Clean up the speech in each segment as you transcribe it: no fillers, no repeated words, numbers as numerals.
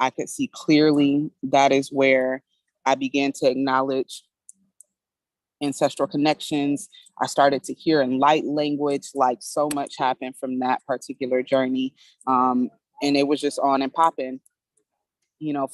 I could see clearly that is where I began to acknowledge ancestral connections. I started to hear in light language, like so much happened from that particular journey. And it was just on and popping.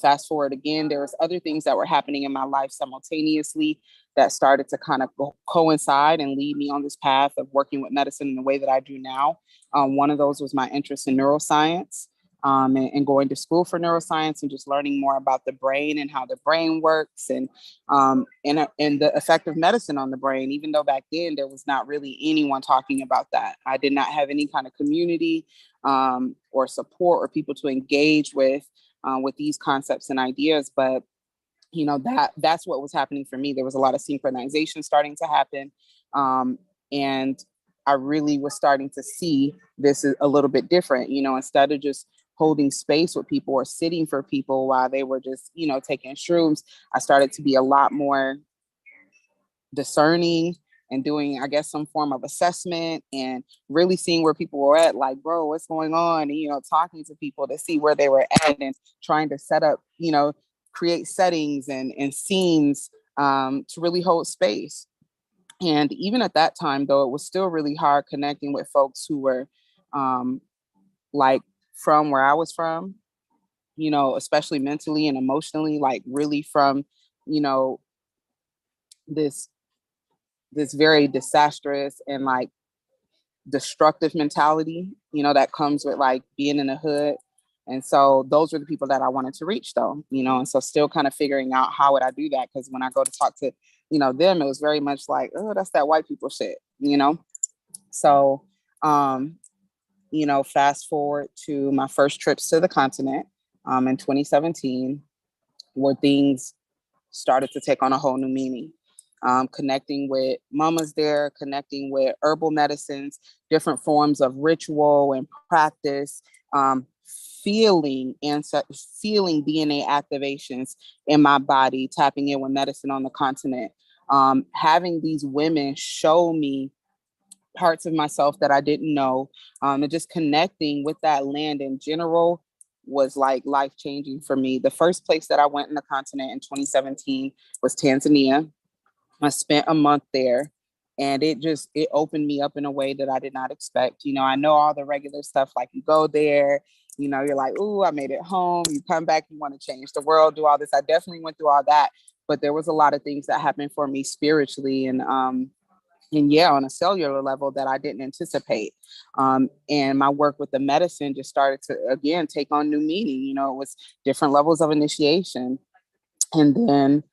Fast forward again, there was other things that were happening in my life simultaneously that started to kind of coincide and lead me on this path of working with medicine in the way that I do now. One of those was my interest in neuroscience, and going to school for neuroscience and just learning more about the brain and how the brain works, and the effect of medicine on the brain. Even though back then there was not really anyone talking about that, I did not have any kind of community or support or people to engage with these concepts and ideas. But that's what was happening for me. There was a lot of synchronization starting to happen, and I really was starting to see this is a little bit different. Instead of just holding space with people or sitting for people while they were just taking shrooms, I started to be a lot more discerning and doing, I guess, some form of assessment and really seeing where people were at, like, bro, what's going on? And, talking to people to see where they were at and trying to set up, create settings and scenes to really hold space. And even at that time, though, it was still really hard connecting with folks who were like from where I was from, especially mentally and emotionally, like really from, this very disastrous and like destructive mentality, that comes with like being in the hood. And so those were the people that I wanted to reach though, and so still kind of figuring out how would I do that? Because when I go to talk to, them, it was very much like, oh, that's that white people shit, So, fast forward to my first trips to the continent in 2017, where things started to take on a whole new meaning. Connecting with mamas there, connecting with herbal medicines, different forms of ritual and practice, feeling DNA activations in my body, tapping in with medicine on the continent, having these women show me parts of myself that I didn't know, and just connecting with that land in general was like life changing for me. The first place that I went in the continent in 2017 was Tanzania. I spent a month there, and it opened me up in a way that I did not expect. I know all the regular stuff, like you go there, you're like, ooh, I made it home. You come back, you want to change the world, do all this. I definitely went through all that, but there was a lot of things that happened for me spiritually and yeah, on a cellular level that I didn't anticipate. And my work with the medicine just started to, again, take on new meaning. It was different levels of initiation. And then,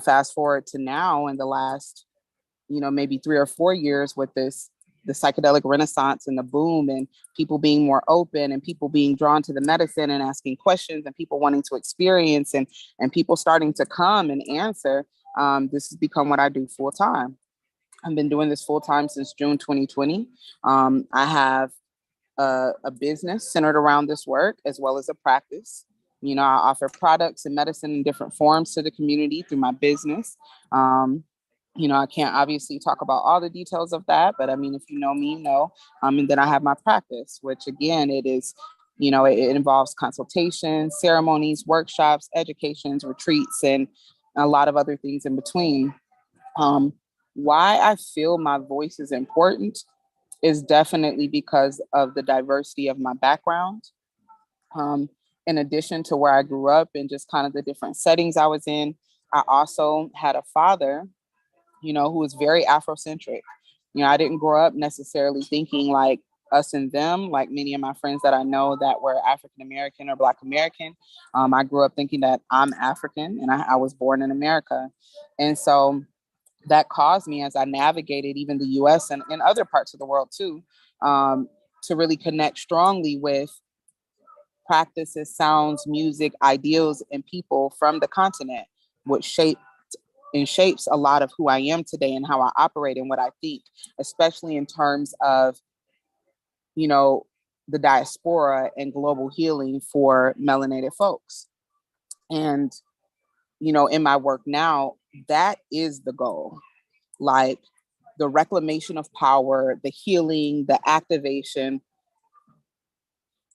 fast forward to now in the last, maybe 3 or 4 years with the psychedelic renaissance and the boom and people being more open and people being drawn to the medicine and asking questions and people wanting to experience and people starting to come and answer. This has become what I do full time. I've been doing this full time since June 2020. I have a business centered around this work as well as a practice. I offer products and medicine in different forms to the community through my business. I can't obviously talk about all the details of that, but I mean, if you know me, you know. And then I have my practice, which again, it is, it involves consultations, ceremonies, workshops, educations, retreats, and a lot of other things in between. Why I feel my voice is important is definitely because of the diversity of my background. In addition to where I grew up and just kind of the different settings I was in, I also had a father, who was very Afrocentric. I didn't grow up necessarily thinking like us and them, like many of my friends that I know that were African American or Black American. I grew up thinking that I'm African and I was born in America. And so that caused me, as I navigated even the US and other parts of the world too, to really connect strongly with practices, sounds, music, ideals, and people from the continent, which shapes a lot of who I am today and how I operate and what I think, especially in terms of, the diaspora and global healing for melanated folks. And, in my work now, that is the goal. Like the reclamation of power, the healing, the activation,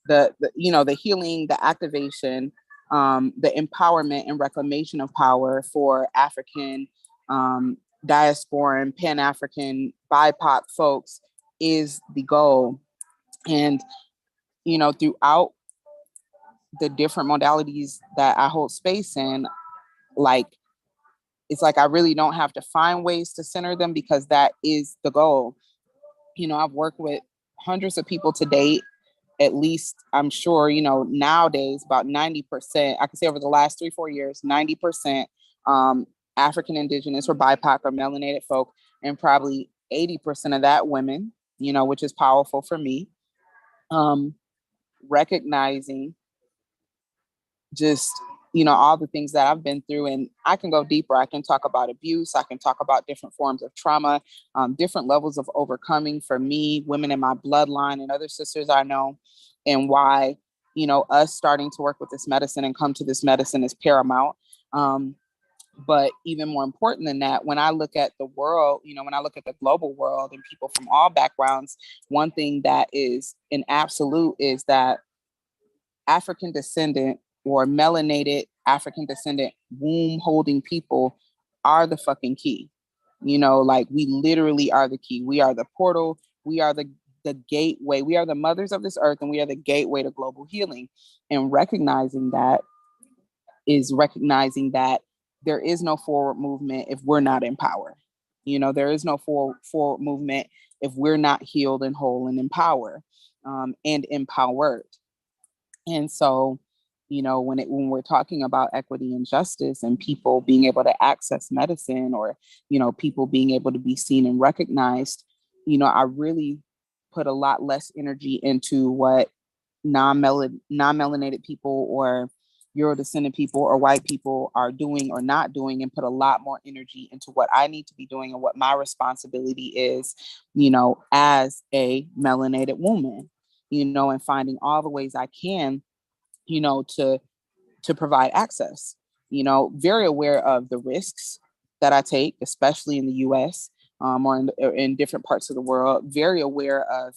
the healing, the activation, the empowerment and reclamation of power for African, diasporan, Pan-African, BIPOC folks is the goal. And, throughout the different modalities that I hold space in, like, it's like I really don't have to find ways to center them because that is the goal. I've worked with hundreds of people to date. At least I'm sure, nowadays about 90%, I can say over the last 3-4 years, 90% African, Indigenous, or BIPOC or melanated folk, and probably 80% of that women, which is powerful for me. Recognizing just, all the things that I've been through. And I can go deeper. I can talk about abuse. I can talk about different forms of trauma, different levels of overcoming for me, women in my bloodline, and other sisters I know, and why, us starting to work with this medicine and come to this medicine is paramount. But even more important than that, when I look at the world, when I look at the global world and people from all backgrounds, one thing that is an absolute is that African descendant or melanated African descendant womb holding people are the fucking key. Like, we literally are the key. We are the portal. We are the gateway. We are the mothers of this earth, and we are the gateway to global healing. And recognizing that is recognizing that there is no forward movement if we're not in power. There is no forward movement if we're not healed and whole and empowered, and empowered. And so, when we're talking about equity and justice and people being able to access medicine, or, people being able to be seen and recognized, I really put a lot less energy into what non-melanated people or Euro-descendant people or white people are doing or not doing, and put a lot more energy into what I need to be doing and what my responsibility is, as a melanated woman, and finding all the ways I can, to provide access, very aware of the risks that I take, especially in the US, or in different parts of the world, very aware of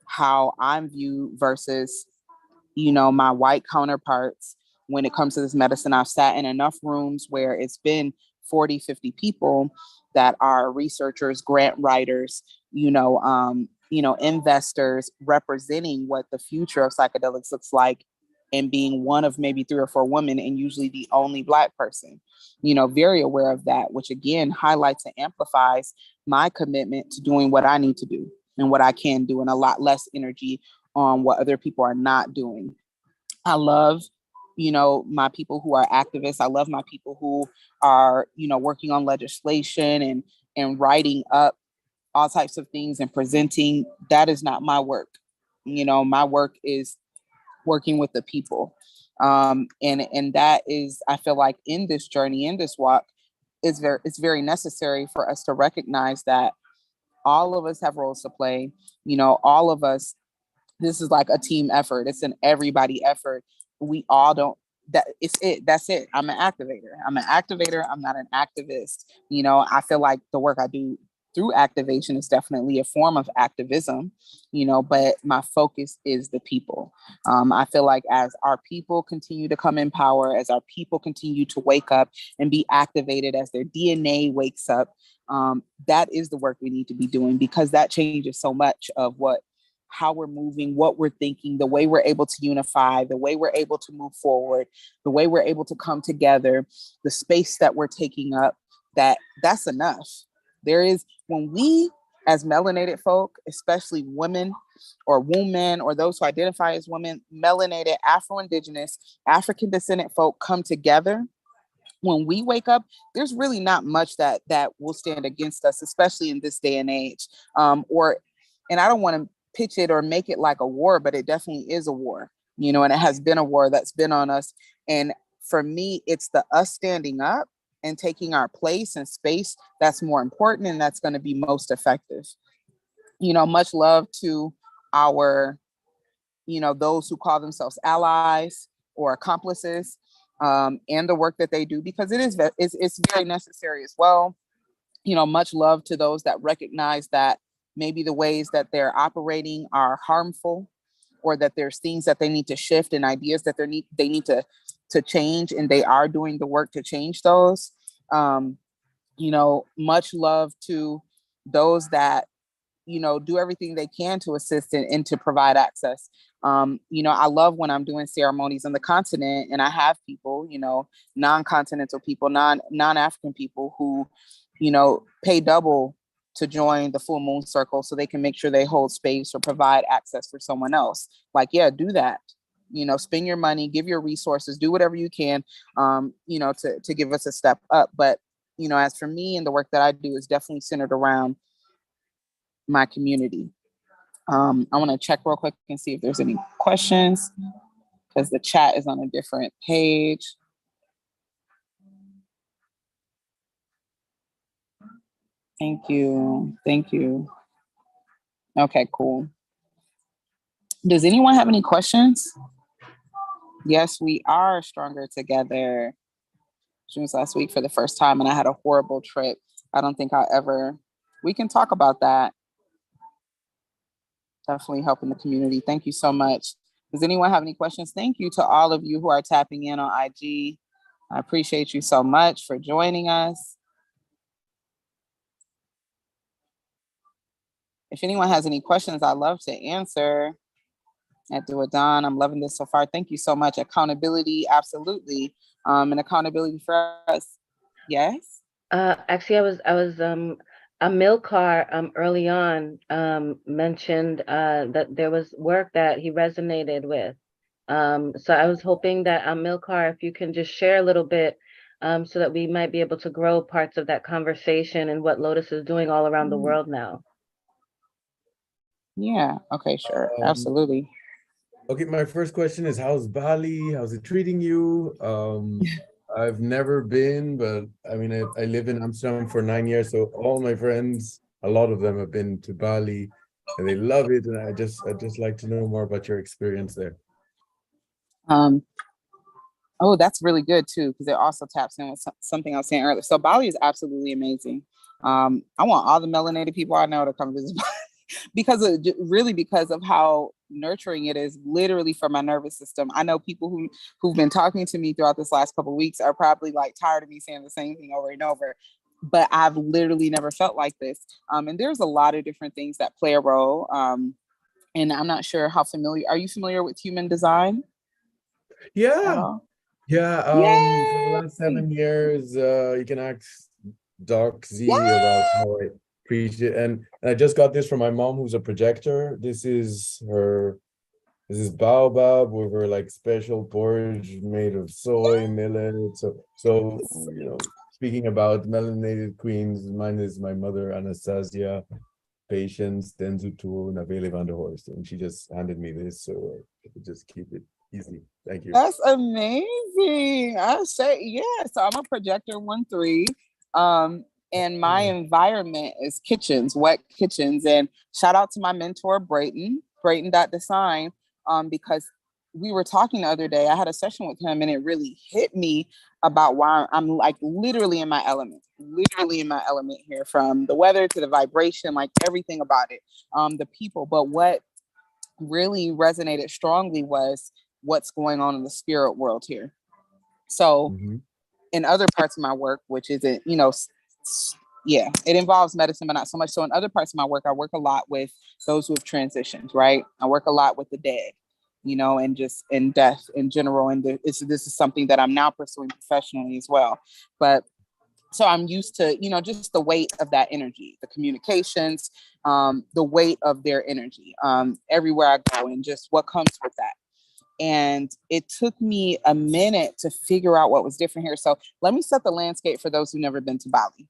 how I'm viewed versus, my white counterparts. When it comes to this medicine, I've sat in enough rooms where it's been 40, 50 people that are researchers, grant writers, investors representing what the future of psychedelics looks like, and being one of maybe 3 or 4 women, and usually the only Black person, very aware of that, which again highlights and amplifies my commitment to doing what I need to do and what I can do, and a lot less energy on what other people are not doing. I love, my people who are activists. I love my people who are, working on legislation and writing up all types of things and presenting. That is not my work. My work is working with the people. And that is, I feel like, in this journey, in this walk, it's very necessary for us to recognize that all of us have roles to play. All of us, this is like a team effort. It's an everybody effort. We all don't, that's it. I'm an activator. I'm not an activist. I feel like the work I do through activation is definitely a form of activism, but my focus is the people. I feel like as our people continue to come in power, as our people continue to wake up and be activated, as their DNA wakes up, that is the work we need to be doing, because that changes so much of how we're moving, what we're thinking, the way we're able to unify, the way we're able to move forward, the way we're able to come together, the space that we're taking up, that's enough. There is, when we as melanated folk, especially women or women or those who identify as women, melanated, Afro-Indigenous, African descendant folk come together, when we wake up, there's really not much that will stand against us, especially in this day and age. And I don't want to pitch it or make it like a war, but it definitely is a war, and it has been a war that's been on us. And for me, it's the us standing up and taking our place and space that's more important, and that's going to be most effective. Much love to our, those who call themselves allies or accomplices, and the work that they do, because it's very necessary as well. Much love to those that recognize that maybe the ways that they're operating are harmful, or that there's things that they need to shift and ideas that they need to change, and they are doing the work to change those. Much love to those that do everything they can to assist and to provide access. I love when I'm doing ceremonies on the continent and I have people, non-continental people, non-African people who, pay double to join the full moon circle so they can make sure they hold space or provide access for someone else. Like, yeah, do that. Spend your money, give your resources, do whatever you can, to give us a step up. But, as for me and the work that I do is definitely centered around my community. I want to check real quick and see if there's any questions because the chat is on a different page. Thank you. Okay, cool. Does anyone have any questions? Yes, we are stronger together. June was last week for the first time and I had a horrible trip. I don't think we can talk about that. Definitely helping the community. Thank you so much. Does anyone have any questions? Thank you to all of you who are tapping in on IG. I appreciate you so much for joining us. If anyone has any questions, I'd love to answer. At Duadon, I'm loving this so far. Thank you so much. Accountability, absolutely. And accountability for us. Yes? Actually, I was Amilcar early on mentioned that there was work that he resonated with. So I was hoping that Amilcar, if you can just share a little bit so that we might be able to grow parts of that conversation and what Lotus is doing all around the world now. Yeah, okay, sure. Absolutely. Okay, my first question is, how's Bali? How's it treating you? I've never been, but I mean, I live in Amsterdam for 9 years, so all my friends, a lot of them have been to Bali and they love it. And I just like to know more about your experience there. Oh, that's really good too, because it also taps in with something I was saying earlier. So Bali is absolutely amazing. I want all the melanated people I know to come visit Bali because of how nurturing it is, literally for my nervous system. I know people who've been talking to me throughout this last couple of weeks are probably like tired of me saying the same thing over and over, but I've literally never felt like this. And there's a lot of different things that play a role. And I'm not sure how are you familiar with human design? Yeah. Yeah. For the last 7 years, you can ask Doc Z about how I preach it. And I just got this from my mom, who's a projector. This is baobab with her like special porridge made of soy millet. So speaking about melanated queens, mine is my mother Anastasia, Patience, Denzutu, Navele van der Horst, and she just handed me this, so I could just keep it easy. Thank you. That's amazing. I say, yeah. So I'm a projector 1-3. And my environment is kitchens, wet kitchens. And shout out to my mentor, Brayton.design, because we were talking the other day. I had a session with him and it really hit me about why I'm like literally in my element here, from the weather to the vibration, like everything about it, the people. But what really resonated strongly was what's going on in the spirit world here. So in other parts of my work, which isn't, it involves medicine, but not so much. So in other parts of my work, I work a lot with those who have transitioned, right? I work a lot with the dead, and just in death in general. And this is something that I'm now pursuing professionally as well. But so I'm used to, just the weight of that energy, the communications, the weight of their energy, everywhere I go, and just what comes with that. And it took me a minute to figure out what was different here. So let me set the landscape for those who've never been to Bali.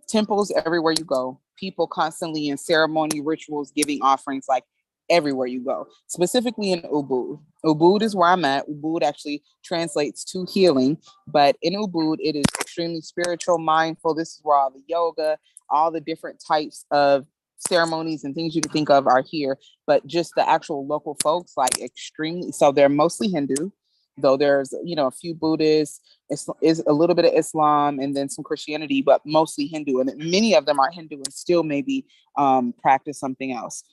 Temples everywhere you go, people constantly in ceremony, rituals, giving offerings, like everywhere you go, specifically in Ubud. Ubud is where I'm at. Ubud actually translates to healing, but in Ubud, it is extremely spiritual, mindful. This is where all the yoga, all the different types of ceremonies and things you can think of are here, but just the actual local folks, like extremely, so they're mostly Hindu, though there's, a few Buddhists, is a little bit of Islam, and then some Christianity, but mostly Hindu. And many of them are Hindu and still maybe practice something else.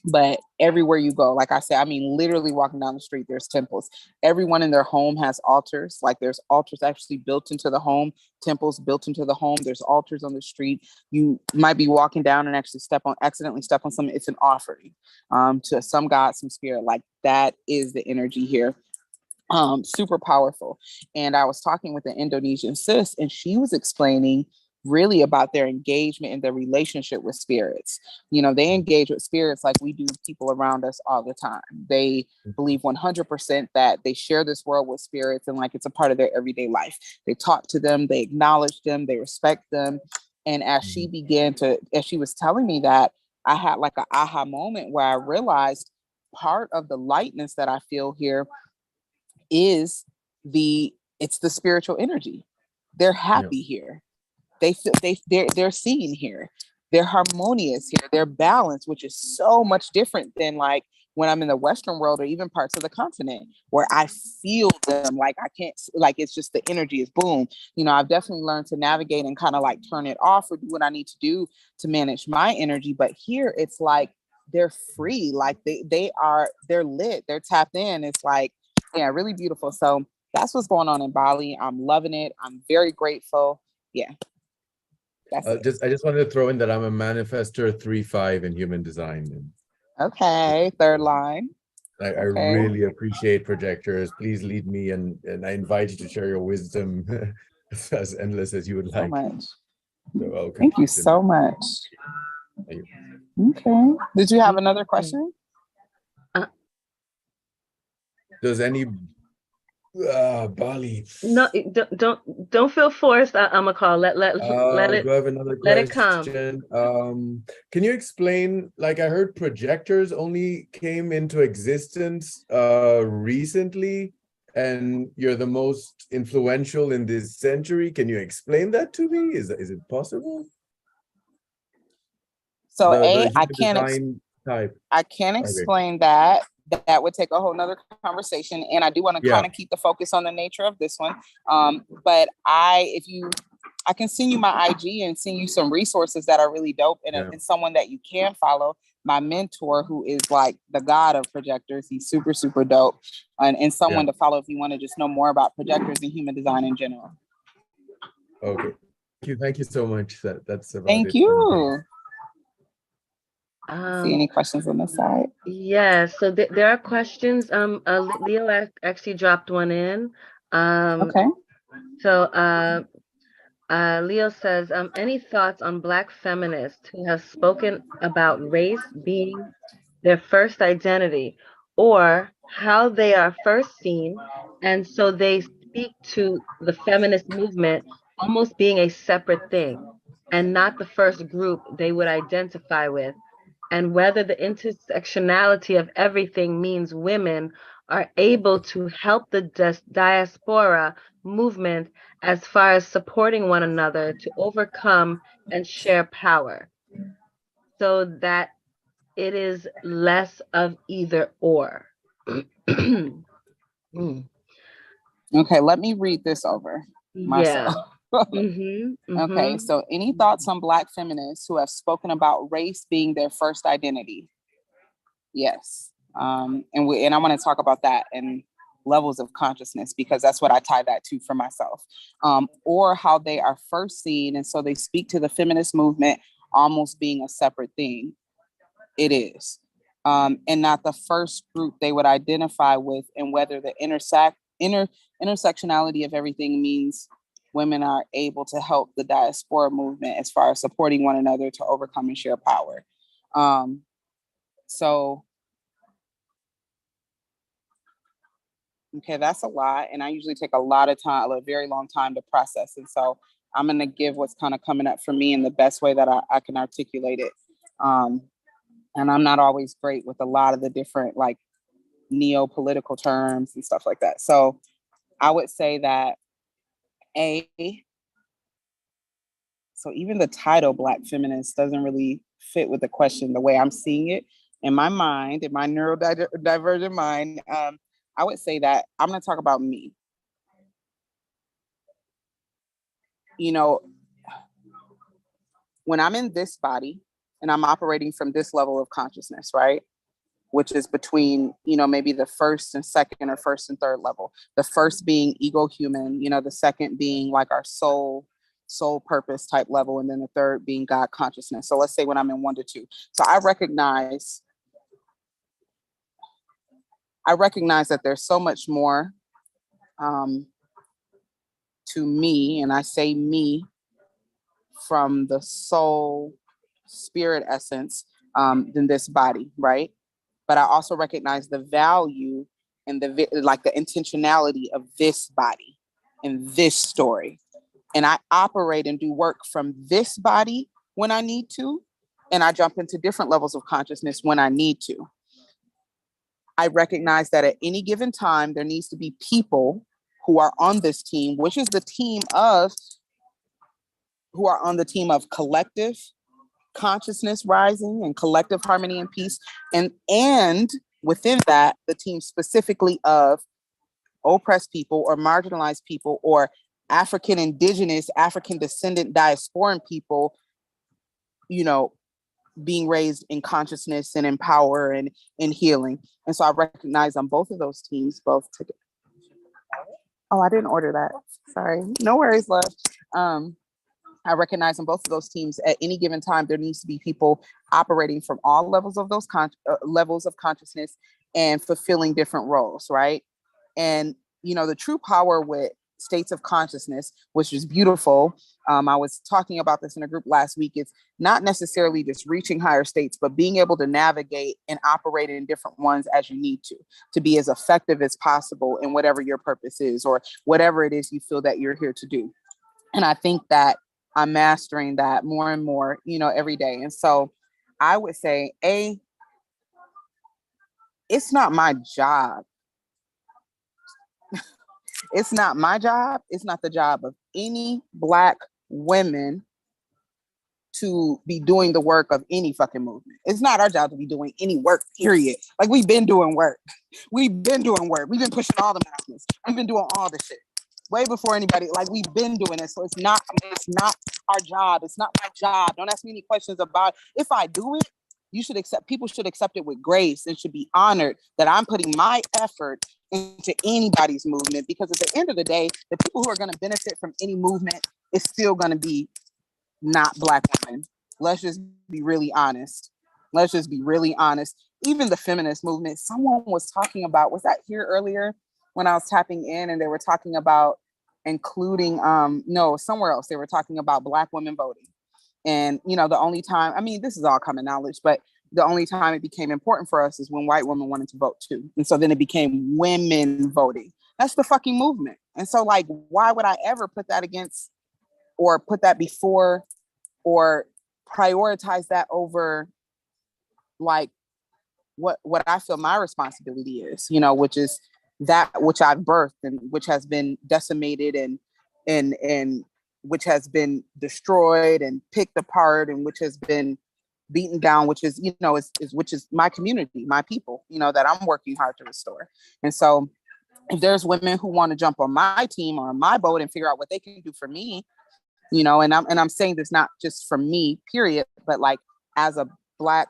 But everywhere you go, like I said, I mean, literally walking down the street, there's temples. Everyone in their home has altars. Like there's altars actually built into the home, temples built into the home. There's altars on the street. You might be walking down and actually accidentally step on something. It's an offering to some god, some spirit. Like that is the energy here. Super powerful. And I was talking with an Indonesian sis, and she was explaining really about their engagement and their relationship with spirits. You know, they engage with spirits like we do people around us all the time. They believe 100% that they share this world with spirits and like it's a part of their everyday life. They talk to them, they acknowledge them, they respect them. And as she was telling me that, I had like an aha moment where I realized part of the lightness that I feel here is it's the spiritual energy. They're happy here. They feel they're seen here. They're harmonious here. They're balanced, which is so much different than like when I'm in the Western world or even parts of the continent where I feel them. Like I can't, like it's just the energy is boom. You know, I've definitely learned to navigate and kind of like turn it off or do what I need to do to manage my energy. But here it's like they're free. Like they're lit. They're tapped in. It's like, yeah, really beautiful. So that's what's going on in Bali. I'm loving it. I'm very grateful. Yeah. I just wanted to throw in that I'm a manifestor 3-5 in human design. Okay, third line. I really appreciate projectors. Please lead me, and I invite you to share your wisdom as endless as you would like. So much. So thank you so much. Thank you. Okay. Did you have another question? Does any Bali? No, don't feel forced. I'm gonna call. Let it. Do I have another question? Let it come. Can you explain? Like I heard projectors only came into existence recently, and you're the most influential in this century. Can you explain that to me? Is it possible? So I can't explain that. That would take a whole nother conversation. And I do want to kind of keep the focus on the nature of this one. But I can send you my IG and send you some resources that are really dope and someone that you can follow. My mentor, who is like the god of projectors, he's super, super dope. And someone to follow if you want to just know more about projectors and human design in general. Okay. Thank you so much. That's about Thank you. See any questions on the side? Yeah, so there are questions. Leo actually dropped one in. Okay. So Leo says, any thoughts on Black feminists who have spoken about race being their first identity, or how they are first seen, and so they speak to the feminist movement almost being a separate thing and not the first group they would identify with, and whether the intersectionality of everything means women are able to help the diaspora movement as far as supporting one another to overcome and share power, so that it is less of either or. Okay, let me read this over myself. Okay, so any thoughts on Black feminists who have spoken about race being their first identity? Yes. And I want to talk about that and levels of consciousness, because that's what I tie that to for myself. Or how they are first seen, and so they speak to the feminist movement almost being a separate thing. It is. And not the first group they would identify with, and whether the intersectionality of everything means women are able to help the diaspora movement as far as supporting one another to overcome and share power. Okay, that's a lot. And I usually take a lot of time, a very long time to process. And so I'm going to give what's kind of coming up for me in the best way that I can articulate it. And I'm not always great with a lot of the different like neo-political terms and stuff like that. So I would say that so even the title Black feminist doesn't really fit with the question the way I'm seeing it in my mind, in my neurodivergent mind. I would say that I'm going to talk about me. You know, when I'm in this body and I'm operating from this level of consciousness, right? Which is between, maybe the first and second or first and third level. The first being ego human, the second being like our soul purpose type level, and then the third being God consciousness. So let's say when I'm in 1 to 2. So I recognize that there's so much more to me, and I say me from the soul spirit essence than this body, right? But I also recognize the value and the intentionality of this body and this story. And I operate and do work from this body when I need to, and I jump into different levels of consciousness when I need to. I recognize that at any given time, there needs to be people who are on this team, which is the team of collective consciousness rising and collective harmony and peace, and within that, the team specifically of oppressed people or marginalized people or African indigenous, African descendant diasporan people, being raised in consciousness and in power and in healing. And so I recognize on both of those teams, both together. Oh, I didn't order that. Sorry. No worries, love. I recognize in both of those teams at any given time, there needs to be people operating from all levels of those levels of consciousness and fulfilling different roles, right? And, the true power with states of consciousness, which is beautiful. I was talking about this in a group last week. It's not necessarily just reaching higher states, but being able to navigate and operate in different ones as you need to be as effective as possible in whatever your purpose is or whatever it is you feel that you're here to do. And I think that I'm mastering that more and more, every day. And so I would say, it's not my job. It's not my job. It's not the job of any Black women to be doing the work of any fucking movement. It's not our job to be doing any work, period. Like, we've been doing work. We've been doing work. We've been pushing all the mountains. We've been doing all the shit way before anybody. Like, we've been doing it. So it's not our job. It's not my job. Don't ask me any questions about it. If I do it, people should accept it with grace and should be honored that I'm putting my effort into anybody's movement, because at the end of the day, the people who are going to benefit from any movement is still going to be not Black women. Let's just be really honest. Even the feminist movement, someone was talking about, was that here earlier when I was tapping in, and they were talking about including, somewhere else, they were talking about Black women voting. And, the only time, this is all common knowledge, but the only time it became important for us is when white women wanted to vote too. And so then it became women voting. That's the fucking movement. And so, like, why would I ever put that against or put that before or prioritize that over, like, what I feel my responsibility is, which is that which I've birthed and which has been decimated and which has been destroyed and picked apart and which has been beaten down, which is, which is my community, my people, that I'm working hard to restore. And so if there's women who want to jump on my team or on my boat and figure out what they can do for me, and I'm saying this not just for me, period, but like as a Black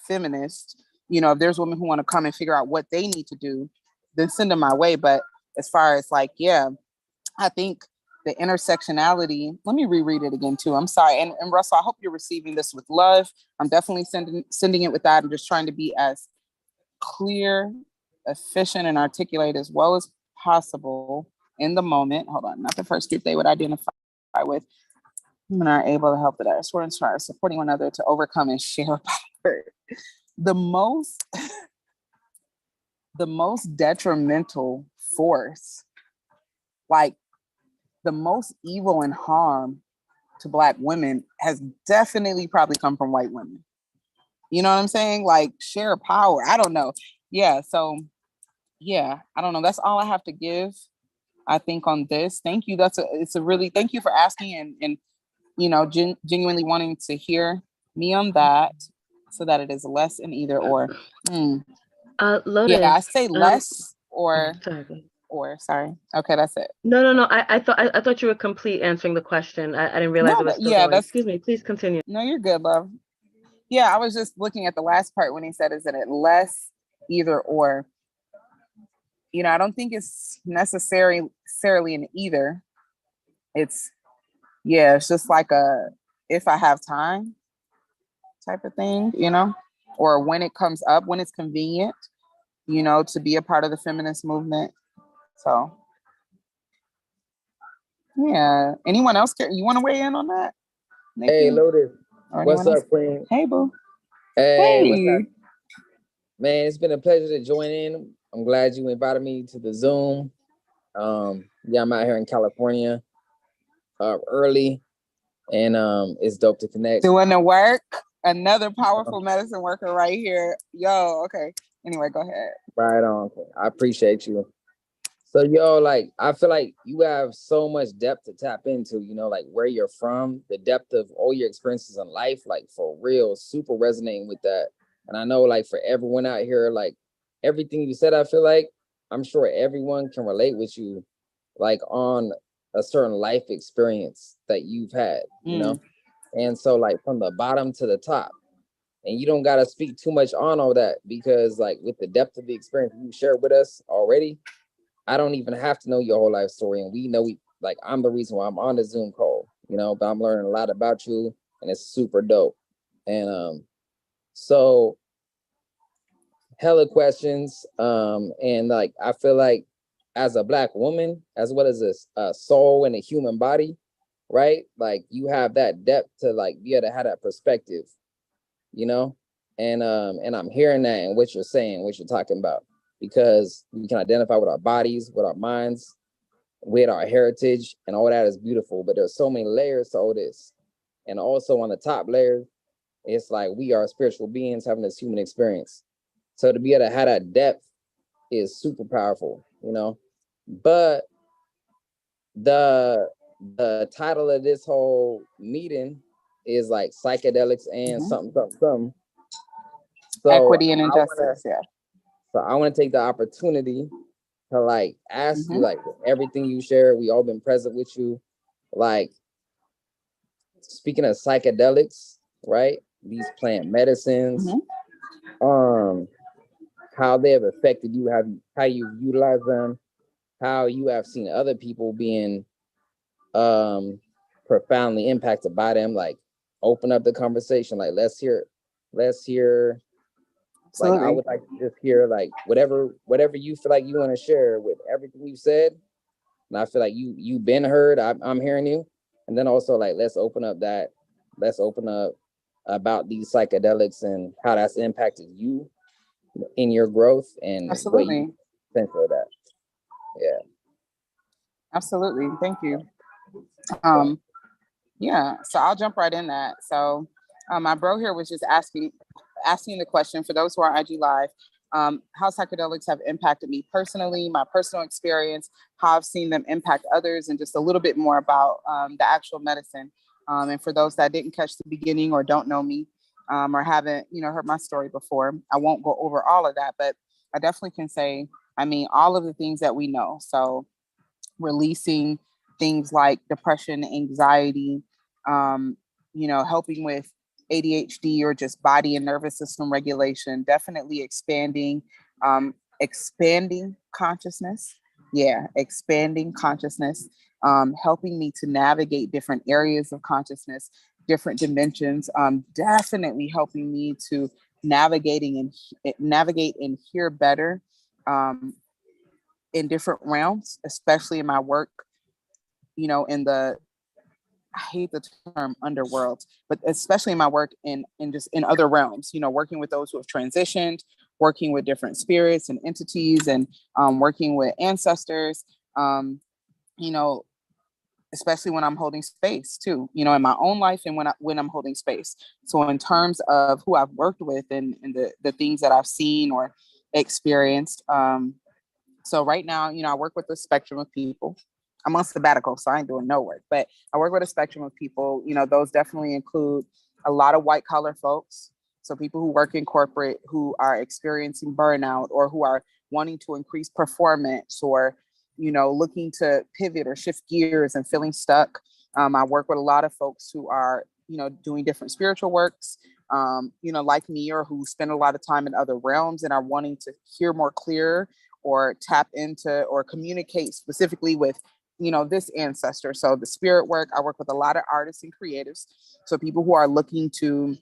feminist, if there's women who want to come and figure out what they need to do, then send them my way. But as far as like, I think the intersectionality, let me reread it again too. I'm sorry. And Russell, I hope you're receiving this with love. I'm definitely sending it with that. I'm just trying to be as clear, efficient, and articulate as well as possible in the moment. Hold on, not the first group they would identify with. Women are able to help that sort of try supporting one another to overcome and share power. The most detrimental force, like the most evil and harm to Black women, has definitely probably come from white women. You know what I'm saying? Like, share power. I don't know. Yeah. So yeah, I don't know. That's all I have to give, I think, on this. Thank you. Thank you for asking and genuinely wanting to hear me on that, so that it is less an either or. Lotus. Yeah, I say less or. Sorry. Sorry. Okay, that's it. No. I thought you were complete answering the question. I didn't realize it was still going. Excuse me. Please continue. No, you're good, love. Yeah, I was just looking at the last part when he said, "Is it less either or?" I don't think it's necessarily an either. It's it's just like a if I have time type of thing, or when it comes up, when it's convenient, to be a part of the feminist movement. So yeah. Anyone else care? You want to weigh in on that, Hey, Nikki? Lotus. Or What's anyone else? up, Queen? Hey, boo. Hey, what's up? Hey. Man, it's been a pleasure to join in. I'm glad you invited me to the Zoom. Yeah, I'm out here in California early, and it's dope to connect. Doing the work. Another powerful medicine worker right here. Yo, okay. Anyway, go ahead. Right on. I appreciate you. So, yo, like, I feel like you have so much depth to tap into, like where you're from, the depth of all your experiences in life, like for real, super resonating with that. And I know, like, for everyone out here, like, everything you said, I feel like I'm sure everyone can relate with you, like, on a certain life experience that you've had, you know? And so, like, from the bottom to the top, and you don't got to speak too much on all that because, like, with the depth of the experience you shared with us already, I don't even have to know your whole life story. And like, I'm the reason why I'm on the Zoom call, but I'm learning a lot about you and it's super dope. And so hella questions. And like, I feel like as a Black woman, as well as a soul and a human body, right? Like you have that depth to like be able to have that perspective, and I'm hearing that in what you're saying, what you're talking about, because we can identify with our bodies, with our minds, with our heritage, and all that is beautiful. But there's so many layers to all this. And also on the top layer, it's like we are spiritual beings having this human experience. So to be able to have that depth is super powerful, But the title of this whole meeting is like psychedelics and something. So equity and injustice, yeah. So I want to take the opportunity to like ask you, like, everything you share, we all been present with you. Like, speaking of psychedelics, right? These plant medicines, how they have affected you, how you utilize them, how you have seen other people being profoundly impacted by them. Like, open up the conversation. Like, let's hear. Absolutely. Like, I would like to just hear like whatever you feel like you want to share with everything you said. And I feel like you've been heard. I'm hearing you. And then also, like, let's open up about these psychedelics and how that's impacted you in your growth and what you think of that. Yeah. Absolutely. Thank you. Yeah, so I'll jump right in that. So my bro here was just asking the question for those who are IG Live, how psychedelics have impacted me personally, my personal experience, how I've seen them impact others, and just a little bit more about the actual medicine. And for those that didn't catch the beginning or don't know me or haven't, heard my story before, I won't go over all of that, but I definitely can say, all of the things that we know. So releasing things like depression, anxiety, helping with ADHD or just body and nervous system regulation, definitely expanding consciousness. Yeah, expanding consciousness, helping me to navigate different areas of consciousness, different dimensions, definitely helping me to navigate and hear better in different realms, especially in my work, I hate the term underworld, but especially in my work in just in other realms, working with those who have transitioned, working with different spirits and entities, and working with ancestors, especially when I'm holding space too, in my own life and when I'm holding space. So in terms of who I've worked with and the things that I've seen or experienced, so right now, I work with a spectrum of people. I'm on sabbatical, so I ain't doing no work, but I work with a spectrum of people. Those definitely include a lot of white collar folks. So people who work in corporate, who are experiencing burnout or who are wanting to increase performance or, looking to pivot or shift gears and feeling stuck. I work with a lot of folks who are, doing different spiritual works, like me, or who spend a lot of time in other realms and are wanting to hear more clear or tap into or communicate specifically with, this ancestor. So the spirit work, I work with a lot of artists and creatives. So people who are looking to,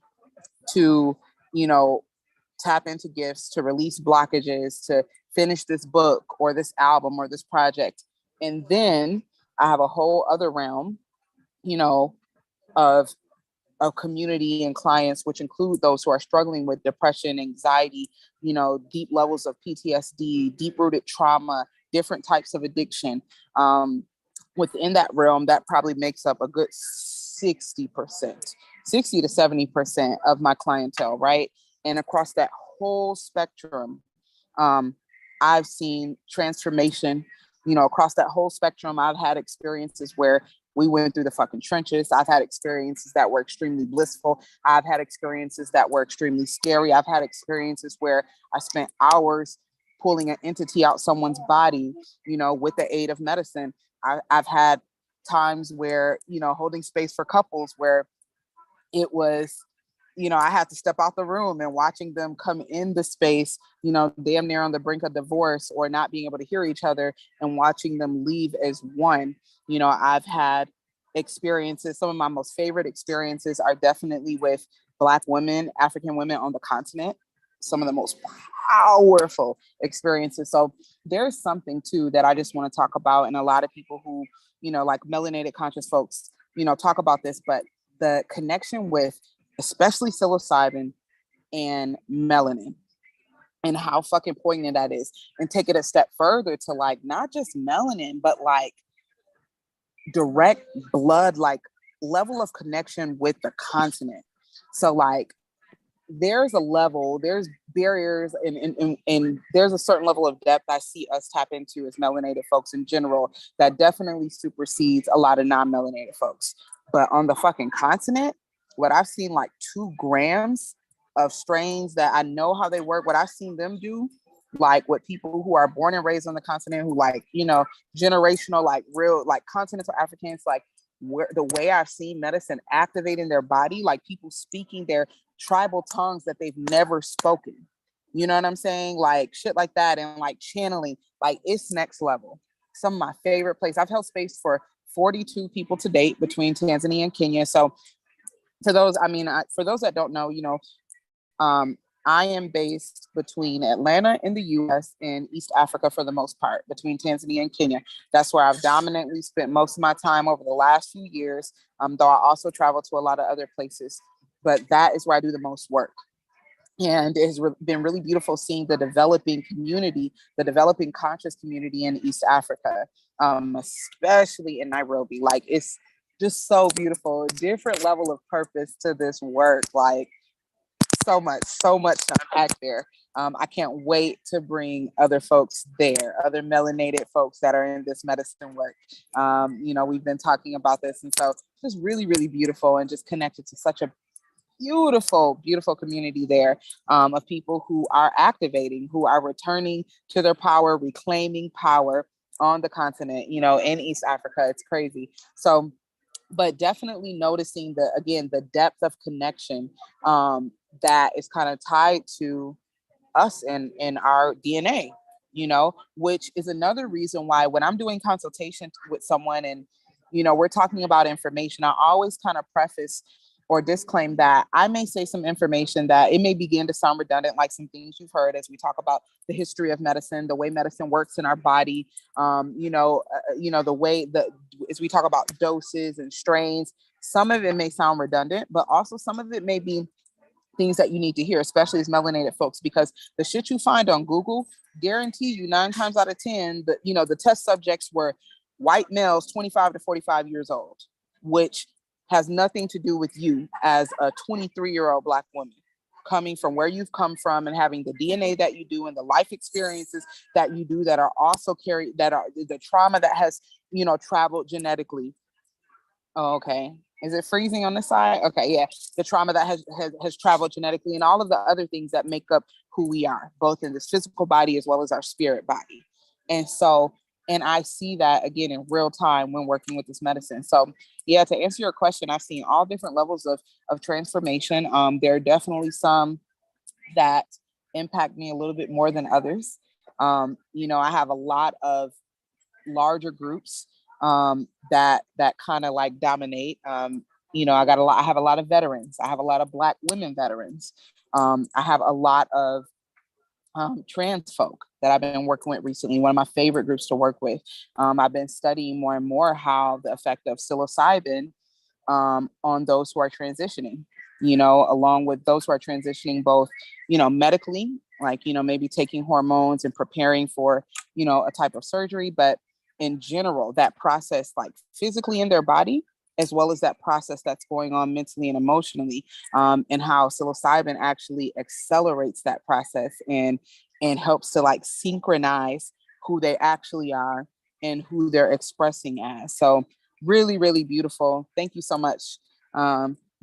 tap into gifts, to release blockages, to finish this book or this album or this project. And then I have a whole other realm, of community and clients, which include those who are struggling with depression, anxiety, deep levels of PTSD, deep rooted trauma, different types of addiction. Within that realm, that probably makes up a good 60%, 60 to 70% of my clientele, right? And across that whole spectrum, I've seen transformation, across that whole spectrum. I've had experiences where we went through the fucking trenches. I've had experiences that were extremely blissful. I've had experiences that were extremely scary. I've had experiences where I spent hours pulling an entity out someone's body, with the aid of medicine. I've had times where, holding space for couples where it was, I had to step out the room and watching them come in the space, damn near on the brink of divorce or not being able to hear each other, and watching them leave as one. I've had experiences. Some of my most favorite experiences are definitely with Black women, African women on the continent. Some of the most powerful experiences. So there's something too that I just want to talk about. And a lot of people who, like melanated conscious folks, talk about this, but the connection with especially psilocybin and melanin, and how fucking poignant that is. And take it a step further to like, not just melanin, but like direct blood, like level of connection with the continent. So like, there's a level, there's barriers, and there's a certain level of depth I see us tap into as melanated folks in general that definitely supersedes a lot of non-melanated folks. But on the fucking continent, what I've seen, like 2 grams of strains that I know how they work, what I've seen them do, like what people who are born and raised on the continent, who like, generational, like real, like continental Africans, like where the way I've seen medicine activating their body, like people speaking their tribal tongues that they've never spoken. You know what I'm saying? Like shit like that, and like channeling, like it's next level. Some of my favorite places. I've held space for 42 people to date between Tanzania and Kenya. So for those, for those that don't know, I am based between Atlanta in the US and East Africa for the most part, between Tanzania and Kenya. That's where I've dominantly spent most of my time over the last few years, though I also travel to a lot of other places. But that is where I do the most work. And it has been really beautiful seeing the developing community, the developing conscious community in East Africa, especially in Nairobi. Like, it's just so beautiful. Different level of purpose to this work. Like, so much to unpack there. I can't wait to bring other folks there, other melanated folks that are in this medicine work. We've been talking about this, and so just really, really beautiful, and just connected to such a beautiful, beautiful community there, of people who are activating, who are returning to their power, reclaiming power on the continent, in East Africa. It's crazy. So, but definitely noticing the depth of connection that is kind of tied to us and our DNA, which is another reason why when I'm doing consultation with someone and, we're talking about information, I always kind of preface or disclaim that I may say some information that it may begin to sound redundant, like some things you've heard as we talk about the history of medicine, the way medicine works in our body, the way as we talk about doses and strains. Some of it may sound redundant, but also some of it may be things that you need to hear, especially as melanated folks, because the shit you find on Google, guarantee you 9 times out of 10, the test subjects were white males, 25 to 45 years old, which has nothing to do with you as a 23-year-old Black woman coming from where you've come from and having the DNA that you do and the life experiences that you do that are also carried, that are the trauma that has, traveled genetically. Oh, okay. Is it freezing on the side? Okay, yeah. The trauma that has traveled genetically, and all of the other things that make up who we are, both in this physical body as well as our spirit body. And so, And I see that again in real time when working with this medicine. So yeah, to answer your question, I've seen all different levels of transformation. There are definitely some that impact me a little bit more than others. I have a lot of larger groups that kind of like dominate. I have a lot of veterans. I have a lot of Black women veterans. I have a lot of trans folk that I've been working with recently. One of my favorite groups to work with. I've been studying more and more how the effect of psilocybin on those who are transitioning, along with those who are transitioning both, medically, like, maybe taking hormones and preparing for, a type of surgery, but in general, that process, like physically in their body, as well as that process that's going on mentally and emotionally, and how psilocybin actually accelerates that process and helps to like synchronize who they actually are and who they're expressing as. So really, really beautiful. Thank you so much.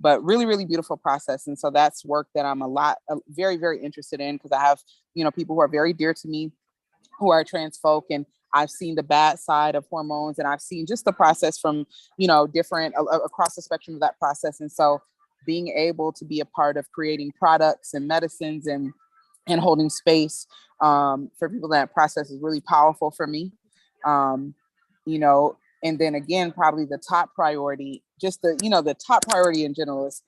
But really, really beautiful process. And so that's work that I'm very, very interested in, because I have, people who are very dear to me who are trans folk, and I've seen the bad side of hormones, and I've seen just the process from, different across the spectrum of that process. And so being able to be a part of creating products and medicines and holding space for people in that process is really powerful for me. And then again, probably the top priority, the top priority in general is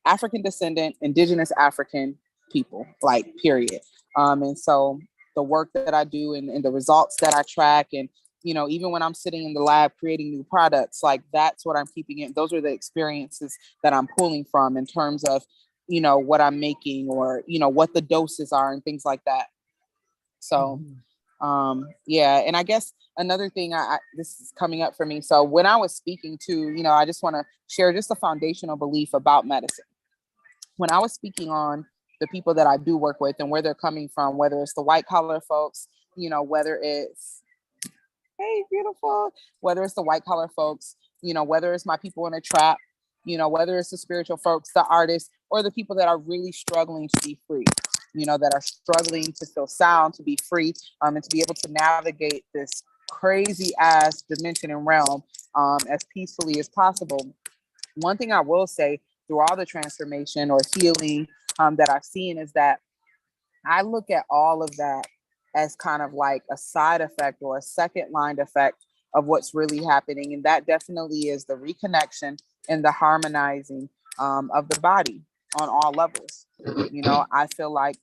African descendant, indigenous African people, like period. And so the work that I do and the results that I track, and, even when I'm sitting in the lab creating new products, like that's what I'm keeping in. Those are the experiences that I'm pulling from in terms of, what I'm making, or, what the doses are and things like that. So, yeah. And I guess another thing, this is coming up for me. So when I was speaking to, I just want to share just a foundational belief about medicine. When I was speaking on the people that I do work with and where they're coming from, whether it's the white collar folks, whether it's, hey, beautiful, whether it's the white collar folks, whether it's my people in a trap, whether it's the spiritual folks, the artists, or the people that are really struggling to be free, that are struggling to feel sound, to be free, and to be able to navigate this crazy ass dimension and realm as peacefully as possible. One thing I will say through all the transformation or healing that I've seen is that I look at all of that as kind of like a side effect or a second line effect of what's really happening. And that definitely is the reconnection and the harmonizing of the body on all levels. I feel like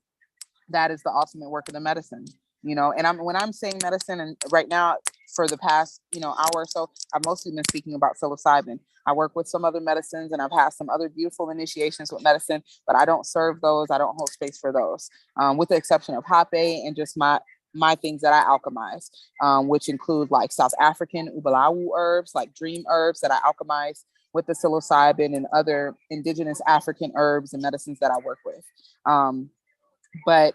that is the ultimate work of the medicine, and when I'm saying medicine, and right now for the past, hour or so, I've mostly been speaking about psilocybin. I work with some other medicines, and I've had some other beautiful initiations with medicine, but I don't serve those. I don't hold space for those, with the exception of hape and just my things that I alchemize, which include like South African ubalawu herbs, like dream herbs that I alchemize with the psilocybin, and other indigenous African herbs and medicines that I work with. But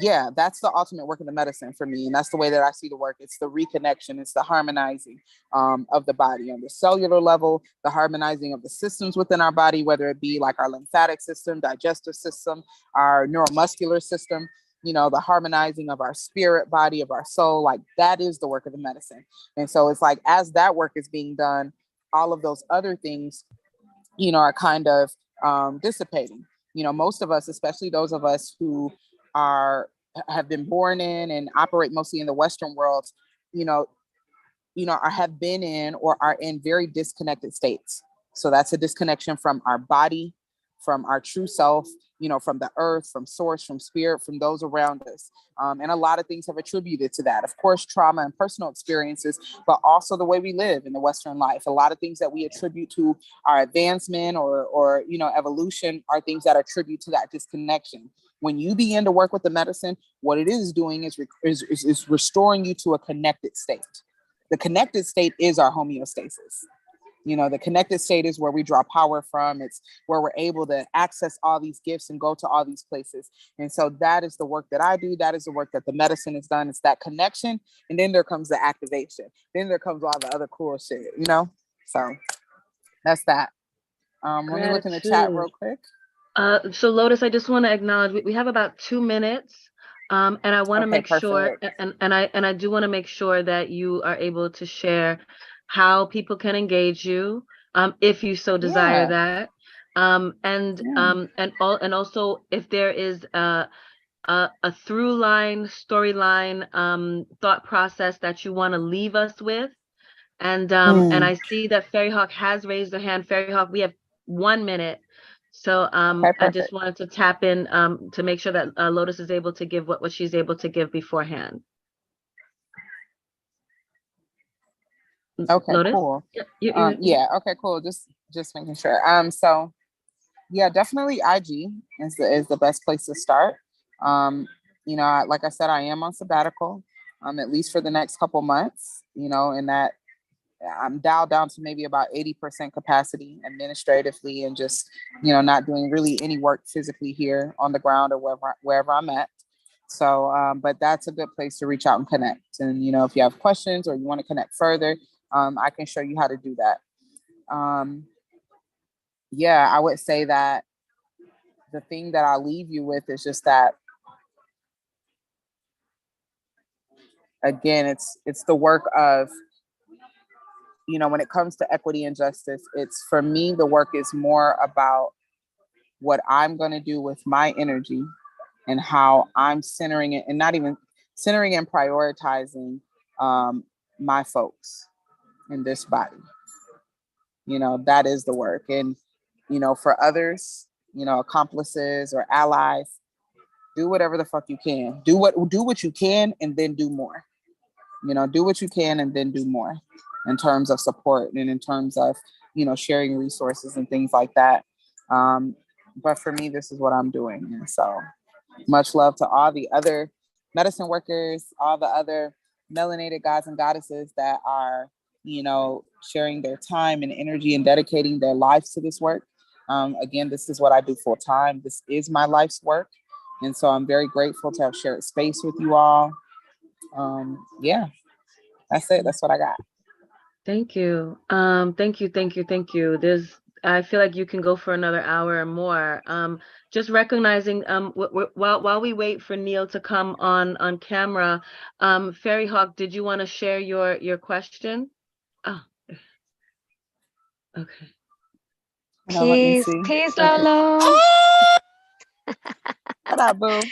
yeah, that's the ultimate work of the medicine for me. And that's the way that I see the work. It's the reconnection, it's the harmonizing of the body on the cellular level, the harmonizing of the systems within our body, whether it be like our lymphatic system, digestive system, our neuromuscular system, the harmonizing of our spirit body, of our soul. Like that is the work of the medicine. And so it's like, as that work is being done, all of those other things, are kind of dissipating. Most of us, especially those of us who have been born in and operate mostly in the Western world, have been in or are in very disconnected states. So that's a disconnection from our body, from our true self, from the earth, from source, from spirit, from those around us. And a lot of things have attributed to that. Of course, trauma and personal experiences, but also the way we live in the Western life. A lot of things that we attribute to our advancement or evolution are things that attribute to that disconnection. When you begin to work with the medicine, what it is doing is restoring you to a connected state. The connected state is our homeostasis. The connected state is where we draw power from. It's where we're able to access all these gifts and go to all these places. And so that is the work that I do. That is the work that the medicine has done. It's that connection. And then there comes the activation. Then there comes all the other cool shit, So that's that. Let me look in the chat real quick. So Lotus, I just want to acknowledge we have about 2 minutes. And I want to Okay, make sure, perfect. and I do want to make sure that you are able to share how people can engage you, if you so desire Yeah, that, yeah. and also if there is a through line, storyline, thought process that you want to leave us with. And Mm, I see that Fairy Hawk has raised her hand. Fairy Hawk, we have 1 minute. So okay, I just perfect. wanted to tap in to make sure that Lotus is able to give what she's able to give beforehand. Okay, Lotus? cool. Yeah, you Yeah, okay, cool. Just making sure. So yeah, definitely IG is the best place to start. Um, like I said, I am on sabbatical, at least for the next couple months. And that I'm dialed down to maybe about 80% capacity administratively, and just not doing really any work physically here on the ground or wherever I'm at. So, but that's a good place to reach out and connect. And if you have questions or you want to connect further, I can show you how to do that. Yeah, I would say that the thing that I'll leave you with is just that, again, it's the work of, when it comes to equity and justice, it's, for me, the work is more about what I'm going to do with my energy and how I'm centering it, and not even centering and prioritizing my folks in this body. That is the work. And for others, accomplices or allies, do whatever the fuck you can. Do what you can, and then do more. Do what you can and then do more, in terms of support and in terms of sharing resources and things like that. But for me, this is what I'm doing. And so much love to all the other medicine workers, all the other melanated gods and goddesses that are sharing their time and energy and dedicating their lives to this work. Again, this is what I do full time. This is my life's work. And so I'm very grateful to have shared space with you all. Yeah, that's it. That's what I got. Thank you. Thank you. I feel like you can go for another hour or more. Just recognizing, while we wait for Neil to come on camera, Fairy Hawk, did you want to share your question? Oh, okay. Let me Peace, see. peace, Okay. Lolo. What up, boo?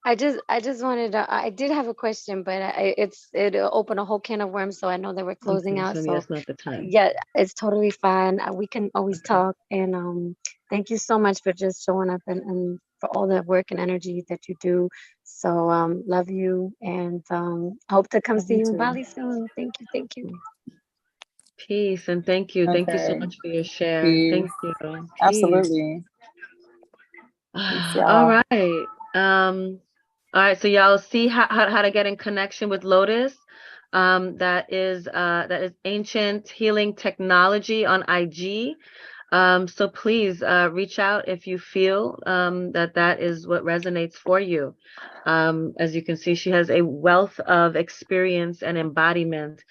I just wanted to. I did have a question, but it opened a whole can of worms. So I know that we're closing Okay, out. so So that's not the time. yeah, it's totally fine. We can always Okay. talk. And thank you so much for just showing up and for all the work and energy that you do. So love you, and hope to come Love see you you in too. Bali soon. Thank you, thank you. Peace and thank you. Thank you so Okay. much for your share. Peace. Thank you. Peace. Absolutely. Peace, All y'all. right. All right, so y'all see how to get in connection with Lotus. That is Ancient Healing Technology on IG. So please reach out if you feel that is what resonates for you. As you can see, she has a wealth of experience and embodiment.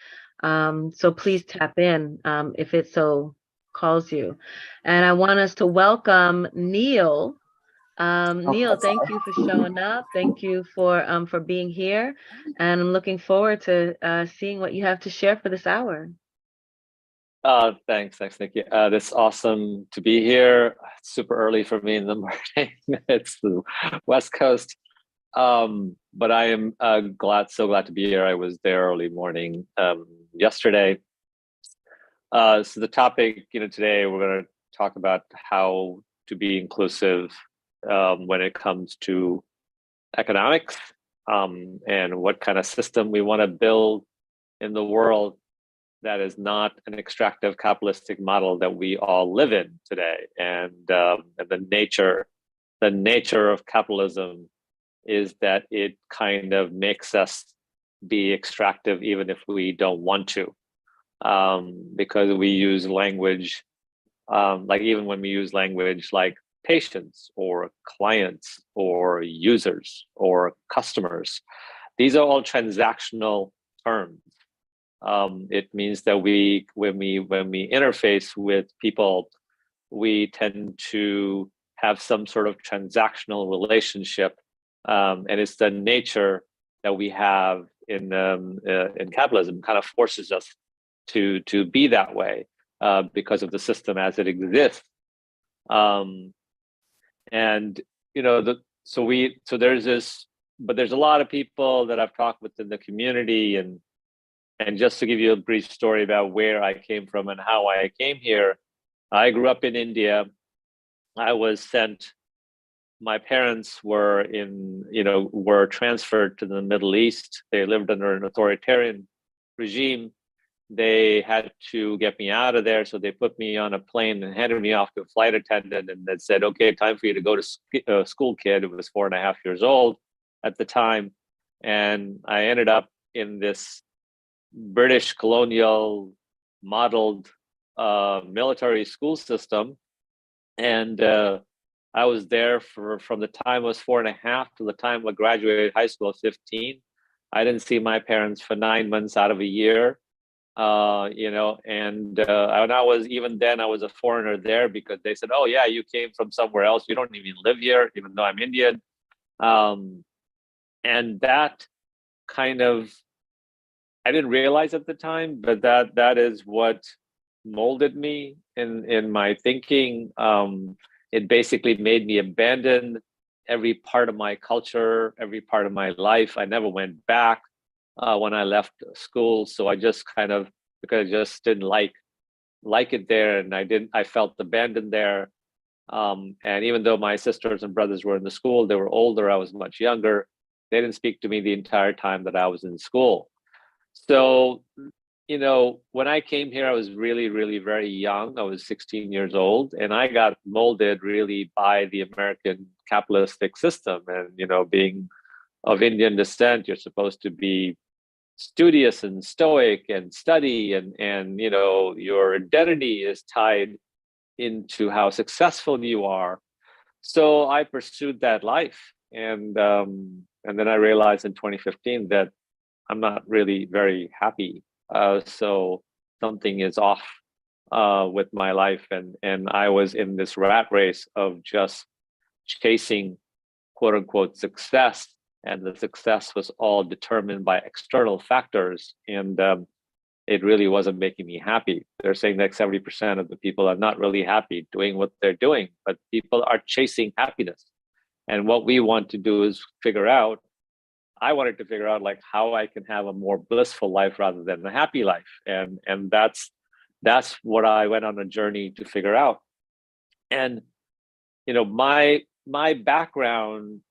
So please tap in if it so calls you. And I want us to welcome Neil. Neil, Okay, thank sorry. you for showing up. Thank you for being here. And I'm looking forward to seeing what you have to share for this hour. Thanks, Nikki. It's awesome to be here. It's super early for me in the morning. It's the West Coast. But I am so glad to be here. I was there early morning yesterday. So the topic, today we're going to talk about how to be inclusive when it comes to economics, and what kind of system we want to build in the world that is not an extractive capitalistic model that we all live in today. And the nature of capitalism is that it kind of makes us be extractive even if we don't want to, because we use language, like even when we use language like patients or clients or users or customers, these are all transactional terms. It means that when we interface with people, we tend to have some sort of transactional relationship and it's the nature that we have in capitalism kind of forces us to be that way because of the system as it exists. And so there's this, but there's a lot of people that I've talked with in the community, and just to give you a brief story about where I came from and how I came here, I grew up in India. I was sent. My parents were were transferred to the Middle East. They lived under an authoritarian regime. They had to get me out of there, so they put me on a plane and handed me off to a flight attendant, and then said, "Okay, time for you to go to school, kid." It was 4.5 years old at the time, and I ended up in this British colonial modeled military school system, and I was there from the time I was 4.5 to the time I graduated high school at 15. I didn't see my parents for 9 months out of a year. And I was, even then I was a foreigner there, because they said, "Oh yeah, you came from somewhere else. You don't even live here," even though I'm Indian. And that kind of, I didn't realize at the time, but that is what molded me in my thinking. It basically made me abandon every part of my culture, every part of my life. I never went back when I left school. So I just because I just didn't like it there, and I felt abandoned there. And even though my sisters and brothers were in the school, they were older, I was much younger. They didn't speak to me the entire time that I was in school. So, when I came here, I was really, really very young. I was 16 years old, and I got molded really by the American capitalistic system. And, being of Indian descent, you're supposed to be studious and stoic and study, and your identity is tied into how successful you are. So I pursued that life, and then I realized in 2015 that I'm not really very happy. So something is off with my life, and I was in this rat race of just chasing quote unquote success, and the success was all determined by external factors, and it really wasn't making me happy. They're saying that 70% of the people are not really happy doing what they're doing, but people are chasing happiness. And what we want to do is I wanted to figure out like how I can have a more blissful life rather than a happy life. And that's what I went on a journey to figure out. And, my background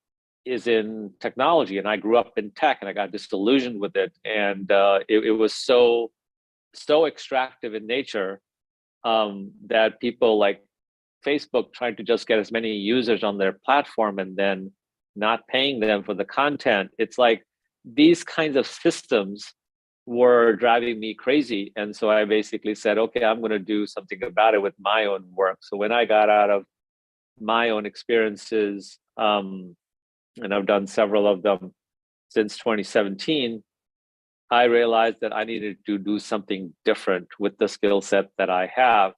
is in technology, and I grew up in tech, and I got disillusioned with it. And it was so extractive in nature that people like Facebook trying to just get as many users on their platform and then not paying them for the content. It's like these kinds of systems were driving me crazy. And so I basically said, okay, I'm going to do something about it with my own work. So when I got out of my own experiences, and I've done several of them since 2017, I realized that I needed to do something different with the skill set that I have.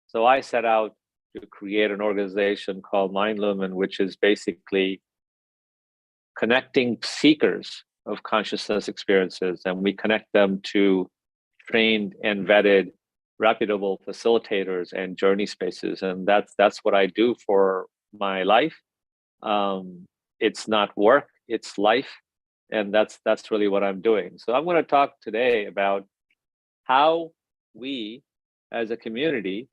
So I set out to create an organization called Mind Lumen, which is basically connecting seekers of consciousness experiences, and we connect them to trained and vetted, reputable facilitators and journey spaces. And that's what I do for my life. It's not work, it's life. And that's really what I'm doing. So I'm going to talk today about how we as a community,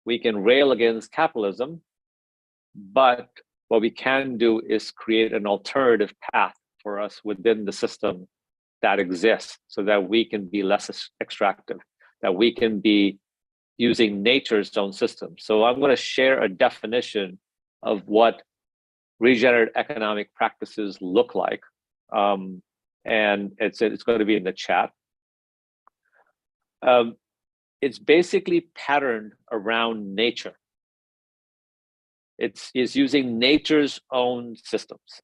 we can rail against capitalism, but what we can do is create an alternative path for us within the system that exists, so that we can be less extractive, that we can be using nature's own system. So I'm going to share a definition of what regenerative economic practices look like. And it's going to be in the chat. It's basically patterned around nature. It's using nature's own systems,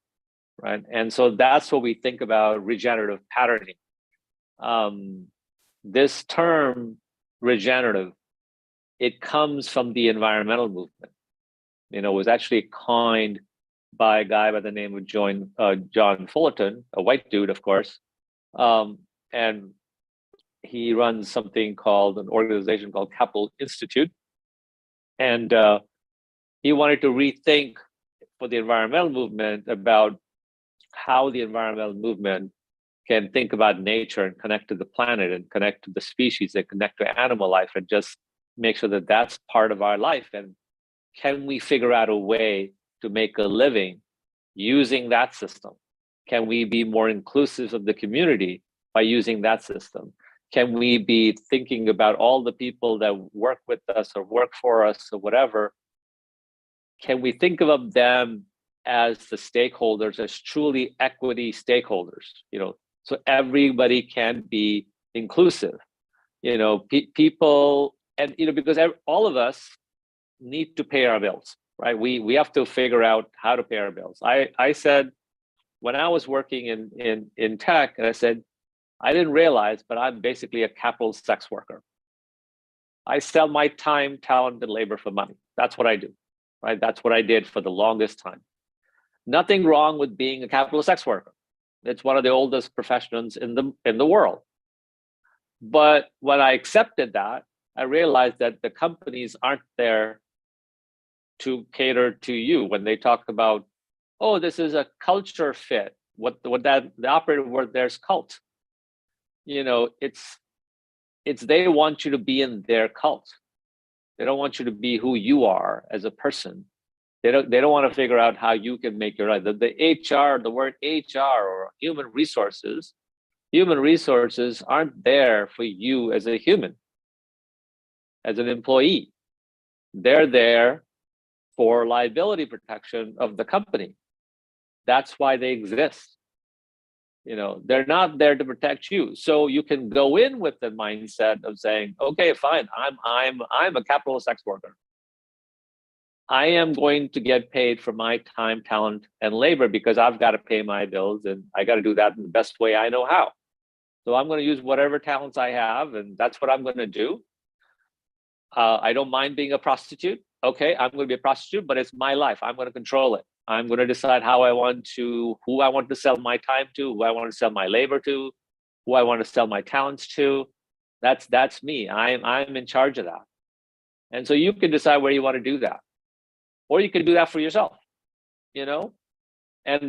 right? And so that's what we think about regenerative patterning. This term regenerative, it comes from the environmental movement. It was actually coined by a guy by the name of John Fullerton, a white dude, of course. And he runs something called an organization called Capital Institute. And he wanted to rethink for the environmental movement about how the environmental movement can think about nature and connect to the planet and connect to the species and connect to animal life and just make sure that that's part of our life. And can we figure out a way to make a living using that system? Can we be more inclusive of the community by using that system? Can we be thinking about all the people that work with us or work for us or whatever? Can we think of them as the stakeholders, as truly equity stakeholders? So everybody can be inclusive. People, and because all of us need to pay our bills, right? We have to figure out how to pay our bills. I said when I was working in tech, and I said, I didn't realize, but I'm basically a capital sex worker. I sell my time, talent, and labor for money. That's what I do, right? That's what I did for the longest time. Nothing wrong with being a capital sex worker. It's one of the oldest professions in the world. But when I accepted that, I realized that the companies aren't there to cater to you. When they talk about, oh, this is a culture fit, what that the operative word there is cult. It's they want you to be in their cult. They don't want you to be who you are as a person. They don't want to figure out how you can make your life. The HR, the word HR or human resources aren't there for you as a human, as an employee. They're there for liability protection of the company. That's why they exist. They're not there to protect you. So you can go in with the mindset of saying, okay, fine, I'm a capital sex worker. I am going to get paid for my time, talent, and labor because I've got to pay my bills, and I got to do that in the best way I know how. So I'm going to use whatever talents I have, and that's what I'm going to do. I don't mind being a prostitute. Okay, I'm going to be a prostitute, but it's my life. I'm going to control it. I'm going to decide who I want to sell my time to, who I want to sell my labor to, who I want to sell my talents to. That's me. I'm in charge of that. And so you can decide where you want to do that. Or you can do that for yourself, and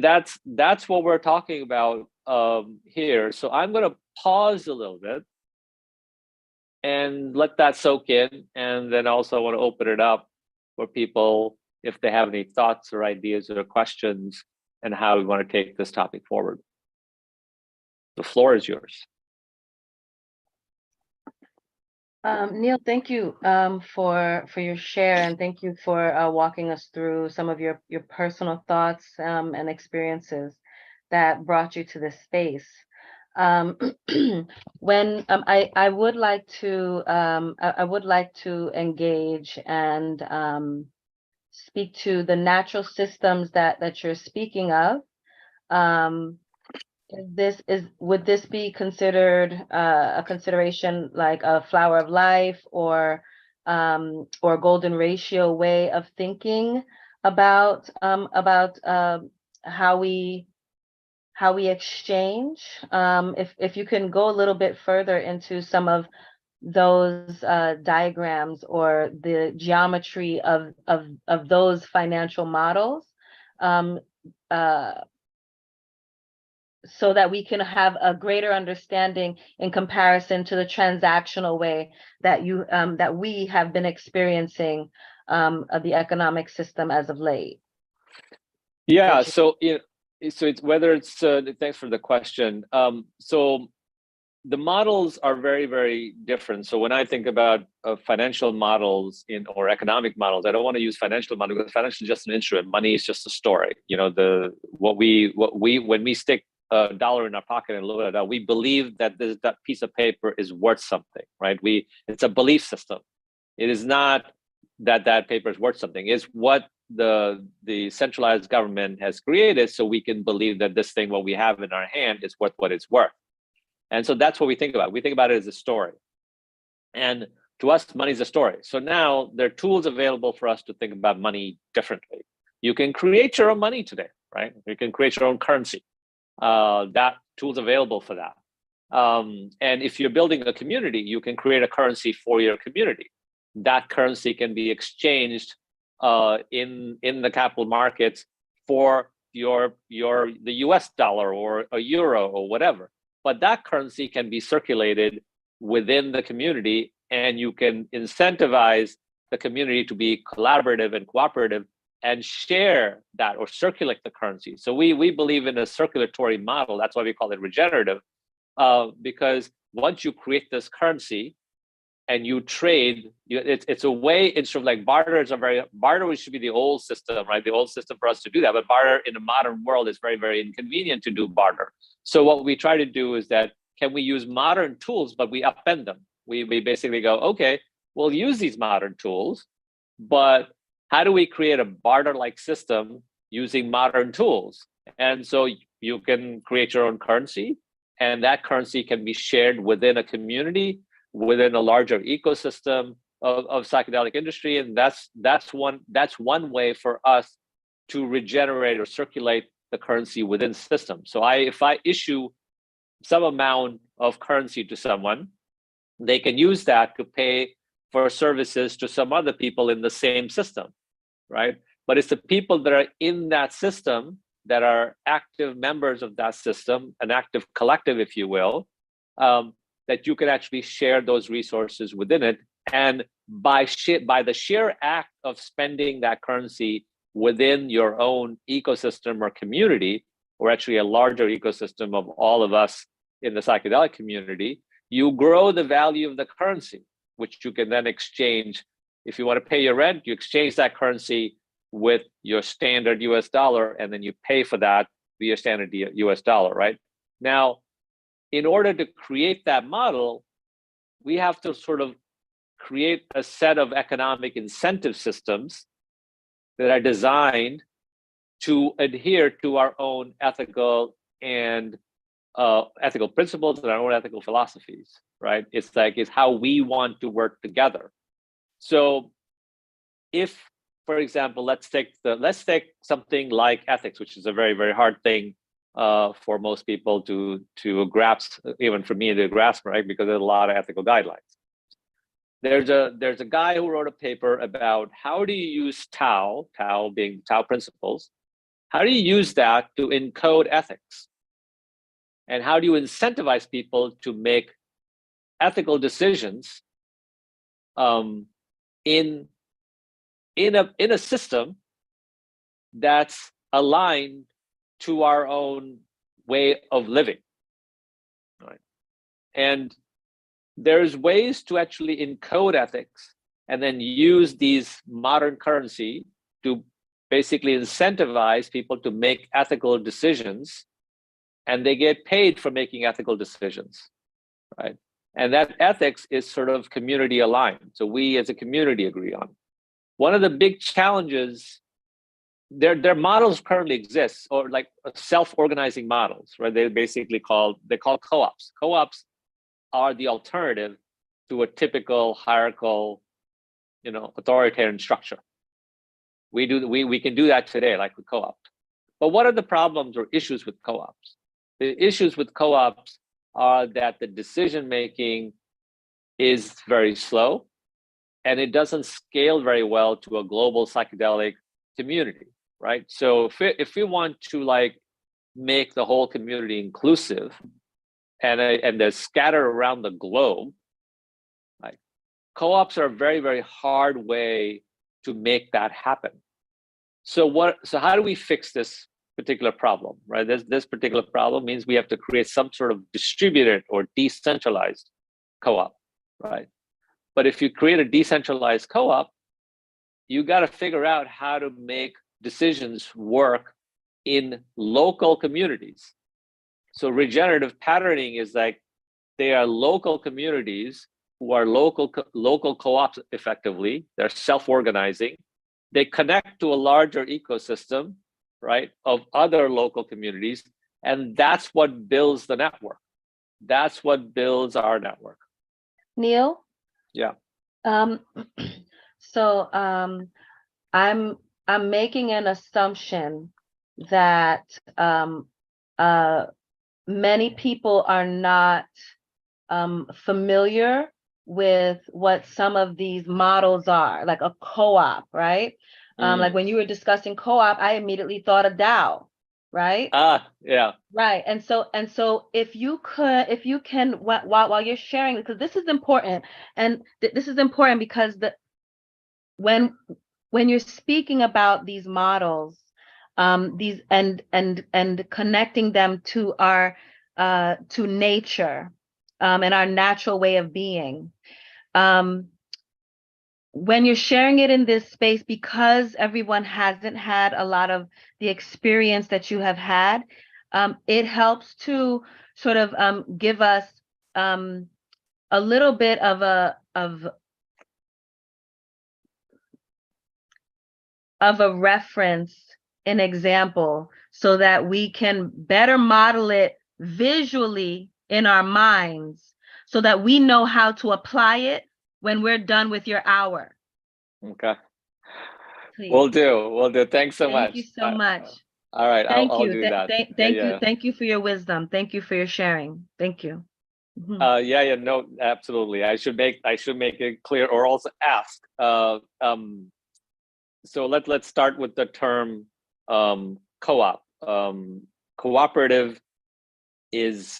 that's what we're talking about here. So I'm going to pause a little bit and let that soak in, and then also I want to open it up for people if they have any thoughts or ideas or questions and how we want to take this topic forward. The floor is yours. Neil, thank you for your share, and thank you for walking us through some of your personal thoughts and experiences that brought you to this space. When I would like to engage and speak to the natural systems that you're speaking of. Would this be considered a consideration like a flower of life or golden ratio way of thinking about how we exchange? If you can go a little bit further into some of those diagrams or the geometry of those financial models, so that we can have a greater understanding in comparison to the transactional way that we have been experiencing of the economic system as of late. Yeah, so it's whether it's thanks for the question. So the models are very, very different. So when I think about financial models or economic models, I don't want to use financial model because financial is just an instrument. Money is just a story. When we stick a dollar in our pocket and look at that, we believe that that piece of paper is worth something, right? It's a belief system. It is not that paper is worth something. It's what the centralized government has created so we can believe that this thing, what we have in our hand, is worth what it's worth. And so that's what we think about. We think about it as a story. And to us, money is a story. So now there are tools available for us to think about money differently. you can create your own money today, right? You can create your own currency. That tool's available for that. And if you're building a community, you can create a currency for your community. That currency can be exchanged in the capital markets for the US dollar or a euro or whatever. But that currency can be circulated within the community, and you can incentivize the community to be collaborative and cooperative and share that or circulate the currency. So we believe in a circulatory model. That's why we call it regenerative, because once you create this currency and you trade, it's a way, instead of like barter should be the old system, right? The old system for us to do that, but barter in a modern world is very, very inconvenient to do barter. So what we try to do is that, can we use modern tools, but we upend them? We basically go, okay, we'll use these modern tools, but how do we create a barter-like system using modern tools? And so you can create your own currency, and that currency can be shared within a community, within a larger ecosystem of psychedelic industry. And that's one way for us to regenerate or circulate the currency within systems. So if I issue some amount of currency to someone, they can use that to pay for services to some other people in the same system, right? But it's the people that are in that system, that are active members of that system, an active collective, if you will, that you can actually share those resources within it. And by the sheer act of spending that currency within your own ecosystem or community, or actually a larger ecosystem of all of us in the psychedelic community, you grow the value of the currency, which you can then exchange. If you want to pay your rent, you exchange that currency with your standard US dollar, and then you pay for that via standard US dollar, right? Now, in order to create that model, we have to sort of create a set of economic incentive systems that are designed to adhere to our own ethical and ethical principles and our own ethical philosophies, right? It's how we want to work together. So if, for example, let's take something like ethics, which is a very, very hard thing for most people to grasp, even for me to grasp, right? Because there's a lot of ethical guidelines. There's a guy who wrote a paper about how do you use Tao being Tao principles, how do you use that to encode ethics? And how do you incentivize people to make ethical decisions in a system that's aligned to our own way of living, right? And there's ways to actually encode ethics and then use these modern currency to basically incentivize people to make ethical decisions, and they get paid for making ethical decisions, right? And that ethics is sort of community aligned. So we as a community agree on. One of the big challenges, their models currently exist, or like self-organizing models, right? They're called co-ops. Co-ops are the alternative to a typical hierarchical, authoritarian structure. We can do that today, like with co-ops. But what are the problems or issues with co-ops? The issues with co-ops are that the decision-making is very slow, and it doesn't scale very well to a global psychedelic community, right? So if we want to make the whole community inclusive, and they're scattered around the globe, like co-ops are a very, very hard way to make that happen. So how do we fix this particular problem, right? This particular problem means we have to create some sort of distributed or decentralized co-op, right? But if you create a decentralized co-op, you got to figure out how to make decisions work in local communities. So regenerative patterning is they are local communities who are local co-ops effectively. They're self-organizing. They connect to a larger ecosystem, right, of other local communities. And that's what builds the network. That's what builds our network. Neil? Yeah. So I'm I'm making an assumption that many people are not familiar with what some of these models are, like a co-op, right? Like when you were discussing co-op, I immediately thought of DAO, right? Yeah. Right. And so if you can, while you're sharing, because this is important, and this is important because when you're speaking about these models, these and connecting them to our to nature, and our natural way of being, when you're sharing it in this space, because everyone hasn't had a lot of the experience that you have had, it helps to sort of give us a little bit of a reference, an example, so that we can better model it visually in our minds, so that we know how to apply it when we're done with your hour. Okay. Please. We'll do. Thanks so much. Thank you so much. All right, Thank I'll you. do that. Thank you. Thank you for your wisdom. Thank you for your sharing. Thank you. No, absolutely. I should make it clear, or also ask. So let's start with the term co-op. Cooperative is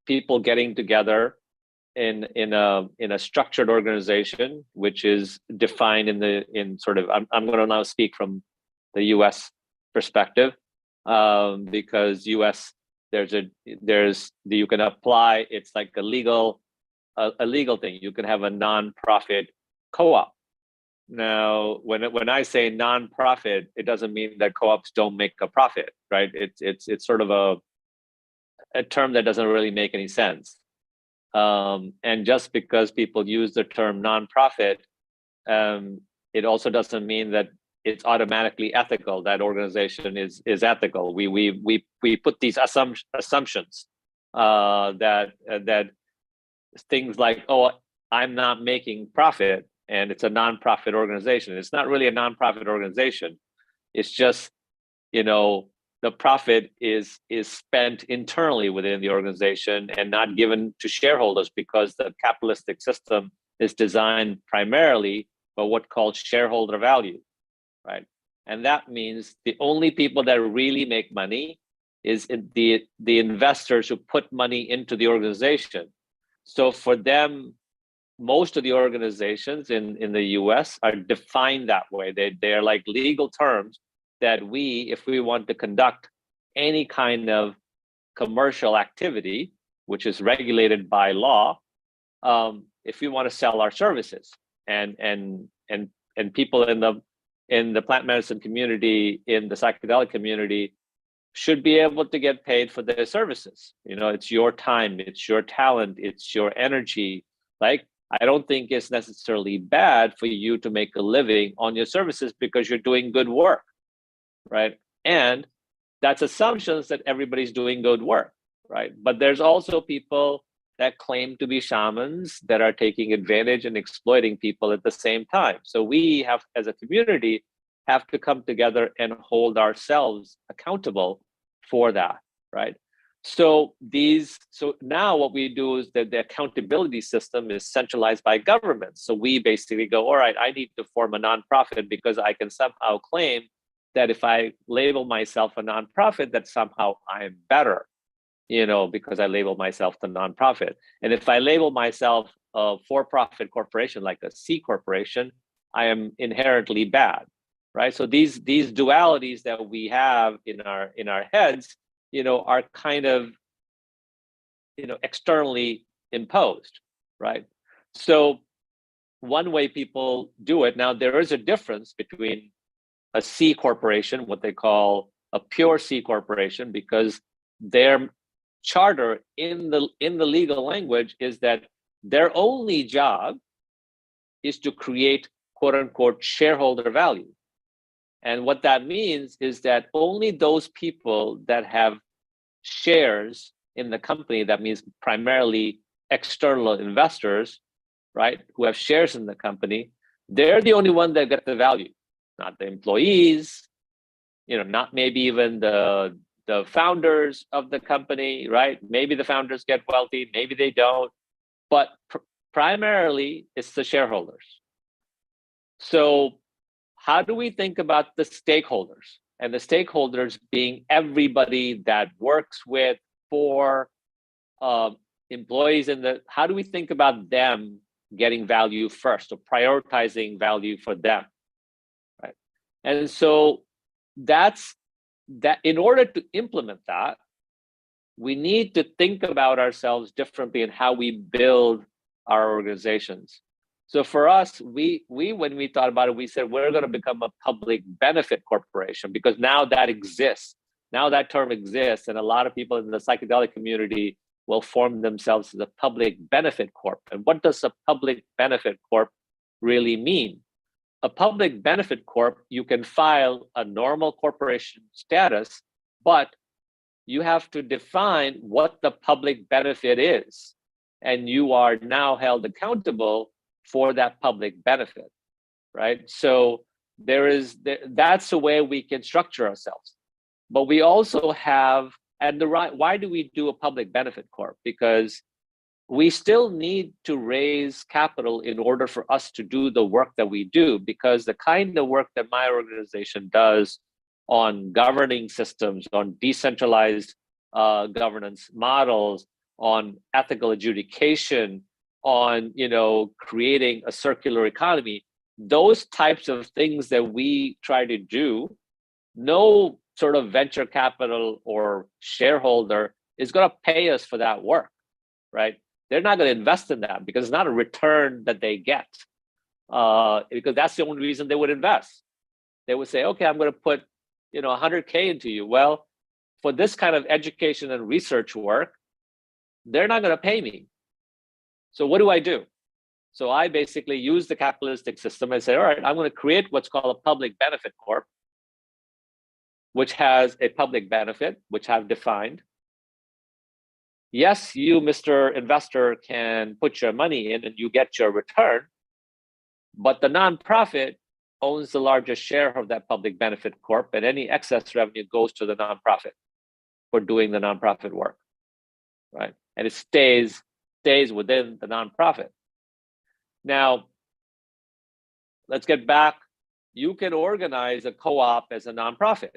people getting together in a structured organization, which is defined in sort of, I'm going to now speak from the U.S. perspective, because U.S. you can apply, it's like a legal thing. You can have a nonprofit co-op. Now, when I say nonprofit, it doesn't mean that co-ops don't make a profit, right? It's sort of a term that doesn't really make any sense. And just because people use the term nonprofit, it also doesn't mean that it's automatically ethical. That organization is ethical. We put these assumptions that things like, oh, I'm not making profit, and it's a nonprofit organization. It's not really a nonprofit organization. It's just, the profit is spent internally within the organization and not given to shareholders, because the capitalistic system is designed primarily for what's called shareholder value, right? And that means the only people that really make money is the investors who put money into the organization. So for them, most of the organizations in the US are defined that way. They're like legal terms that if we want to conduct any kind of commercial activity, which is regulated by law, if we want to sell our services, and people in the plant medicine community, in the psychedelic community, should be able to get paid for their services. It's your time, it's your talent, it's your energy. Like, I don't think it's necessarily bad for you to make a living on your services because you're doing good work, right? And that's assumptions that everybody's doing good work, right? But there's also people that claim to be shamans that are taking advantage and exploiting people at the same time. So we have, as a community, have to come together and hold ourselves accountable for that, right? So now what we do is that the accountability system is centralized by government. So we basically go, all right, I need to form a nonprofit because I can somehow claim that if I label myself a nonprofit, that somehow I'm better, because I label myself the nonprofit. And if I label myself a for-profit corporation, like a C corporation, I am inherently bad, right? So these dualities that we have in our heads, are kind of, externally imposed, right? So one way people do it, now there is a difference between a C corporation, what they call a pure C corporation, because their charter in the legal language is that their only job is to create quote unquote shareholder value. And what that means is that only those people that have shares in the company, that means primarily external investors, right, who have shares in the company, they're the only one that get the value. not the employees, not maybe even the founders of the company, right? Maybe the founders get wealthy, maybe they don't, but primarily it's the shareholders. So how do we think about the stakeholders? And the stakeholders being everybody that works with, for employees how do we think about them getting value first, or prioritizing value for them, right? And so that's that. In order to implement that, we need to think about ourselves differently in how we build our organizations. So for us, we when we thought about it, we said we're going to become a public benefit corporation, because now that exists. Now that term exists, and a lot of people in the psychedelic community will form themselves as a public benefit corp. And what does a public benefit corp really mean? A public benefit corp, you can file a normal corporation status, but you have to define what the public benefit is. And you are now held accountable for that public benefit, right? So that's the way we can structure ourselves. But we also have, why do we do a public benefit corp? Because we still need to raise capital in order for us to do the work that we do, because the kind of work that my organization does on governing systems, on decentralized governance models, on ethical adjudication, on creating a circular economy, those types of things that we try to do, no sort of venture capital or shareholder is going to pay us for that work, right? They're not going to invest in that because it's not a return that they get, because that's the only reason they would invest. They would say, okay, I'm going to put 100K into you. Well, for this kind of education and research work, they're not going to pay me. So what do I do? So I basically use the capitalistic system and say, all right, I'm going to create what's called a public benefit corp, which has a public benefit, which I've defined. Yes, you, Mr. Investor, can put your money in and you get your return, but the nonprofit owns the largest share of that public benefit corp, and any excess revenue goes to the nonprofit for doing the nonprofit work, right? And it stays within the nonprofit. Now, let's get back. You can organize a co-op as a nonprofit.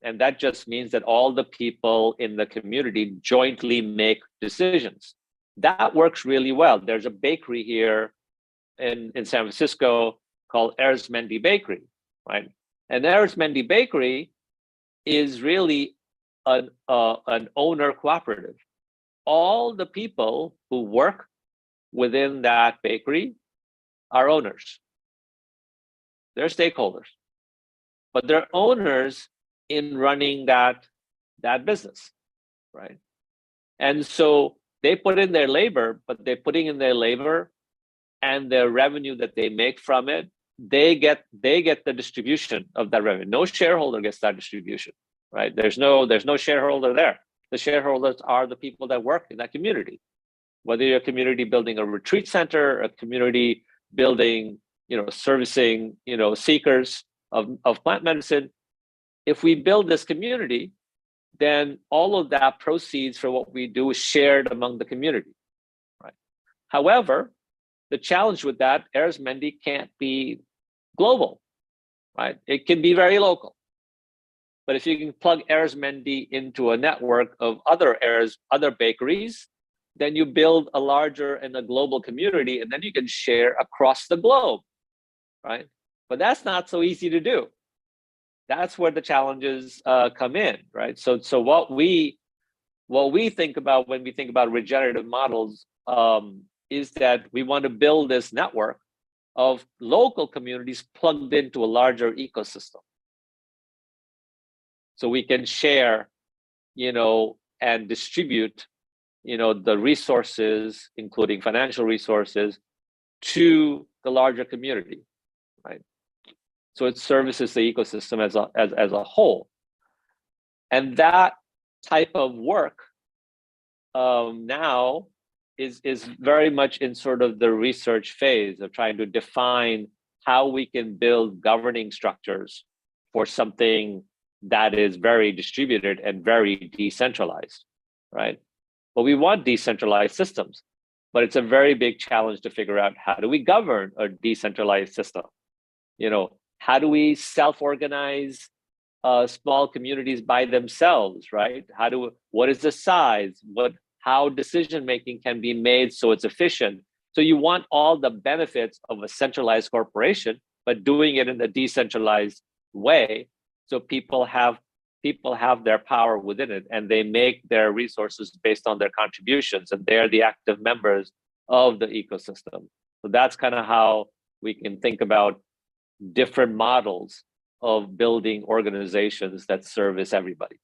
And that just means that all the people in the community jointly make decisions. That works really well. There's a bakery here in San Francisco called Arizmendi Bakery, right? And Arizmendi Bakery is really an owner cooperative. All the people who work within that bakery are owners. They're stakeholders, but they're owners in running that business, right? And so they put in their labor, but they're putting in their labor and the revenue that they make from it, they get the distribution of that revenue. No shareholder gets that distribution, right? There's no shareholder there. The shareholders are the people that work in that community. Whether you're a community building a retreat center, a community building, servicing, seekers of plant medicine. If we build this community, then all of that proceeds for what we do is shared among the community, right? However, the challenge with that, Arizmendi can't be global, right? It can be very local. But if you can plug Arizmendi into a network of other bakeries, then you build a larger and a global community, and then you can share across the globe, right? But that's not so easy to do. That's where the challenges come in, right? So what we think about when we think about regenerative models is that we want to build this network of local communities plugged into a larger ecosystem. So we can share, and distribute, the resources, including financial resources, to the larger community, right? So it services the ecosystem as a whole. And that type of work now is very much in sort of the research phase of trying to define how we can build governing structures for something that is very distributed and very decentralized, right? But we want decentralized systems, but it's a very big challenge to figure out, how do we govern a decentralized system? How do we self-organize small communities by themselves, right? What is the size? How decision-making can be made so it's efficient? So you want all the benefits of a centralized corporation, but doing it in a decentralized way, so people have their power within it, and they make their resources based on their contributions, and they're the active members of the ecosystem. So that's kind of how we can think about different models of building organizations that service everybody.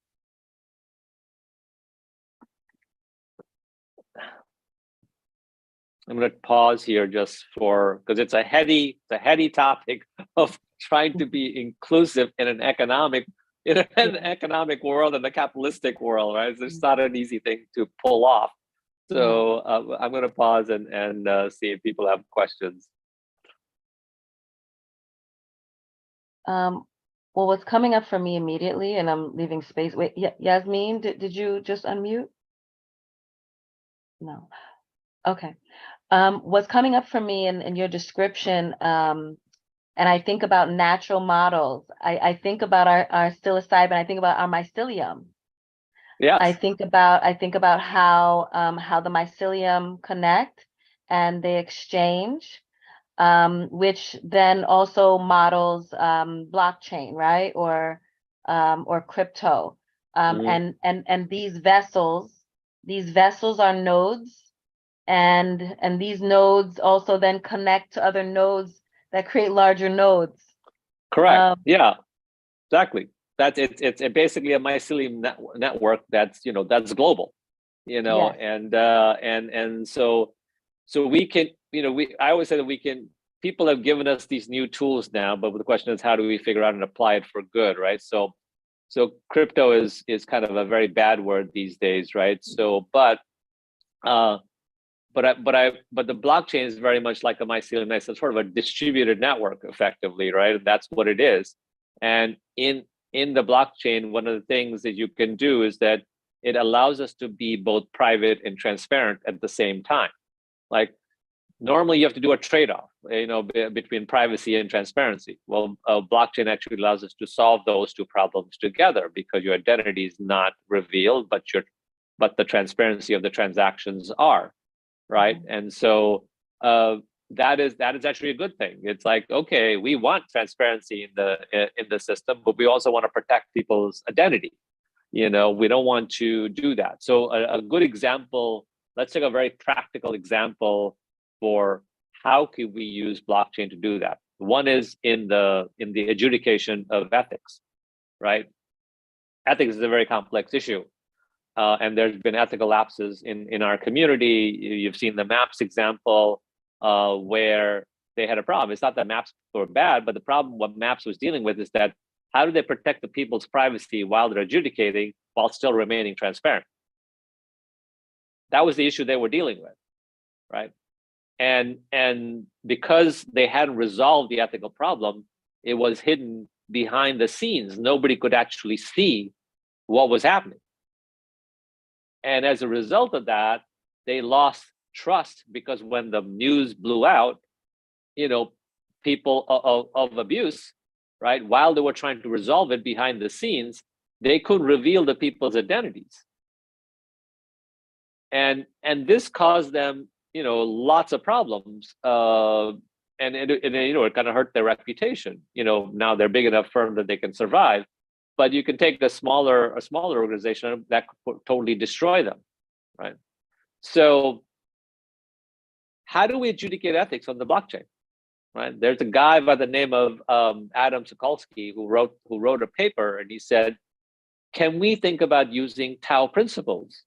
I'm going to pause here just because it's a heady topic of trying to be inclusive in an economic world and the capitalistic world, right? So it's not an easy thing to pull off. So I'm going to pause and see if people have questions. Well, what's coming up for me immediately, and I'm leaving space. Wait, Yasmin, did you just unmute? No. Okay. What's coming up for me in your description, and I think about natural models. I think about our psilocybin. I think about our mycelium. Yes. I think about how the mycelium connect and they exchange, which then also models blockchain, right? Or crypto. And these vessels are nodes. And these nodes also then connect to other nodes that create larger nodes. Correct. Yeah, exactly. It's basically a mycelium network that's global, Yes. and so we can, I always say that people have given us these new tools now, but the question is, how do we figure out and apply it for good, right? So crypto is kind of a very bad word these days, right? So but the blockchain is very much like a mycelium. It's sort of a distributed network, effectively, right? That's what it is. And in the blockchain, one of the things that you can do is that it allows us to be both private and transparent at the same time. Like, normally you have to do a trade-off, between privacy and transparency. Well, blockchain actually allows us to solve those two problems together, because your identity is not revealed, but the transparency of the transactions are. Right. And so that is actually a good thing. It's like, okay, we want transparency in the system, but we also want to protect people's identity. We don't want to do that. So a good example, let's take a very practical example for how could we use blockchain to do that. One is in the adjudication of ethics, right? Ethics is a very complex issue. And there's been ethical lapses in our community. You've seen the MAPS example, where they had a problem. It's not that MAPS were bad, but the problem what MAPS was dealing with is that, how do they protect the people's privacy while they're adjudicating, while still remaining transparent? That was the issue they were dealing with, right? And because they hadn't resolved the ethical problem, it was hidden behind the scenes. Nobody could actually see what was happening. And as a result of that, they lost trust, because when the news blew out, people of abuse, right, while they were trying to resolve it behind the scenes, they could reveal the people's identities. And this caused them, lots of problems. And it kind of hurt their reputation. Now they're a big enough firm that they can survive. But you can take a smaller organization that could totally destroy them, right? So how do we adjudicate ethics on the blockchain, right? There's a guy by the name of Adam Sokolsky who wrote a paper, and he said, can we think about using Tao principles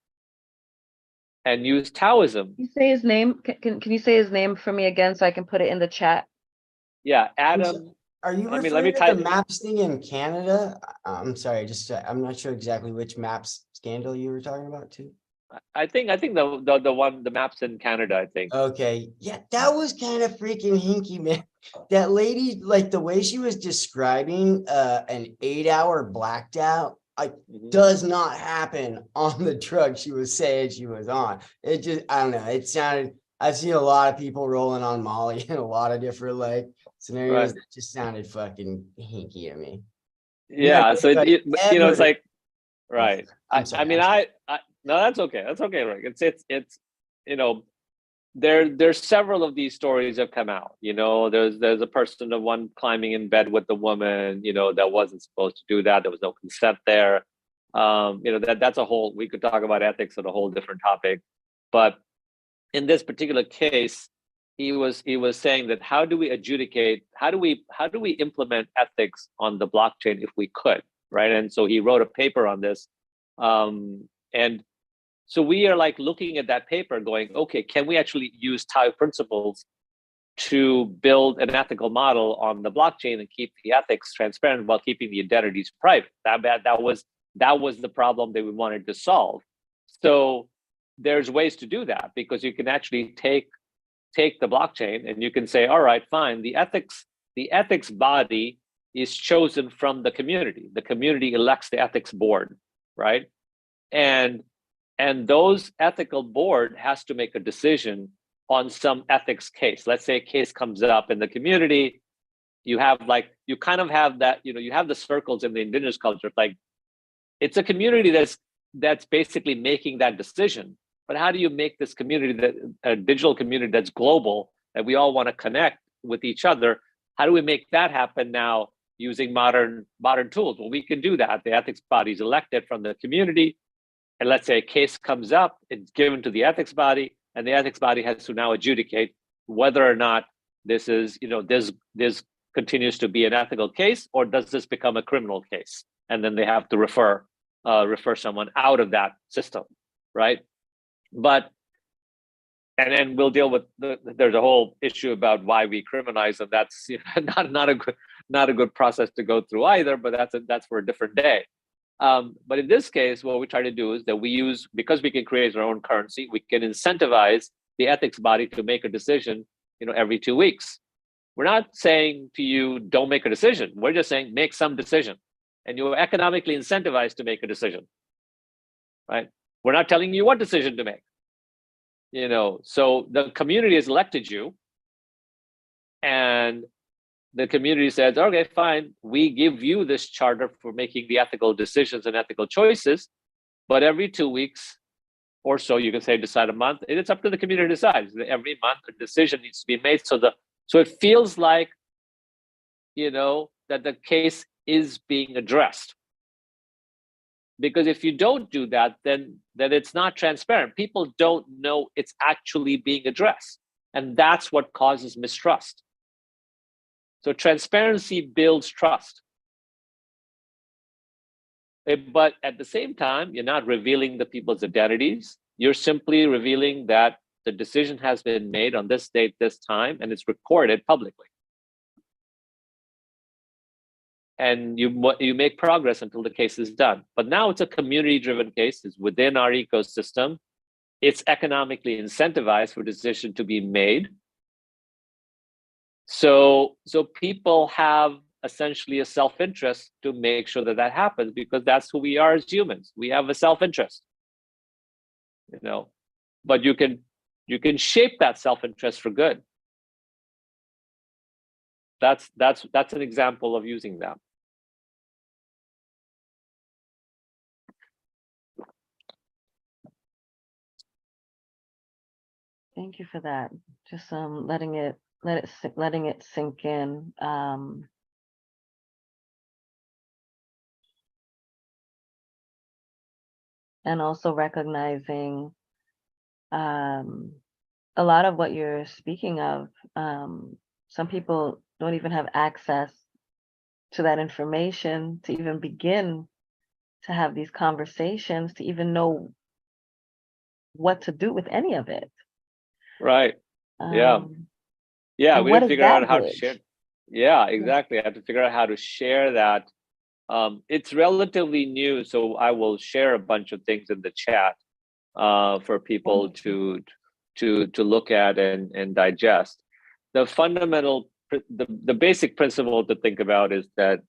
and use Taoism? Can you say his name? Can you say his name for me again so I can put it in the chat? Yeah, Adam. Are you let me referring to type the MAPS thing in Canada? I'm sorry, I'm not sure exactly which MAPS scandal you were talking about too. I think the maps in Canada, I think. Okay, yeah, that was kind of freaking hinky, man. That lady, like the way she was describing an 8-hour blacked out, does not happen on the drug she was saying she was on. It just, I don't know. It sounded. I've seen a lot of people rolling on Molly in a lot of different like scenarios. Right. That just sounded fucking hinky to me. Yeah. So you know, it's like, right. I'm sorry. I mean, no, that's okay. That's okay, Rick. It's you know, there's several of these stories have come out. You know, there's a person, the one climbing in bed with the woman, you know, that wasn't supposed to do that. There was no consent there. You know, that's a whole, we could talk about ethics on a whole different topic. But in this particular case, he was saying that how do we adjudicate, how do we implement ethics on the blockchain if we could, right? And so he wrote a paper on this. And so we are like looking at that paper going, okay, can we actually use Tao principles to build an ethical model on the blockchain and keep the ethics transparent while keeping the identities private? That was the problem that we wanted to solve. So there's ways to do that, because you can actually take the blockchain and you can say, all right, fine, the ethics body is chosen from the community. The community elects the ethics board, right? And those ethical board has to make a decision on some ethics case. Let's say a case comes up in the community. You have like, you kind of have that, you know, you have the circles in the indigenous culture, like it's a community that's basically making that decision. But how do you make this community, that a digital community that's global, that we all want to connect with each other? How do we make that happen now using modern tools? Well, we can do that. The ethics body is elected from the community. And let's say a case comes up, it's given to the ethics body, and the ethics body has to now adjudicate whether or not this is, you know, this continues to be an ethical case, or does this become a criminal case? And then they have to refer someone out of that system, right? But and we'll deal with there's a whole issue about why we criminalize, and that's, you know, not a good process to go through either. But that's for a different day. But in this case, what we try to do is that we use, because we can create our own currency, we can incentivize the ethics body to make a decision, you know, every 2 weeks. We're not saying to you, don't make a decision. We're just saying, make some decision. And you're economically incentivized to make a decision, right? We're not telling you what decision to make. You know, so the community has elected you, and the community says, okay, fine, we give you this charter for making the ethical decisions and ethical choices, but every 2 weeks or so, you can say decide a month, it's up to the community to decide. Every month a decision needs to be made, so it feels like, you know, that the case is being addressed. Because if you don't do that, then it's not transparent. People don't know it's actually being addressed, and that's what causes mistrust. So transparency builds trust. But at the same time, you're not revealing the people's identities. You're simply revealing that the decision has been made on this date, this time, and it's recorded publicly. And you make progress until the case is done. But now it's a community-driven case. It's within our ecosystem. It's economically incentivized for decision to be made. So people have essentially a self-interest to make sure that happens, because that's who we are as humans. We have a self-interest, you know. But you can shape that self-interest for good. That's an example of using that. Thank you for that. Just letting it sink in. And also recognizing a lot of what you're speaking of. Some people don't even have access to that information to even begin to have these conversations, to even know what to do with any of it. Right. Yeah. Yeah. We have to figure out how to share. Yeah, exactly. I have to figure out how to share that. It's relatively new, so I will share a bunch of things in the chat. for people to look at and digest. The fundamental, the basic principle to think about is that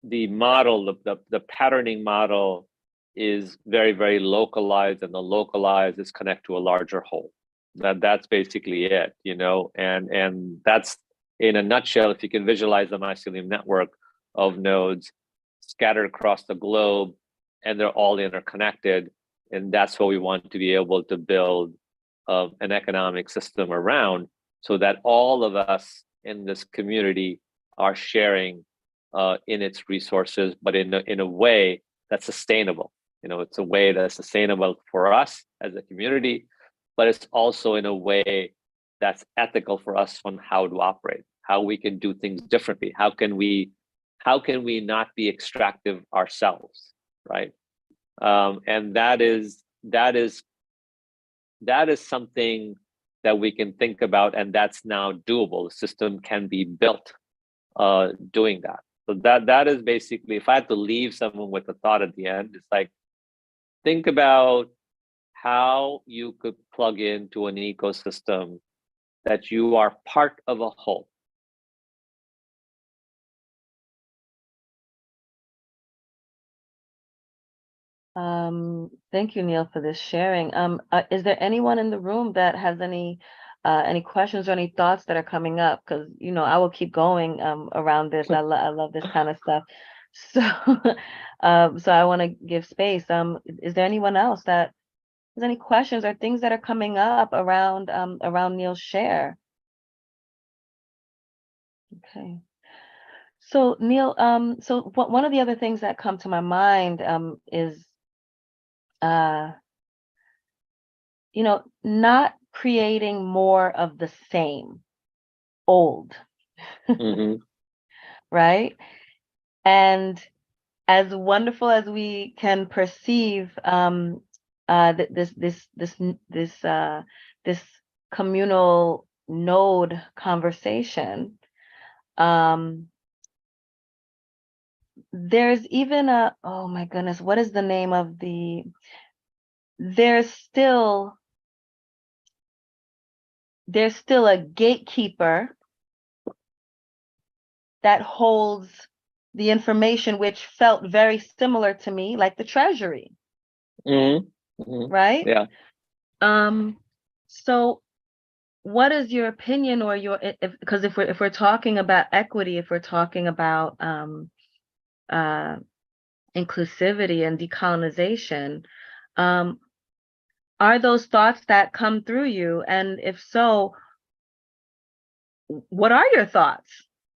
the model, the patterning model is very, very localized, and the localized is connect to a larger whole. That's basically it, you know, and that's in a nutshell. If you can visualize the mycelium network of nodes scattered across the globe, and they're all interconnected, and that's what we want to be able to build an economic system around, so that all of us in this community are sharing in its resources, but in a way that's sustainable. You know, it's a way that's sustainable for us as a community, but it's also in a way that's ethical for us on how to operate, how we can do things differently. How can we not be extractive ourselves, right? And that is something that we can think about, and that's now doable. The system can be built doing that. So that is basically, if I had to leave someone with a thought at the end, it's like, think about how you could plug into an ecosystem that you are part of a whole. Thank you, Neil, for this sharing. Is there anyone in the room that has any questions or any thoughts that are coming up? Because, you know, I will keep going around this. I love this kind of stuff. So, so I want to give space. Is there anyone else that has any questions or things that are coming up around Neil's share? Okay. So Neil, so one of the other things that come to my mind is you know, not creating more of the same old, right? And as wonderful as we can perceive this communal node conversation, there's even a, oh my goodness, what is the name of the, there's still a gatekeeper that holds the information, which felt very similar to me, like the Treasury. Right? Yeah. So what is your opinion, or your, because if we're talking about equity, if we're talking about inclusivity and decolonization, are those thoughts that come through you? And if so, what are your thoughts?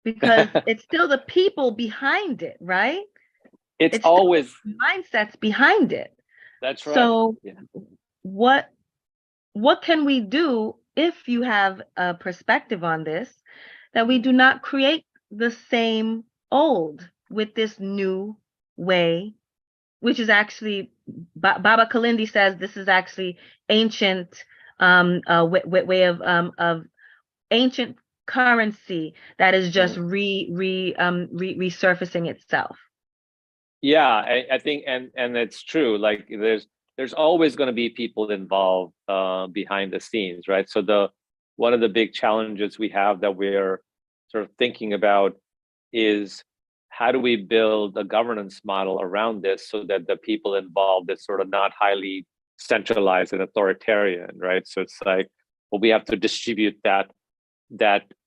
Because it's still the people behind it, right? It's always mindsets behind it. That's right. So yeah. What can we do, if you have a perspective on this, that we do not create the same old with this new way, which is actually, Baba Kalindi says this is actually ancient way of ancient currency that is just resurfacing itself. Yeah, I think, and it's true. Like there's always going to be people involved behind the scenes, right? So one of the big challenges we have that we're sort of thinking about is, how do we build a governance model around this so that the people involved is sort of not highly centralized and authoritarian, right? So it's like, well, we have to distribute that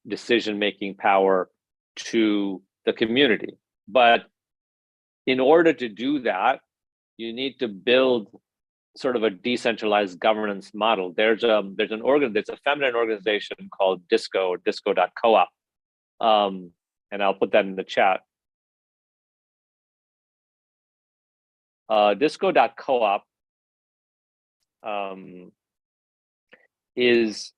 decision-making power to the community. But in order to do that, you need to build sort of a decentralized governance model. There's a feminine organization called disco.coop. And I'll put that in the chat. Disco.coop is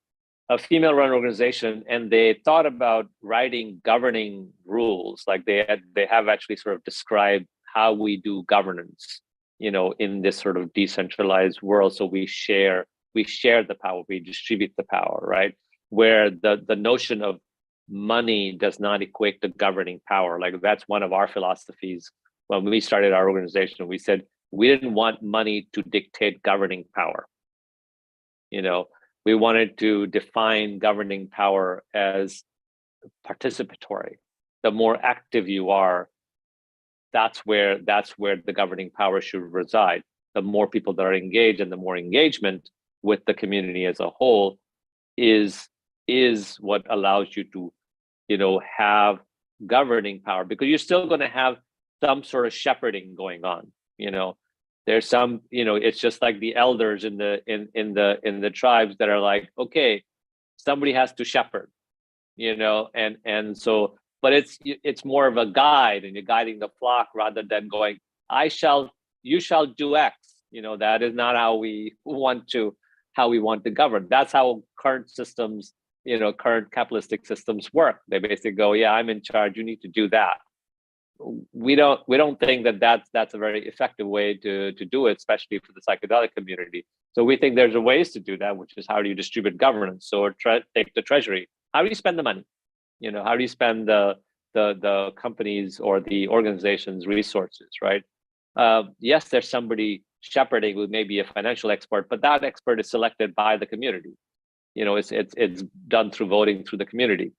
a female-run organization, and they thought about writing governing rules. Like they have actually sort of described how we do governance, you know, in this sort of decentralized world. So we share the power, we distribute the power, right? Where the notion of money does not equate to governing power. Like that's one of our philosophies. When we started our organization, we said we didn't want money to dictate governing power. You know, we wanted to define governing power as participatory. The more active you are, that's where the governing power should reside. The more people that are engaged, and the more engagement with the community as a whole is what allows you to, you know, have governing power, because you're still going to have some sort of shepherding going on. You know, there's some, you know, it's just like the elders in the tribes that are like, okay, somebody has to shepherd, you know, and so, but it's more of a guide, and you're guiding the flock rather than going, you shall do X. You know, that is not how we want to govern. That's how current systems, you know, current capitalistic systems work. They basically go, yeah, I'm in charge, you need to do that. We don't think that that's a very effective way to do it, especially for the psychedelic community. So we think there's ways to do that, which is how do you distribute governance? So take the treasury. How do you spend the money? You know, how do you spend the companies or the organization's resources, right? Yes, there's somebody shepherding who may be a financial expert, but that expert is selected by the community. You know, it's done through voting through the community,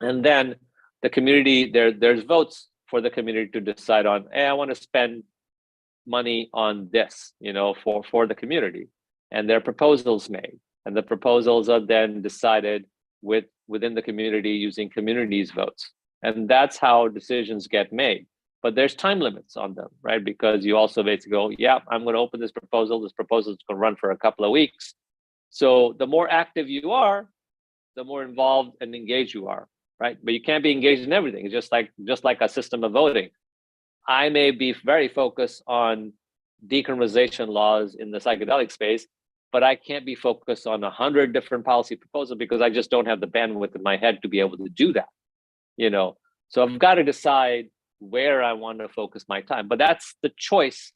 and then the community there's votes for the community to decide on. Hey, I want to spend money on this, you know, for the community, and there are proposals made, and the proposals are then decided within the community using community's votes, and that's how decisions get made. But there's time limits on them, right? Because you also basically go, yeah, I'm going to open this proposal. This proposal is going to run for a couple of weeks. So the more active you are, the more involved and engaged you are, right? But you can't be engaged in everything. It's just like a system of voting. I may be very focused on decriminalization laws in the psychedelic space, but I can't be focused on 100 different policy proposals because I just don't have the bandwidth in my head to be able to do that, you know? So I've got to decide where I want to focus my time. But that's the choice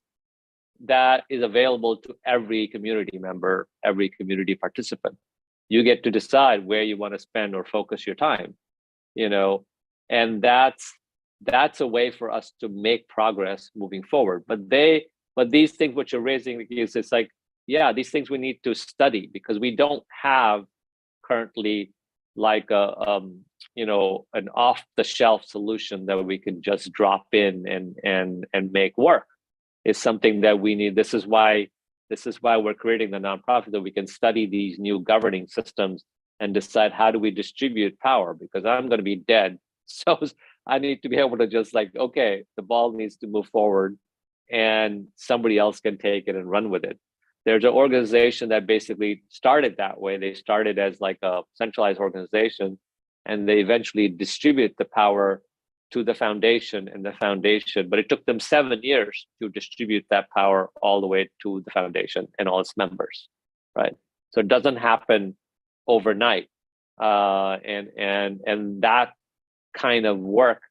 that is available to every community member, every community participant. You get to decide where you want to spend or focus your time, you know, and that's a way for us to make progress moving forward. But these things which you're raising, it's like, yeah, these things we need to study, because we don't have currently like you know, an off-the-shelf solution that we can just drop in and make work. Is something that we need. This is why we're creating the nonprofit, that we can study these new governing systems and decide how do we distribute power, because I'm going to be dead. So I need to be able to just like, okay, the ball needs to move forward and somebody else can take it and run with it. There's an organization that basically started that way. They started as like a centralized organization, and they eventually distribute the power to the foundation and the foundation, but it took them 7 years to distribute that power all the way to the foundation and all its members, right? So it doesn't happen overnight. And that kind of work,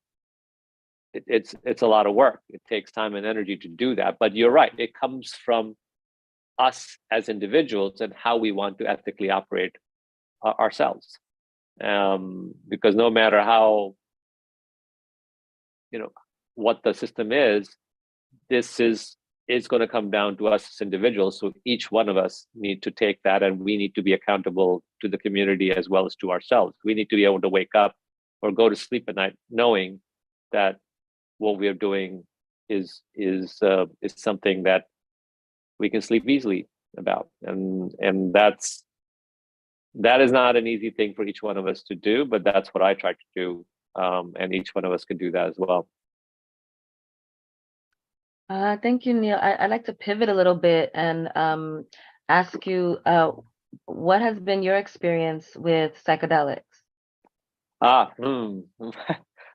it's a lot of work. It takes time and energy to do that, but you're right. It comes from us as individuals and how we want to ethically operate ourselves. Because no matter how, you know, what the system is, this is going to come down to us as individuals. So each one of us need to take that, and we need to be accountable to the community as well as to ourselves. We need to be able to wake up or go to sleep at night knowing that what we are doing is something that we can sleep easily about, and that is not an easy thing for each one of us to do, but that's what I try to do, and each one of us can do that as well. Thank you, Neil. I'd like to pivot a little bit and ask you, what has been your experience with psychedelics?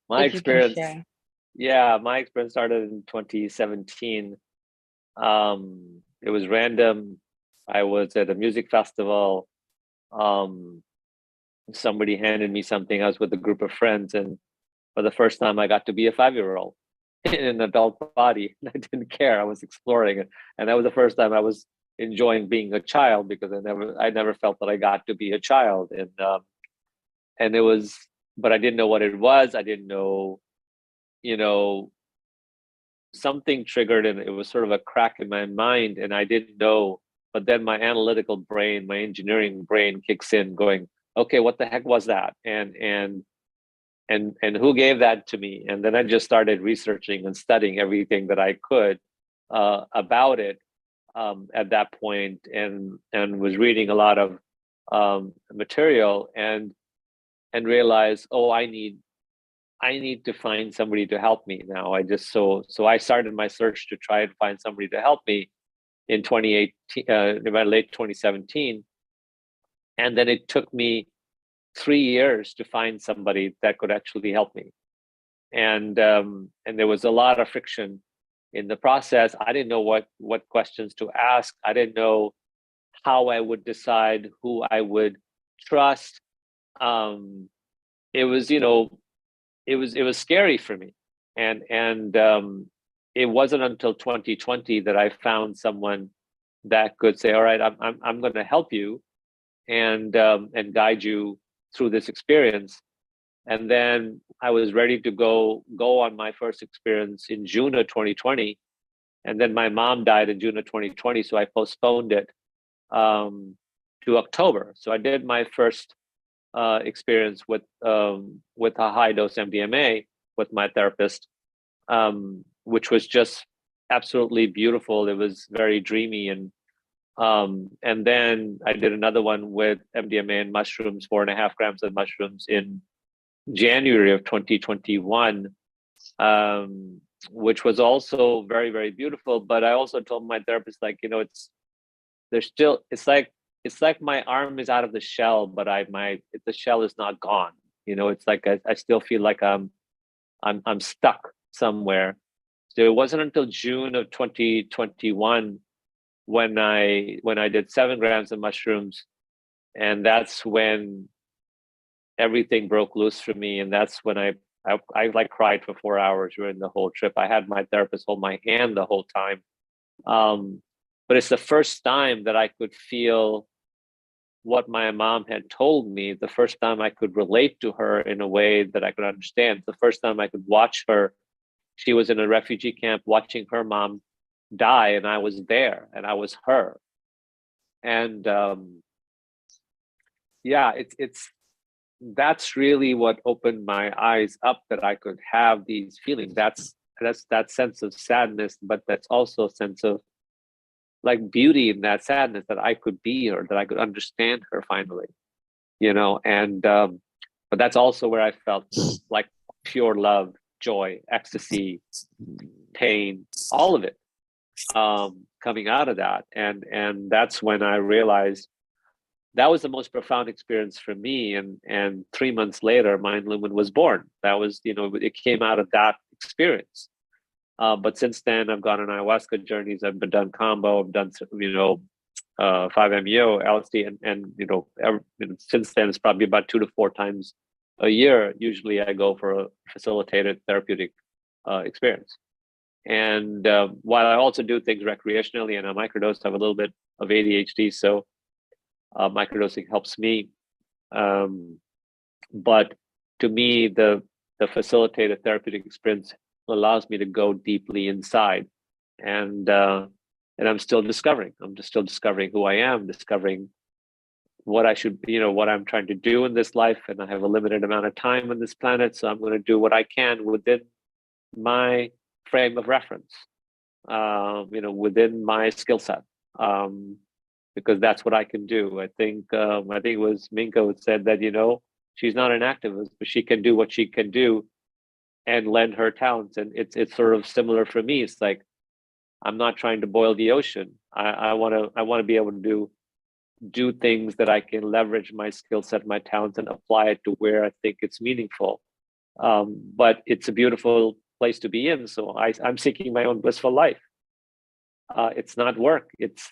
My experience. Yeah, my experience started in 2017. It was random. I was at a music festival. Somebody handed me something. I was with a group of friends, and for the first time, I got to be a 5-year-old in an adult body. I didn't care. I was exploring it, and that was the first time I was enjoying being a child, because I never felt that I got to be a child, and it was. But I didn't know what it was. I didn't know, you know. something triggered, and it was sort of a crack in my mind, and I didn't know. But then my analytical brain, my engineering brain kicks in, going, "Okay, what the heck was that? And who gave that to me?" And then I just started researching and studying everything that I could about it at that point, and was reading a lot of material, and realized, oh, I need to find somebody to help me now. So I started my search to try and find somebody to help me in 2018, about late 2017, and then it took me 3 years to find somebody that could actually help me, and there was a lot of friction in the process. I didn't know what questions to ask. I didn't know how I would decide who I would trust. It was, it was scary for me, and it wasn't until 2020 that I found someone that could say, all right, I'm going to help you and guide you through this experience. And then I was ready to go on my first experience in June of 2020. And then my mom died in June of 2020, so I postponed it to October. So I did my first experience with a high dose MDMA with my therapist, which was just absolutely beautiful. It was very dreamy, and then I did another one with MDMA and mushrooms, 4.5 grams of mushrooms in January of 2021, which was also very, very beautiful. But I also told my therapist, like, it's like my arm is out of the shell, but the shell is not gone. It's like I still feel like I'm stuck somewhere. So it wasn't until June of 2021 when I did 7 grams of mushrooms, and that's when everything broke loose for me. And that's when I like cried for 4 hours during the whole trip. I had my therapist hold my hand the whole time. But it's the first time that I could feel what my mom had told me, the first time I could relate to her in a way that I could understand, the first time I could watch her. She was in a refugee camp watching her mom die, and I was there, and I was her. And yeah, that's really what opened my eyes up, that I could have these feelings. That's that sense of sadness, but that's also a sense of like beauty in that sadness, that I could be her, that I could understand her finally, and but that's also where I felt like pure love, joy, ecstasy, pain, all of it coming out of that. And that's when I realized that was the most profound experience for me. And 3 months later, Mind Lumen was born. That was, it came out of that experience. But since then, I've gone on ayahuasca journeys. I've done combo. I've done, 5-MeO, LSD, and since then, it's probably about 2 to 4 times a year. Usually, I go for a facilitated therapeutic experience. And while I also do things recreationally, and I microdose, I have a little bit of ADHD, so microdosing helps me. But to me, the facilitated therapeutic experience allows me to go deeply inside, and I'm still discovering. I'm just still discovering who I am, discovering what I should, what I'm trying to do in this life. And I have a limited amount of time on this planet, so I'm going to do what I can within my frame of reference, within my skill set, because that's what I can do. I think it was Minka who said that, she's not an activist, but she can do what she can do and lend her talents. And it's sort of similar for me. It's like, I'm not trying to boil the ocean. I want to be able to do things that I can leverage my skill set, my talents, and apply it to where I think it's meaningful. But it's a beautiful place to be in. So I'm seeking my own blissful life. It's not work. It's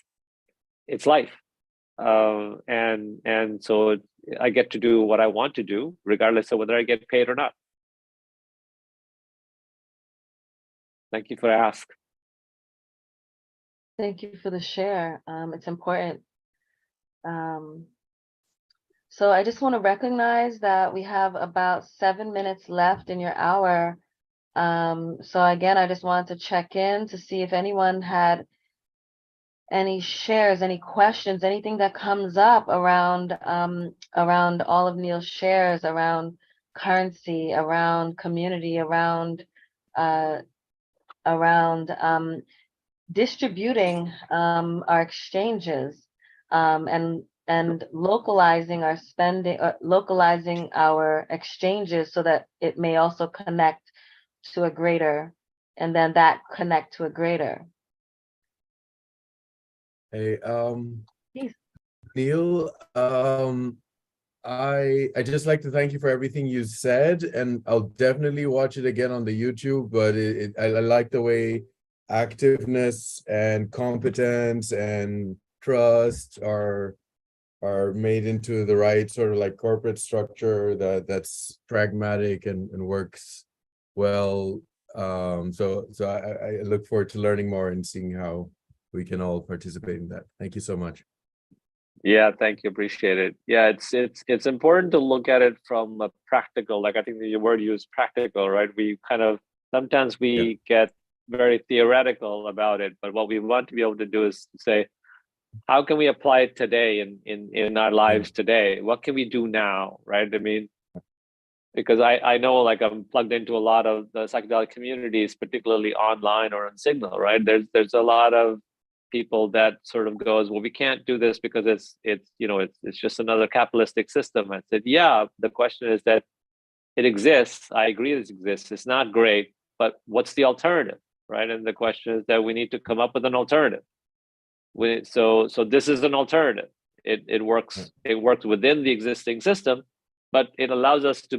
life. And so I get to do what I want to do, regardless of whether I get paid or not. Thank you for ask. Thank you for the share. It's important. So I just want to recognize that we have about 7 minutes left in your hour. So again, I just wanted to check in to see if anyone had any shares, any questions, anything that comes up around around all of Neil's shares, around currency, around community, around distributing our exchanges, and localizing our spending, localizing our exchanges so that it may also connect to a greater, and then that connect to a greater. Hey, Please. Neil, I just like to thank you for everything you said, and I'll definitely watch it again on the YouTube. But I like the way activeness and competence and trust are made into the right sort of like corporate structure that's pragmatic and works well. So I look forward to learning more and seeing how we can all participate in that. Thank you so much. Yeah, thank you. Appreciate it. Yeah, it's important to look at it from a practical, like I think the word used practical, right? We kind of sometimes we get very theoretical about it, but what we want to be able to do is say, how can we apply it today in our lives today? What can we do now, right? I mean, because I know, like, I'm plugged into a lot of the psychedelic communities, particularly online or on Signal, right? There's a lot of people that sort of goes, well, we can't do this because it's just another capitalistic system. I said, yeah, the question is that it exists. I agree it exists. It's not great, but what's the alternative, right? And the question is that we need to come up with an alternative. So this is an alternative. It works within the existing system, but it allows us to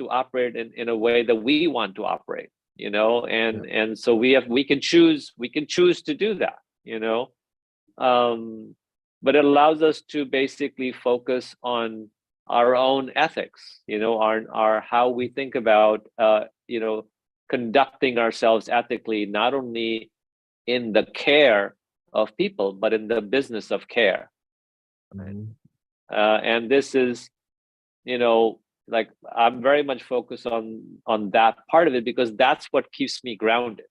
operate in a way that we want to operate, and so we can choose to do that, but it allows us to basically focus on our own ethics, our how we think about conducting ourselves ethically, not only in the care of people, but in the business of care. And this is, like, I'm very much focused on that part of it, because that's what keeps me grounded,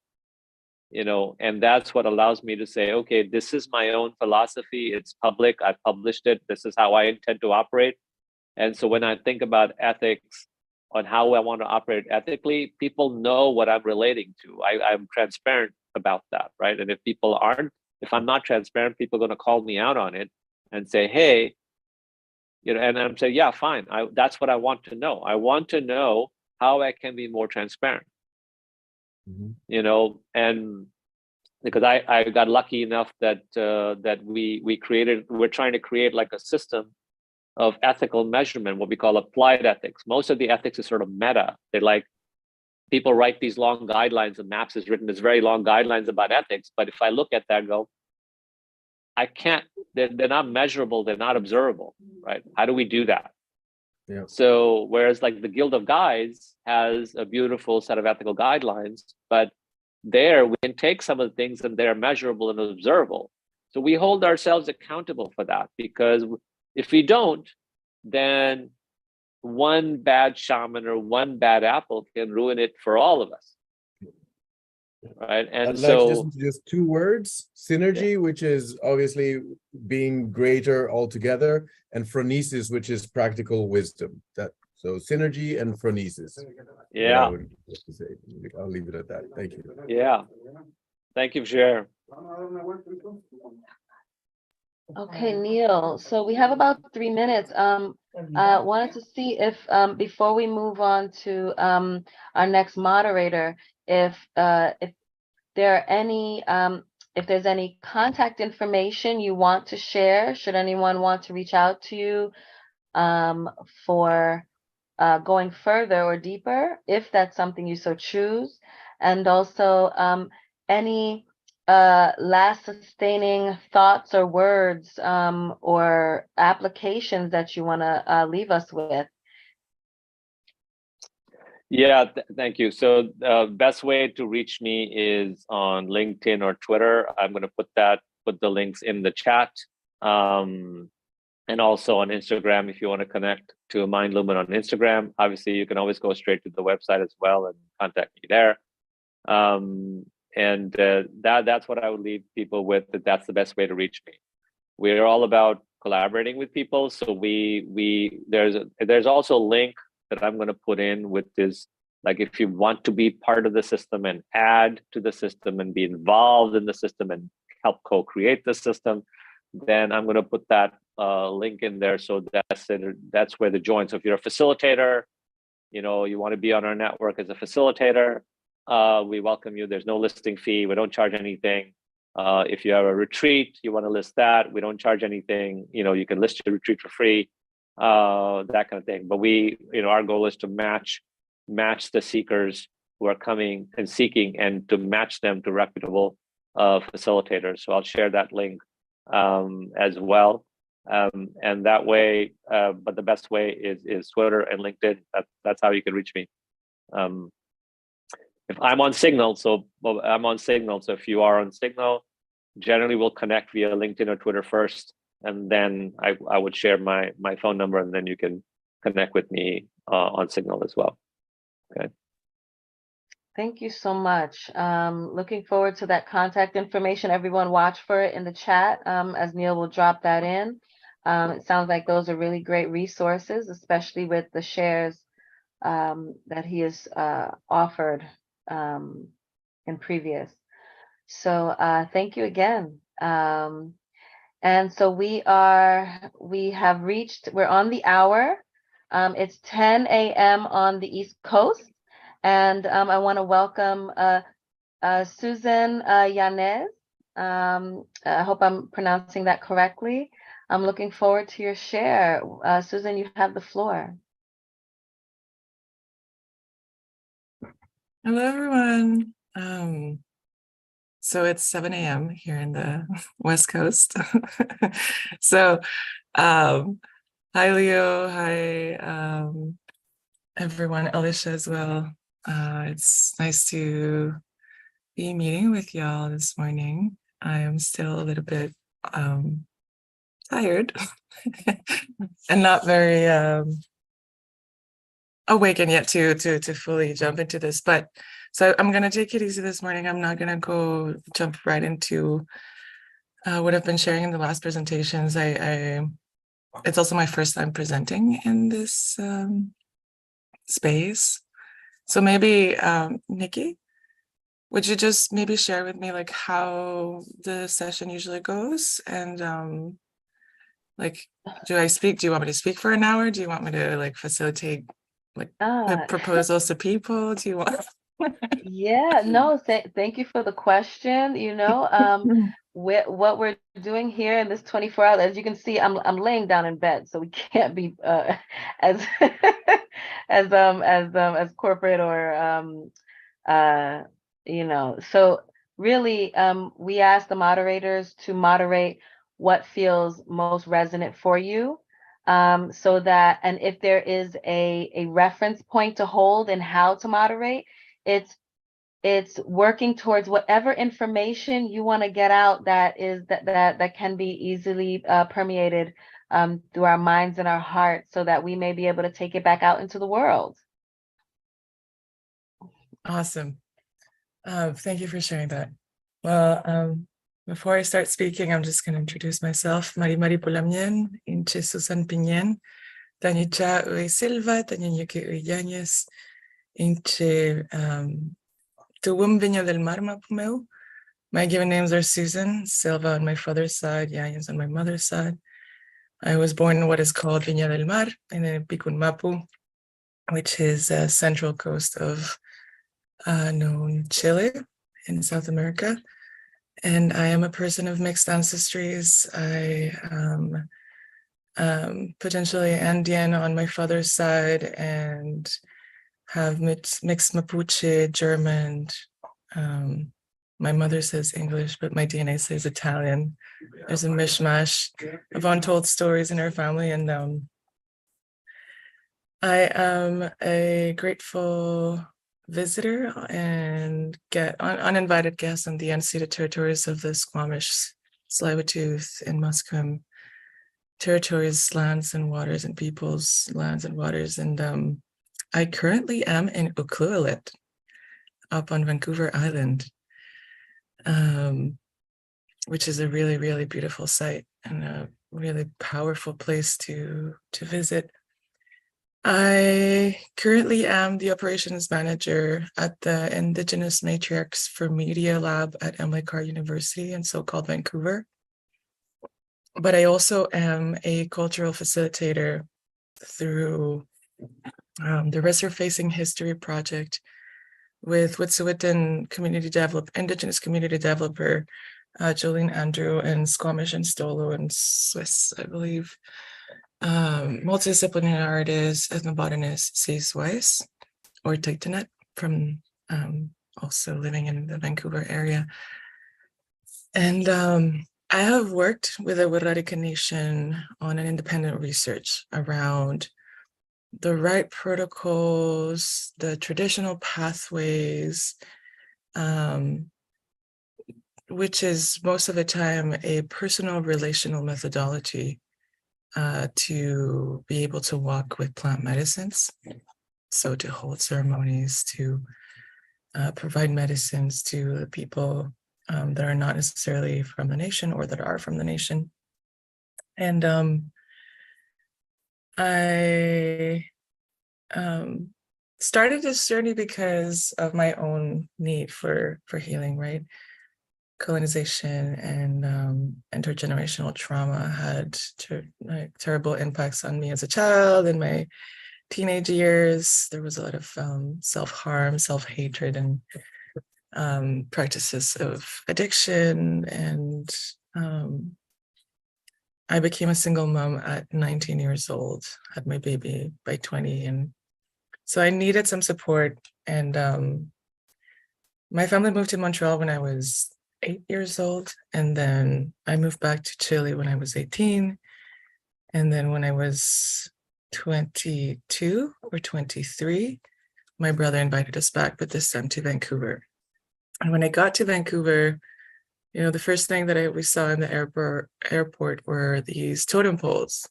and that's what allows me to say, okay, this is my own philosophy. It's public. I published it. This is how I intend to operate. And so when I think about ethics, on how I want to operate ethically, people know what I'm relating to. I'm transparent about that, right? And if I'm not transparent, people are going to call me out on it and say, hey, and I'm saying, yeah, fine. That's what I want to know. I want to know how I can be more transparent, and because I got lucky enough that we're trying to create like a system of ethical measurement, what we call applied ethics. Most of the ethics is sort of meta. They're like, people write these long guidelines, and MAPS has written this very long guidelines about ethics. But if I look at that and go, I can't, they're not measurable, they're not observable, right? How do we do that? Yeah. So whereas like the Guild of Guides has a beautiful set of ethical guidelines, but there we can take some of the things and they're measurable and observable. So we hold ourselves accountable for that, because if we don't, then one bad shaman or one bad apple can ruin it for all of us. Right. And I'd like to just 2 words: synergy, which is obviously being greater altogether, and phronesis, which is practical wisdom. So synergy and phronesis. Yeah. I'll leave it at that. Thank you. Yeah. Thank you for sharing. Okay, Neil. So we have about 3 minutes. Wanted to see if before we move on to our next moderator, if there are any if there's any contact information you want to share, should anyone want to reach out to you for going further or deeper, if that's something you so choose, and also any last sustaining thoughts or words or applications that you want to leave us with. Yeah, thank you. So the best way to reach me is on LinkedIn or Twitter. I'm going to put the links in the chat. And And also on Instagram, if you want to connect to Mind Lumen on Instagram, obviously you can always go straight to the website as well and contact me there. And that's what I would leave people with, that's the best way to reach me. We're all about collaborating with people. So there's also a link that I'm going to put in with this, like if you want to be part of the system and add to the system and be involved in the system and help co-create the system, then I'm going to put that link in there. So that's where the join. So if you're a facilitator, you want to be on our network as a facilitator, we welcome you. There's no listing fee. We don't charge anything. If you have a retreat, you want to list that, we don't charge anything. You can list your retreat for free, that kind of thing. But our goal is to match the seekers who are coming and seeking, and to match them to reputable facilitators. So I'll share that link as well. And that way, but the best way is Twitter and LinkedIn. That's how you can reach me. If I'm on Signal, so if you are on Signal, generally we'll connect via LinkedIn or Twitter first, and then I would share my phone number, and then you can connect with me on Signal as well. Okay. Thank you so much. Looking forward to that contact information. Everyone watch for it in the chat as Neil will drop that in. It sounds like those are really great resources, especially with the shares that he has offered in previous. So thank you again. And so we're on the hour. It's 10 a.m. on the East Coast. And I want to welcome Susan Yanez. I hope I'm pronouncing that correctly. I'm looking forward to your share. Susan, you have the floor. Hello, everyone. So it's 7 a.m. here in the West Coast. So, hi, Leo. Hi, everyone. Alicia as well. It's nice to be meeting with y'all this morning. I am still a little bit tired and not very awakened yet to fully jump into this, but so I'm gonna take it easy this morning. I'm not gonna go jump right into what I've been sharing in the last presentations. It's also my first time presenting in this space, so maybe Nikki, would you just maybe share with me like how the session usually goes, and like, do you want me to speak for an hour? Do you want me to like facilitate like proposals to people? Do you want? Yeah, no, thank you for the question. What we're doing here in this 24 hours, as you can see, I'm laying down in bed, so we can't be as as corporate or so really we ask the moderators to moderate what feels most resonant for you, so that, and if there is a reference point to hold and how to moderate, it's working towards whatever information you want to get out that can be easily permeated through our minds and our hearts, so that we may be able to take it back out into the world. Awesome. Thank you for sharing that. Well, before I start speaking, I'm just going to introduce myself. Mari Pulamien, Inche Susan Pinien, Tanicha Ui Silva, Tanyanyuki Ui Yañez, Inche Tuwum Viña del Mar Mapumeu. My given names are Susan, Silva on my father's side, Yañez on my mother's side. I was born in what is called Viña del Mar in Picun Mapu, which is the central coast of known Chile in South America. And I am a person of mixed ancestries. I am potentially Andean on my father's side and have mixed Mapuche, German. My mother says English, but my DNA says Italian. There's a mishmash of untold stories in our family, and I am a grateful visitor and uninvited guest on the unceded territories of the Squamish, Tsleil-Waututh, and Musqueam territories, lands and waters, and peoples, lands and waters. And I currently am in Ucluelet, up on Vancouver Island, which is a really, really beautiful site and a really powerful place to visit. I currently am the operations manager at the Indigenous Matriarchs for Media Lab at Emily Carr University in so-called Vancouver. But I also am a cultural facilitator through the Reserve-Facing History Project with Wet'suwet'en Indigenous community developer Jolene Andrew and Squamish and Stolo and Swiss, I believe. Multidisciplinary artist, ethnobotanist C. Weiss or Taitanet from also living in the Vancouver area. And I have worked with the Wirrarika Nation on an independent research around the right protocols, the traditional pathways, which is most of the time a personal relational methodology to be able to walk with plant medicines. So to hold ceremonies, to provide medicines to the people that are not necessarily from the nation or that are from the nation. And I started this journey because of my own need for healing, right? Colonization and intergenerational trauma had terrible impacts on me as a child. In my teenage years, there was a lot of self-harm, self-hatred, and practices of addiction. And I became a single mom at 19 years old, had my baby by 20. And so I needed some support. And my family moved to Montreal when I was 8 years old. And then I moved back to Chile when I was 18. And then when I was 22 or 23, my brother invited us back, but this time to Vancouver. And when I got to Vancouver, you know, the first thing that we saw in the airport were these totem poles.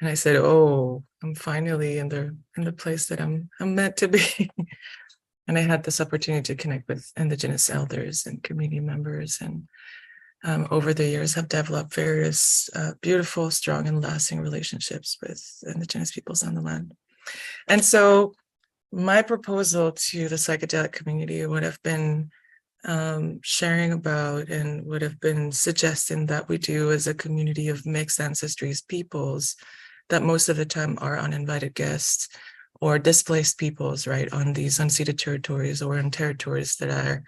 And I said, oh, I'm finally in the place that I'm meant to be. And I had this opportunity to connect with Indigenous elders and community members. And over the years have developed various beautiful, strong, and lasting relationships with Indigenous peoples on the land. And so my proposal to the psychedelic community would have been sharing about and would have been suggesting that we do as a community of mixed ancestries peoples that most of the time are uninvited guests or displaced peoples, right, on these unceded territories or in territories that are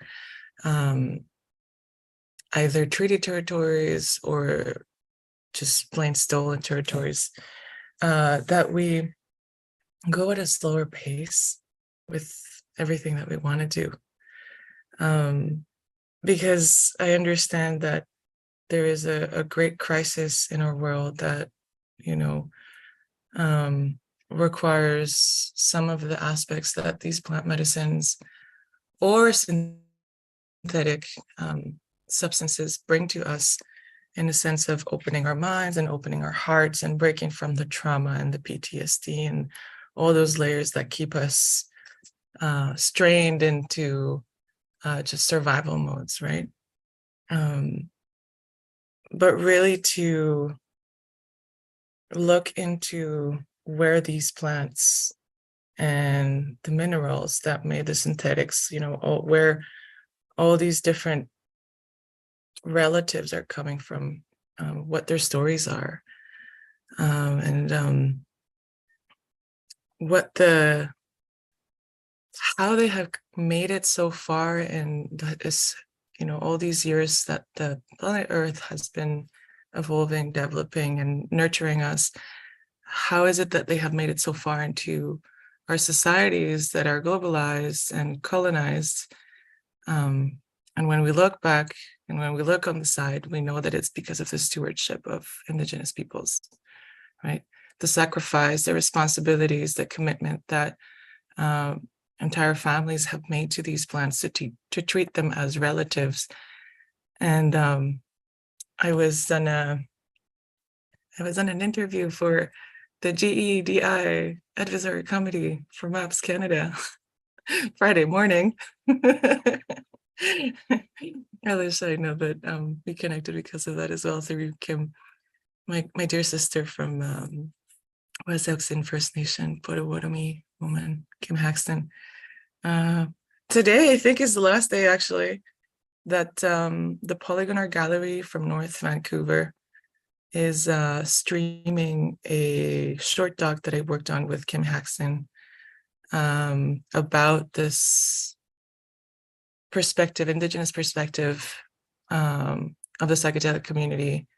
either treaty territories or just plain stolen territories, that we go at a slower pace with everything that we want to do. Because I understand that there is a great crisis in our world that, you know, requires some of the aspects that these plant medicines or synthetic substances bring to us, in a sense of opening our minds and opening our hearts and breaking from the trauma and the PTSD and all those layers that keep us strained into just survival modes, right? But really to look into where these plants and the minerals that made the synthetics, you know, where all these different relatives are coming from, what their stories are, and how they have made it so far in this, you know, all these years that the planet Earth has been evolving, developing, and nurturing us. How is it that they have made it so far into our societies that are globalized and colonized? And when we look back and when we look on the side, we know that it's because of the stewardship of Indigenous peoples, right? The sacrifice, the responsibilities, the commitment that entire families have made to these plants to treat them as relatives. And I was on I was on an interview for the GEDI Advisory Committee for MAPS Canada Friday morning. I wish I know that we connected because of that as well through Kim, my dear sister from West Elkson First Nation Potawatomi woman, Kim Haxton. Today, I think, is the last day actually that the Polygon Art Gallery from North Vancouver is streaming a short doc that I worked on with Kim Haxton about this perspective, Indigenous perspective of the psychedelic community,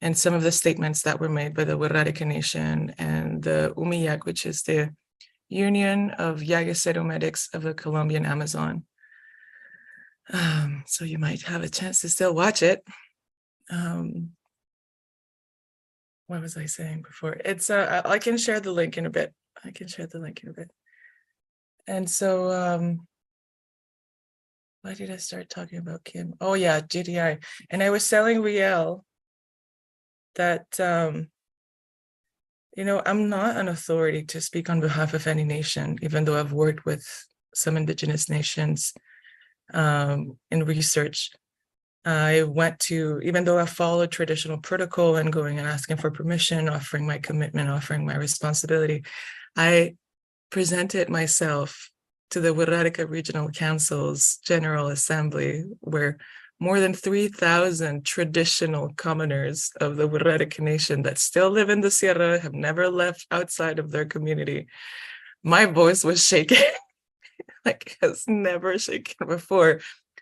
and some of the statements that were made by the Wirrarika Nation and the Umiyak, which is the Union of Yagacero Medics of the Colombian Amazon. So you might have a chance to still watch it. What was I saying before? It's I can share the link in a bit. And so why did I start talking about Kim? Oh yeah, GDI. And I was telling Riel that you know, I'm not an authority to speak on behalf of any nation, even though I've worked with some Indigenous nations in research. I went to, even though I followed traditional protocol and going and asking for permission, offering my commitment, offering my responsibility, I presented myself to the Wirrarika Regional Council's General Assembly, where more than 3,000 traditional commoners of the Wirrarika Nation that still live in the Sierra, have never left outside of their community. My voice was shaking, like it has never shaken before,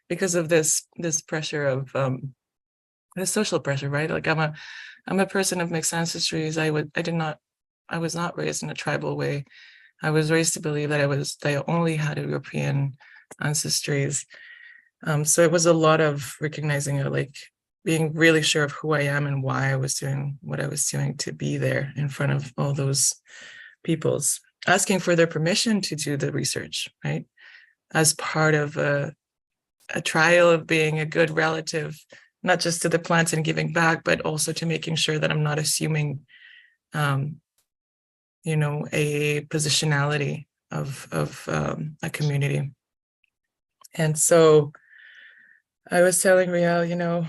because of this pressure of the social pressure, right? Like I'm a person of mixed ancestries. I was not raised in a tribal way. I was raised to believe that I only had European ancestries. So it was a lot of recognizing, like being really sure of who I am and why I was doing what I was doing to be there in front of all those peoples, asking for their permission to do the research, right? As part of a trial of being a good relative, not just to the plants and giving back, but also to making sure that I'm not assuming, you know, a positionality of a community. And so I was telling Riel, you know,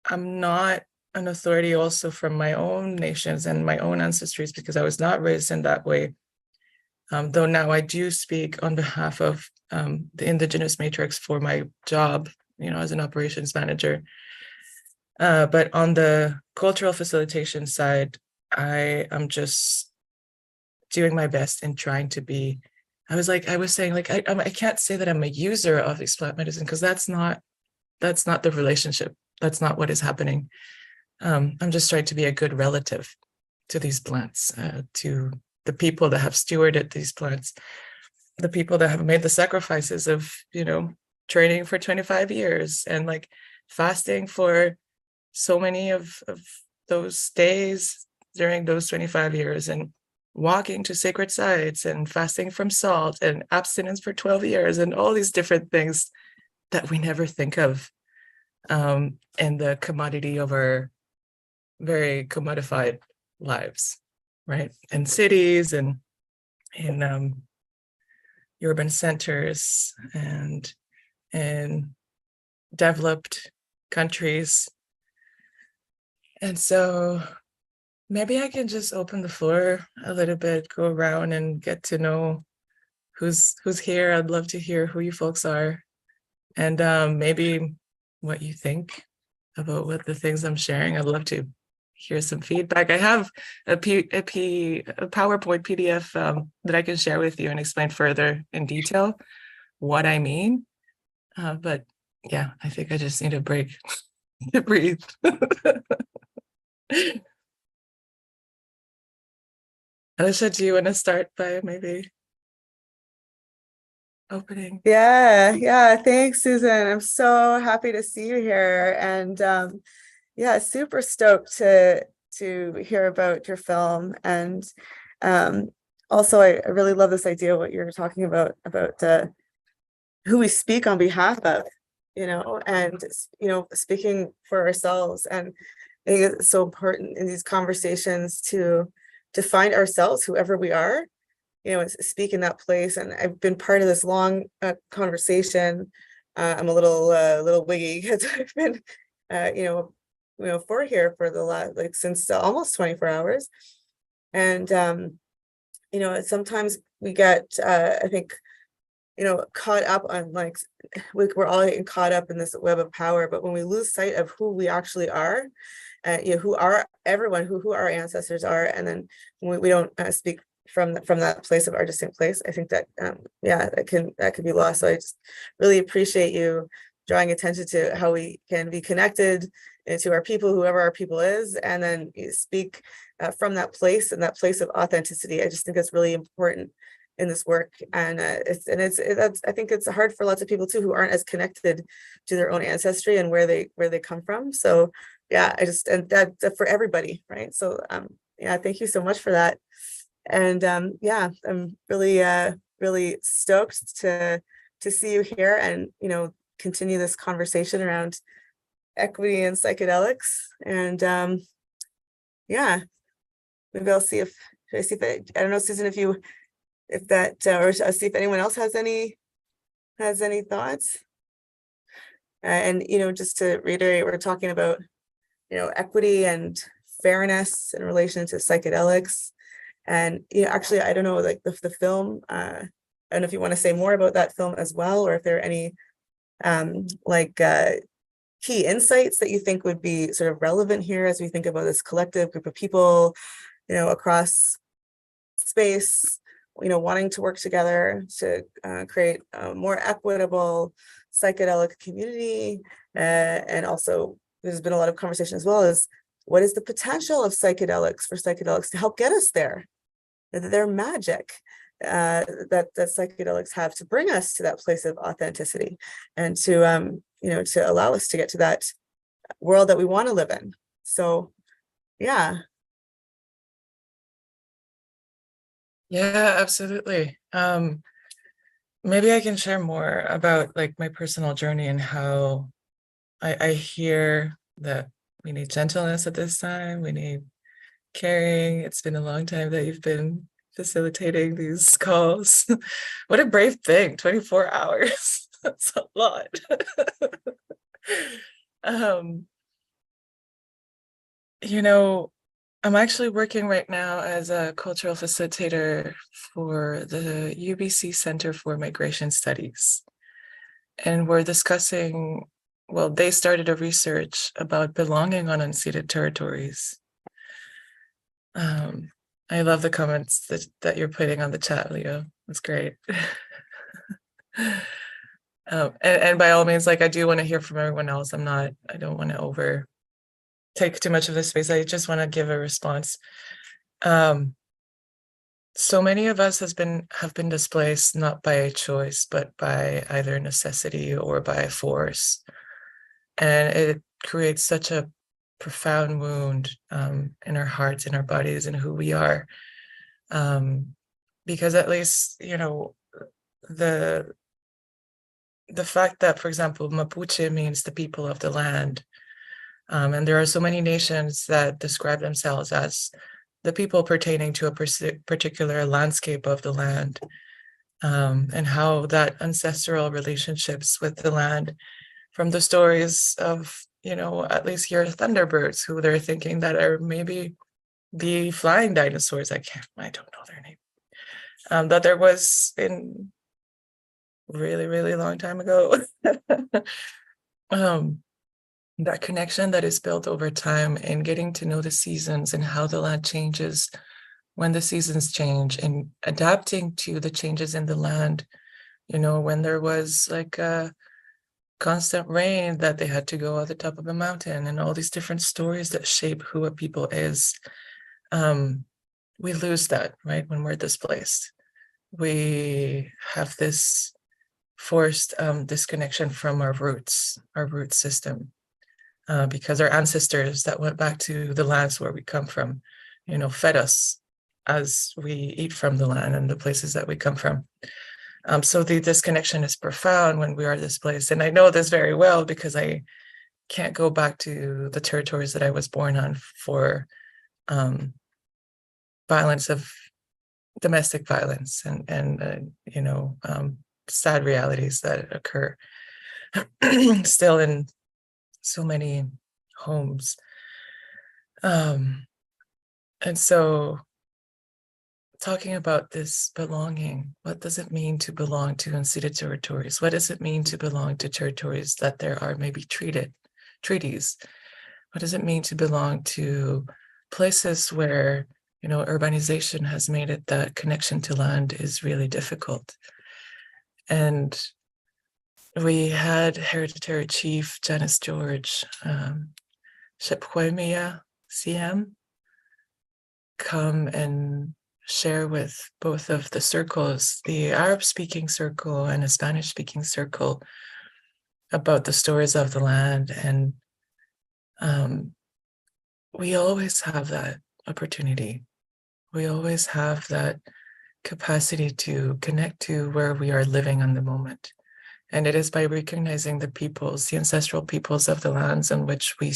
I'm not an authority also from my own nations and my own ancestries, because I was not raised in that way. Though now I do speak on behalf of the Indigenous Matrix for my job, you know, as an operations manager. But on the cultural facilitation side, I am just doing my best in trying to be, I was saying, like, I can't say that I'm a user of these plant medicine, because that's not the relationship. That's not what is happening. I'm just trying to be a good relative to these plants, to the people that have stewarded these plants, the people that have made the sacrifices of, you know, training for 25 years and like fasting for so many of those days during those 25 years, and walking to sacred sites and fasting from salt and abstinence for 12 years and all these different things that we never think of in the commodity of our very commodified lives, right? In cities and in urban centers and in developed countries. And so maybe I can just open the floor a little bit, go around and get to know who's here. I'd love to hear who you folks are, and maybe what you think about what the things I'm sharing. I'd love to hear some feedback. I have a PowerPoint PDF that I can share with you and explain further in detail what I mean. But yeah, I think I just need a break to breathe. Alicia, do you want to start by maybe opening? Yeah. Thanks, Susan. I'm so happy to see you here, and yeah, super stoked to hear about your film. And also, I really love this idea what you're talking about who we speak on behalf of, you know, and you know, speaking for ourselves. And think it's so important in these conversations to find ourselves, whoever we are, you know, speak in that place. And I've been part of this long conversation. I'm a little wiggy because I've been, for here for the last, like, since almost 24 hours. And, sometimes we get, I think, caught up on, like, we're all getting caught up in this web of power. But when we lose sight of who we actually are, who are everyone, who our ancestors are, and then we don't speak from that place of our distinct place, I think that that could be lost. So I just really appreciate you drawing attention to how we can be connected to our people, whoever our people is, and then you speak from that place, and that place of authenticity. I just think that's really important in this work. And I think it's hard for lots of people too who aren't as connected to their own ancestry and where they come from. So yeah, and that for everybody, right? So thank you so much for that. And I'm really stoked to see you here and continue this conversation around equity and psychedelics. And maybe I'll see I don't know, Susan, or see if anyone else has any thoughts. And just to reiterate, we're talking about equity and fairness in relation to psychedelics. And actually, I don't know, like the film, I don't know if you want to say more about that film as well, or if there are any key insights that you think would be sort of relevant here as we think about this collective group of people, across space, wanting to work together to create a more equitable psychedelic community. And also, there's been a lot of conversation as well as what is the potential of psychedelics to help get us there? They're magic that psychedelics have to bring us to that place of authenticity and to to allow us to get to that world that we want to live in. So yeah. Yeah, absolutely. Maybe I can share more about like my personal journey and how I hear that we need gentleness at this time. We need caring. It's been a long time that you've been facilitating these calls. What a brave thing, 24 hours. That's a lot. I'm actually working right now as a cultural facilitator for the UBC Center for Migration Studies. And we're discussing, well, they started a research about belonging on unceded territories. I love the comments that you're putting on the chat, Leo. That's great. And by all means, like, I do want to hear from everyone else. I don't want to take too much of the space. I just want to give a response. So many of us have been displaced not by choice, but by either necessity or by force. And it creates such a profound wound in our hearts, in our bodies, and who we are. Because at least, the fact that, for example, Mapuche means the people of the land. And there are so many nations that describe themselves as the people pertaining to a particular landscape of the land, and how that ancestral relationships with the land, from the stories of, at least your thunderbirds, who they're thinking that are maybe the flying dinosaurs, I don't know their name, that there was in really, really long time ago. That connection that is built over time and getting to know the seasons and how the land changes when the seasons change, and adapting to the changes in the land. When there was like a constant rain that they had to go at the top of a mountain, and all these different stories that shape who a people is. We lose that, right? When we're displaced, we have this forced disconnection from our roots, our root system. Because our ancestors that went back to the lands where we come from, fed us as we eat from the land and the places that we come from. So the disconnection is profound when we are displaced. And I know this very well because I can't go back to the territories that I was born on for violence of domestic violence and sad realities that occur still in so many homes. And so talking about this belonging, what does it mean to belong to unceded territories? What does it mean to belong to territories that there are maybe treaties? What does it mean to belong to places where, urbanization has made it that connection to land is really difficult? And we had hereditary chief Janice George, Shepkwemia CM, come and share with both of the circles, the Arab-speaking circle and the Spanish-speaking circle, about the stories of the land. And we always have that opportunity. We always have that capacity to connect to where we are living on the moment. And it is by recognizing the peoples, the ancestral peoples of the lands in which we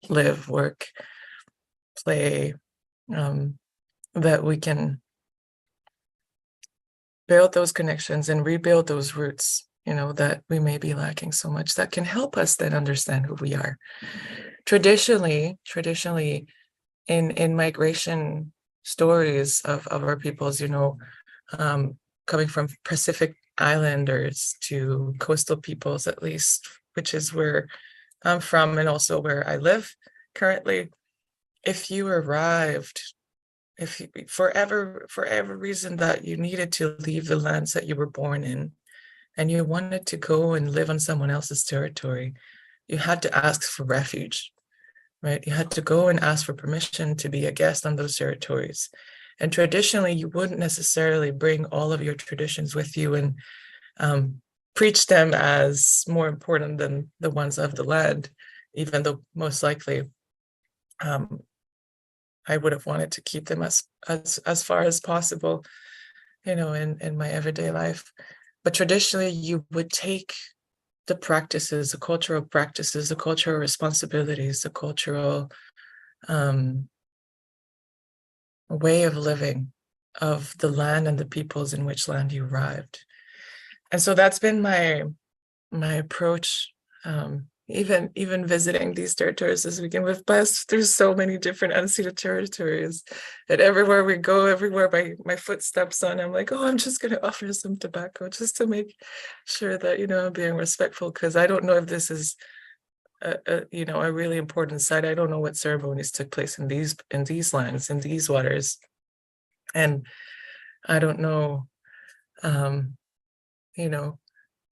live, work, play, that we can build those connections and rebuild those roots, that we may be lacking so much, that can help us then understand who we are. Traditionally, in migration stories of our peoples, coming from Pacific Islanders to coastal peoples, at least, which is where I'm from and also where I live currently. If you arrived, for every reason that you needed to leave the lands that you were born in, and you wanted to go and live on someone else's territory, you had to ask for refuge, right? You had to go and ask for permission to be a guest on those territories. And traditionally, you wouldn't necessarily bring all of your traditions with you and preach them as more important than the ones of the land, even though most likely I would have wanted to keep them as far as possible, in my everyday life. But traditionally, you would take the practices, the cultural practices, the cultural responsibilities, the cultural way of living of the land and the peoples in which land you arrived. And so that's been my approach, even visiting these territories this weekend. We've passed through so many different unceded territories, and everywhere we go, everywhere my foot steps on, I'm like, oh, I'm just going to offer some tobacco just to make sure that, I'm being respectful, because I don't know if this is a really important site. I don't know what ceremonies took place in these lands, in these waters, and I don't know,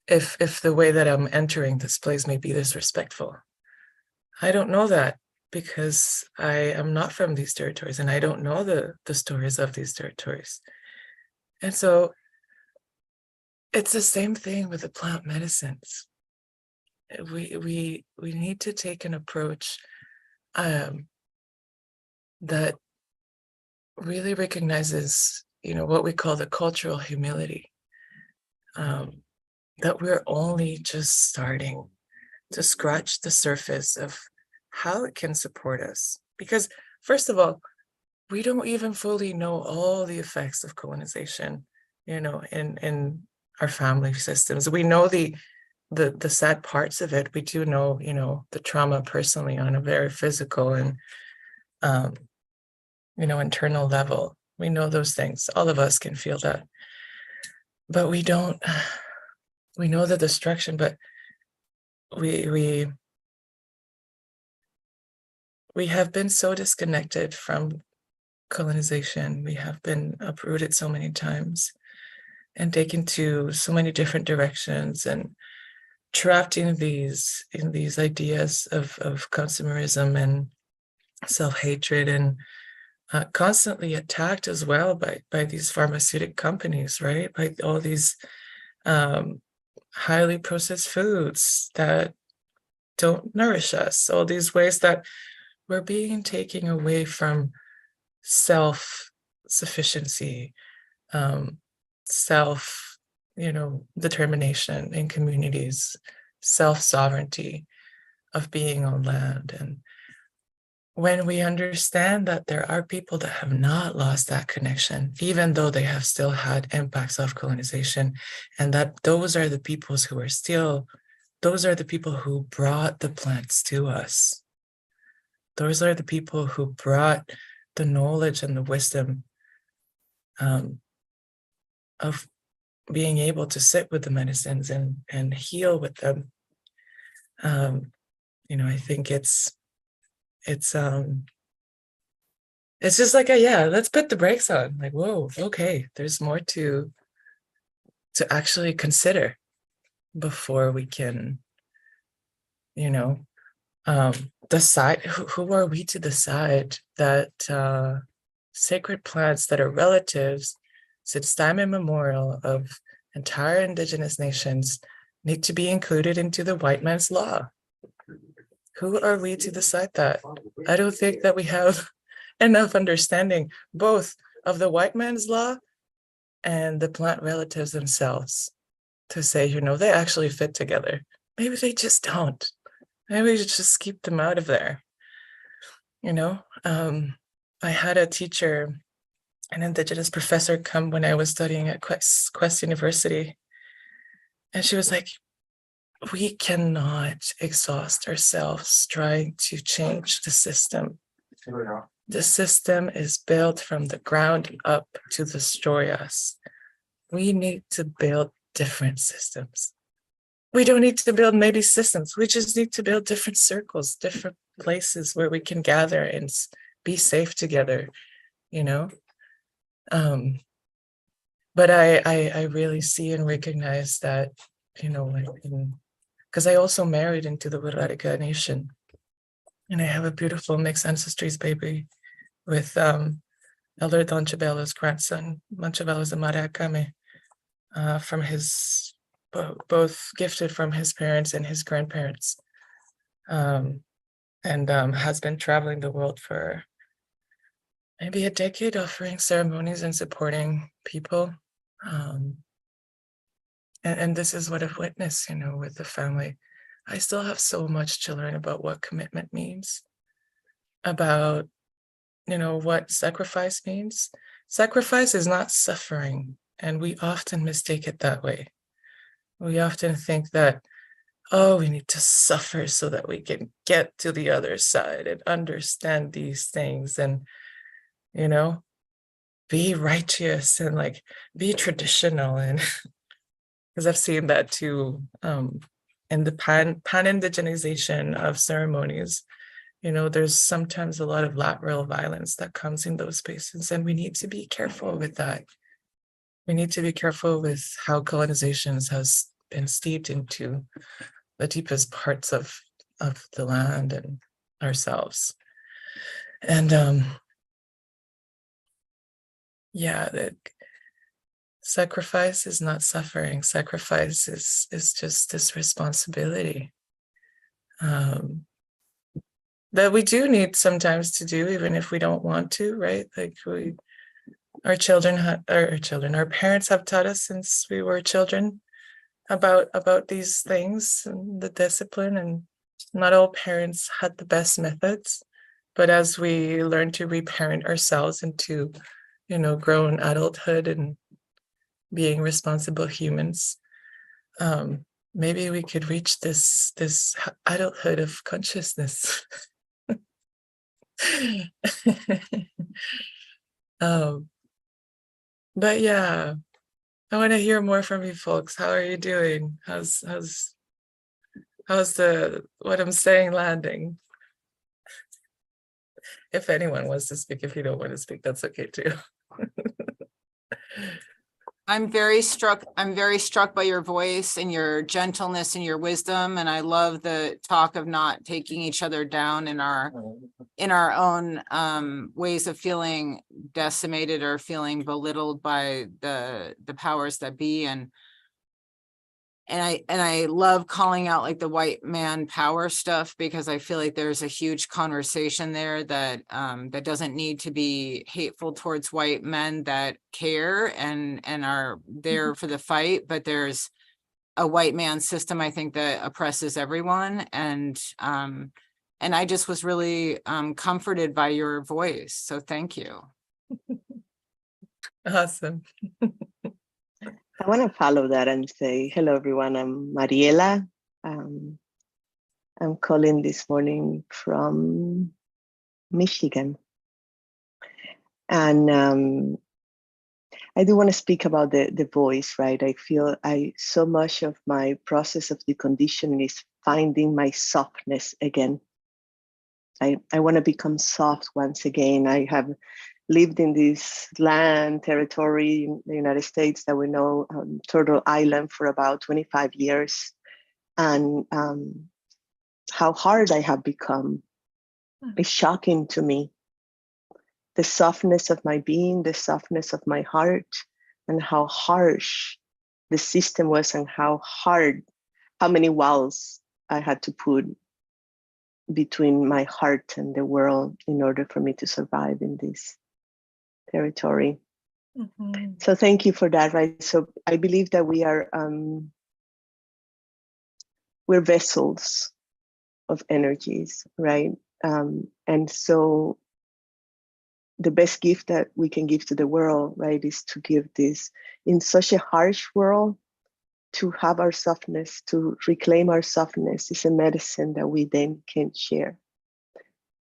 if the way that I'm entering this place may be disrespectful. I don't know that, because I am not from these territories and I don't know the stories of these territories. And so it's the same thing with the plant medicines. We need to take an approach that really recognizes, what we call the cultural humility. That we're only just starting to scratch the surface of how it can support us. Because first of all, we don't even fully know all the effects of colonization, in our family systems. We know the sad parts of it. We do know, the trauma personally on a very physical and, internal level. We know those things. All of us can feel that. But we don't... We know the destruction, but we have been so disconnected from colonization. We have been uprooted so many times and taken to so many different directions and trapped in these ideas of consumerism and self-hatred, and constantly attacked as well by these pharmaceutical companies, right? By all these highly processed foods that don't nourish us, all these ways that we're being taken away from self-sufficiency, determination in communities, self-sovereignty, of being on land. And when we understand that there are people that have not lost that connection, even though they have still had impacts of colonization, and that those are the peoples who are still, those are the people who brought the plants to us. Those are the people who brought the knowledge and the wisdom of being able to sit with the medicines and heal with them. You know, I think it's just like let's put the brakes on. Like, whoa, okay, there's more to actually consider before we can, you know, decide. Who are we to decide that sacred plants that are relatives since time immemorial of entire indigenous nations need to be included into the white man's law? Who are we to decide that? I don't think that we have enough understanding both of the white man's law and the plant relatives themselves to say, you know, they actually fit together. Maybe they just don't. Maybe we should just keep them out of there. You know, I had a teacher, an indigenous professor, come when I was studying at Quest University. And she was like, we cannot exhaust ourselves trying to change the system. The system is built from the ground up to destroy us. We need to build different systems. We don't need to build maybe systems. We just need to build different circles, different places where we can gather and be safe together, you know? But I really see and recognize that, you know, because I also married into the Wirrarica Nation. And I have a beautiful mixed ancestries baby with Elder Don Chabelo's grandson. Manchabelo is a Maracame, from his, both gifted from his parents and his grandparents. And has been traveling the world for maybe a decade, offering ceremonies and supporting people. And this is what I've witnessed, you know, with the family. I still have so much to learn about what commitment means, about, you know, what sacrifice means. Sacrifice is not suffering, and we often mistake it that way. We often think that, oh, we need to suffer so that we can get to the other side and understand these things and, you know, be righteous and like be traditional. And because I've seen that too, in the pan-indigenization of ceremonies. You know, there's sometimes a lot of lateral violence that comes in those spaces, and we need to be careful with that. We need to be careful with how colonizations has been steeped into the deepest parts of the land and ourselves. And that sacrifice is not suffering. Sacrifice is just this responsibility that we do need sometimes to do, even if we don't want to, right? Like our parents have taught us since we were children about these things and the discipline, and not all parents had the best methods. But as we learn to reparent ourselves into, you know, grown adulthood and being responsible humans, maybe we could reach this adulthood of consciousness. But yeah, I want to hear more from you folks. How are you doing? How's the what I'm saying landing? If anyone wants to speak, if you don't want to speak, that's okay too. I'm very struck by your voice and your gentleness and your wisdom. And I love the talk of not taking each other down in our own ways of feeling decimated or feeling belittled by the powers that be. And I love calling out like the white man power stuff, because I feel like there's a huge conversation there that that doesn't need to be hateful towards white men that care and are there for the fight, but there's a white man system, I think, that oppresses everyone. And I just was really comforted by your voice. So thank you. Awesome. I want to follow that and say, hello, everyone. I'm Mariela. I'm calling this morning from Michigan. And I do want to speak about the voice, right? I feel so much of my process of deconditioning is finding my softness again. I want to become soft once again. I have lived in this land, territory in the United States that we know, Turtle Island, for about 25 years. And how hard I have become is shocking to me. The softness of my being, the softness of my heart, and how harsh the system was, and how many walls I had to put between my heart and the world in order for me to survive in this territory. Mm-hmm. So thank you for that, right? So I believe that we are, we're vessels of energies, right? And so the best gift that we can give to the world, right, is to give this in such a harsh world, to have our softness, to reclaim our softness is a medicine that we then can share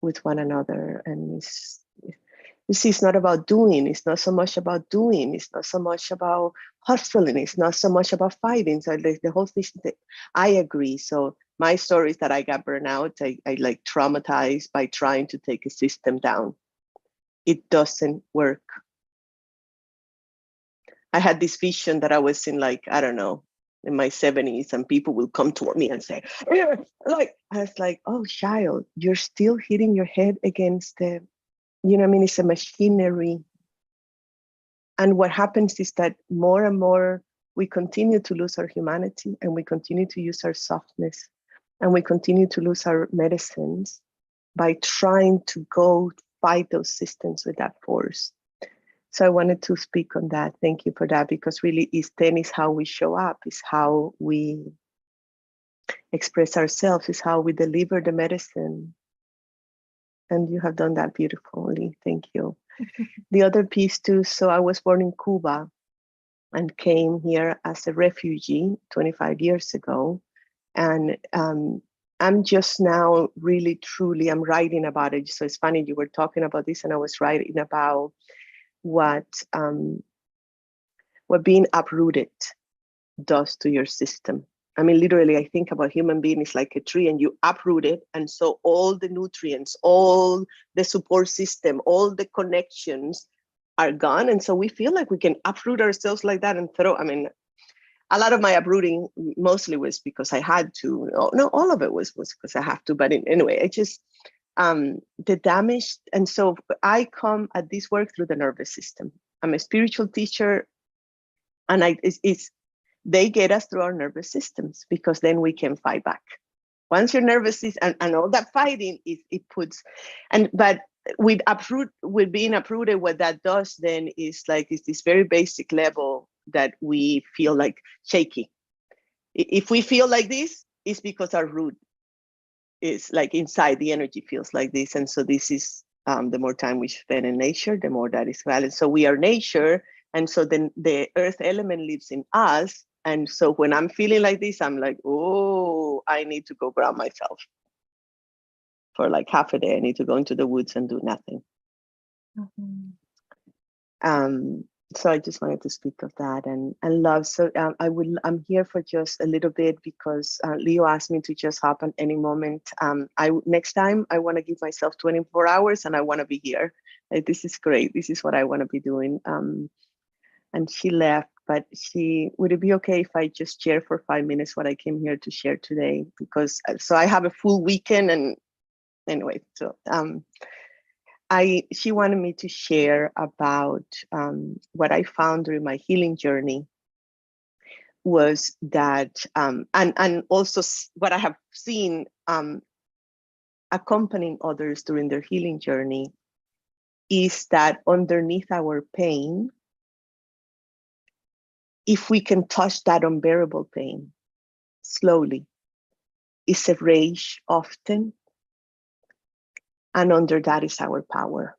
with one another. And it's not about doing. It's not so much about doing. It's not so much about hustling. It's not so much about fighting. So the whole thing, I agree. So my story is that I got burned out. I like traumatized by trying to take a system down. It doesn't work. I had this vision that I was in, like, I don't know, in my 70s, and people will come toward me and say, like, I was like, oh, child, you're still hitting your head against the, you know what I mean? It's a machinery. And what happens is that more and more we continue to lose our humanity, and we continue to use our softness, and we continue to lose our medicines by trying to go fight those systems with that force. So I wanted to speak on that. Thank you for that, because really is how we show up, is how we express ourselves, is how we deliver the medicine. And you have done that beautifully. Thank you. The other piece too, so I was born in Cuba and came here as a refugee 25 years ago. And I'm just now really, truly, I'm writing about it. So it's funny, you were talking about this and I was writing about what being uprooted does to your system. I mean, literally, I think about human being is like a tree, and you uproot it, and so all the nutrients, all the support system, all the connections are gone. And so we feel like we can uproot ourselves like that and throw, I mean, a lot of my uprooting mostly was because I had to. No, all of it was because I have to. But anyway, it just, the damage. And so I come at this work through the nervous system. I'm a spiritual teacher, and they get us through our nervous systems, because then we can fight back. Once your nervous system and all that fighting, it puts, but with being uprooted, what that does then is like, it's this very basic level that we feel like shaky. If we feel like this, it's because our root is like inside, the energy feels like this. And so this is, the more time we spend in nature, the more that is valid. So we are nature. And so then the earth element lives in us. And so when I'm feeling like this, I'm like, oh, I need to go ground myself for like half a day. I need to go into the woods and do nothing. Mm-hmm. So I just wanted to speak of that and love. So I'm here for just a little bit, because Leo asked me to just hop on any moment. Next time I want to give myself 24 hours and I want to be here. This is great. This is what I want to be doing. And she left, but would it be okay if I just share for 5 minutes what I came here to share today? Because so I have a full weekend, and anyway, so she wanted me to share about what I found during my healing journey was that, and also what I have seen accompanying others during their healing journey, is that underneath our pain, if we can touch that unbearable pain, slowly. It's a rage often. And under that is our power.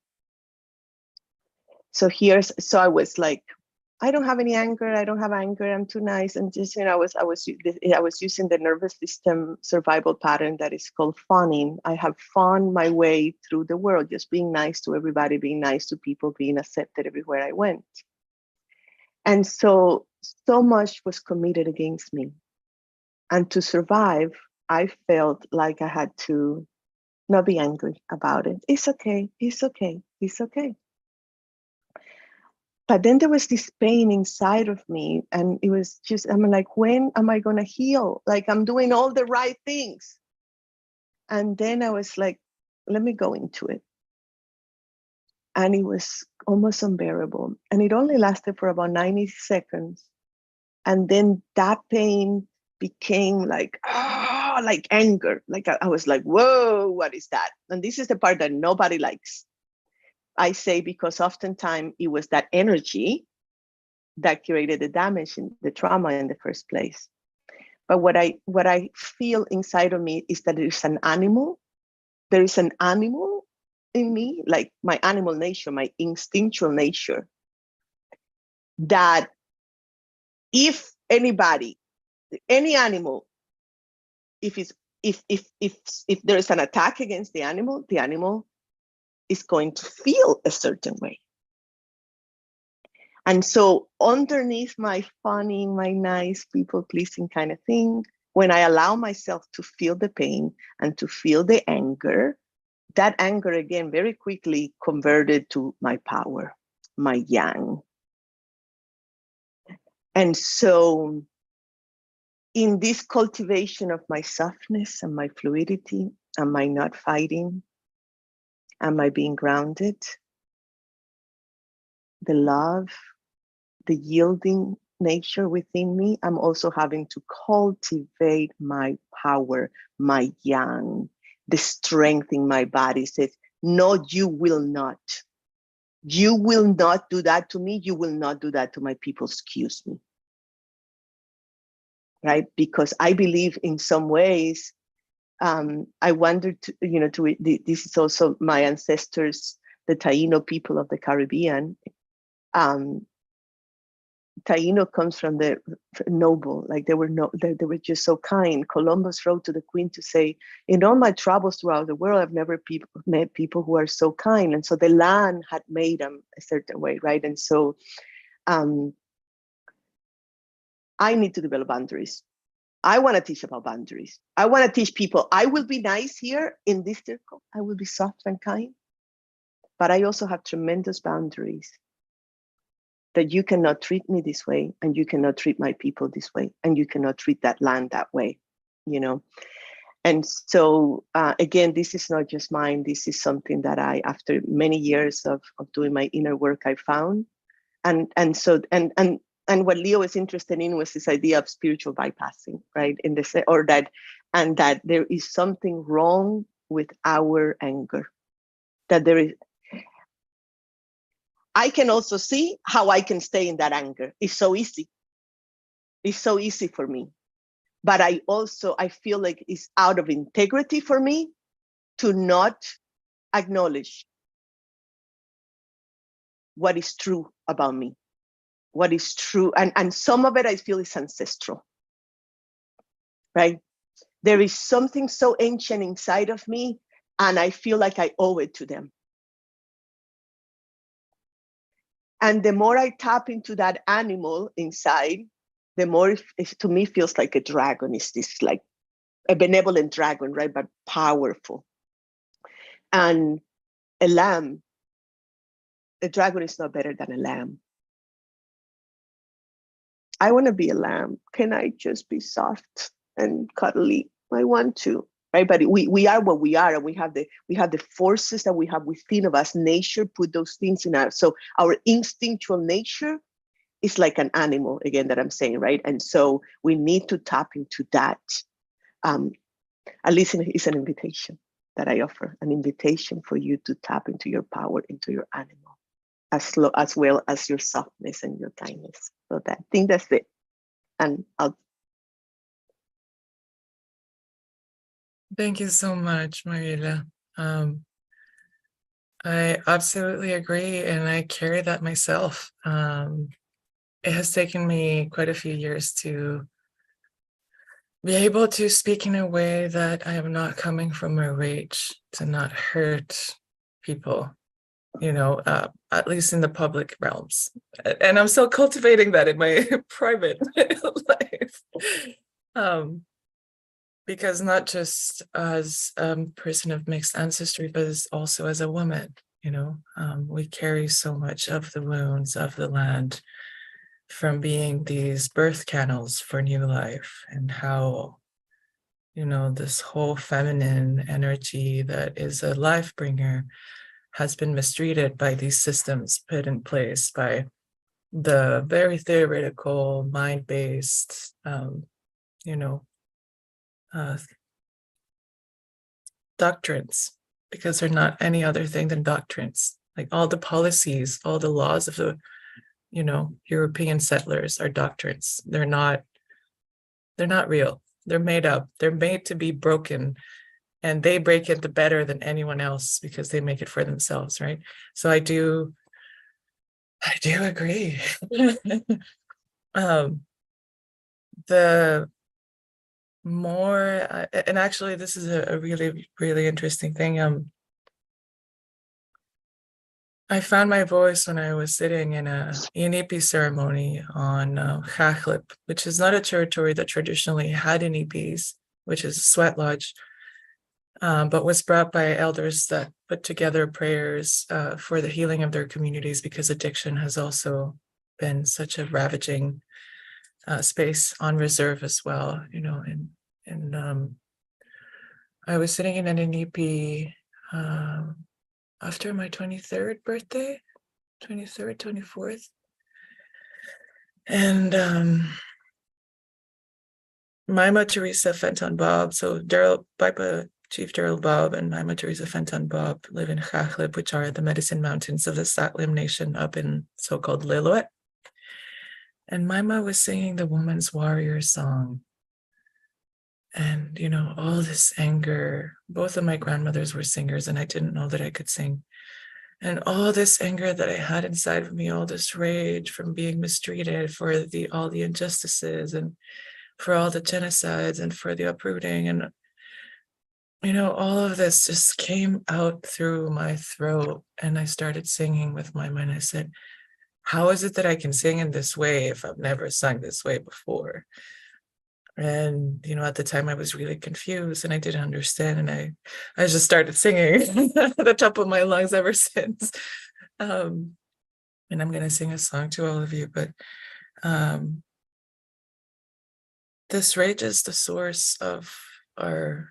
So I was like, I don't have any anger. I don't have anger. I'm too nice. And just, I was using the nervous system survival pattern that is called fawning. I have fawned my way through the world, just being nice to everybody, being nice to people, being accepted everywhere I went. And so much was committed against me. And to survive, I felt like I had to not be angry about it. It's okay. It's okay. It's okay. But then there was this pain inside of me, and it was just, I'm like, when am I going to heal? Like, I'm doing all the right things. And then I was like, let me go into it. And it was almost unbearable. And it only lasted for about 90 seconds. And then that pain became like anger. Like I was like, whoa, what is that? And this is the part that nobody likes. I say, because oftentimes it was that energy that created the damage and the trauma in the first place. But what I feel inside of me is that there is an animal. There is an animal in me, like my animal nature, my instinctual nature, that if anybody, any animal, if there is an attack against the animal is going to feel a certain way. And so underneath my funny, my nice, people-pleasing kind of thing, when I allow myself to feel the pain and to feel the anger, that anger again very quickly converted to my power, my yang. And so in this cultivation of my softness and my fluidity and my not fighting and my being grounded, the love, the yielding nature within me, I'm also having to cultivate my power, my yang, the strength in my body says, no, you will not. You will not do that to me. You will not do that to my people. Excuse me. Right? Because I believe in some ways, I wondered, this is also my ancestors, the Taino people of the Caribbean. Taino comes from the noble, like they were just so kind. Columbus wrote to the queen to say, in all my travels throughout the world, I've never met people who are so kind. And so the land had made them a certain way, right? And so I need to develop boundaries. I want to teach about boundaries. I want to teach people, I will be nice here in this circle. I will be soft and kind. But I also have tremendous boundaries. That you cannot treat me this way, and you cannot treat my people this way, and you cannot treat that land that way, And so, again, this is not just mine. This is something that I, after many years of doing my inner work, I found. And what Leo is interested in was this idea of spiritual bypassing, right? That there is something wrong with our anger, that there is. I can also see how I can stay in that anger. It's so easy. It's so easy for me. But I feel like it's out of integrity for me to not acknowledge what is true about me, what is true. And some of it I feel is ancestral, right? There is something so ancient inside of me, and I feel like I owe it to them. And the more I tap into that animal inside, the more it to me feels like a dragon. It's this like a benevolent dragon, right? But powerful. And a lamb, a dragon is not better than a lamb. I want to be a lamb. Can I just be soft and cuddly? I want to, right? But we are what we are, and we have the forces that we have within of us. Nature put those things in us. So our instinctual nature is like an animal, again, that I'm saying, right? And so we need to tap into that. At least it's an invitation that I offer, an invitation for you to tap into your power, into your animal, as well as your softness and your kindness. So I think that's it. And Thank you so much, Mariela. I absolutely agree, and I carry that myself. It has taken me quite a few years to be able to speak in a way that I am not coming from a rage, to not hurt people, at least in the public realms. And I'm still cultivating that in my private life. Because not just as a person of mixed ancestry, but also as a woman, we carry so much of the wounds of the land from being these birth canals for new life, and how, this whole feminine energy that is a life bringer has been mistreated by these systems put in place by the very theoretical, mind-based, doctrines, because they're not any other thing than doctrines. Like all the policies, all the laws of the, European settlers are doctrines. They're not real. They're made up. They're made to be broken, and they break it better than anyone else because they make it for themselves, right? So I do agree. The more, and actually this is a really, really interesting thing. I found my voice when I was sitting in a Inipi ceremony on Xajlip, which is not a territory that traditionally had Inipis, which is a sweat lodge, but was brought by elders that put together prayers for the healing of their communities, because addiction has also been such a ravaging space on reserve as well, and I was sitting in an Inipi after my 23rd birthday, 23rd, 24th. And Maima Teresa Fenton Bob, so Chief Daryl Bob and Maima Teresa Fenton Bob live in Xajlip, which are the Medicine Mountains of the Satlim Nation up in so-called Lillooet. And Maima was singing the Woman's Warrior song. And, all this anger, both of my grandmothers were singers, and I didn't know that I could sing. And all this anger that I had inside of me, all this rage from being mistreated for all the injustices, and for all the genocides, and for the uprooting. And, all of this just came out through my throat. And I started singing with my mind. I said, how is it that I can sing in this way if I've never sung this way before? And, at the time I was really confused and I didn't understand. And I just started singing at the top of my lungs ever since. And I'm going to sing a song to all of you, but this rage is the source of our,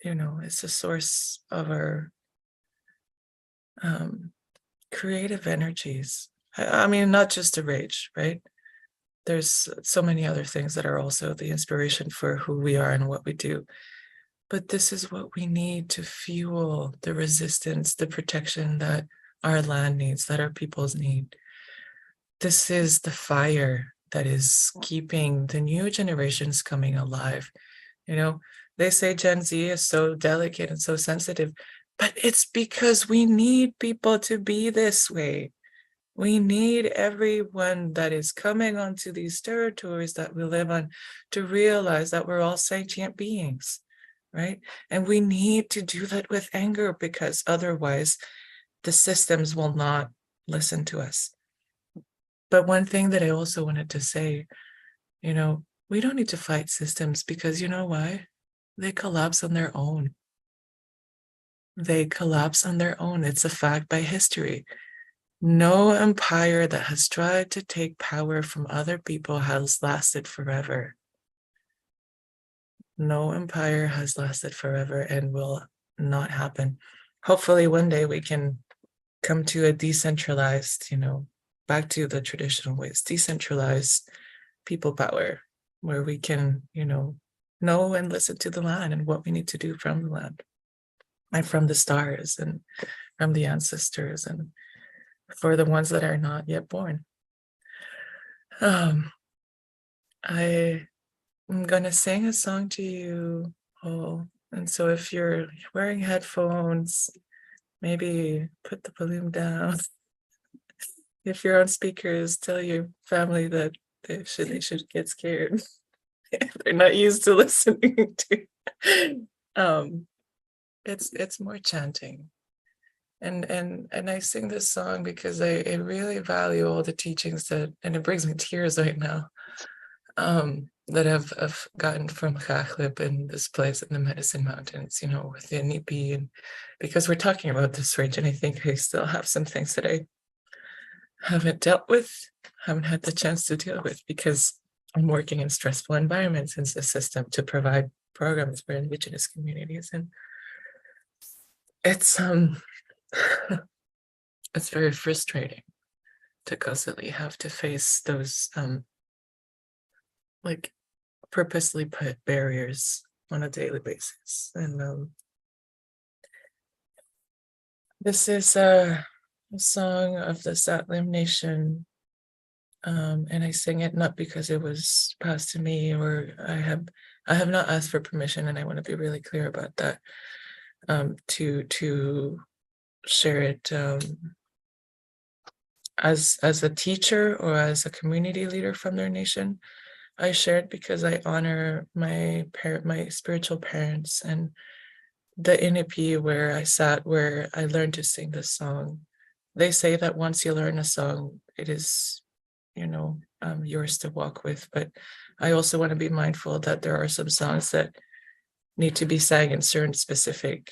it's the source of our creative energies. I mean, not just the rage, right? There's so many other things that are also the inspiration for who we are and what we do. But this is what we need to fuel the resistance, the protection that our land needs, that our peoples need. This is the fire that is keeping the new generations coming alive. They say Gen Z is so delicate and so sensitive, but it's because we need people to be this way. We need everyone that is coming onto these territories that we live on to realize that we're all sentient beings, right? And we need to do that with anger, because otherwise the systems will not listen to us. But one thing that I also wanted to say, we don't need to fight systems, because you know why? They collapse on their own. They collapse on their own. It's a fact by history. No empire that has tried to take power from other people has lasted forever. No empire has lasted forever and will not happen. Hopefully one day we can come to a decentralized, back to the traditional ways, decentralized people power, where we can, know and listen to the land and what we need to do from the land and from the stars and from the ancestors, and for the ones that are not yet born. I am going to sing a song to you whole. And so if you're wearing headphones, maybe put the volume down. If you're on speakers, tell your family that they should get scared. They're not used to listening to. It's more chanting. And I sing this song because I really value all the teachings that, and it brings me tears right now, that I've gotten from Chachlip and this place in the Medicine Mountains, with the Nipi, and because we're talking about this range, and I think I still have some things that I haven't dealt with, haven't had the chance to deal with, because I'm working in stressful environments in the system to provide programs for Indigenous communities, and it's it's very frustrating to constantly have to face those like purposely put barriers on a daily basis. And this is a song of the Satlim Nation, and I sing it not because it was passed to me, or I have not asked for permission, and I want to be really clear about that, to share it as a teacher or as a community leader from their nation. I share it because I honor my spiritual parents, and the Inipi where I sat, where I learned to sing this song. They say that once you learn a song, it is, yours to walk with. But I also want to be mindful that there are some songs that need to be sang in certain specific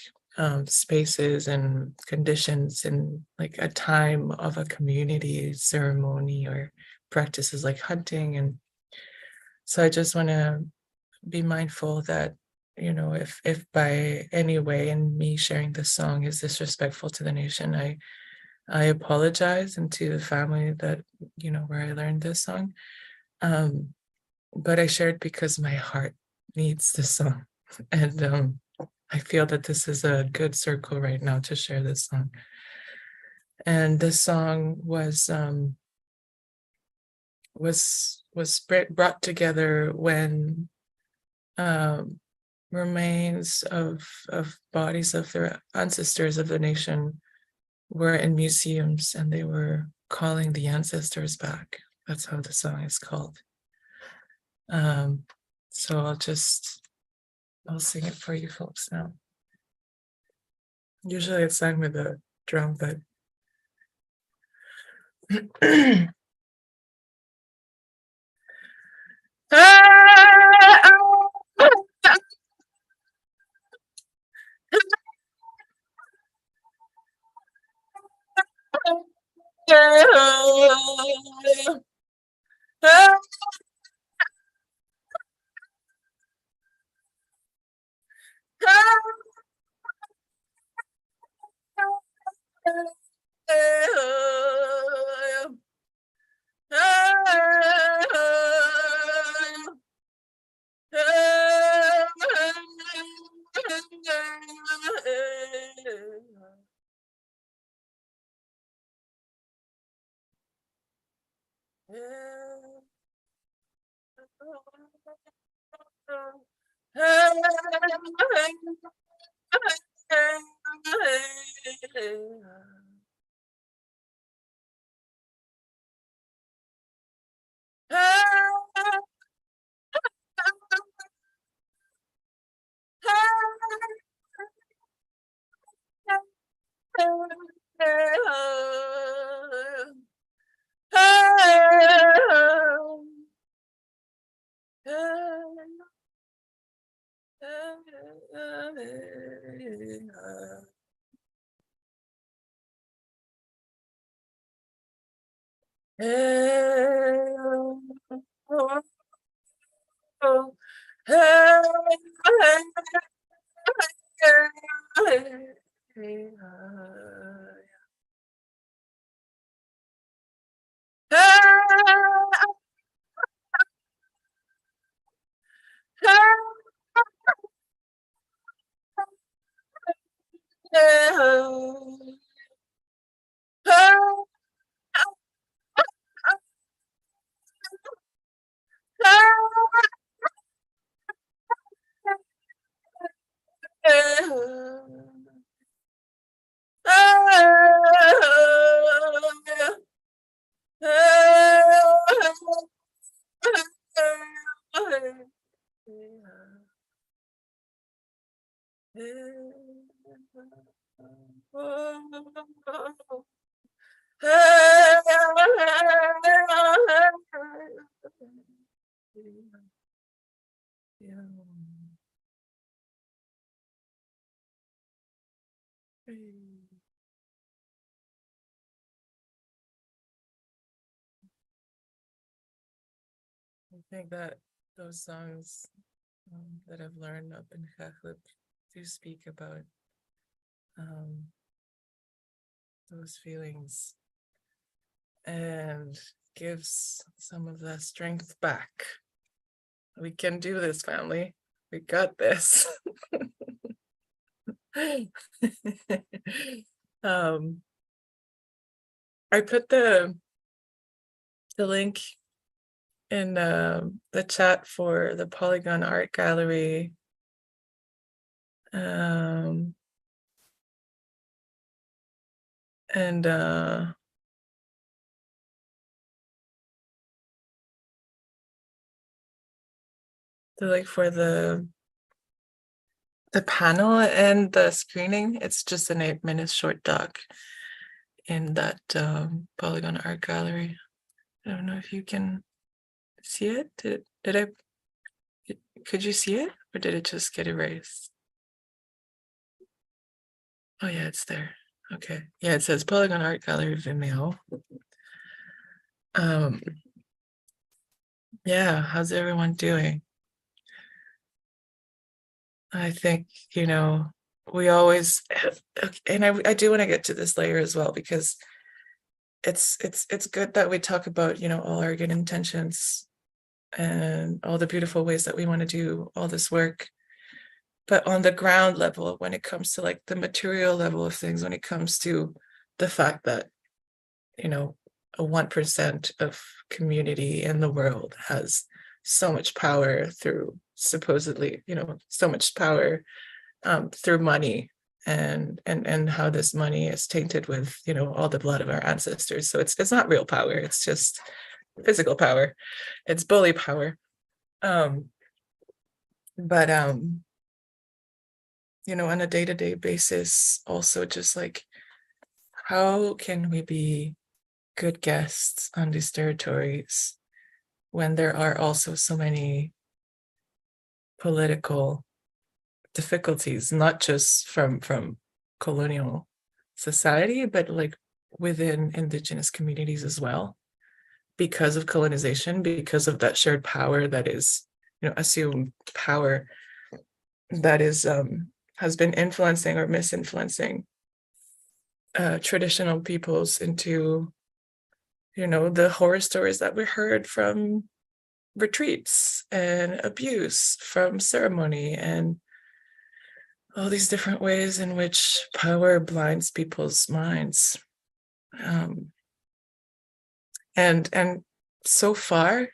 spaces and conditions, and like a time of a community ceremony or practices like hunting. And so I just want to be mindful that, if by any way in me sharing this song is disrespectful to the nation, I apologize, and to the family that, where I learned this song. But I shared because my heart needs this song. And I feel that this is a good circle right now to share this song. And this song was brought together when remains of bodies of their ancestors of the nation were in museums, and they were calling the ancestors back. That's how the song is called. So I'll sing it for you folks now. Usually it's sung with a drum, but I think that those songs that I've learned up in Catholic do speak about those feelings and gives some of that strength back. We can do this, family. We got this. I put the link in the chat for the Polygon Art Gallery. And like for the panel and the screening, it's just an 8-minute short doc in that Polygon Art Gallery. I don't know if you can see it. Could you see it, or did it just get erased? Oh yeah, it's there. Okay. Yeah, it says Polygon Art Gallery Vimeo. Yeah, how's everyone doing? I think, we always, and I do want to get to this layer as well, because it's good that we talk about, all our good intentions and all the beautiful ways that we want to do all this work. But on the ground level, when it comes to like the material level of things, when it comes to the fact that, a 1% of community in the world has so much power through supposedly, so much power through money, and how this money is tainted with, all the blood of our ancestors. So it's not real power. It's just physical power. It's bully power. But on a day-to-day basis, also just like, how can we be good guests on these territories when there are also so many political difficulties, not just from colonial society, but like within indigenous communities as well, because of colonization, because of that shared power that is, assumed power that is has been influencing or misinfluencing traditional peoples into, the horror stories that we heard from retreats and abuse from ceremony and all these different ways in which power blinds people's minds. And so far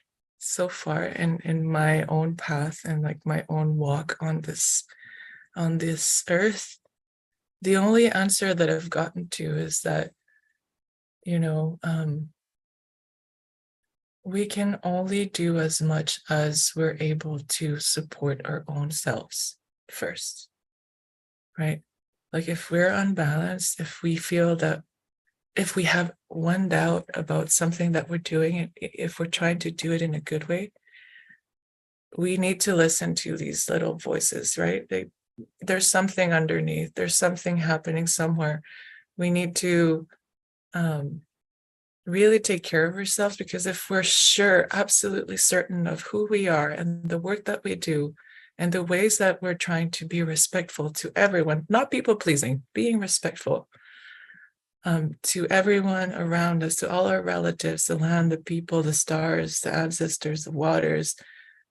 in my own path and like my own walk on this earth, the only answer that I've gotten to is that, we can only do as much as we're able to support our own selves first, right? Like if we're unbalanced, if we feel that, if we have one doubt about something that we're doing, if we're trying to do it in a good way, we need to listen to these little voices, right? There's something underneath, there's something happening somewhere. We need to really take care of ourselves, because if we're sure, absolutely certain of who we are and the work that we do and the ways that we're trying to be respectful to everyone, not people pleasing, being respectful to everyone around us, to all our relatives, the land, the people, the stars, the ancestors, the waters,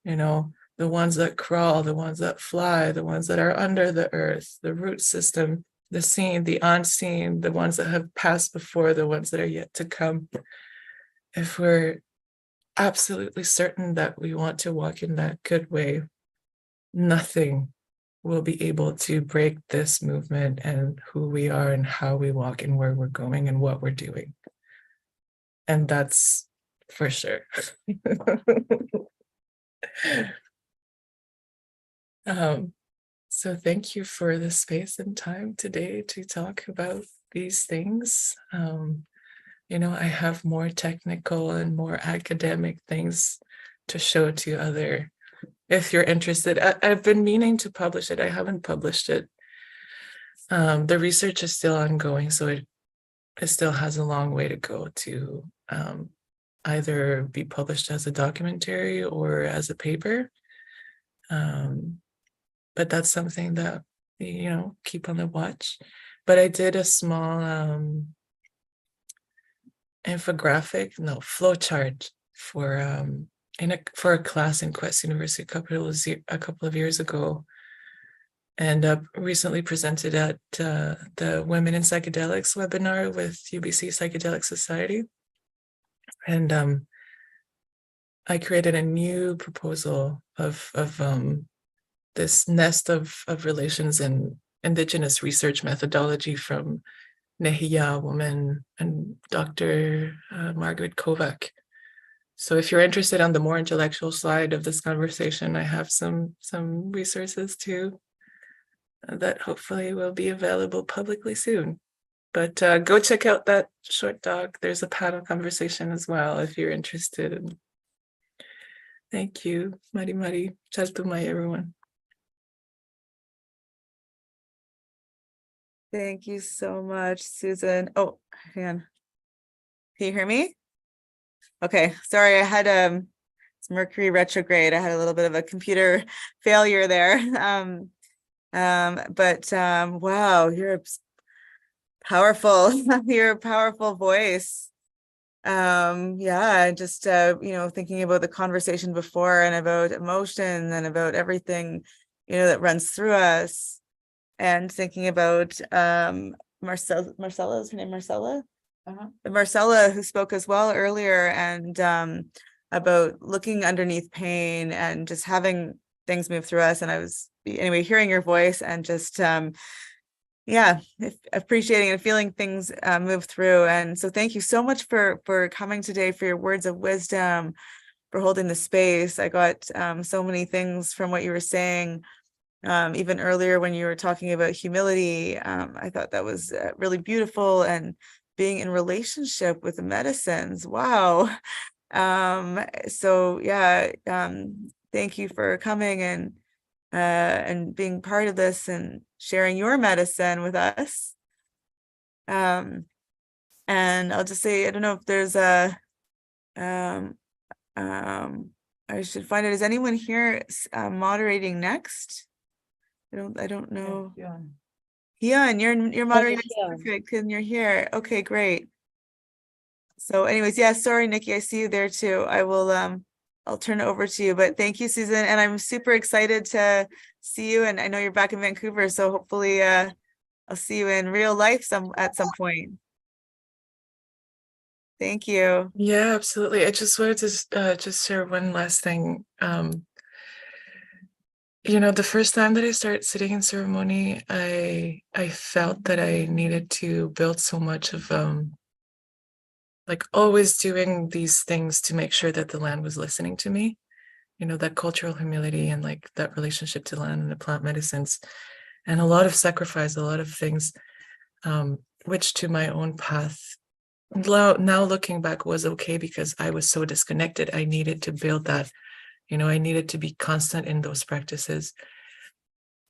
the ones that crawl, the ones that fly, the ones that are under the earth, the root system, the seen, the unseen, the ones that have passed before, the ones that are yet to come. If we're absolutely certain that we want to walk in that good way, nothing will be able to break this movement and who we are and how we walk and where we're going and what we're doing. And that's for sure. So thank you for the space and time today to talk about these things. I have more technical and more academic things to show to other, if you're interested. I've been meaning to publish it. I haven't published it. The research is still ongoing, so it still has a long way to go to either be published as a documentary or as a paper. But that's something that, keep on the watch. But I did a small flowchart for a class in Quest University a couple of years ago, and recently presented at the Women in Psychedelics webinar with UBC Psychedelic Society. And I created a new proposal of this nest of relations and Indigenous research methodology from Nehiya woman and Dr. Margaret Kovac. So if you're interested on the more intellectual side of this conversation, I have some resources too that hopefully will be available publicly soon. But go check out that short doc. There's a panel conversation as well if you're interested. Thank you. Mari Mari. Chaltumay, everyone. Thank you so much, Susan. Oh, hang on. Can you hear me? Okay, sorry, I had it's Mercury retrograde. I had a little bit of a computer failure there. Wow, you're powerful. You're a powerful voice. Yeah, just thinking about the conversation before and about emotion and about everything, that runs through us. And thinking about Marcella, is her name Marcella? Marcella, who spoke as well earlier, and about looking underneath pain and just having things move through us. And I was hearing your voice and just appreciating and feeling things move through. And so thank you so much for coming today, for your words of wisdom, for holding the space. I got so many things from what you were saying. Even earlier when you were talking about humility, I thought that was really beautiful, and being in relationship with the medicines. Wow. Thank you for coming and being part of this and sharing your medicine with us. And I'll just say, I don't know if there's I should find it. Is anyone here moderating next? I don't know. Yeah, and you're moderating. Perfect, and you're here. Okay, great. So anyways, sorry, Nikki, I see you there too. I will I'll turn it over to you, but thank you, Susan. And I'm super excited to see you. And I know you're back in Vancouver, so hopefully I'll see you in real life at some point. Thank you. Yeah, absolutely. I just wanted to just share one last thing. The first time that I started sitting in ceremony, I felt that I needed to build so much of always doing these things to make sure that the land was listening to me. That cultural humility and that relationship to land and the plant medicines, and a lot of sacrifice, a lot of things, which to my own path, now looking back, was okay because I was so disconnected. I needed to build that. I needed to be constant in those practices.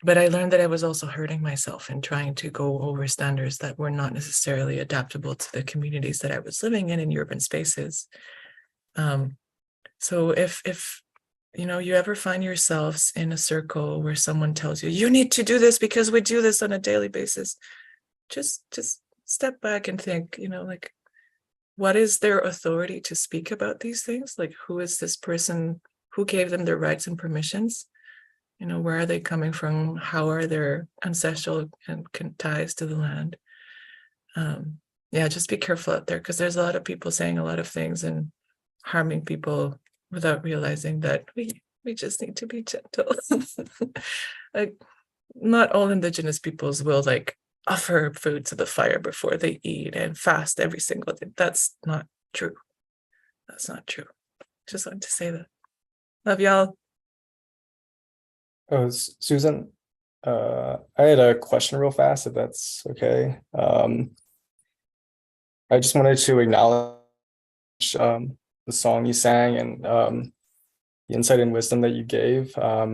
But I learned that I was also hurting myself and trying to go over standards that were not necessarily adaptable to the communities that I was living in urban spaces. So if you ever find yourselves in a circle where someone tells you, you need to do this because we do this on a daily basis, just step back and think, what is their authority to speak about these things? Who is this person? Who gave them their rights and permissions? Where are they coming from? How are their ancestral and ties to the land? Just be careful out there, because there's a lot of people saying a lot of things and harming people without realizing that we just need to be gentle. Not all Indigenous peoples will offer food to the fire before they eat and fast every single day. That's not true. That's not true. Just wanted to say that. Love y'all. Oh, Susan, I had a question real fast, if that's okay. I just wanted to acknowledge the song you sang and the insight and wisdom that you gave. I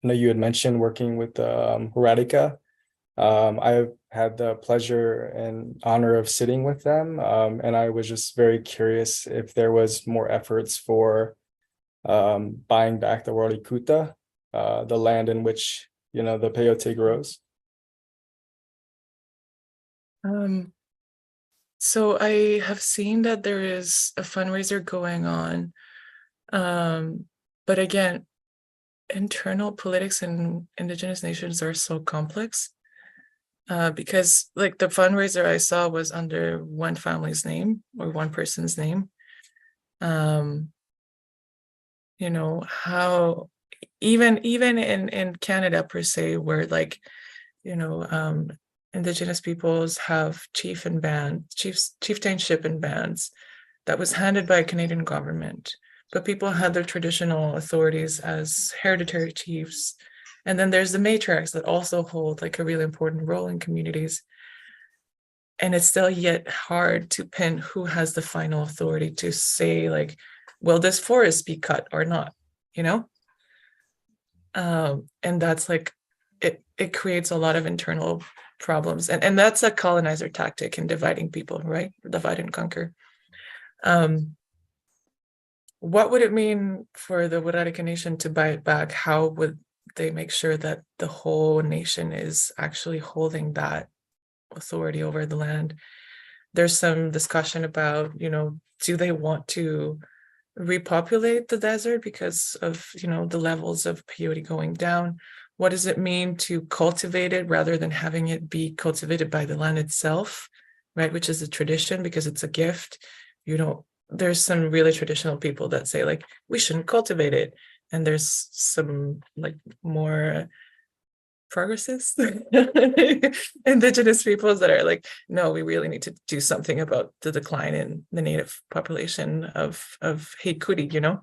know you had mentioned working with Horatica, I've had the pleasure and honor of sitting with them, and I was just very curious if there was more efforts for buying back the Worli Kuta, the land in which, the peyote grows. So I have seen that there is a fundraiser going on. But again, internal politics in indigenous nations are so complex. Because like the fundraiser I saw was under one family's name or one person's name. How even in Canada per se, where like, indigenous peoples have chieftainship and bands that was handed by a Canadian government, but people had their traditional authorities as hereditary chiefs. And then there's the matriarchs that also hold like a really important role in communities. And it's still yet hard to pin who has the final authority to say like, will this forest be cut or not, and that's like, it creates a lot of internal problems. And that's a colonizer tactic in dividing people, right? Divide and conquer. What would it mean for the Wararika Nation to buy it back? How would they make sure that the whole nation is actually holding that authority over the land? There's some discussion about, do they want to repopulate the desert because of, the levels of peyote going down? What does it mean to cultivate it rather than having it be cultivated by the land itself, right? Which is a tradition because it's a gift. There's some really traditional people that say like, we shouldn't cultivate it. And there's some like more progressive indigenous peoples that are like, no, we really need to do something about the decline in the native population of Haikuri,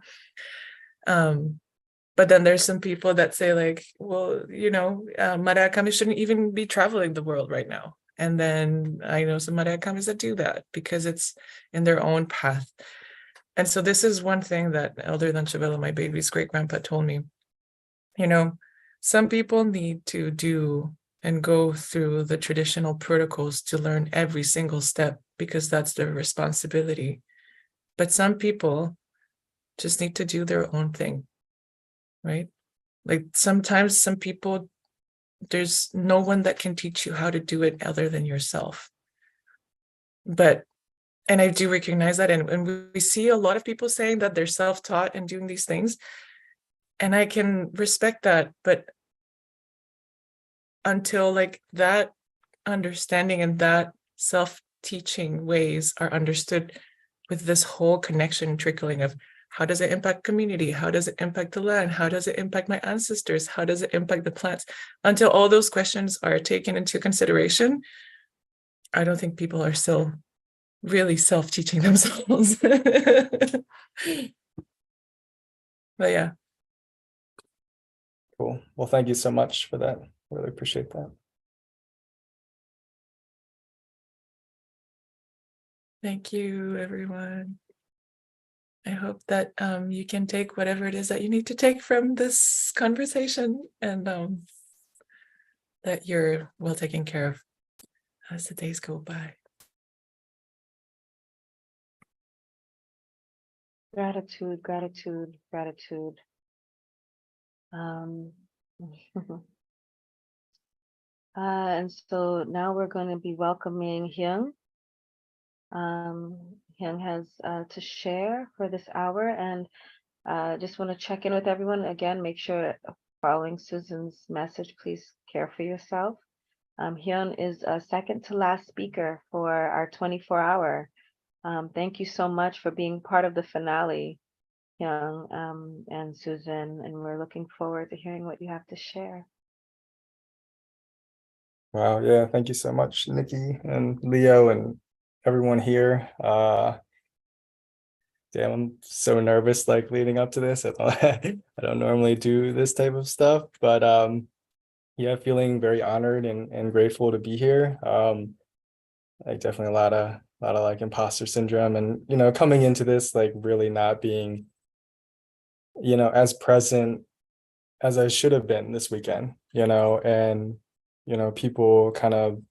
but then there's some people that say like, well, Marakamis shouldn't even be traveling the world right now. And then I know some Marakamis that do that because it's in their own path. And so this is one thing that Elder Lanchavela, my baby's great grandpa, told me. Some people need to do and go through the traditional protocols to learn every single step because that's their responsibility. But some people just need to do their own thing, right? Like sometimes some people, there's no one that can teach you how to do it other than yourself. And I do recognize that. And we see a lot of people saying that they're self-taught and doing these things. And I can respect that, but until like that understanding and that self-teaching ways are understood with this whole connection trickling of how does it impact community? How does it impact the land? How does it impact my ancestors? How does it impact the plants? Until all those questions are taken into consideration, I don't think people are still really self-teaching themselves. But yeah. Cool. Well, thank you so much for that. Really appreciate that. Thank you, everyone. I hope that you can take whatever it is that you need to take from this conversation, and that you're well taken care of as the days go by. Gratitude, gratitude, gratitude. And so now we're going to be welcoming Hyung. Hyung has to share for this hour, and just want to check in with everyone again. Make sure, following Susan's message, please care for yourself. Hyun is a second to last speaker for our 24-hour. Thank you so much for being part of the finale, Hyun, and Susan, and we're looking forward to hearing what you have to share. Wow, yeah, thank you so much, Nikki and Leo and everyone here. Damn, I'm so nervous like leading up to this. I don't normally do this type of stuff, but yeah, feeling very honored and grateful to be here. Like definitely a lot of like imposter syndrome, and coming into this like really not being as present as I should have been this weekend, and people kind of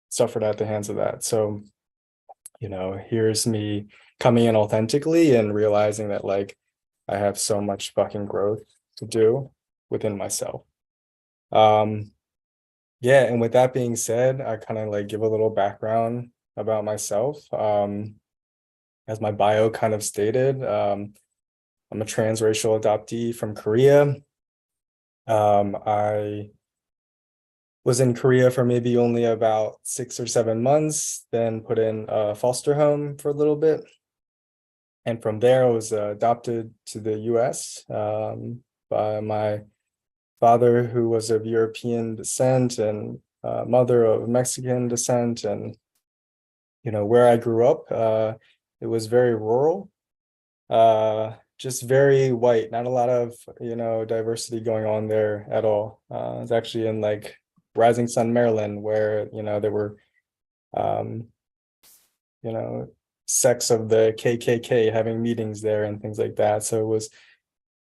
suffered at the hands of that. So, here's me coming in authentically and realizing that like I have so much fucking growth to do within myself. Yeah, and with that being said, I kind of like give a little background about myself. As my bio kind of stated, I'm a transracial adoptee from Korea. I was in Korea for maybe only about 6 or 7 months, then put in a foster home for a little bit. And from there, I was adopted to the US by my father, who was of European descent, and mother of Mexican descent. And, where I grew up, it was very rural, just very white, not a lot of, diversity going on there at all. I was actually in like Rising Sun, Maryland, where, there were, sects of the KKK having meetings there and things like that. So it was,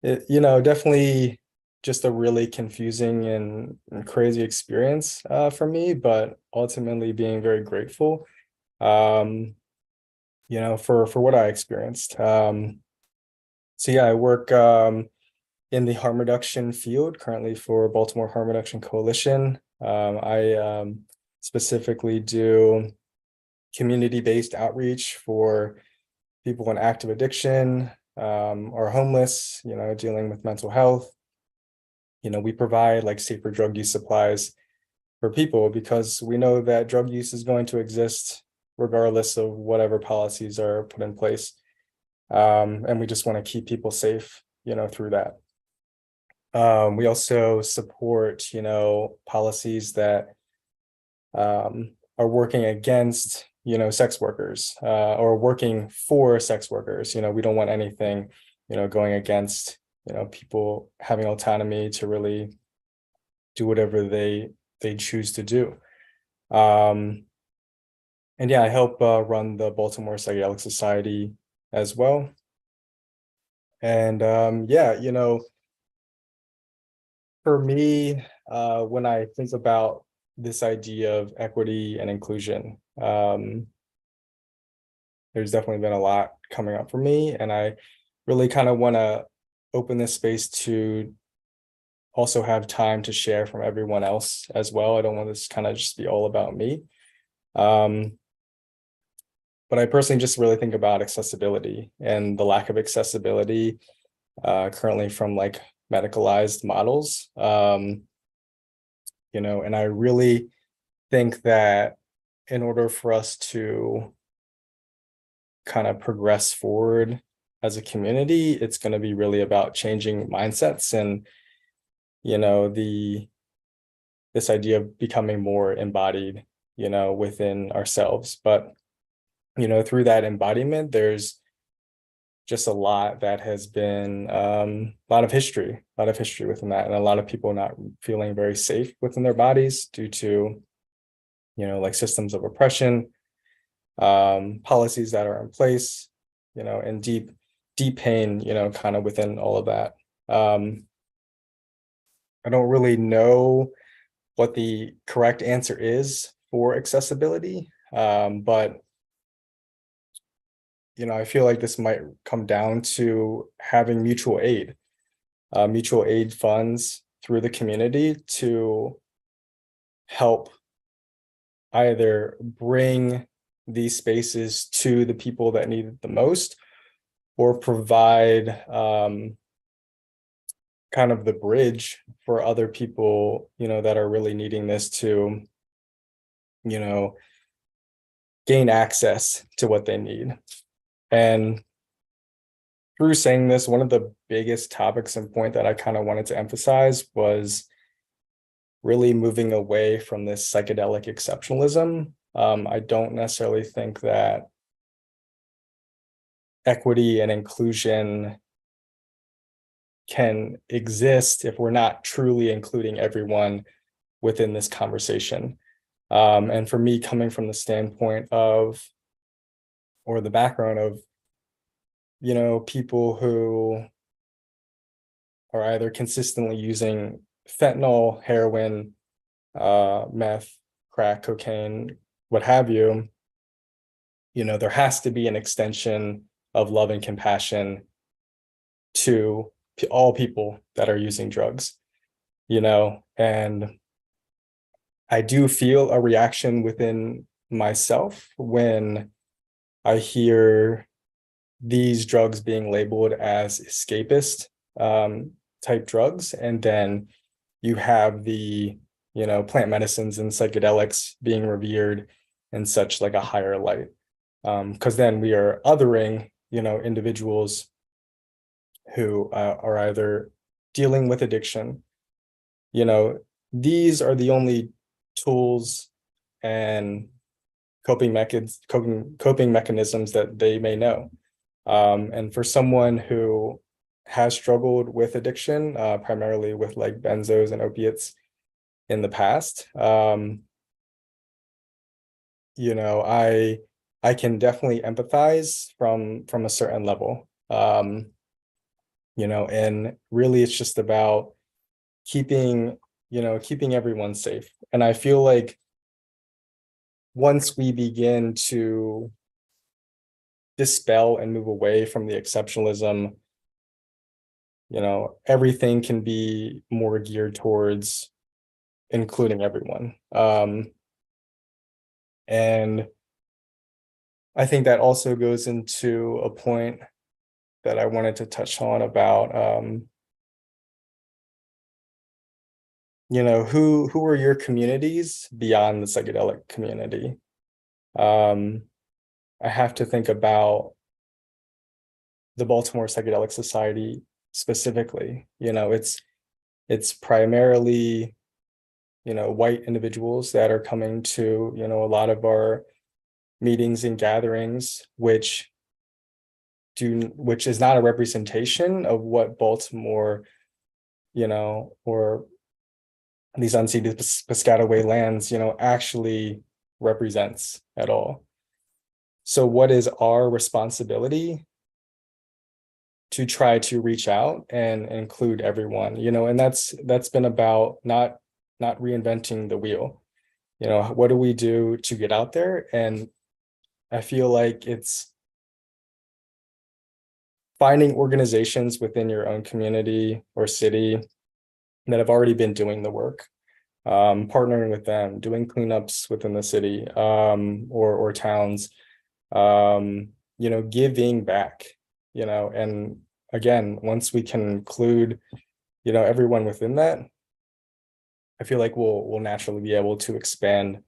definitely just a really confusing and crazy experience for me, but ultimately being very grateful, for what I experienced. So yeah, I work in the harm reduction field currently for Baltimore Harm Reduction Coalition. I specifically do community-based outreach for people in active addiction or homeless, dealing with mental health. We provide like safer drug use supplies for people because we know that drug use is going to exist regardless of whatever policies are put in place. And we just want to keep people safe, through that. We also support, policies that are working against, sex workers or working for sex workers. We don't want anything, going against, people having autonomy to really do whatever they choose to do. And yeah, I help run the Baltimore Psychedelic Society as well. And yeah, for me, when I think about this idea of equity and inclusion, there's definitely been a lot coming up for me, and I really kind of want to open this space to also have time to share from everyone else as well. I don't want this kind of just be all about me. But I personally just really think about accessibility and the lack of accessibility currently from like medicalized models. And I really think that in order for us to kind of progress forward as a community, it's going to be really about changing mindsets and, this idea of becoming more embodied, within ourselves. But, through that embodiment, there's just a lot that has been a lot of history within that, and a lot of people not feeling very safe within their bodies due to, like systems of oppression, policies that are in place, and deep pain, kind of within all of that. I don't really know what the correct answer is for accessibility, but I feel like this might come down to having mutual aid funds through the community to help either bring these spaces to the people that need it the most, or provide kind of the bridge for other people, that are really needing this to, gain access to what they need. And through saying this, one of the biggest topics and point that I kind of wanted to emphasize was really moving away from this psychedelic exceptionalism. I don't necessarily think that equity and inclusion can exist if we're not truly including everyone within this conversation. And for me, coming from the standpoint of, or the background of, people who are either consistently using fentanyl, heroin, meth, crack, cocaine, what have you, there has to be an extension of love and compassion to all people that are using drugs, and I do feel a reaction within myself when I hear these drugs being labeled as escapist type drugs, and then you have the plant medicines and psychedelics being revered in such like a higher light, because then we are othering individuals who are either dealing with addiction. These are the only tools and coping mechanisms that they may know. And for someone who has struggled with addiction, primarily with like benzos and opiates in the past, I can definitely empathize from a certain level. And really it's just about keeping everyone safe. And I feel like once we begin to dispel and move away from the exceptionalism, everything can be more geared towards including everyone. And I think that also goes into a point that I wanted to touch on about, who are your communities beyond the psychedelic community? I have to think about the Baltimore Psychedelic Society specifically. It's primarily, white individuals that are coming to, a lot of our meetings and gatherings, which is not a representation of what Baltimore, or these unceded Piscataway lands, actually represents at all. So what is our responsibility to try to reach out and include everyone, and that's been about not reinventing the wheel. What do we do to get out there? And I feel like it's finding organizations within your own community or city that have already been doing the work, partnering with them, doing cleanups within the city, or towns, giving back, and again, once we can include, everyone within that, I feel like we'll naturally be able to expand,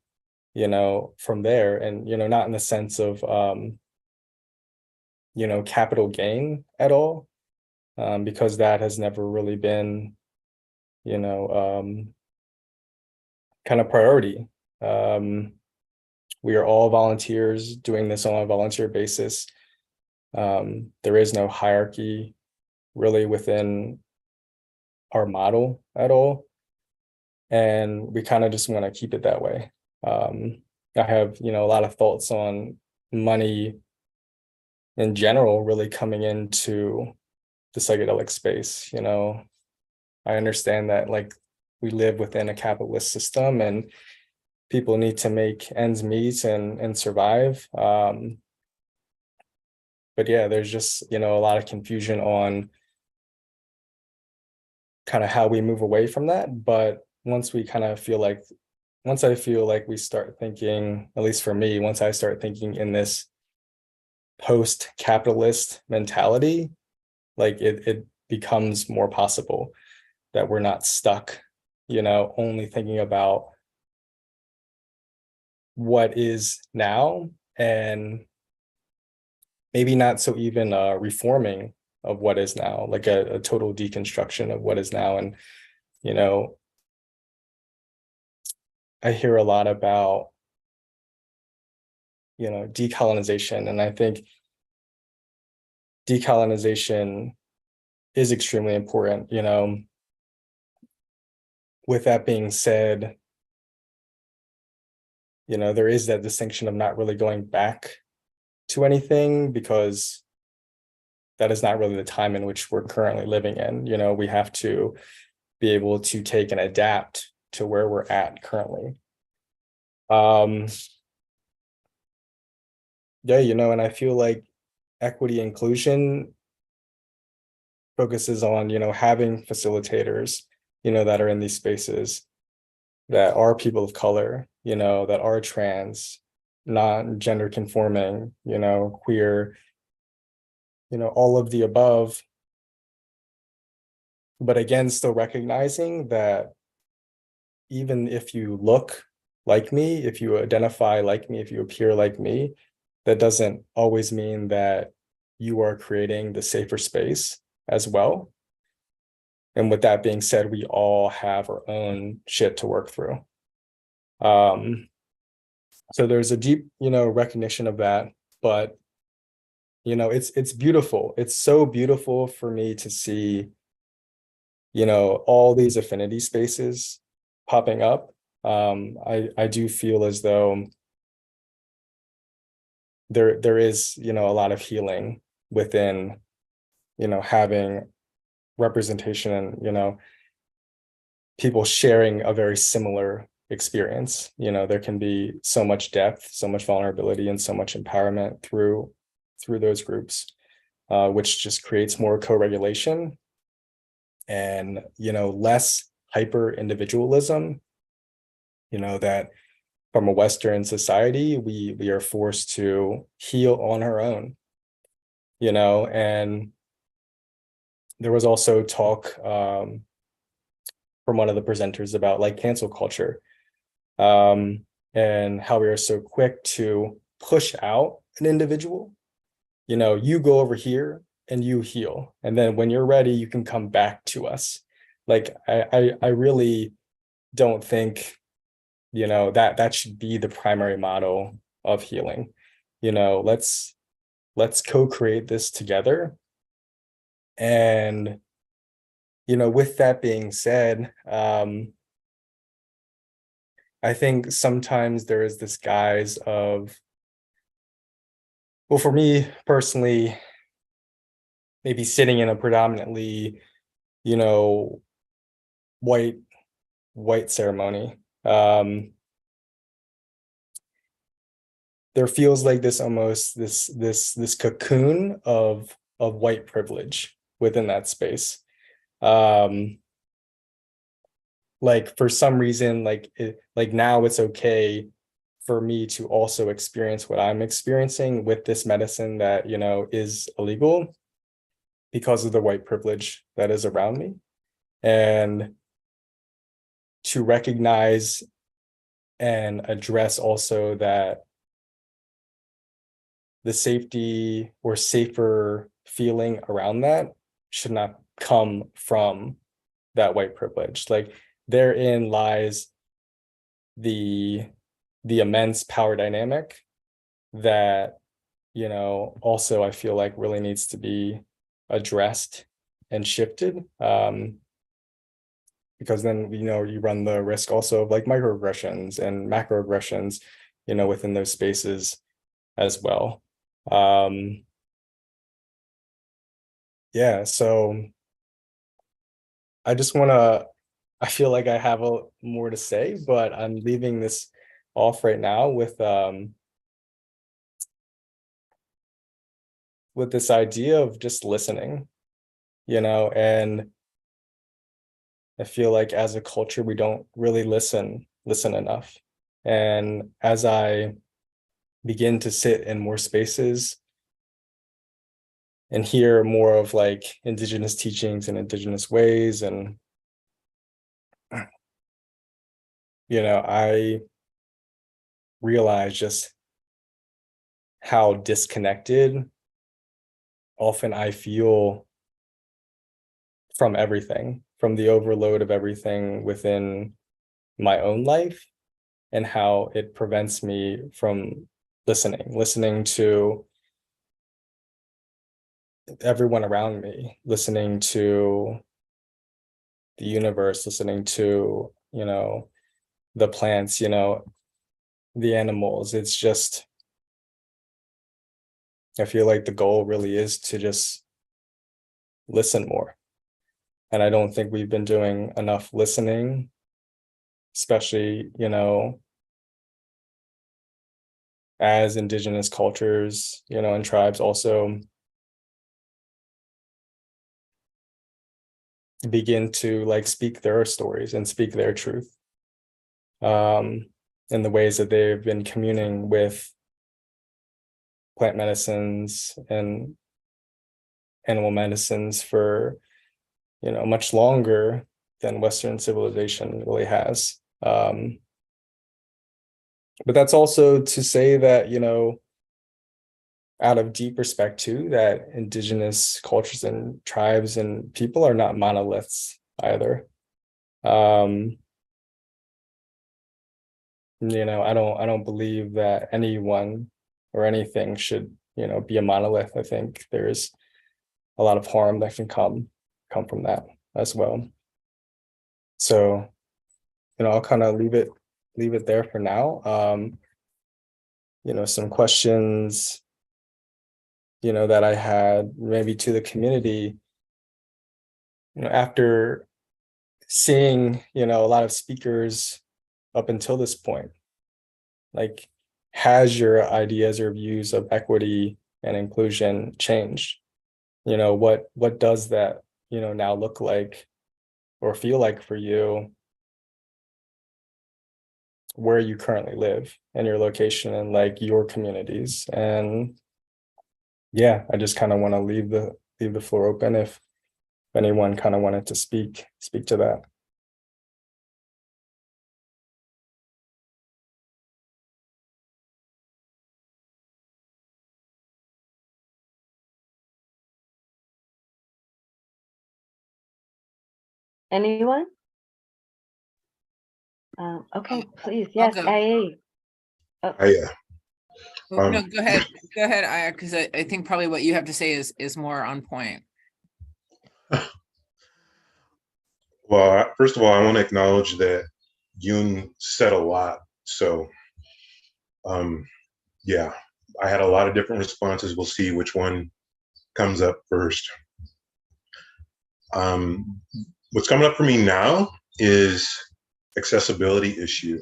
from there, and, not in the sense of, capital gain at all, because that has never really been, kind of priority. We are all volunteers doing this on a volunteer basis. There is no hierarchy really within our model at all. And we kind of just want to keep it that way. I have, a lot of thoughts on money in general really coming into the psychedelic space. I understand that like we live within a capitalist system and people need to make ends meet and survive. But yeah, there's just, a lot of confusion on kind of how we move away from that. But once I feel like we start thinking, at least for me, once I start thinking in this post-capitalist mentality, like it becomes more possible that we're not stuck, only thinking about what is now and maybe not so even reforming of what is now, like a total deconstruction of what is now. And, I hear a lot about, decolonization, and I think decolonization is extremely important. With that being said, there is that distinction of not really going back to anything, because that is not really the time in which we're currently living in. We have to be able to take and adapt to where we're at currently. Yeah, and I feel like equity inclusion focuses on, having facilitators, that are in these spaces that are people of color, that are trans, non-gender conforming, queer, all of the above. But again, still recognizing that even if you look like me, if you identify like me, if you appear like me, that doesn't always mean that you are creating the safer space as well. And with that being said, we all have our own shit to work through. So there's a deep, recognition of that, but it's beautiful. It's so beautiful for me to see, all these affinity spaces popping up. I do feel as though there is, a lot of healing within, having representation and, people sharing a very similar experience. There can be so much depth, so much vulnerability, and so much empowerment through those groups, which just creates more co-regulation and, less hyper individualism, that from a Western society, we are forced to heal on our own, and there was also talk from one of the presenters about like cancel culture, and how we are so quick to push out an individual. You go over here and you heal, and then when you're ready, you can come back to us. Like I really don't think, that should be the primary model of healing. Let's co-create this together. And with that being said, I think sometimes there is this guise of, well, for me personally, maybe sitting in a predominantly, white ceremony, there feels like this almost this cocoon of white privilege within that space. Like for some reason, like now it's okay for me to also experience what I'm experiencing with this medicine that, is illegal because of the white privilege that is around me. And to recognize and address also that the safety or safer feeling around that should not come from that white privilege. Like therein lies the immense power dynamic that, also I feel like really needs to be addressed and shifted. Because then, you run the risk also of like microaggressions and macroaggressions, within those spaces as well. Yeah, so I just I feel like I have more to say, but I'm leaving this off right now with this idea of just listening, and I feel like as a culture, we don't really listen enough. And as I begin to sit in more spaces and hear more of like Indigenous teachings and Indigenous ways, and I realize just how disconnected often I feel from everything, from the overload of everything within my own life, and how it prevents me from listening to everyone around me, listening to the universe, listening to, the plants, the animals. It's just, I feel like the goal really is to just listen more. And I don't think we've been doing enough listening especially, you know, as indigenous cultures, you know, and tribes also begin to like speak their stories and speak their truth in the ways that they've been communing with plant medicines and animal medicines for, you know, much longer than Western civilization really has. But that's also to say that, you know, out of deep respect too, that indigenous cultures and tribes and people are not monoliths either. You know, I don't believe that anyone or anything should, you know, be a monolith. I think there's a lot of harm that can come from that as well. So, you know, I'll kind of leave it there for now. You know, some questions, you know, that I had maybe to the community, you know, after seeing, you know, a lot of speakers up until this point, like, has your ideas or views of equity and inclusion changed? You know, what does that, you know, now look like or feel like for you where you currently live and your location and like your communities? And yeah, I just kind of want to leave the floor open if anyone kind of wanted to speak to that. Anyone? Okay, please. Yes, go. IA. Oh, No, go ahead, Aya, because I think probably what you have to say is more on point. Well, first of all, I want to acknowledge that Yoon said a lot. So, yeah, I had a lot of different responses. We'll see which one comes up first. What's coming up for me now is accessibility issue.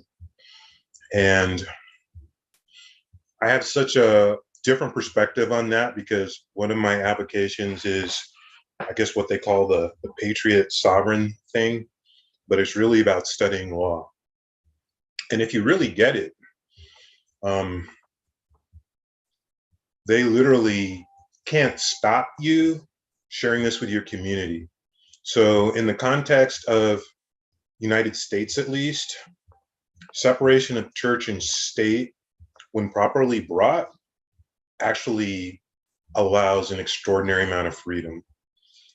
And I have such a different perspective on that because one of my applications is, I guess, what they call the patriot sovereign thing, but it's really about studying law. And if you really get it, they literally can't stop you sharing this with your community. So in the context of United States, at least, separation of church and state, when properly brought, actually allows an extraordinary amount of freedom.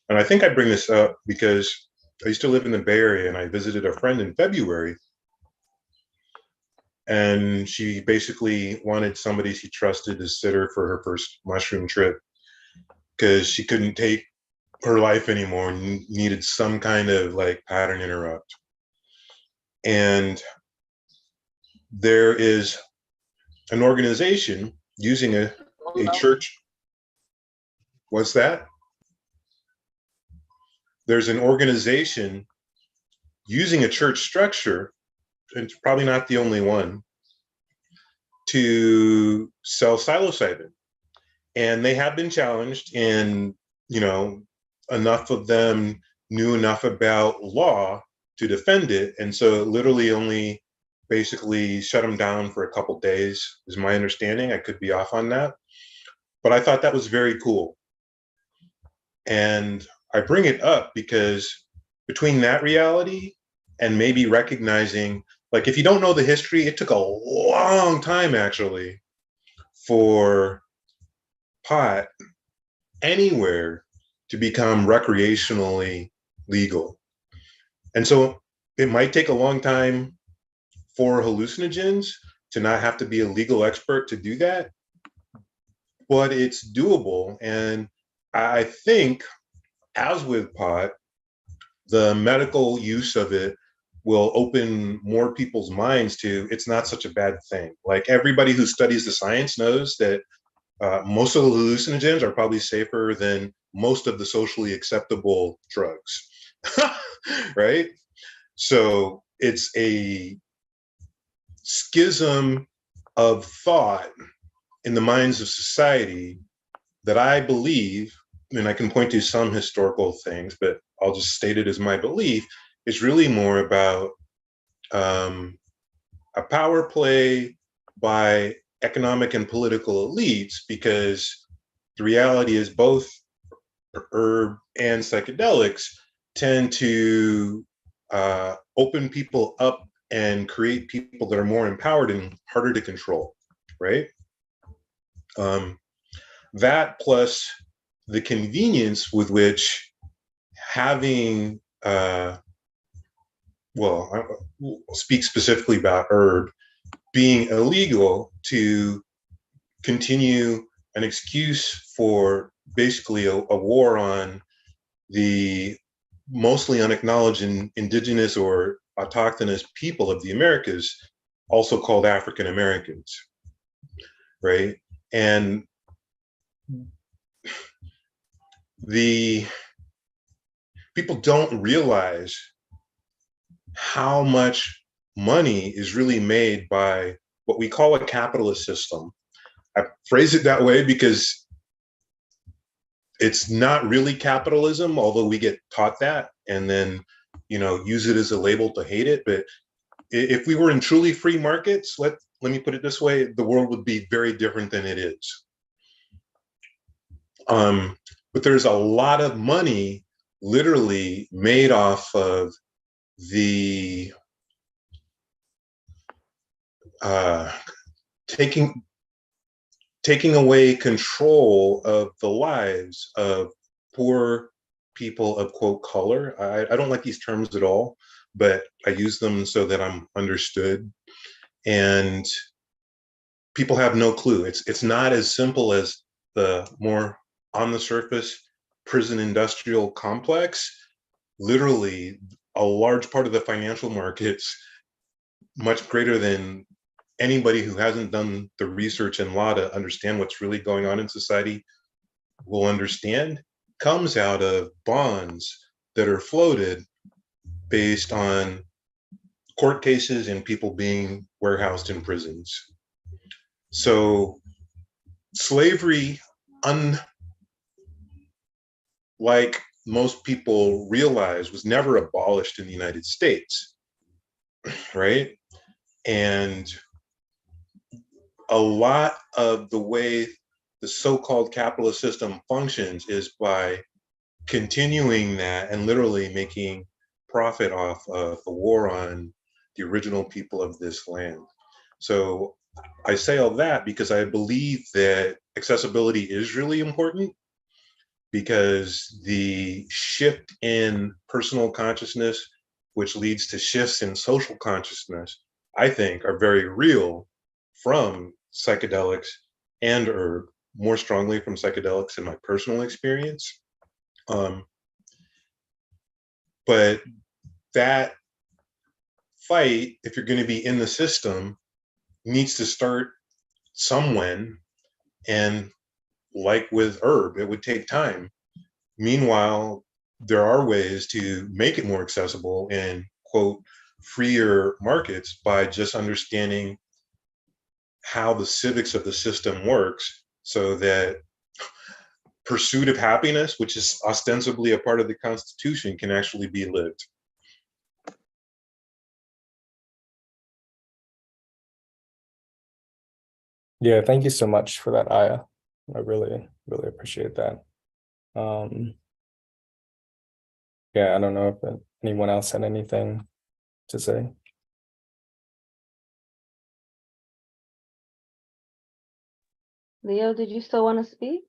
And I think I bring this up because I used to live in the Bay Area and I visited a friend in February. And she basically wanted somebody she trusted to sit her for her first mushroom trip because she couldn't take her life anymore and needed some kind of like pattern interrupt. And there is an organization using a church. What's that? There's an organization using a church structure, and it's probably not the only one, to sell psilocybin. And they have been challenged, and you know, enough of them knew enough about law to defend it. And so it literally only basically shut them down for a couple days, is my understanding. I could be off on that. But I thought that was very cool. And I bring it up because between that reality and maybe recognizing, like, if you don't know the history, it took a long time actually for pot anywhere to become recreationally legal. And so it might take a long time for hallucinogens to not have to be a legal expert to do that, but it's doable. And I think, as with pot, the medical use of it will open more people's minds to it's not such a bad thing. Like, everybody who studies the science knows that most of the hallucinogens are probably safer than most of the socially acceptable drugs, right? So it's a schism of thought in the minds of society that I believe, and I can point to some historical things, but I'll just state it as my belief, is really more about a power play by economic and political elites, because the reality is both herb and psychedelics tend to open people up and create people that are more empowered and harder to control, right? That plus the convenience with which having, well, I'll speak specifically about herb, being illegal to continue an excuse for basically a war on the mostly unacknowledged indigenous or autochthonous people of the Americas, also called African Americans, right? And the people don't realize how much money is really made by what we call a capitalist system. I phrase it that way because it's not really capitalism, although we get taught that and then, you know, use it as a label to hate it. But if we were in truly free markets, let me put it this way, the world would be very different than it is. But there's a lot of money literally made off of the taking away control of the lives of poor people of, quote, color. I don't like these terms at all, but I use them so that I'm understood. And people have no clue. It's not as simple as the more on the surface prison industrial complex. Literally, a large part of the financial markets, much greater than anybody who hasn't done the research and law to understand what's really going on in society will understand, comes out of bonds that are floated based on court cases and people being warehoused in prisons. So slavery, unlike most people realize, was never abolished in the United States, right? And a lot of the way the so-called capitalist system functions is by continuing that and literally making profit off of the war on the original people of this land. So I say all that because I believe that accessibility is really important, because the shift in personal consciousness, which leads to shifts in social consciousness, I think are very real from psychedelics and herb, more strongly from psychedelics in my personal experience. But that fight, if you're going to be in the system, needs to start somewhen. And like with herb, it would take time. Meanwhile, there are ways to make it more accessible in, quote, freer markets by just understanding how the civics of the system works, so that pursuit of happiness, which is ostensibly a part of the Constitution, can actually be lived. Yeah, thank you so much for that, Aya. I really, really appreciate that. Yeah, I don't know if anyone else had anything to say. Leo, did you still want to speak?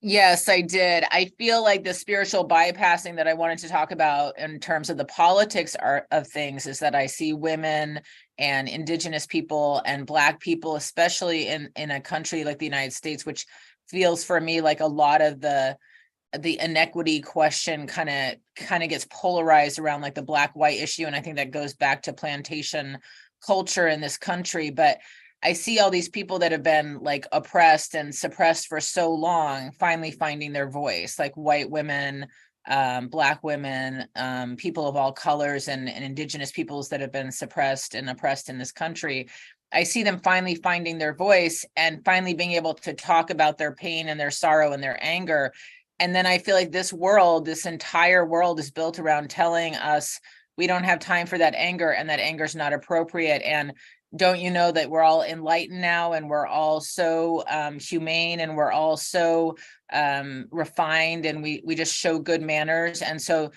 Yes, I did. I feel like the spiritual bypassing that I wanted to talk about in terms of the politics of things is that I see women and indigenous people and Black people, especially in a country like the United States, which feels for me like a lot of the inequity question kind of gets polarized around like the Black-white issue. And I think that goes back to plantation culture in this country. But I see all these people that have been like oppressed and suppressed for so long, finally finding their voice, like white women, Black women, people of all colors, and indigenous peoples that have been suppressed and oppressed in this country. I see them finally finding their voice and finally being able to talk about their pain and their sorrow and their anger. And then I feel like this world, this entire world, is built around telling us we don't have time for that anger, and that anger is not appropriate. And don't you know that we're all enlightened now, and we're all so humane, and we're all so refined, and we just show good manners. And so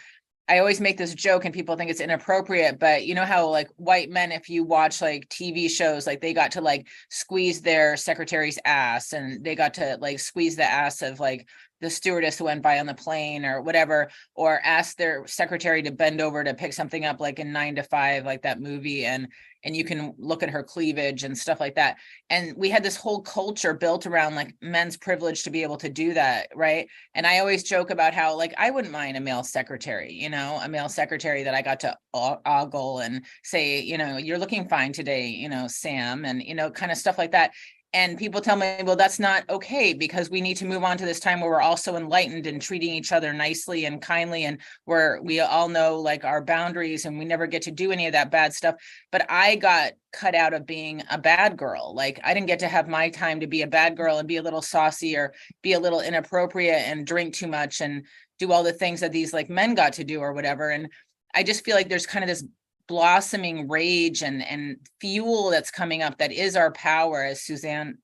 I always make this joke and people think it's inappropriate, but you know how like white men, if you watch like TV shows, like they got to like squeeze their secretary's ass, and they got to like squeeze the ass of like the stewardess who went by on the plane or whatever, or ask their secretary to bend over to pick something up, like in 9 to 5, like that movie, and you can look at her cleavage and stuff like that. And we had this whole culture built around like men's privilege to be able to do that, right? And I always joke about how like I wouldn't mind a male secretary, you know, a male secretary that I got to ogle and say, you know, you're looking fine today, you know, Sam, and you know, kind of stuff like that. And people tell me, well, that's not okay, because we need to move on to this time where we're also enlightened and treating each other nicely and kindly, and where we all know like our boundaries, and we never get to do any of that bad stuff. But I got cut out of being a bad girl. Like I didn't get to have my time to be a bad girl and be a little saucy or be a little inappropriate and drink too much and do all the things that these like men got to do or whatever. And I just feel like there's kind of this blossoming rage and fuel that's coming up that is our power, as Suzanne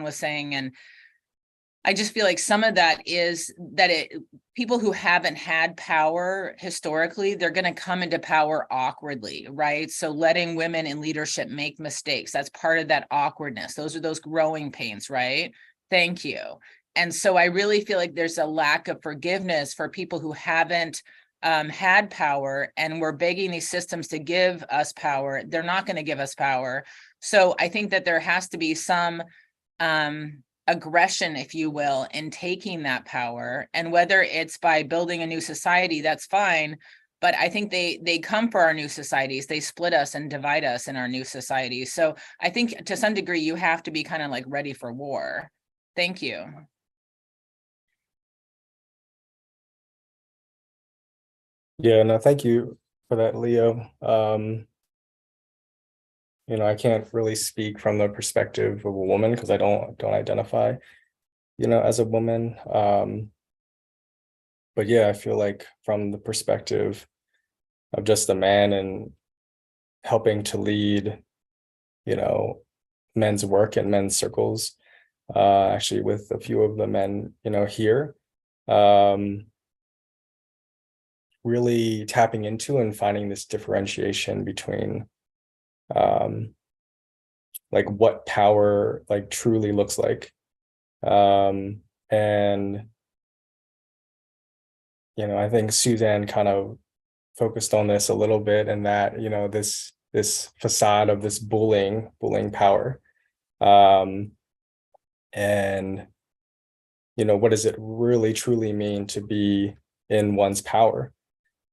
was saying. And I just feel like some of that is that people who haven't had power historically, they're going to come into power awkwardly, right? So letting women in leadership make mistakes, that's part of that awkwardness. Those are those growing pains, right? Thank you. And so I really feel like there's a lack of forgiveness for people who haven't had power, and we're begging these systems to give us power. They're not going to give us power. So I think that there has to be some aggression, if you will, in taking that power. And whether it's by building a new society, that's fine. But I think they come for our new societies. They split us and divide us in our new societies. So I think to some degree, you have to be kind of like ready for war. Thank you. Yeah, no, thank you for that, Leo. You know, I can't really speak from the perspective of a woman because I don't identify, you know, as a woman. But yeah, I feel like from the perspective of just a man and helping to lead, you know, men's work and men's circles, actually with a few of the men, you know, here, really tapping into and finding this differentiation between like what power like truly looks like. And you know, I think Suzanne kind of focused on this a little bit, and that, you know, this facade of this bullying power. And you know, what does it really truly mean to be in one's power?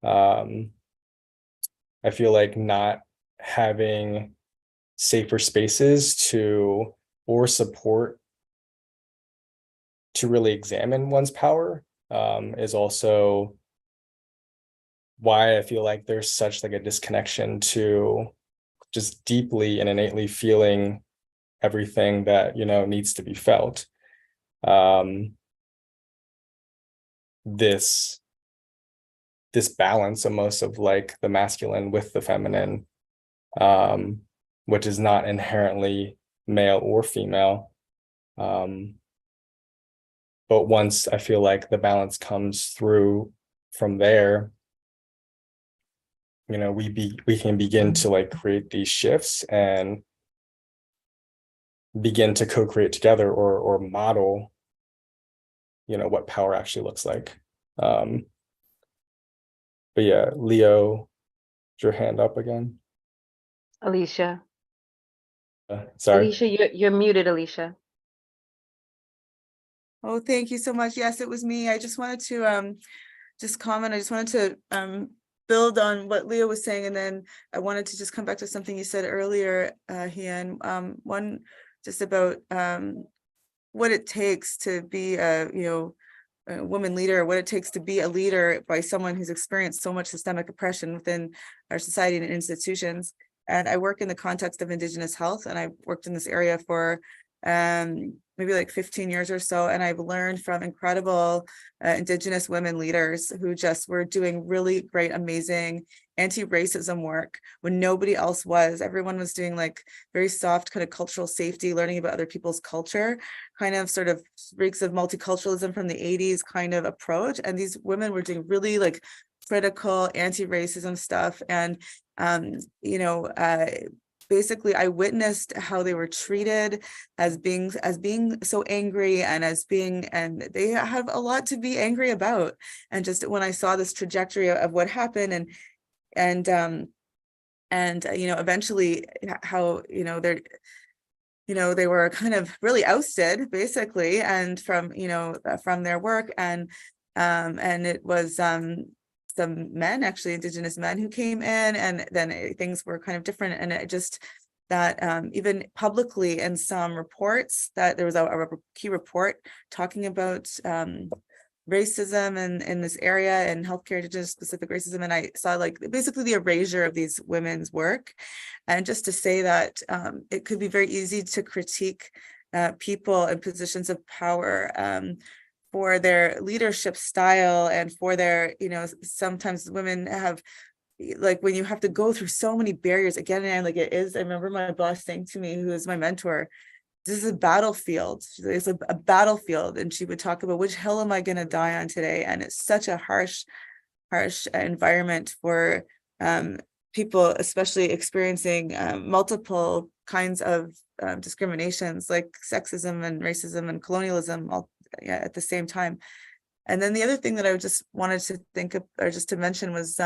I feel like not having safer spaces to or support to really examine one's power is also why I feel like there's such like a disconnection to just deeply and innately feeling everything that, you know, needs to be felt. This balance almost of like the masculine with the feminine, which is not inherently male or female. But once I feel like the balance comes through from there, you know, we can begin to like create these shifts and begin to co-create together or model, you know, what power actually looks like. But yeah, Leo, your hand up again. Alicia. Sorry. Alicia, you're muted, Alicia. Oh, thank you so much. Yes, it was me. I just wanted to just comment. I just wanted to build on what Leo was saying, and then I wanted to just come back to something you said earlier, Hien. One just about what it takes to be a a woman leader, what it takes to be a leader by someone who's experienced so much systemic oppression within our society and institutions. And I work in the context of Indigenous health, and I've worked in this area for maybe like 15 years or so. And I've learned from incredible Indigenous women leaders who just were doing really great, amazing anti-racism work when nobody else was. Everyone was doing like very soft kind of cultural safety, learning about other people's culture, kind of sort of reeks of multiculturalism from the 80s kind of approach. And these women were doing really like critical anti-racism stuff. And, basically I witnessed how they were treated as being so angry and and they have a lot to be angry about. And just when I saw this trajectory of what happened and eventually how, they were kind of really ousted basically, and from their work, and it was some men, actually Indigenous men, who came in, and then things were kind of different. And it just that even publicly in some reports, that there was a key report talking about racism in this area and healthcare, Indigenous specific racism. And I saw like basically the erasure of these women's work. And just to say that it could be very easy to critique people in positions of power for their leadership style, and for their, sometimes women have, like, when you have to go through so many barriers again and again, like it is. I remember my boss saying to me, who is my mentor, this is a battlefield. It's a battlefield. And she would talk about, which hill am I going to die on today? And it's such a harsh environment for people, especially experiencing multiple kinds of discriminations, like sexism and racism and colonialism all at the same time. And then the other thing that I just wanted to think of, or just to mention, was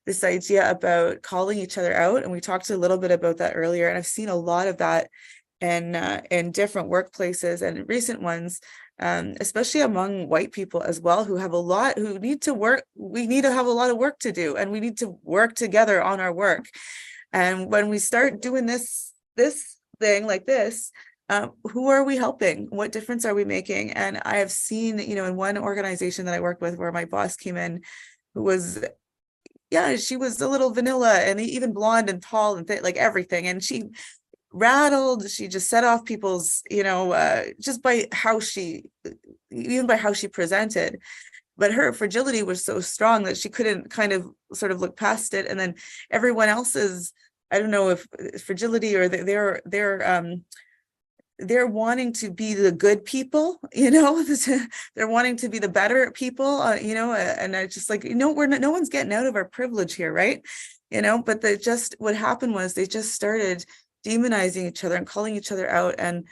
this idea about calling each other out. And we talked a little bit about that earlier. And I've seen a lot of that in different workplaces and recent ones, especially among white people as well, who need to work. We need to have a lot of work to do, and we need to work together on our work. And when we start doing this thing like this, who are we helping? What difference are we making? And I have seen, in one organization that I work with, where my boss came in, who was, she was a little vanilla, and even blonde and tall and like everything. And she just set off people's, just by how she presented. But her fragility was so strong that she couldn't kind of sort of look past it. And then everyone else's, I don't know if fragility or they're wanting to be the good people, they're wanting to be the better people, and I just like, no one's getting out of our privilege here, right? But what happened was they just started demonizing each other and calling each other out. And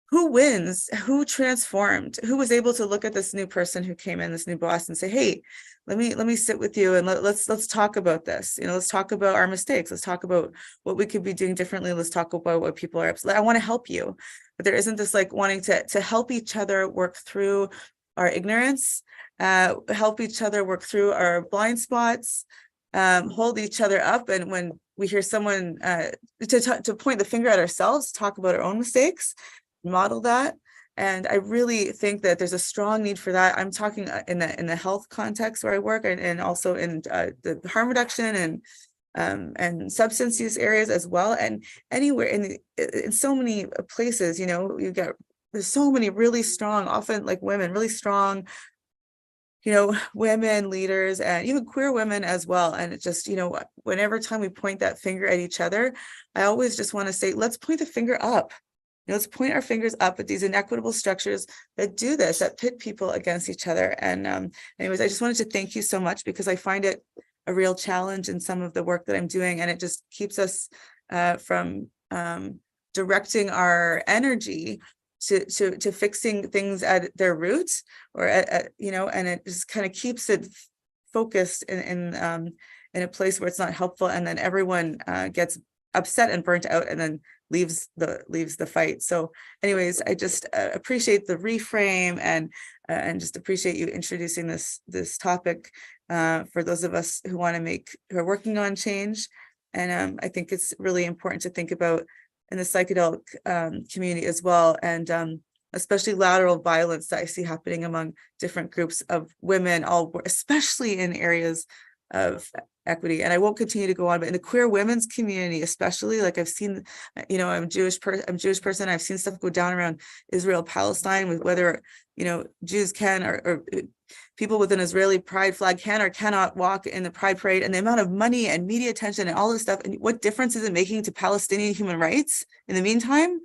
who wins? Who transformed? Who was able to look at this new person who came in, this new boss, and say, hey, let me sit with you, and let's talk about this. Let's talk about our mistakes. Let's talk about what we could be doing differently. Let's talk about what people are upset. I want to help you. But there isn't this like wanting to help each other work through our ignorance, help each other work through our blind spots, hold each other up. And when we hear someone to point the finger at ourselves, talk about our own mistakes, model that. And I really think that there's a strong need for that. I'm talking in the health context where I work, and also in the harm reduction and substance use areas as well. And anywhere in so many places, there's so many really strong, often like women, really strong, women leaders, and even queer women as well. And it just, whenever time we point that finger at each other, I always just want to say, let's point the finger up. Let's point our fingers up at these inequitable structures that do this, that pit people against each other. And anyways, I just wanted to thank you so much, because I find it a real challenge in some of the work that I'm doing, and it just keeps us from directing our energy to fixing things at their roots, or and it just kind of keeps it focused in a place where it's not helpful, and then everyone gets upset and burnt out, and then leaves the fight. So anyways, I just appreciate the reframe, and just appreciate you introducing this topic for those of us who are working on change. And I think it's really important to think about in the psychedelic community as well. And especially lateral violence that I see happening among different groups of women, especially in areas of equity. And I won't continue to go on, but in the queer women's community, especially, like I've seen, I'm a Jewish person. I've seen stuff go down around Israel, Palestine, with whether, Jews can or people with an Israeli pride flag can or cannot walk in the pride parade, and the amount of money and media attention and all this stuff. And what difference is it making to Palestinian human rights in the meantime?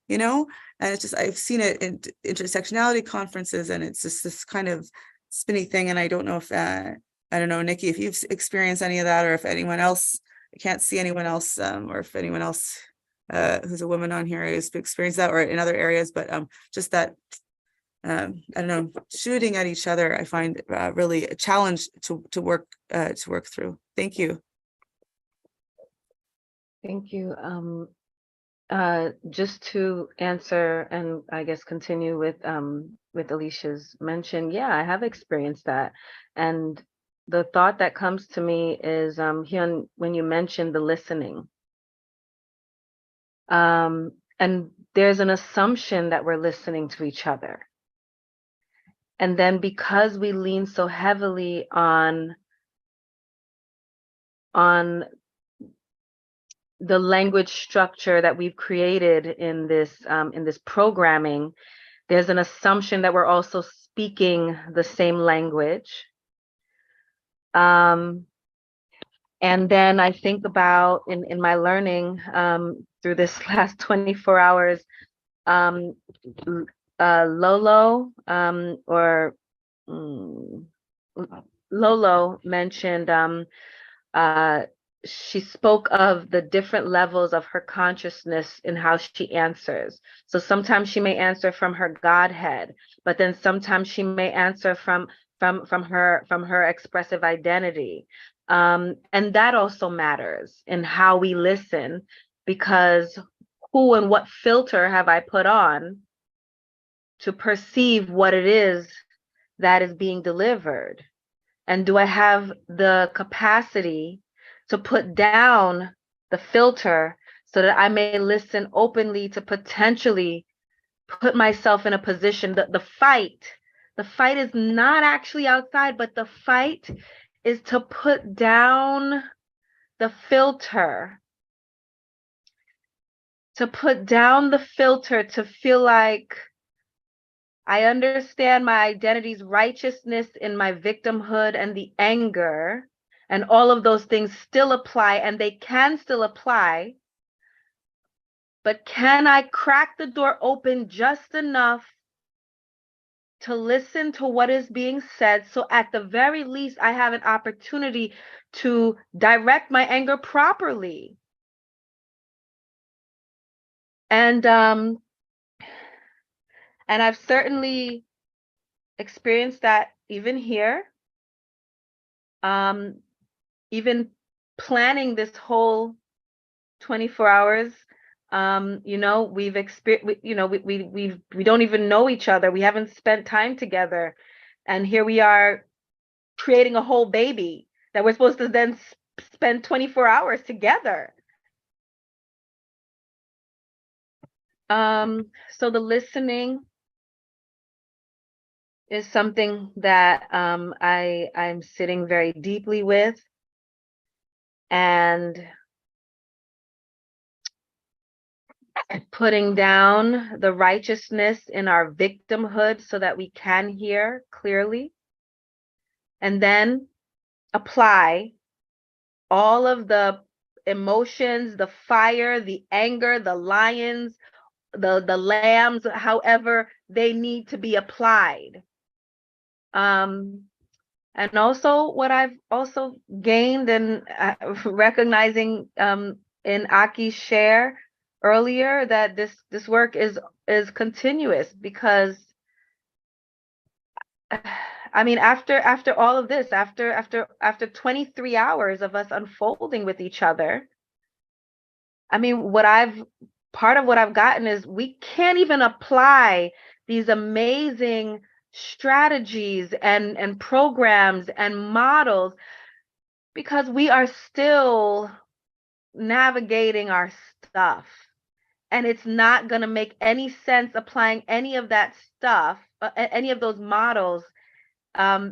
And it's just, I've seen it in intersectionality conferences, and it's just this kind of spinny thing. And I don't know if, I don't know, Nikki, if you've experienced any of that, or if anyone else, I can't see anyone else, or if anyone else who's a woman on here has experienced that, or in other areas, but just that, I don't know, shooting at each other, I find really a challenge to work through. Thank you. Thank you. Just to answer and I guess continue with Alicia's mention, yeah, I have experienced that. And the thought that comes to me is Hyun, when you mentioned the listening. And there's an assumption that we're listening to each other. And then because we lean so heavily on the language structure that we've created in this programming, there's an assumption that we're also speaking the same language. And then I think about in my learning through this last 24 hours, Lolo Lolo mentioned she spoke of the different levels of her consciousness in how she answers. So sometimes she may answer from her Godhead, but then sometimes she may answer from her expressive identity. And that also matters in how we listen, because who and what filter have I put on to perceive what it is that is being delivered? And do I have the capacity to put down the filter so that I may listen openly to potentially put myself in a position that the fight is not actually outside, but the fight is to put down the filter, to feel like I understand my identity's righteousness in my victimhood and the anger, and all of those things still apply, and they can still apply. But can I crack the door open just enough to listen to what is being said, so at the very least I have an opportunity to direct my anger properly? And I've certainly experienced that even here. Even planning this whole 24 hours, we've experienced, we don't even know each other. We haven't spent time together. And here we are creating a whole baby that we're supposed to then spend 24 hours together. So the listening is something that I'm sitting very deeply with, and putting down the righteousness in our victimhood so that we can hear clearly, and then apply all of the emotions, the fire, the anger, the lions, the lambs, however they need to be applied. And also what I've also gained and recognizing in Aki's share earlier, that this work is continuous, because I mean, after all of this, after 23 hours of us unfolding with each other, I mean, part of what I've gotten is we can't even apply these amazing strategies and programs and models, because we are still navigating our stuff. And it's not going to make any sense applying any of that stuff, any of those models,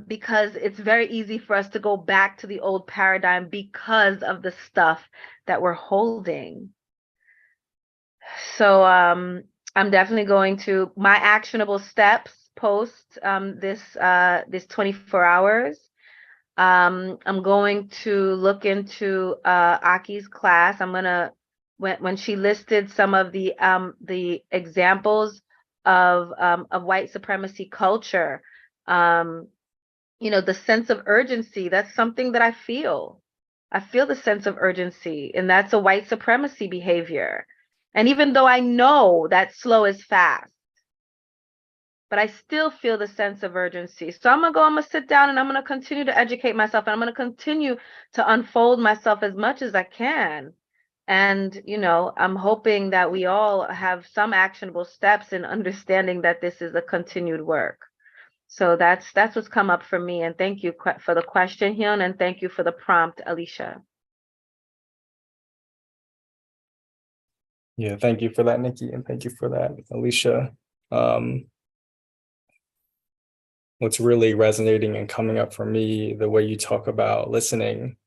because it's very easy for us to go back to the old paradigm because of the stuff that we're holding. So I'm definitely going to, my actionable steps post this 24 hours. I'm going to look into Aki's class. I'm gonna, when she listed some of the examples of white supremacy culture, you know, the sense of urgency, that's something that I feel. I feel the sense of urgency, and that's a white supremacy behavior. And even though I know that slow is fast, but I still feel the sense of urgency. So I'm gonna sit down and I'm gonna continue to educate myself, and I'm gonna continue to unfold myself as much as I can. And, you know, I'm hoping that we all have some actionable steps in understanding that this is a continued work. So that's what's come up for me. And thank you for the question, Hyun, and thank you for the prompt, Alicia. Yeah, thank you for that, Nikki, and thank you for that, Alicia. What's really resonating and coming up for me, the way you talk about listening.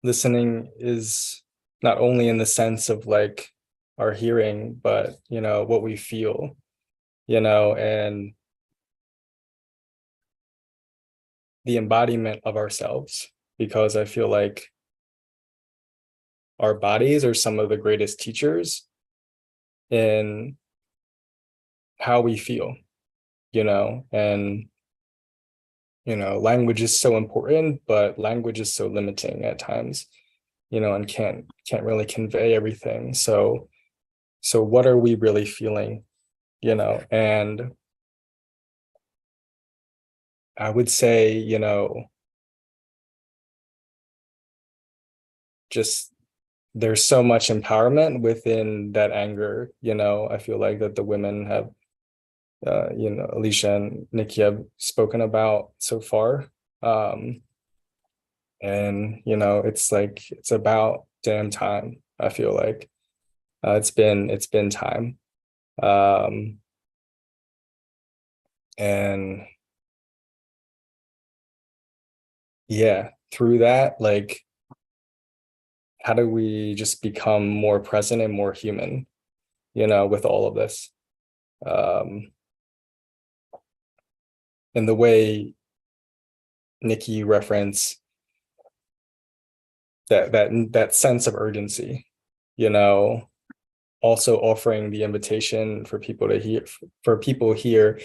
Listening is not only in the sense of like our hearing, but, you know, what we feel, you know, and the embodiment of ourselves, because I feel like our bodies are some of the greatest teachers in how we feel, you know, and, you know, language is so important, but language is so limiting at times, you know, and can't really convey everything. So what are we really feeling, you know? And I would say, you know, just there's so much empowerment within that anger, you know. I feel like that the women have, you know, Alicia and Nikki have spoken about so far. And, you know, it's like, it's about damn time. I feel like it's been time. And yeah, through that, like, how do we just become more present and more human, you know, with all of this? And the way Nikki referenced that sense of urgency, you know, also offering the invitation for people to hear, for people here,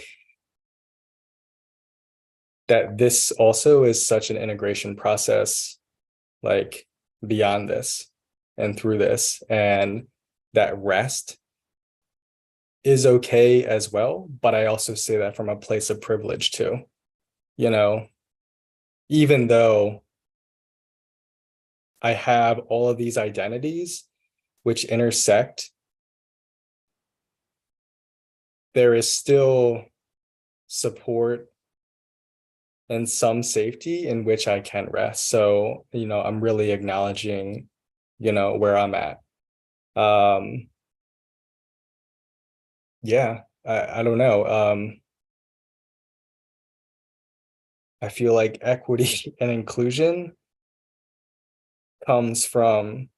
that this also is such an integration process, like beyond this and through this, and that rest is okay as well. But I also say that from a place of privilege too, you know, even though I have all of these identities which intersect, there is still support and some safety in which I can rest. So, you know, I'm really acknowledging, you know, where I'm at. Yeah, I don't know. I feel like equity and inclusion comes from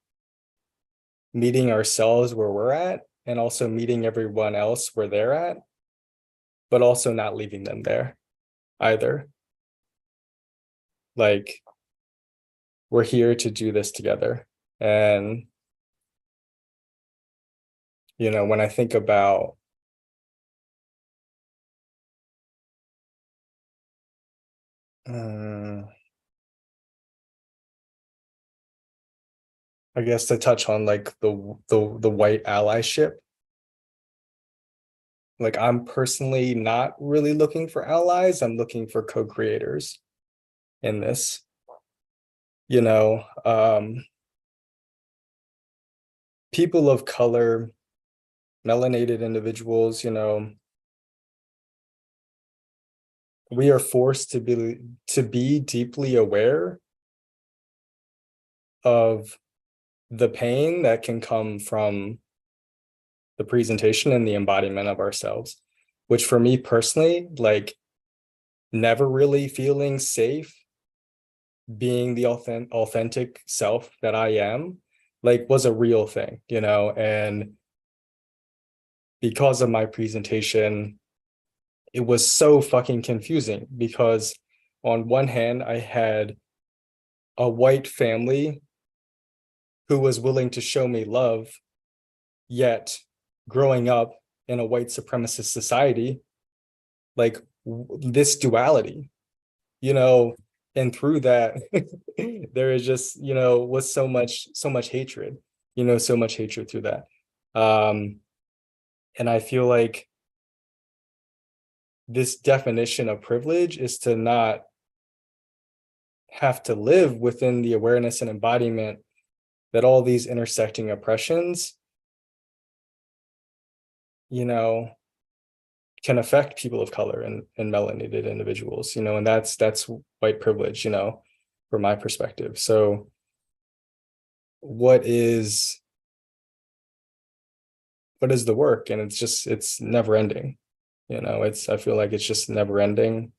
meeting ourselves where we're at, and also meeting everyone else where they're at, but also not leaving them there either. Like, we're here to do this together. And, you know, when I think about I guess to touch on like the white allyship, like I'm personally not really looking for allies. I'm looking for co-creators in this, you know. People of color, melanated individuals, you know, we are forced to be deeply aware of the pain that can come from the presentation and the embodiment of ourselves, which for me personally, like never really feeling safe being the authentic self that I am, like was a real thing, you know. And because of my presentation, it was so fucking confusing because on one hand, I had a white family who was willing to show me love, yet growing up in a white supremacist society, like this duality, you know, and through that, there is just, you know, was so much hatred, you know, so much hatred through that. And I feel like this definition of privilege is to not have to live within the awareness and embodiment that all these intersecting oppressions, you know, can affect people of color and melanated individuals, you know, and that's white privilege, you know, from my perspective. So what is the work? And it's never ending, you know. I feel like it's just never ending.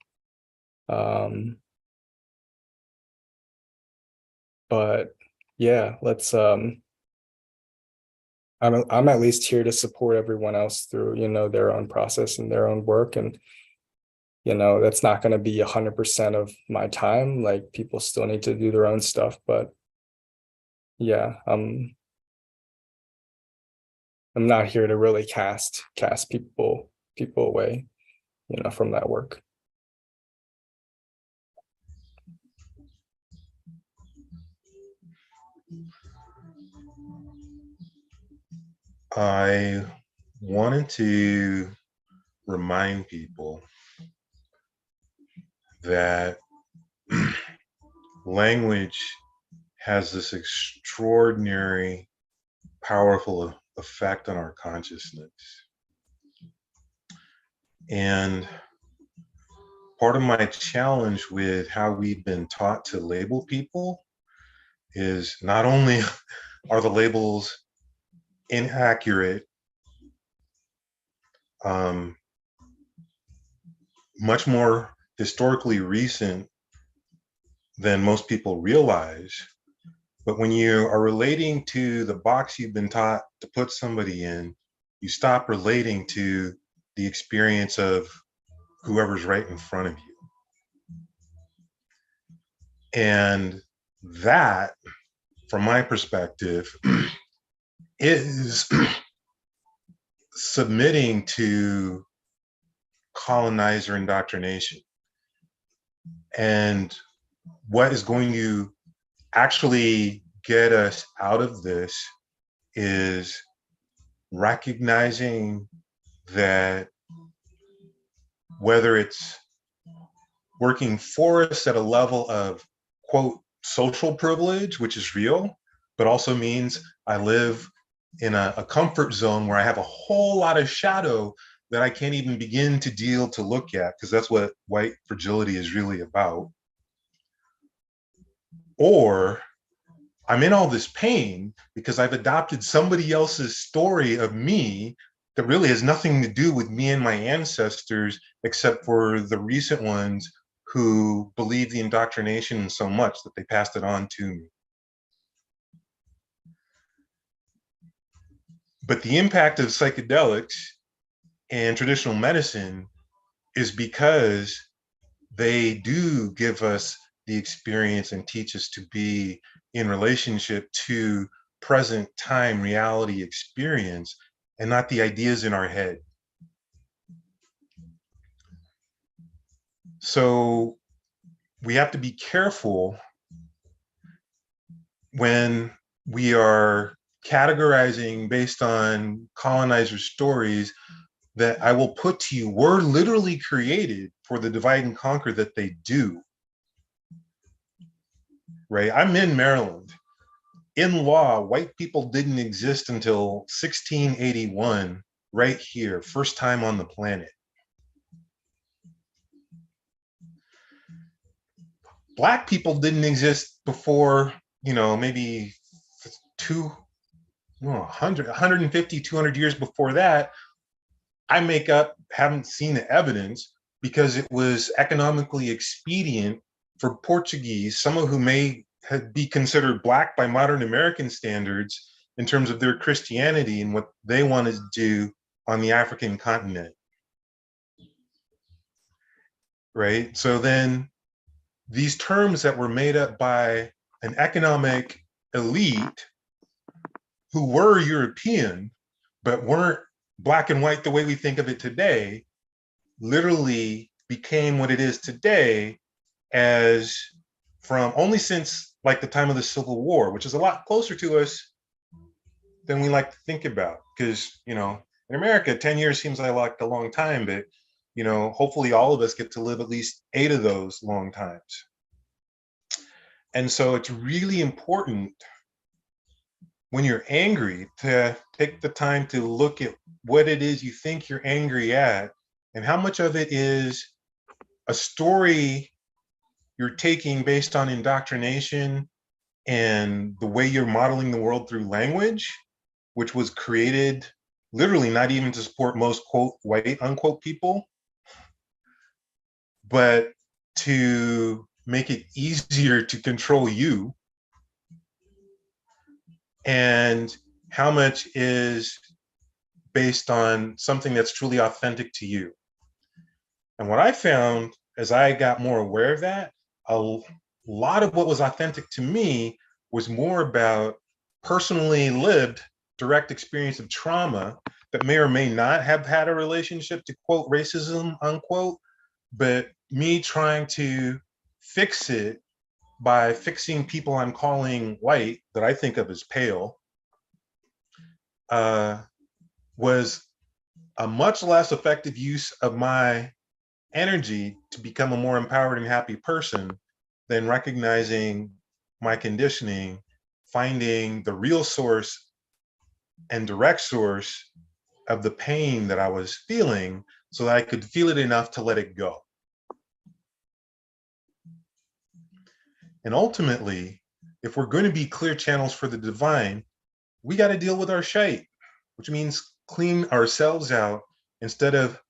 But yeah, let's I'm at least here to support everyone else through, you know, their own process and their own work. And, you know, that's not going to be 100% of my time. Like people still need to do their own stuff, but yeah, I'm not here to really cast people away, you know, from that work. I wanted to remind people that language has this extraordinary, powerful effect on our consciousness. And part of my challenge with how we've been taught to label people is not only are the labels inaccurate, much more historically recent than most people realize, but when you are relating to the box you've been taught to put somebody in, you stop relating to the experience of whoever's right in front of you. And that, from my perspective, is submitting to colonizer indoctrination. And what is going to actually get us out of this is recognizing that whether it's working for us at a level of, quote, social privilege, which is real, but also means I live in a comfort zone where I have a whole lot of shadow that I can't even begin to look at, because that's what white fragility is really about. Or I'm in all this pain because I've adopted somebody else's story of me that really has nothing to do with me and my ancestors, except for the recent ones who believe the indoctrination so much that they passed it on to me. But the impact of psychedelics and traditional medicine is because they do give us the experience and teach us to be in relationship to present time reality experience and not the ideas in our head. So we have to be careful when we are categorizing based on colonizer stories that I will put to you were literally created for the divide and conquer that they do. Right? I'm in Maryland. In law, white people didn't exist until 1681, right here, first time on the planet. Black people didn't exist before, you know, maybe 100, 150, 200 years before that, I haven't seen the evidence because it was economically expedient for Portuguese, some of who may be considered Black by modern American standards in terms of their Christianity and what they wanted to do on the African continent. Right? So then these terms that were made up by an economic elite who were European, but weren't Black and white the way we think of it today, literally became what it is today as from only since like the time of the Civil War, which is a lot closer to us than we like to think about. Because, in America, 10 years seems like a long time, but, hopefully all of us get to live at least 8 of those long times. And so it's really important when you're angry to take the time to look at what it is you think you're angry at and how much of it is a story you're taking based on indoctrination and the way you're modeling the world through language, which was created literally not even to support most quote white unquote people, but to make it easier to control you, and how much is based on something that's truly authentic to you. And what I found as I got more aware of that, a lot of what was authentic to me was more about personally lived direct experience of trauma that may or may not have had a relationship to quote racism unquote, but me trying to fix it by fixing people I'm calling white that I think of as pale, was a much less effective use of my energy to become a more empowered and happy person than recognizing my conditioning, finding the real source and direct source of the pain that I was feeling so that I could feel it enough to let it go. And ultimately, if we're going to be clear channels for the divine, we got to deal with our shite, which means clean ourselves out instead of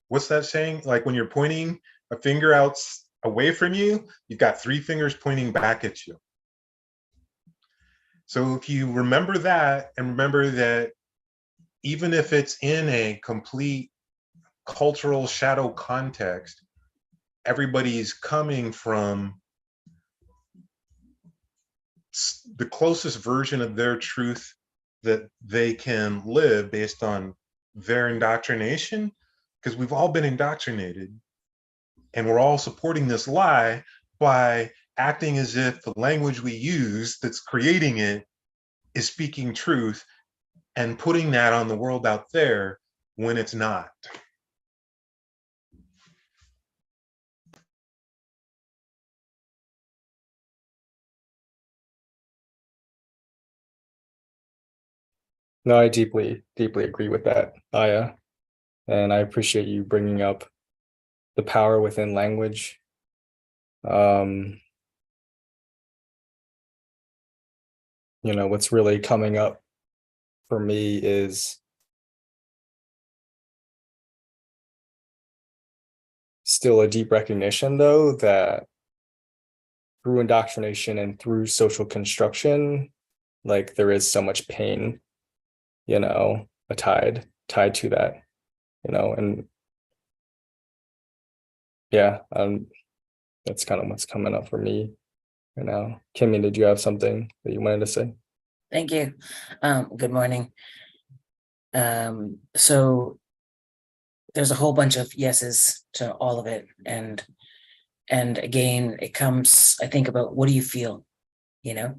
what's that saying? Like when you're pointing a finger out away from you, you've got 3 fingers pointing back at you. So if you remember that, and remember that even if it's in a complete cultural shadow context, everybody's coming from the closest version of their truth that they can live based on their indoctrination, because we've all been indoctrinated and we're all supporting this lie by acting as if the language we use that's creating it is speaking truth and putting that on the world out there when it's not. No, I deeply, deeply agree with that, Aya. And I appreciate you bringing up the power within language. What's really coming up for me is still a deep recognition, though, that through indoctrination and through social construction, like there is so much pain, tied to that, and yeah, that's kind of what's coming up for me right now. Kimmy, did you have something that you wanted to say? Thank you. Good morning. So there's a whole bunch of yeses to all of it. And again, it comes, I think about, what do you feel? I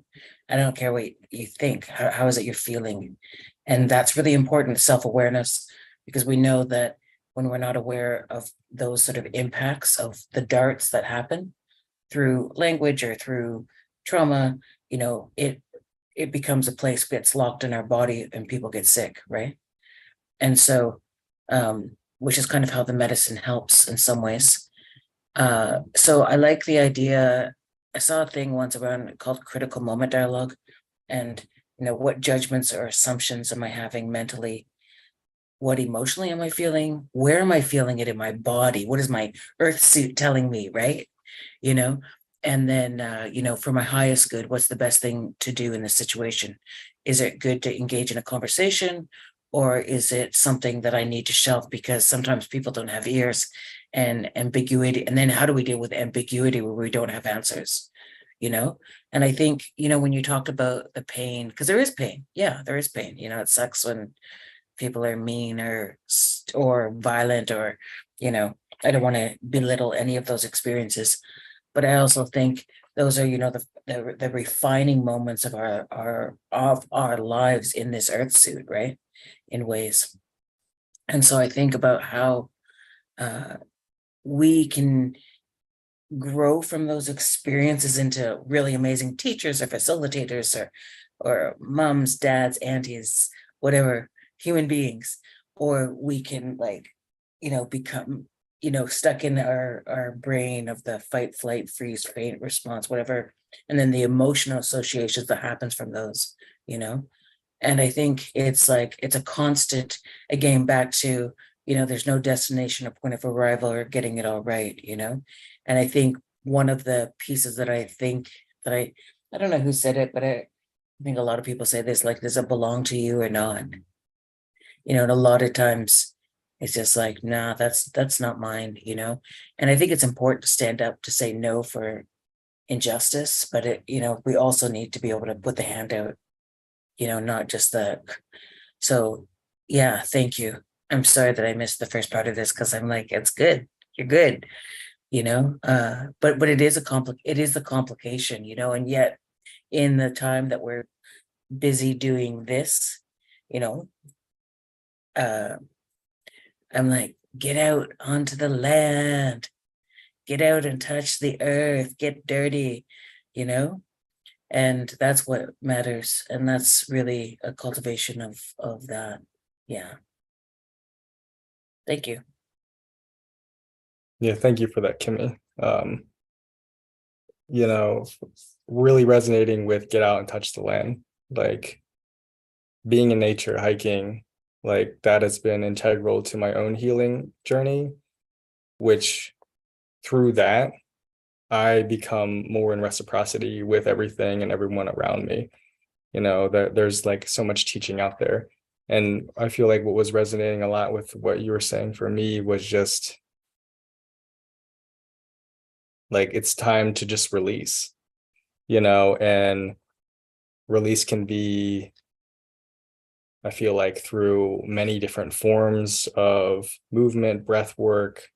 don't care what you think. How is it you're feeling? And that's really important, self-awareness, because we know that when we're not aware of those sort of impacts of the darts that happen through language or through trauma, it becomes a place gets locked in our body and people get sick, right? And so, which is kind of how the medicine helps in some ways. So I like the idea. I saw a thing once around called critical moment dialogue, And, what judgments or assumptions am I having mentally? What emotionally am I feeling? Where am I feeling it in my body? What is my earth suit telling me, right? And then, for my highest good, what's the best thing to do in this situation? Is it good to engage in a conversation, or is it something that I need to shelve because sometimes people don't have ears, and ambiguity? And then how do we deal with ambiguity where we don't have answers? And I think, when you talked about the pain, because there is pain. Yeah, there is pain. It sucks when people are mean or violent, or I don't want to belittle any of those experiences, but I also think those are the refining moments of our lives in this earth suit, right, in ways. And so I think about how we can grow from those experiences into really amazing teachers or facilitators or moms, dads, aunties, whatever, human beings. Or we can become stuck in our brain of the fight, flight, freeze, faint response, whatever, and then the emotional associations that happens from those. And I think it's a constant, again, back to there's no destination or point of arrival or getting it all right. And I think one of the pieces that I think that I don't know who said it, but I think a lot of people say this, like, does it belong to you or not? And a lot of times it's just like, nah, that's not mine. And I think it's important to stand up to say no for injustice, but we also need to be able to put the hand out, not just so yeah, thank you. I'm sorry that I missed the first part of this, because I'm like, it's good. You're good. But it is the complication, and yet in the time that we're busy doing this, I'm like, get out onto the land, get out and touch the earth, get dirty, and that's what matters. And that's really a cultivation of that. Yeah. Thank you. Yeah, thank you for that, Kimmy. Really resonating with get out and touch the land, like being in nature, hiking, like that has been integral to my own healing journey, which through that, I become more in reciprocity with everything and everyone around me. There's like so much teaching out there. And I feel like what was resonating a lot with what you were saying for me was just like, it's time to just release, and release can be, I feel like, through many different forms of movement, breath work,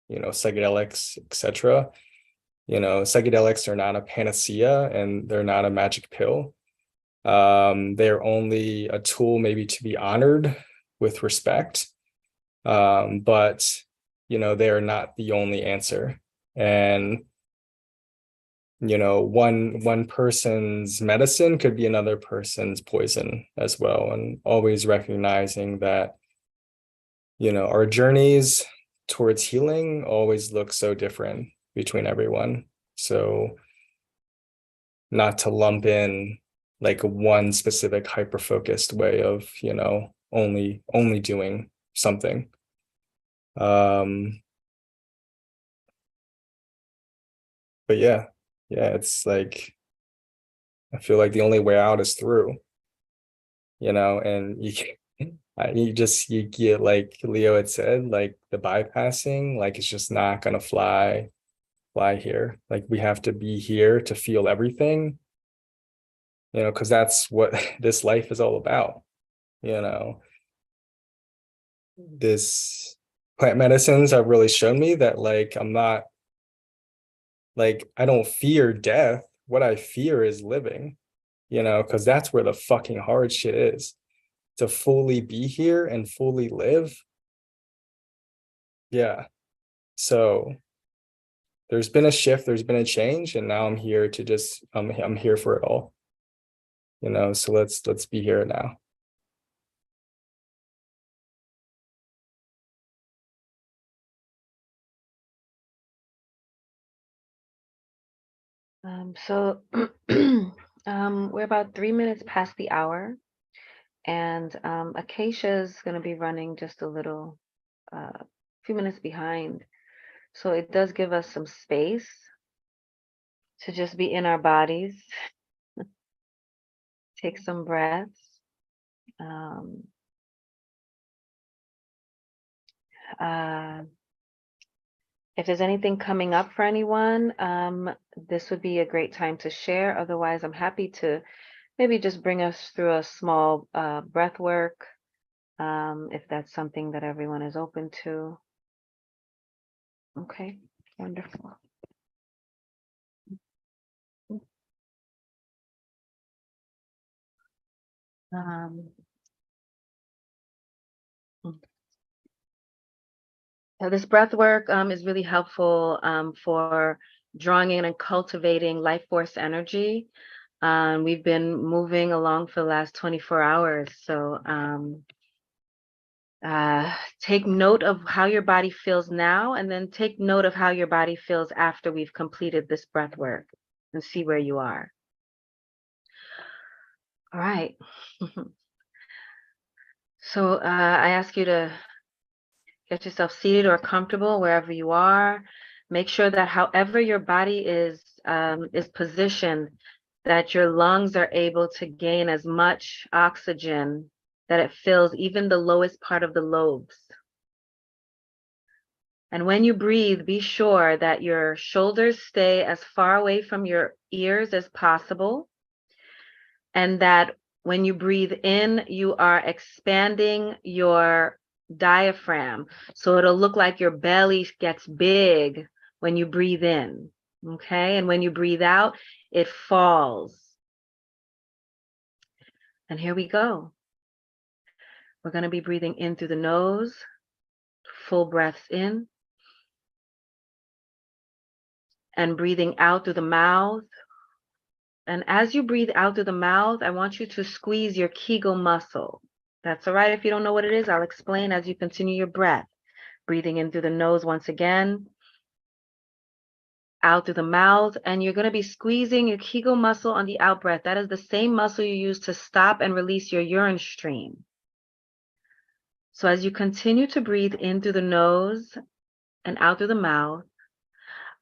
psychedelics, etc. Psychedelics are not a panacea and they're not a magic pill. They're only a tool maybe to be honored with respect. But they are not the only answer. And one person's medicine could be another person's poison as well. And always recognizing that our journeys towards healing always look so different between everyone. So not to lump in like one specific hyper-focused way of only doing something. But yeah, it's like, I feel like the only way out is through, and you get, like Leo had said, like the bypassing, like it's just not gonna fly here. Like we have to be here to feel everything, because that's what this life is all about. This plant medicines have really shown me that, like, I'm not, like, I don't fear death. What I fear is living, because that's where the fucking hard shit is. To fully be here and fully live. Yeah. So there's been a shift, there's been a change, and now I'm here to just, I'm here for it all. So let's be here now. So We're about 3 minutes past the hour, and Acacia's going to be running just a few minutes behind. So it does give us some space to just be in our bodies, take some breaths. Um, if there's anything coming up for anyone, this would be a great time to share. Otherwise, I'm happy to maybe just bring us through a small breath work, if that's something that everyone is open to. Okay, wonderful. So this breath work is really helpful for drawing in and cultivating life force energy. We've been moving along for the last 24 hours. So take note of how your body feels now, and then take note of how your body feels after we've completed this breath work, and see where you are. All right. So I ask you to get yourself seated or comfortable wherever you are. Make sure that however your body is positioned, that your lungs are able to gain as much oxygen that it fills even the lowest part of the lobes. And when you breathe, be sure that your shoulders stay as far away from your ears as possible, and that when you breathe in, you are expanding your diaphragm. So it'll look like your belly gets big when you breathe in, okay? And when you breathe out, it falls. And here we go. We're going to be breathing in through the nose, full breaths in, and breathing out through the mouth. And as you breathe out through the mouth, I want you to squeeze your Kegel muscle. That's all right if you don't know what it is. I'll explain as you continue your breath. Breathing in through the nose once again, out through the mouth, and you're going to be squeezing your Kegel muscle on the out breath. That is the same muscle you use to stop and release your urine stream. So as you continue to breathe in through the nose and out through the mouth,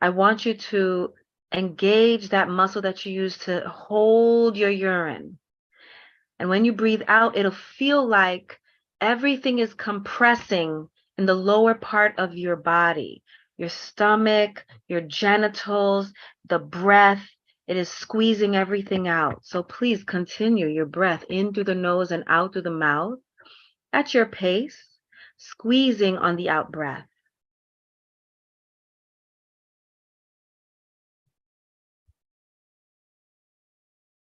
I want you to engage that muscle that you use to hold your urine. And when you breathe out, it'll feel like everything is compressing in the lower part of your body, your stomach, your genitals, the breath. It is squeezing everything out. So please continue your breath in through the nose and out through the mouth at your pace, squeezing on the out breath.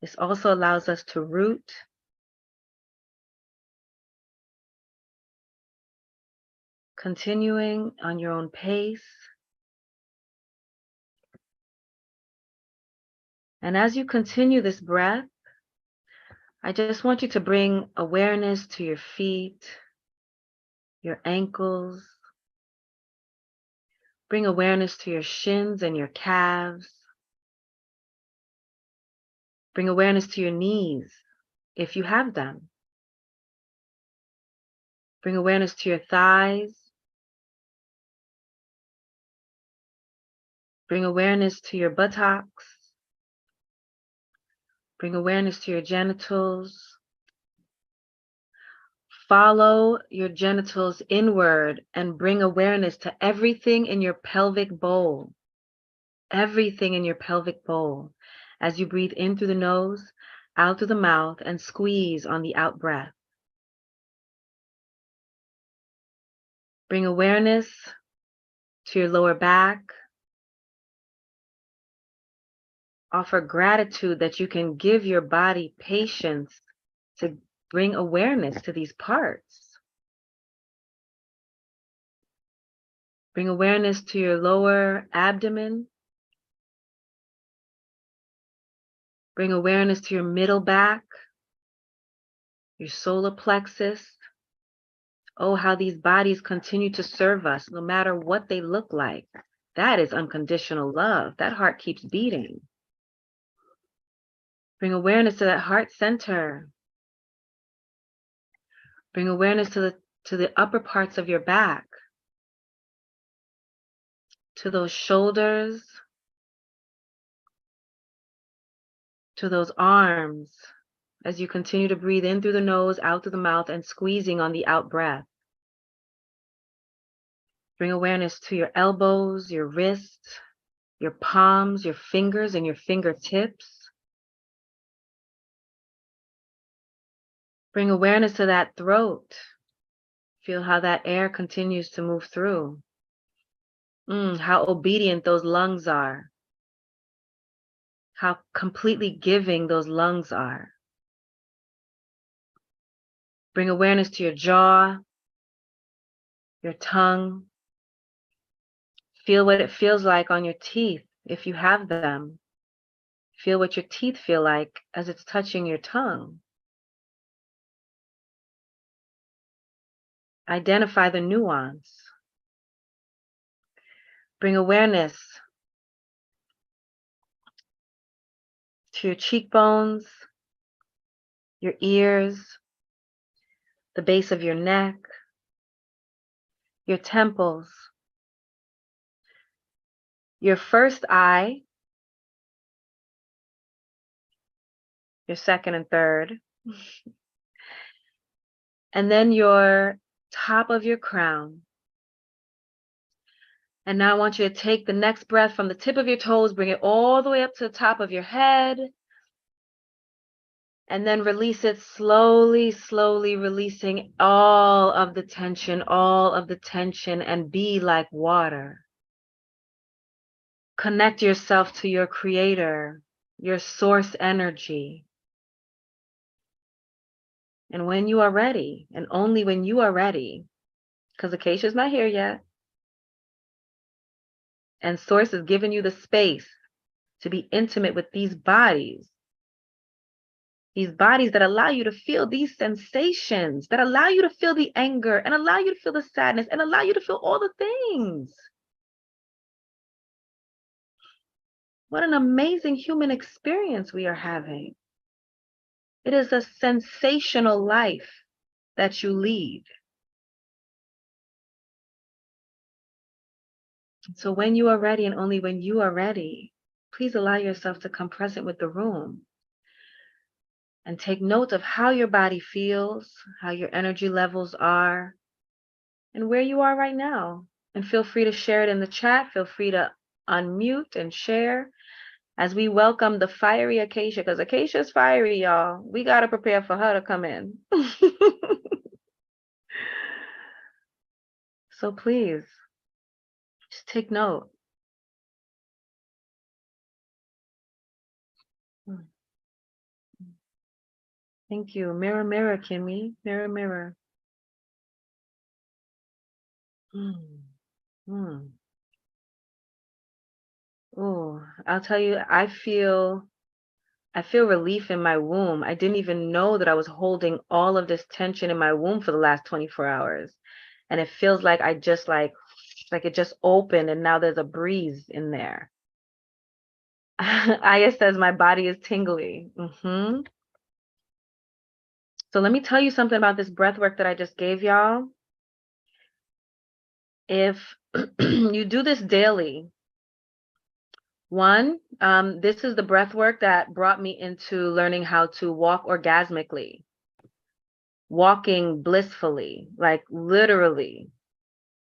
This also allows us to root, continuing on your own pace. And as you continue this breath, I just want you to bring awareness to your feet, your ankles. Bring awareness to your shins and your calves. Bring awareness to your knees, if you have them. Bring awareness to your thighs. Bring awareness to your buttocks. Bring awareness to your genitals. Follow your genitals inward and bring awareness to everything in your pelvic bowl. Everything in your pelvic bowl. As you breathe in through the nose, out through the mouth, and squeeze on the out breath. Bring awareness to your lower back. Offer gratitude that you can give your body patience to bring awareness to these parts. Bring awareness to your lower abdomen. Bring awareness to your middle back, your solar plexus. Oh, how these bodies continue to serve us no matter what they look like. That is unconditional love. That heart keeps beating. Bring awareness to that heart center. Bring awareness to the upper parts of your back, to those shoulders, to those arms, as you continue to breathe in through the nose, out through the mouth, and squeezing on the out breath. Bring awareness to your elbows, your wrists, your palms, your fingers, and your fingertips. Bring awareness to that throat. Feel how that air continues to move through. How obedient those lungs are. How completely giving those lungs are. Bring awareness to your jaw, your tongue. Feel what it feels like on your teeth, if you have them. Feel what your teeth feel like as it's touching your tongue. Identify the nuance. Bring awareness to your cheekbones, your ears, the base of your neck, your temples, your first eye, your second and third, and then your top of your crown. And now I want you to take the next breath from the tip of your toes, bring it all the way up to the top of your head, and then release it slowly, slowly releasing all of the tension, and be like water. Connect yourself to your creator, your source energy. And when you are ready, and only when you are ready, because Acacia's not here yet, and Source is giving you the space to be intimate with these bodies that allow you to feel these sensations, that allow you to feel the anger, and allow you to feel the sadness, and allow you to feel all the things. What an amazing human experience we are having. It is a sensational life that you lead. So when you are ready, and only when you are ready, please allow yourself to come present with the room and take note of how your body feels, how your energy levels are, and where you are right now. And feel free to share it in the chat. Feel free to unmute and share as we welcome the fiery Acacia, because Acacia's fiery, y'all. We got to prepare for her to come in. So please, just take note. Thank you. Mirror, mirror, Kimmy. Mirror, mirror. Oh, I'll tell you, I feel relief in my womb. I didn't even know that I was holding all of this tension in my womb for the last 24 hours. And it feels like I just like it just opened and now there's a breeze in there. Aya says my body is tingly. So let me tell you something about this breath work that I just gave y'all. If you do this daily, one, this is the breath work that brought me into learning how to walk orgasmically, walking blissfully, like literally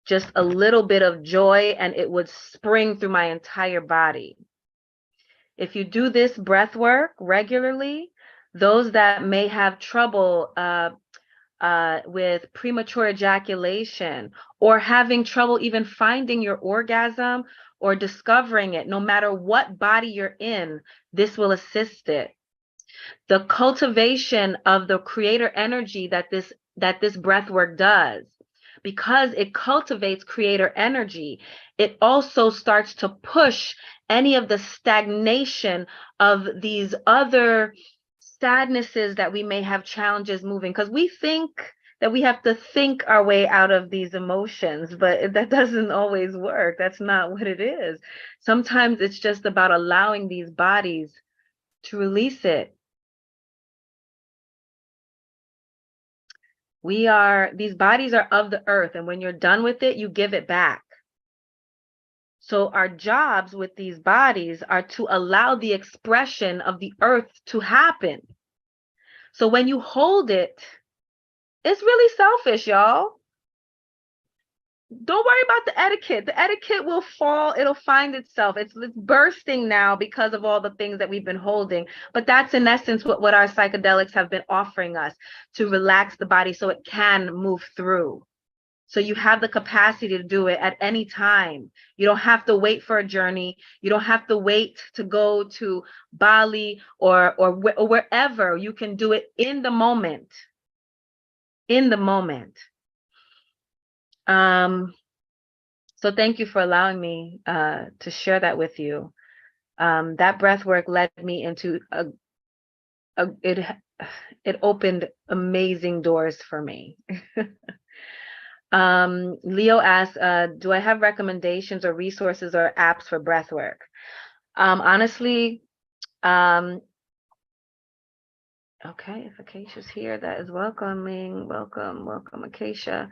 just a little bit of joy and it would spring through my entire body. If you do this breath work regularly, those that may have trouble with premature ejaculation or having trouble even finding your orgasm or discovering it, no matter what body you're in, this will assist it. The cultivation of the creator energy that this breath work does, because it cultivates creator energy, it also starts to push any of the stagnation of these other sadnesses that we may have challenges moving, because we think that we have to think our way out of these emotions, but that doesn't always work. That's not what it is. Sometimes it's just about allowing these bodies to release it these bodies are of the earth, and when you're done with it, you give it back. So our jobs with these bodies are to allow the expression of the earth to happen. So when you hold it, it's really selfish, y'all. Don't worry about the etiquette. The etiquette will fall. It'll find itself. It's bursting now because of all the things that we've been holding. But that's in essence what our psychedelics have been offering us, to relax the body so it can move through. So you have the capacity to do it at any time. You don't have to wait for a journey. You don't have to wait to go to Bali or wherever. You can do it in the moment. In the moment. So thank you for allowing me to share that with you. That breath work led me into it opened amazing doors for me. Leo asks, do I have recommendations or resources or apps for breath work? Honestly, okay, if Acacia's here, that is welcoming. Welcome, Acacia.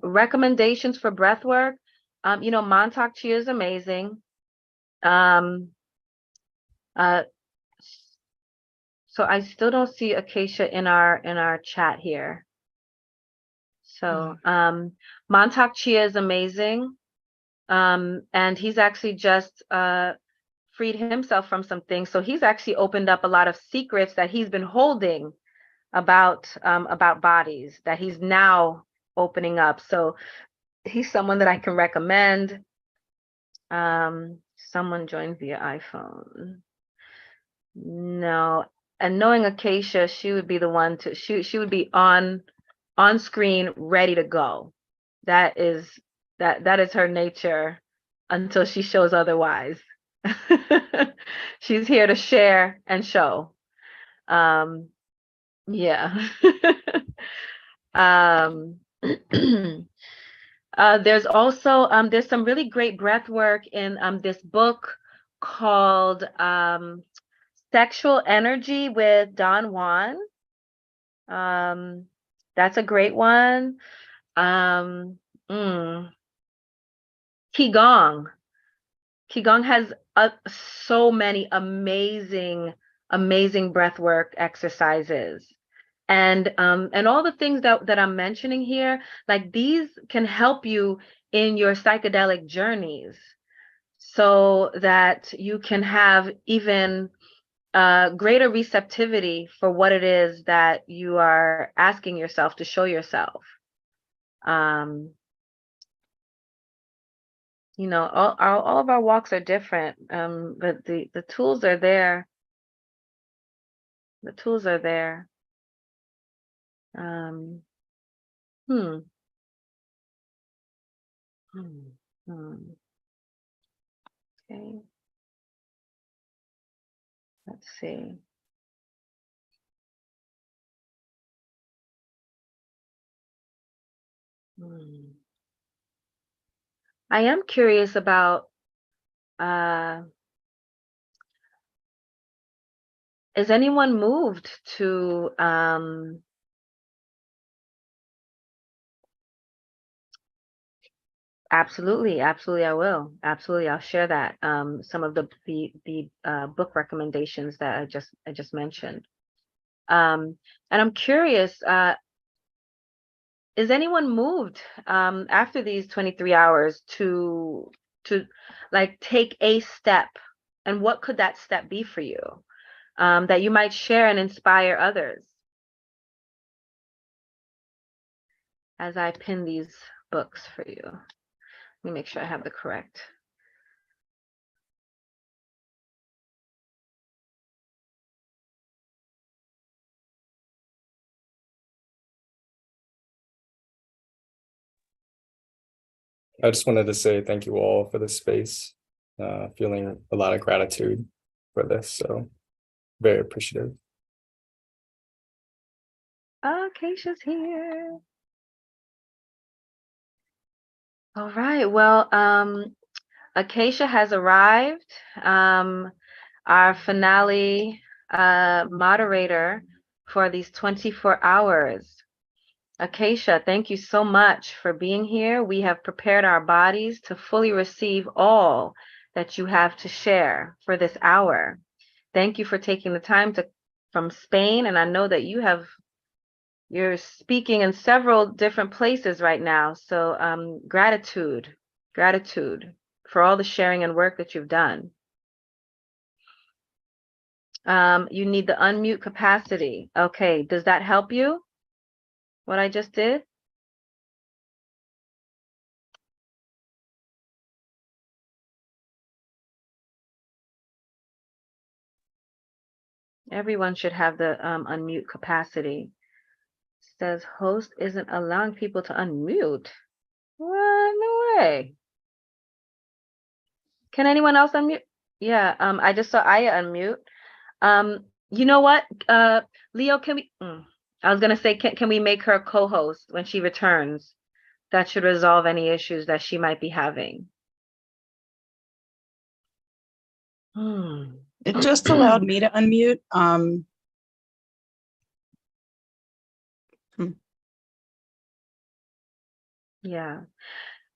Recommendations for breath work. Montauk Chia is amazing. So I still don't see Acacia in our chat here. So Montauk Chia is amazing. And he's actually just freed himself from some things. So he's actually opened up a lot of secrets that he's been holding about bodies that he's now opening up. So he's someone that I can recommend. Someone joined via iPhone. No, and knowing Acacia, she would be the one to she would be on screen ready to go. That is her nature until she shows otherwise. She's here to share and show. Yeah. There's also there's some really great breath work in this book called Sexual Energy with Don Juan. That's a great one. Qigong. Qigong has so many amazing breath work exercises. And all the things that I'm mentioning here, like these can help you in your psychedelic journeys so that you can have even greater receptivity for what it is that you are asking yourself to show yourself. All of our walks are different, but the tools are there. The tools are there. Okay. Let's see. I am curious about is anyone moved to absolutely I will. Absolutely, I'll share that. Some of the book recommendations that I just mentioned. And I'm curious, is anyone moved after these 23 hours to like take a step? And what could that step be for you that you might share and inspire others? As I pin these books for you. Let me make sure I have the correct. I just wanted to say thank you all for this space. Feeling a lot of gratitude for this, so very appreciative. Acacia's here. All right, well, Acacia has arrived. Our finale moderator for these 24 hours. Acacia, thank you so much for being here. We have prepared our bodies to fully receive all that you have to share for this hour. Thank you for taking the time from Spain, and I know that you're speaking in several different places right now. So gratitude for all the sharing and work that you've done. You need the unmute capacity. Okay, does that help you? What I just did? Everyone should have the unmute capacity. It says host isn't allowing people to unmute. What? No way. Can anyone else unmute? Yeah, I just saw Aya unmute. You know what? Leo, can we I was gonna say, can we make her a co-host when she returns? That should resolve any issues that she might be having. It just allowed me to unmute. Yeah.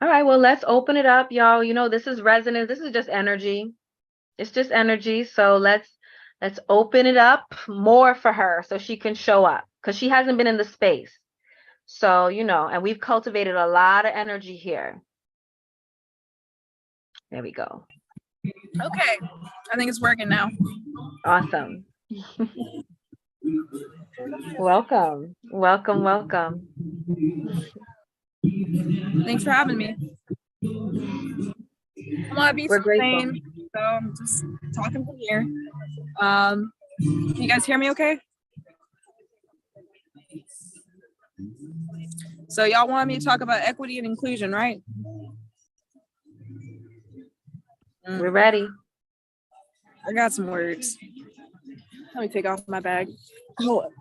All right, well, let's open it up, y'all. You know, this is resonance. This is just energy. It's just energy. So let's open it up more for her so she can show up, because she hasn't been in the space. So, you know, and we've cultivated a lot of energy here. There we go. Okay, I think it's working now. Awesome. Welcome. Welcome, welcome. Thanks for having me. I'm gonna be Spain, so I'm just talking from here. Can you guys hear me okay? So y'all wanted me to talk about equity and inclusion, right? We're ready. I got some words. Let me take off my bag. Hold up.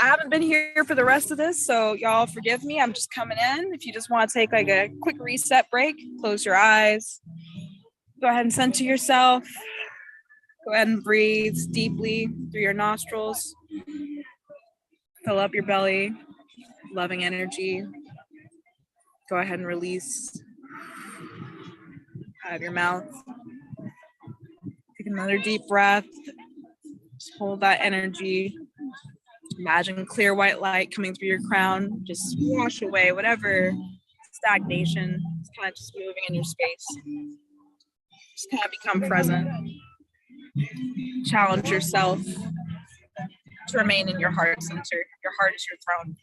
I haven't been here for the rest of this, so y'all forgive me. I'm just coming in. If you just want to take like a quick reset break, close your eyes. Go ahead and center yourself. Go ahead and breathe deeply through your nostrils. Fill up your belly, loving energy. Go ahead and release out of your mouth. Take another deep breath. Just hold that energy. Imagine clear white light coming through your crown. Just wash away whatever stagnation is kind of just moving in your space. Just kind of become present. Challenge yourself to remain in your heart center. Your heart is your throne.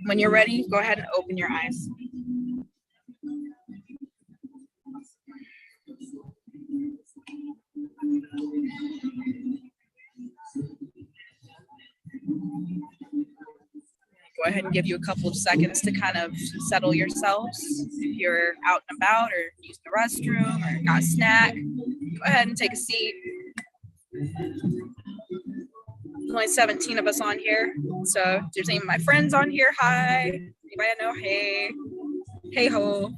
When you're ready, go ahead and open your eyes. Go ahead and give you a couple of seconds to kind of settle yourselves. If you're out and about or use the restroom or got a snack, go ahead and take a seat. There's only 17 of us on here. So if there's any of my friends on here, hi. Anybody I know, hey. Hey ho.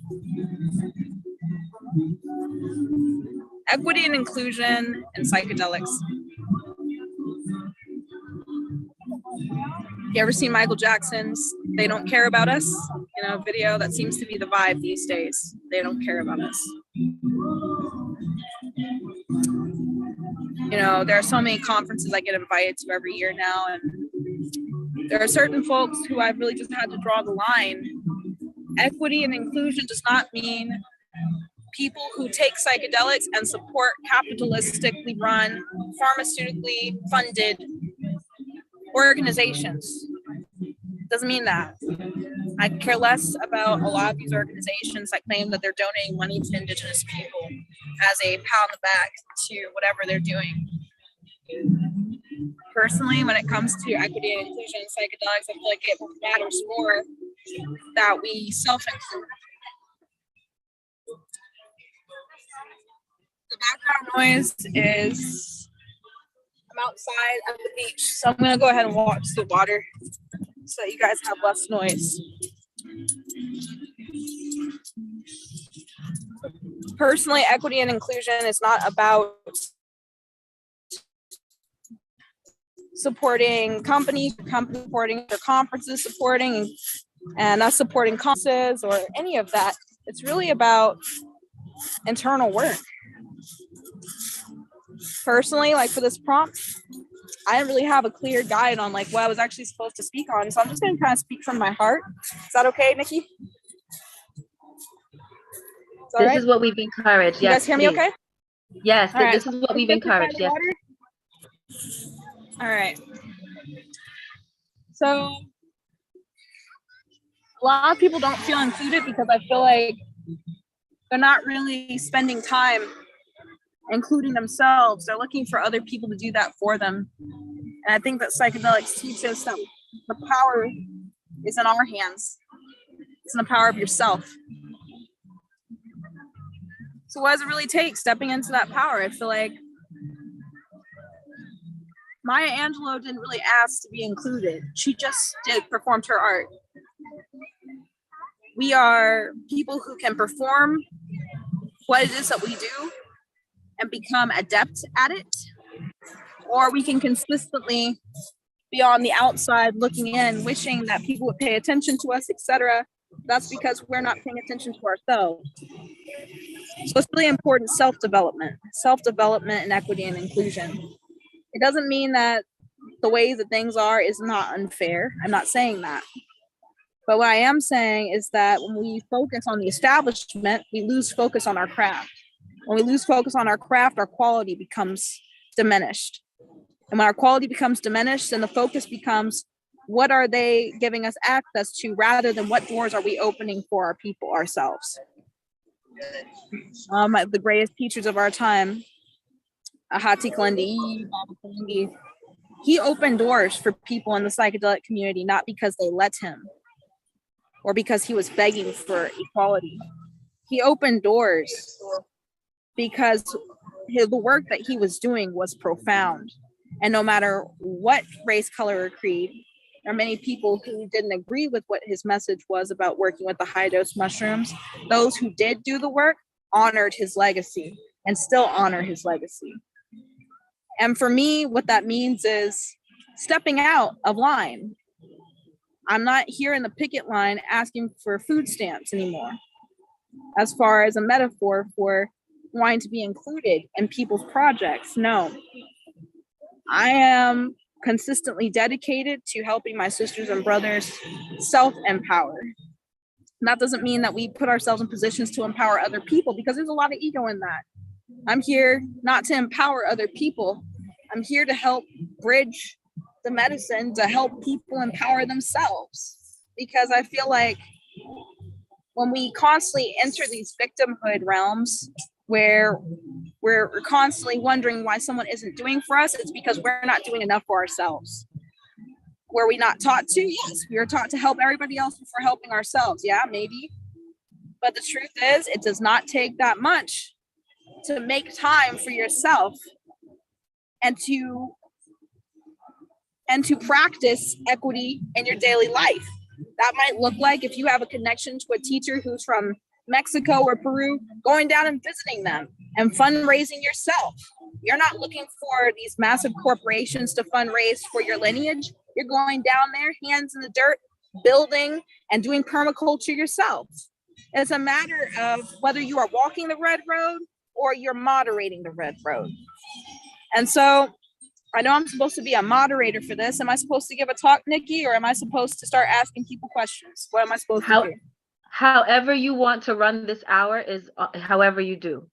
Equity and inclusion and psychedelics. You ever seen Michael Jackson's "They Don't Care About Us" video? That seems to be the vibe these days. They don't care about us. There are so many conferences I get invited to every year now, and there are certain folks who I've really just had to draw the line. Equity and inclusion does not mean people who take psychedelics and support capitalistically run, pharmaceutically funded organizations. Doesn't mean that. I care less about a lot of these organizations that claim that they're donating money to Indigenous people as a pat on the back to whatever they're doing. Personally, when it comes to equity and inclusion and psychedelics, I feel like it matters more that we self-include. The background noise is, I'm outside at the beach, so I'm gonna go ahead and walk to the water so that you guys have less noise. Personally, equity and inclusion is not about supporting companies supporting their conferences, supporting and us supporting conferences or any of that. It's really about internal work. Personally, like for this prompt, I didn't really have a clear guide on like what I was actually supposed to speak on. So I'm just gonna kind of speak from my heart. Is that okay, Nikki? This is what we've encouraged. You Yes, guys hear me please. okay? Yes, All right. this is what we've encouraged. Yes. All right. So a lot of people don't feel included because I feel like they're not really spending time including themselves. They're looking for other people to do that for them. And I think that psychedelics teach us that the power is in our hands. It's in the power of yourself. So what does it really take stepping into that power? I feel like Maya Angelou didn't really ask to be included. She just performed her art. We are people who can perform what it is that we do and become adept at it, or we can consistently be on the outside looking in, wishing that people would pay attention to us, etc. That's because we're not paying attention to ourselves. So it's really important self-development and equity and inclusion. It doesn't mean that the ways that things are is not unfair. I'm not saying that. But what I am saying is that when we focus on the establishment, we lose focus on our craft. When we lose focus on our craft, our quality becomes diminished. And when our quality becomes diminished, then the focus becomes, what are they giving us access to, rather than what doors are we opening for our people, ourselves. The greatest teachers of our time, Ahati Kalindi, Baba Kalindi, he opened doors for people in the psychedelic community, not because they let him or because he was begging for equality. He opened doors because the work that he was doing was profound. And no matter what race, color, or creed, there are many people who didn't agree with what his message was about working with the high dose mushrooms. Those who did do the work honored his legacy and still honor his legacy. And for me, what that means is stepping out of line. I'm not here in the picket line asking for food stamps anymore, as far as a metaphor for wanting to be included in people's projects. No, I am consistently dedicated to helping my sisters and brothers self-empower. That doesn't mean that we put ourselves in positions to empower other people, because there's a lot of ego in that. I'm here not to empower other people. I'm here to help bridge the medicine to help people empower themselves. Because I feel like when we constantly enter these victimhood realms where we're constantly wondering why someone isn't doing for us, it's because we're not doing enough for ourselves. Were we not taught to? Yes, we are taught to help everybody else before helping ourselves. Yeah, maybe. But the truth is, it does not take that much to make time for yourself and to practice equity in your daily life. That might look like, if you have a connection to a teacher who's from Mexico or Peru, going down and visiting them and fundraising yourself. You're not looking for these massive corporations to fundraise for your lineage. You're going down there, hands in the dirt, building and doing permaculture yourself. It's a matter of whether you are walking the red road or you're moderating the red road. And so I know I'm supposed to be a moderator for this. Am I supposed to give a talk, Nikki, or am I supposed to start asking people questions? What am I supposed to do? However you want to run this hour is however you do.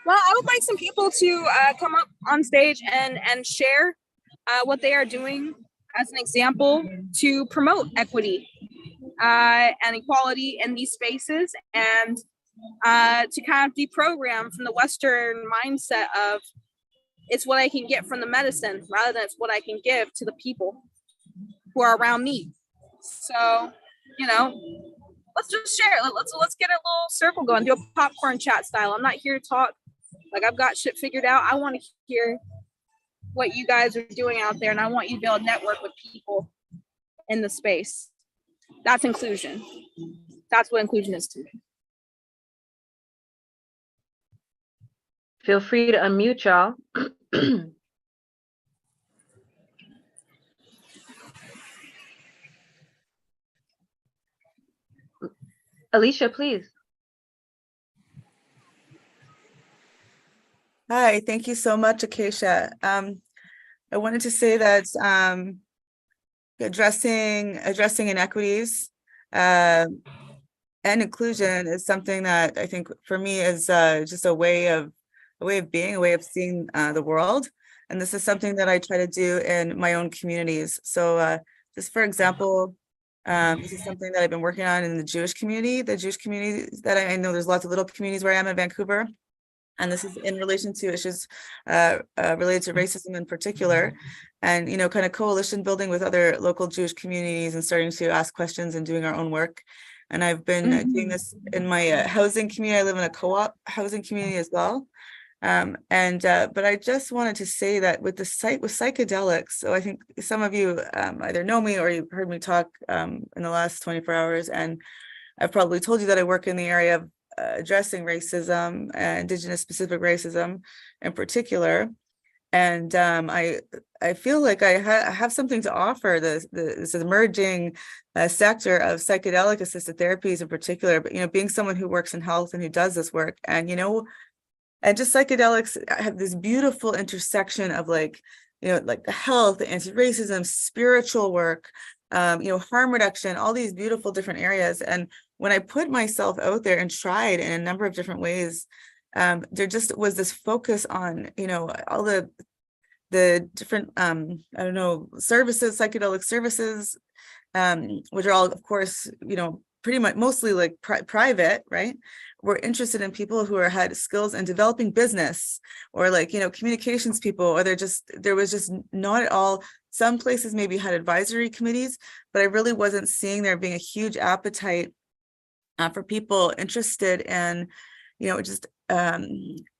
Well, I would like some people to come up on stage and share what they are doing as an example to promote equity and equality in these spaces, and to kind of deprogram from the Western mindset of it's what I can get from the medicine rather than it's what I can give to the people who are around me. So, you know, let's just share. Let's get a little circle going, do a popcorn chat style. I'm not here to talk like I've got shit figured out. I want to hear what you guys are doing out there, and I want you to be able to network with people in the space. That's inclusion. That's what inclusion is to me. Feel free to unmute, y'all. Alicia, please. Hi, thank you so much, Acacia. I wanted to say that addressing inequities and inclusion is something that I think for me is just a way of being, a way of seeing the world. And this is something that I try to do in my own communities. So just for example, this is something that I've been working on in the Jewish community. The Jewish community that I know, there's lots of little communities where I am in Vancouver. And this is in relation to issues related to racism in particular, and kind of coalition building with other local Jewish communities and starting to ask questions and doing our own work. And I've been doing this in my housing community. I live in a co-op housing community as well. But I just wanted to say that with psychedelics, so I think some of you either know me or you've heard me talk in the last 24 hours, and I've probably told you that I work in the area of addressing racism, Indigenous specific racism in particular. And I feel like I have something to offer this emerging sector of psychedelic assisted therapies in particular, but being someone who works in health and who does this work, and and just psychedelics have this beautiful intersection of like the health, anti-racism, spiritual work, harm reduction, all these beautiful different areas. And when I put myself out there and tried in a number of different ways, there just was this focus on, all the different, services, psychedelic services, which are all, of course, pretty much mostly like private, right? We're interested in people who had skills in developing business or communications people, or there was just not at all. Some places maybe had advisory committees, but I really wasn't seeing there being a huge appetite for people interested in, just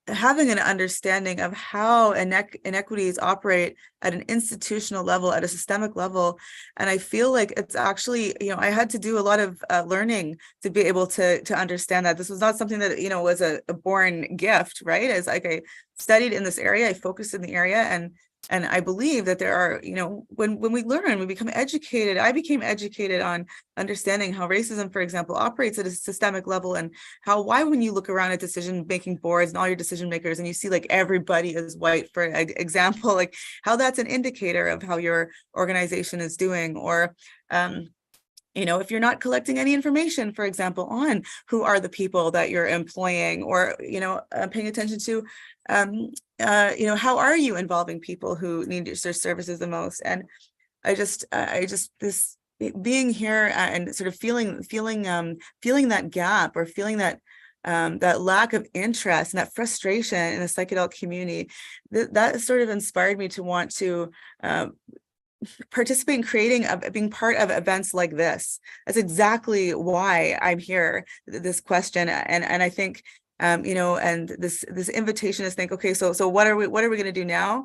having an understanding of how inequities operate at an institutional level, at a systemic level. And I feel like it's actually, I had to do a lot of learning to be able to understand that. This was not something that, was a born gift, right? As like I studied in this area, I focused in the area, and I believe that there are, when we learn, we become educated. I became educated on understanding how racism, for example, operates at a systemic level, and why when you look around at decision-making boards and all your decision makers and you see like everybody is white, for example, like how that's an indicator of how your organization is doing, or if you're not collecting any information, for example, on who are the people that you're employing, or, paying attention to, how are you involving people who need your services the most? And I just this being here and sort of feeling that gap, or feeling that that lack of interest and that frustration in the psychedelic community, that sort of inspired me to want to participate in being part of events like this. That's exactly why I'm here, this question. And I think, and this invitation is think, okay, so what are we going to do now?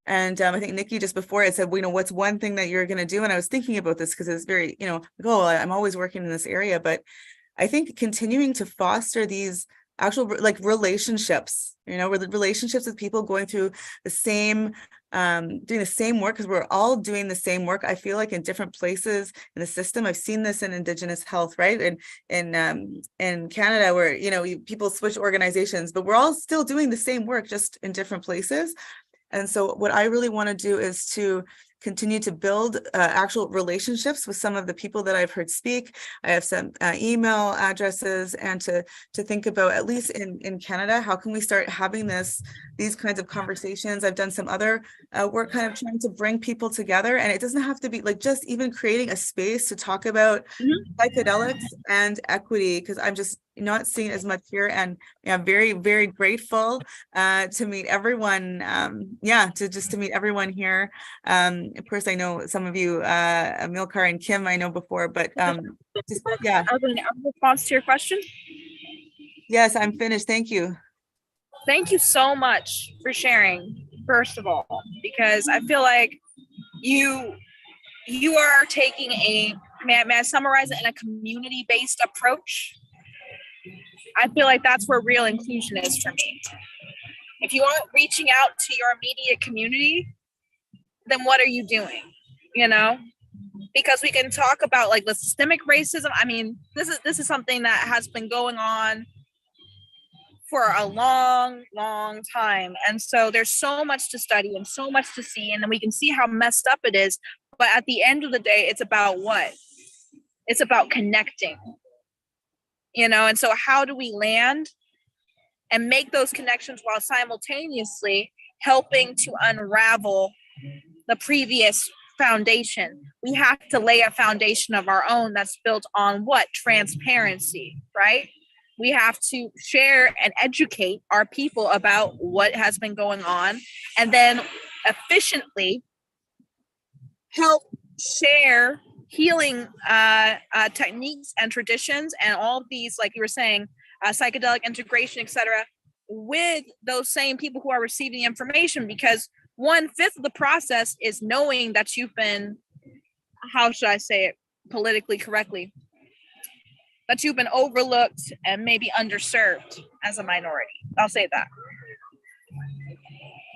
And I think Nikki just before it said, what's one thing that you're going to do? And I was thinking about this because it's very, I'm always working in this area, but I think continuing to foster these actual relationships, relationships with people going through the same, doing the same work, because we're all doing the same work. I feel like in different places in the system. I've seen this in Indigenous health, right? And in Canada, where people switch organizations, but we're all still doing the same work, just in different places. And so what I really want to do is to continue to build actual relationships with some of the people that I've heard speak. I have some email addresses, and to think about, at least in Canada, how can we start having these kinds of conversations. I've done some other work kind of trying to bring people together, and it doesn't have to be like just even creating a space to talk about psychedelics and equity, because I'm just not seeing as much here. And I'm very, very grateful to meet everyone. To meet everyone here. Of course, I know some of you, Milkar and Kim, I know before, but yeah. Response to your question? Yes, I'm finished. Thank you. Thank you so much for sharing, first of all, because I feel like you are taking may I summarize it, in a community-based approach. I feel like that's where real inclusion is for me. If you aren't reaching out to your immediate community, then what are you doing? because we can talk about like the systemic racism. I mean, this is something that has been going on for a long, long time. And so there's so much to study and so much to see, and then we can see how messed up it is. But at the end of the day, it's about what? It's about connecting, you know? And so how do we land and make those connections while simultaneously helping to unravel the previous foundation? We have to lay a foundation of our own that's built on what? Transparency, right? We have to share and educate our people about what has been going on, and then efficiently help share healing techniques and traditions and all of these, like you were saying, psychedelic integration, etc., with those same people who are receiving information. Because 1/5 of the process is knowing that you've been, how should I say it politically correctly, that you've been overlooked and maybe underserved as a minority. I'll say that.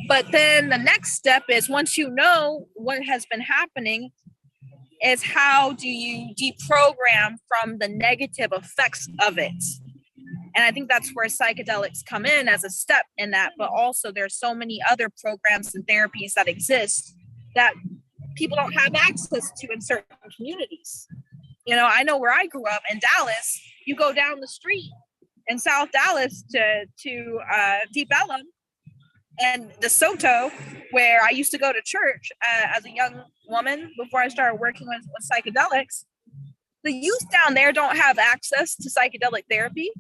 But then the next step is, once you know what has been happening, is how do you deprogram from the negative effects of it? And I think that's where psychedelics come in as a step in that. But also there's so many other programs and therapies that exist that people don't have access to in certain communities. You know, I know where I grew up in Dallas, you go down the street in South Dallas to Deep Ellum and DeSoto, where I used to go to church as a young woman before I started working with psychedelics. The youth down there don't have access to psychedelic therapy.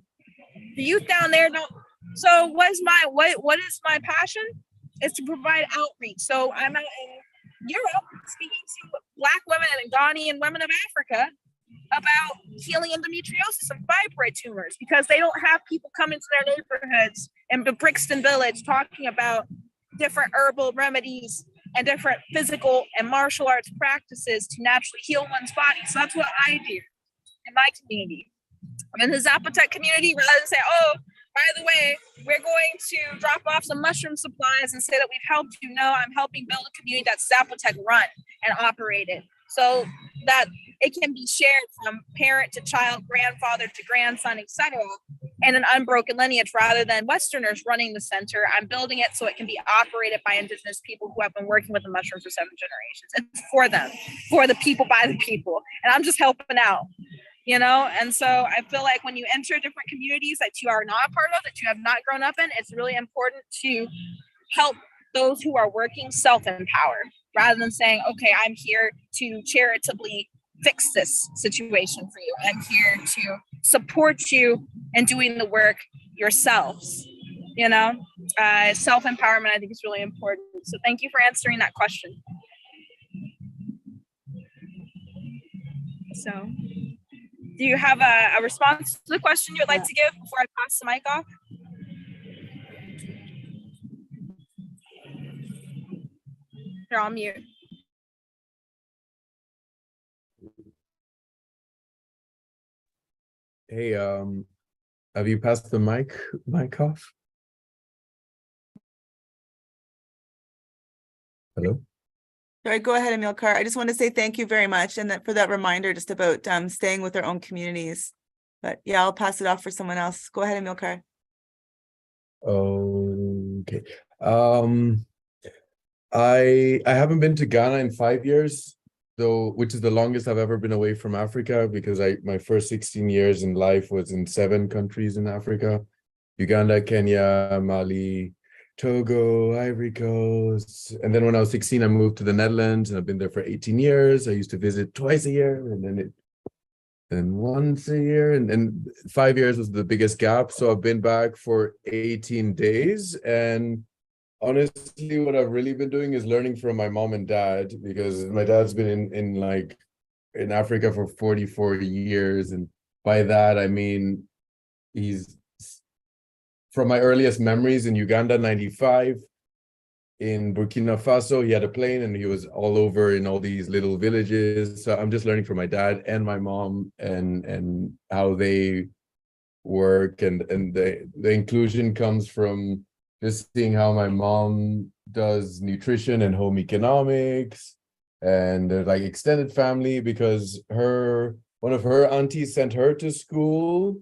The youth down there don't. So what is my passion? Is to provide outreach. So I'm out in Europe speaking to Black women and Ghanaian women of Africa about healing endometriosis and fibroid tumors, because they don't have people come into their neighborhoods in the Brixton Village talking about different herbal remedies and different physical and martial arts practices to naturally heal one's body. So that's what I do in my community. In the Zapotec community, rather than say, oh, by the way, we're going to drop off some mushroom supplies and say that we've helped you. No, I'm helping build a community that's Zapotec run and operated, so that it can be shared from parent to child, grandfather to grandson, etc., and an unbroken lineage, rather than Westerners running the center. I'm building it so it can be operated by Indigenous people who have been working with the mushrooms for 7 generations. It's for them, for the people, by the people, and I'm just helping out. You know, and so I feel like when you enter different communities that you are not a part of, that you have not grown up in, it's really important to help those who are working self-empowered, rather than saying, okay, I'm here to charitably fix this situation for you. I'm here to support you in doing the work yourselves. You know, self-empowerment, I think, is really important. So thank you for answering that question. So, do you have a response to the question you'd like to give before I pass the mic off? You're on mute. Hey, have you passed the mic off? Hello? Sorry, go ahead, Amilcar. I just want to say thank you very much, and that for that reminder just about staying with our own communities. But yeah, I'll pass it off for someone else. Go ahead, Amilcar. Okay. I haven't been to Ghana in 5 years, though, which is the longest I've ever been away from Africa, because my first 16 years in life was in 7 countries in Africa: Uganda, Kenya, Mali, Togo, Ivory Coast. And then when I was 16, I moved to the Netherlands, and I've been there for 18 years. I used to visit twice a year, and then once a year, and 5 years was the biggest gap. So I've been back for 18 days. And honestly, what I've really been doing is learning from my mom and dad, because my dad's been in Africa for 44 years. And by that, I mean, he's from my earliest memories in Uganda, 95, in Burkina Faso, he had a plane and he was all over in all these little villages. So I'm just learning from my dad and my mom and how they work. And the inclusion comes from just seeing how my mom does nutrition and home economics, and like extended family, because one of her aunties sent her to school.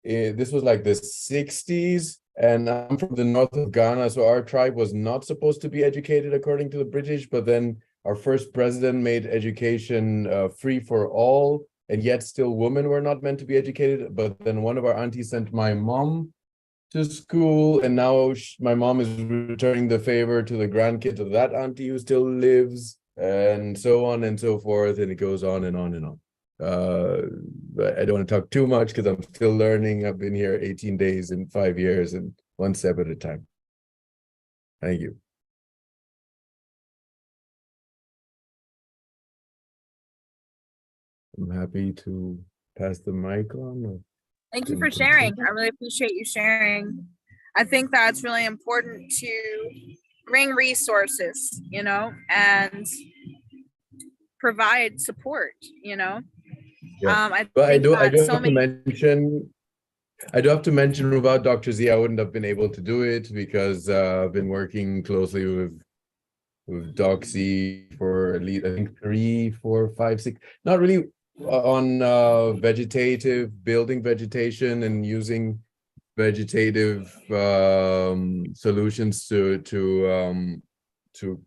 This was like the 60s, and I'm from the north of Ghana, so our tribe was not supposed to be educated according to the British, but then our first president made education free for all, and yet still women were not meant to be educated. But then one of our aunties sent my mom to school, and now my mom is returning the favor to the grandkids of that auntie who still lives, and so on and so forth, and it goes on and on and on. But I don't want to talk too much because I'm still learning. I've been here 18 days in 5 years, and one step at a time. Thank you. I'm happy to pass the mic on. Thank you for sharing. I really appreciate you sharing. I think that's really important to bring resources, you know, and provide support, you know. Yeah. I But I think do that so have to mention without Dr. Z, I wouldn't have been able to do it, because I've been working closely with Doc Z for at least, I think, 3, 4, 5, 6, not really on building vegetation and using vegetative solutions to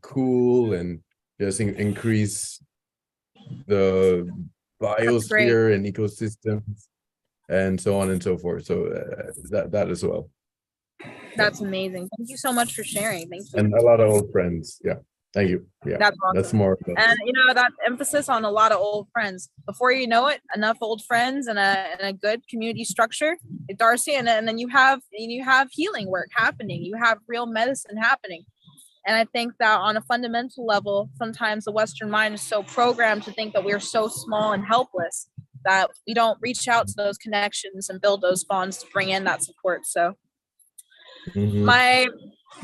cool and just increase the biosphere and ecosystems and so on and so forth. So that as well. That's amazing. Thank you so much for sharing. Thank you. And a lot of old friends. Yeah. Thank you. Yeah. That's awesome. That's more. And you know, that emphasis on a lot of old friends. Before you know it, enough old friends and a good community structure, Darcy, and then you have healing work happening. You have real medicine happening. And I think that on a fundamental level, sometimes the Western mind is so programmed to think that we're so small and helpless that we don't reach out to those connections and build those bonds to bring in that support. So my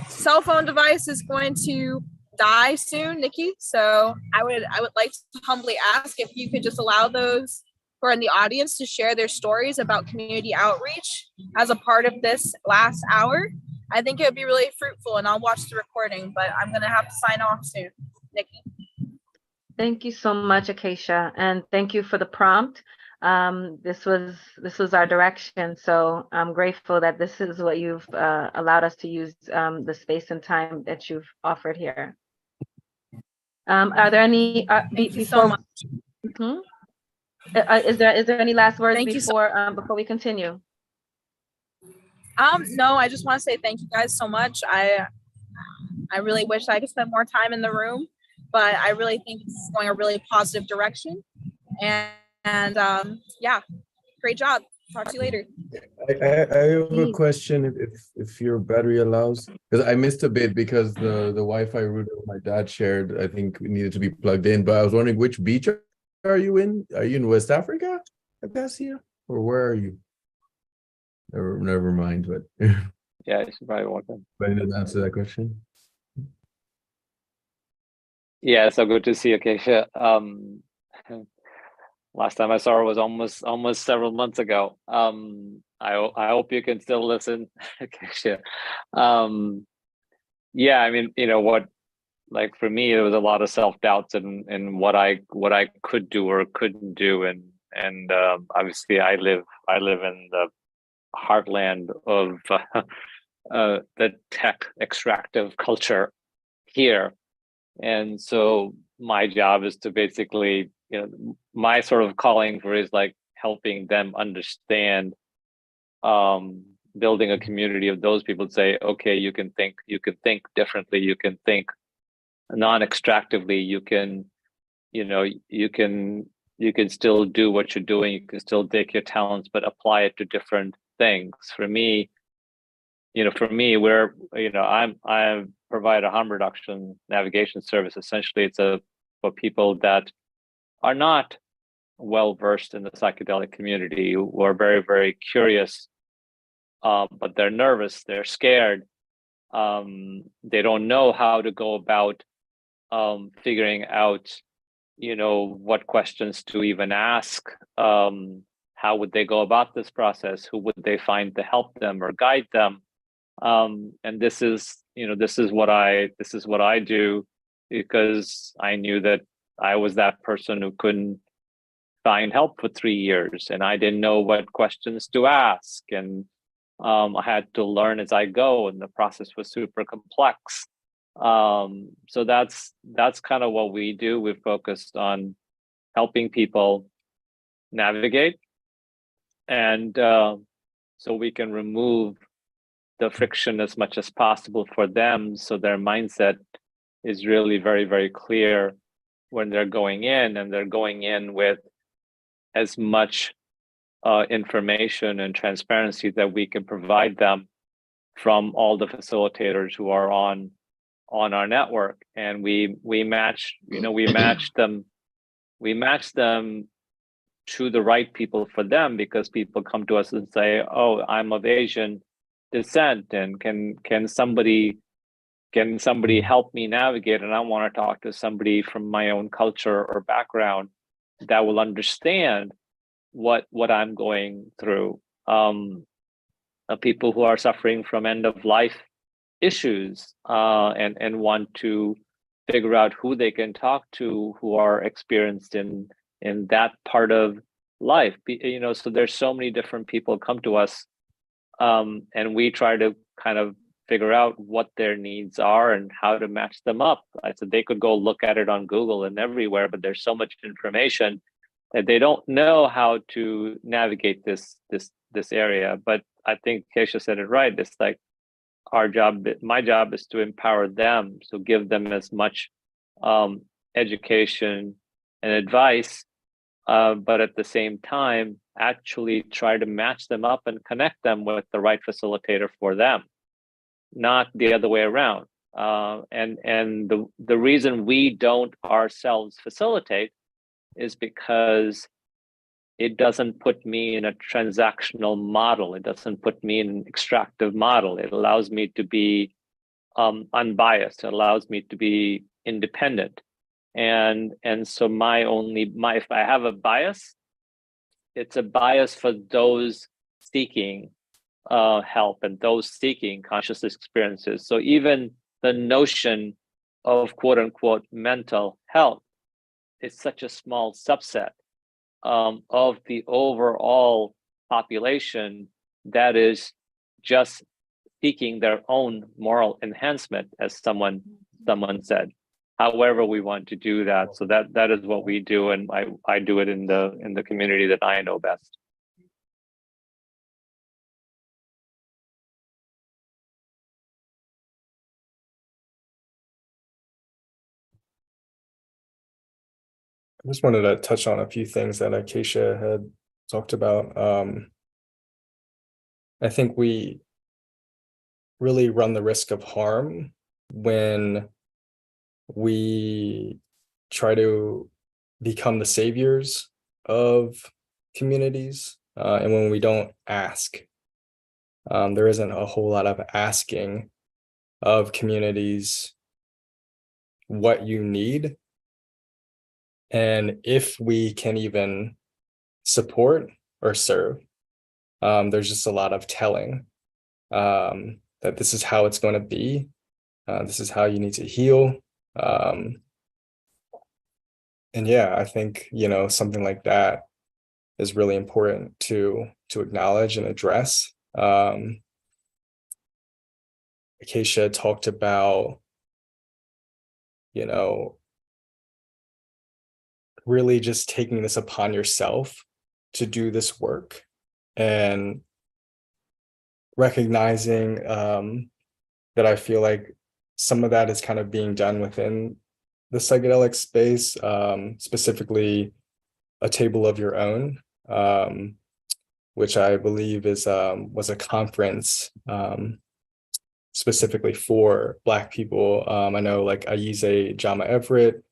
cell phone device is going to die soon, Nikki. So I would like to humbly ask if you could just allow those who are in the audience to share their stories about community outreach as a part of this last hour. I think it would be really fruitful, and I'll watch the recording, but I'm going to have to sign off soon. Nikki. Thank you so much, Acacia, and thank you for the prompt. This was our direction, so I'm grateful that this is what you've allowed us to use the space and time that you've offered here. Are there any thank you so much. Is there any last words Thank before we continue? No, I just want to say thank you guys so much. I really wish I could spend more time in the room, but I really think it's going a really positive direction. And yeah, great job. Talk to you later. I have a question, if your battery allows, because I missed a bit because the Wi-Fi router my dad shared, I think, needed to be plugged in. But I was wondering, which beach are you in? Are you in West Africa, Acacia, or where are you? Never mind. But yeah, you should probably walk in. But I didn't answer that question. Yeah, so good to see you, Acacia. Last time I saw her was almost several months ago. I hope you can still listen, Acacia. Yeah, I mean, you know what, like for me, it was a lot of self-doubts in what I could do or couldn't do, and obviously I live in the heartland of the tech extractive culture here, and so my job is to basically, you know, my sort of calling for is like helping them understand, building a community of those people to say, okay, you can think differently, you can think non-extractively, you can, you know, you can still do what you're doing, you can still take your talents, but apply it to different things. For me, where, you know, I provide a harm reduction navigation service. Essentially, it's for people that are not well versed in the psychedelic community, who are very, very curious, but they're nervous, they're scared, they don't know how to go about figuring out, you know, what questions to even ask, how would they go about this process, who would they find to help them or guide them, and this is what I do, because I knew that I was that person who couldn't find help for 3 years, and I didn't know what questions to ask, and I had to learn as I go, and the process was super complex. So that's kind of what we do. We're focused on helping people navigate, and so we can remove the friction as much as possible for them, so their mindset is really very, very clear when they're going in, and they're going in with as much information and transparency that we can provide them from all the facilitators who are on our network. And we match them to the right people for them, because people come to us and say, oh, I'm of Asian descent, and can somebody help me navigate, and I want to talk to somebody from my own culture or background that will understand what I'm going through. People who are suffering from end of life issues, and want to figure out who they can talk to, who are experienced in that part of life. So there's so many different people come to us, and we try to kind of figure out what their needs are and how to match them up. I said they could go look at it on Google and everywhere, but there's so much information that they don't know how to navigate this area. But I think Keisha said it right. It's like my job is to empower them, so give them as much education and advice, but at the same time, actually try to match them up and connect them with the right facilitator for them, not the other way around. And the reason we don't ourselves facilitate is because it doesn't put me in a transactional model. It doesn't put me in an extractive model. It allows me to be unbiased. It allows me to be independent. And so if I have a bias, it's a bias for those seeking help and those seeking consciousness experiences. So even the notion of quote unquote mental health is such a small subset of the overall population that is just seeking their own moral enhancement, as someone said. However we want to do that. So that is what we do, and I do it in the community that I know best. I just wanted to touch on a few things that Acacia had talked about. I think we really run the risk of harm when we try to become the saviors of communities, and when we don't ask. There isn't a whole lot of asking of communities what you need, and if we can even support or serve. There's just a lot of telling that this is how it's going to be. This is how you need to heal. And yeah, I think, something like that is really important to acknowledge and address. Acacia talked about, really just taking this upon yourself to do this work, and recognizing that I feel like some of that is kind of being done within the psychedelic space, specifically a table of your own, which I believe was a conference specifically for Black people. I know like Ayize Jama Everett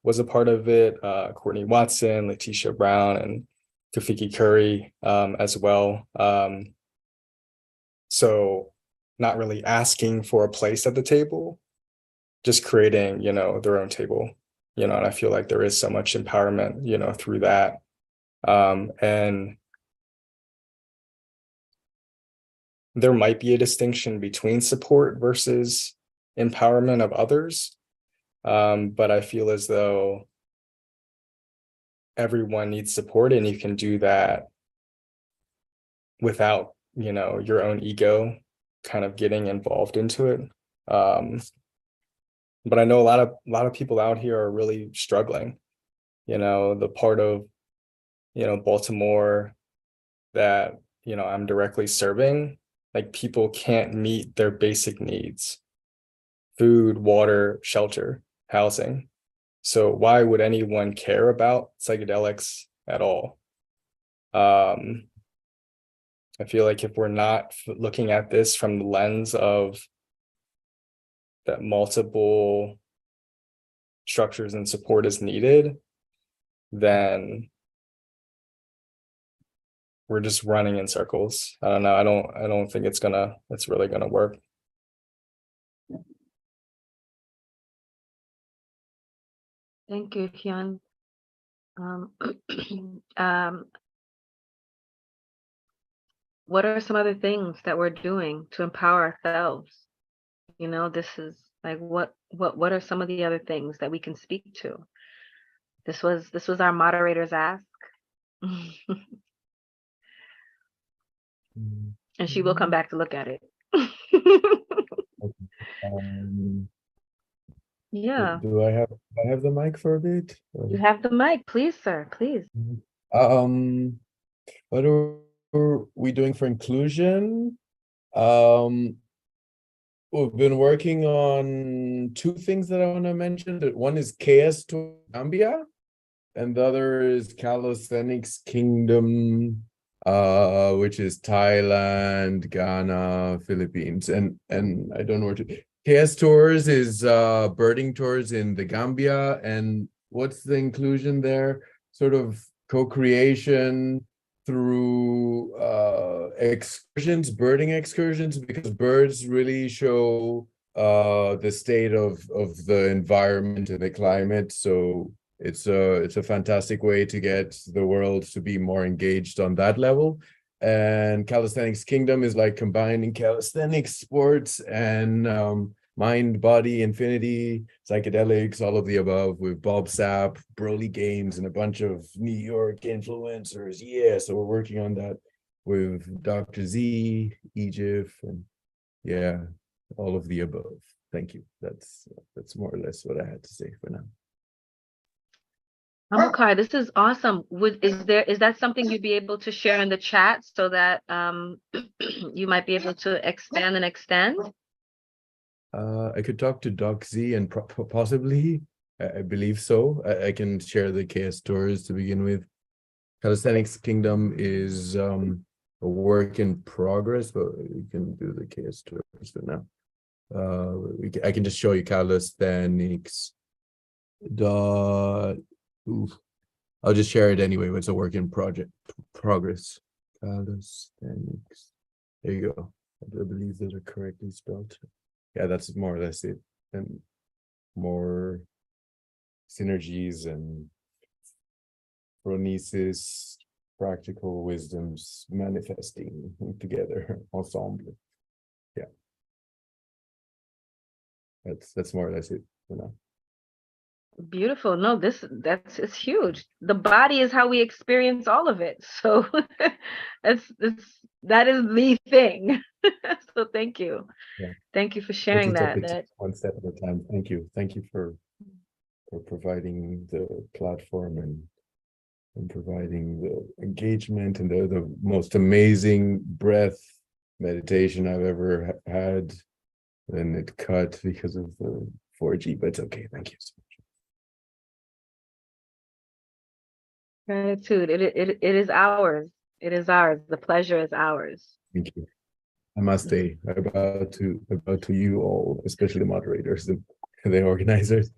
was a part of it, Courtney Watson, Letitia Brown, and Kafiki Curry as well. So not really asking for a place at the table, just creating, their own table, and I feel like there is so much empowerment, through that. And there might be a distinction between support versus empowerment of others. But I feel as though everyone needs support, and you can do that without, you know, your own ego kind of getting involved into it. But I know a lot of people out here are really struggling. You know, the part of, you know, Baltimore that, you know, I'm directly serving, like people can't meet their basic needs: food, water, shelter, housing. So why would anyone care about psychedelics at all? I feel like if we're not looking at this from the lens of that multiple structures and support is needed, then we're just running in circles. I don't know. I don't think it's really gonna work. Thank you, Hyun. Um, what are some other things that we're doing to empower ourselves? You know, this is like what are some of the other things that we can speak to? This was our moderator's ask. And she will come back to look at it. Yeah. Do I have the mic for a bit? You have the mic, please, sir, please. What are we doing for inclusion? We've been working on two things that I want to mention. One is KS to Gambia, and the other is Calisthenics Kingdom, which is Thailand, Ghana, Philippines, and I don't know where to. KS Tours is birding tours in the Gambia, and what's the inclusion there? Sort of co-creation through excursions, birding excursions, because birds really show the state of the environment and the climate. So it's a fantastic way to get the world to be more engaged on that level. And Calisthenics Kingdom is like combining calisthenics, sports, and mind, body, infinity, psychedelics, all of the above, with Bob Sapp, Broly Games, and a bunch of New York influencers. Yeah, so we're working on that with Dr. Z, Egypt, and yeah, all of the above. Thank you. That's more or less what I had to say for now. Okay, this is awesome. Is that something you'd be able to share in the chat so that you might be able to expand and extend? I could talk to Doc Z and possibly, I believe so. I can share the KS tours to begin with. Calisthenics Kingdom is a work in progress, but we can do the KS tours for now. I can just show you calisthenics. I'll just share it anyway. It's a work in progress. Calisthenics. There you go. I believe those are correctly spelled. Yeah, that's more or less it. And more synergies and phronesis, practical wisdoms manifesting together, ensemble. Yeah. That's more or less it for now. Beautiful. No, it's huge. The body is how we experience all of it. So that is the thing. So thank you. Yeah. Thank you for sharing that. One step at a time. Thank you. Thank you for providing the platform and providing the engagement and the most amazing breath meditation I've ever had. And it cut because of the 4G, but it's okay. Thank you so much. Gratitude. It is ours. It is ours. The pleasure is ours. Thank you. Namaste. About to you all, especially the moderators and the organizers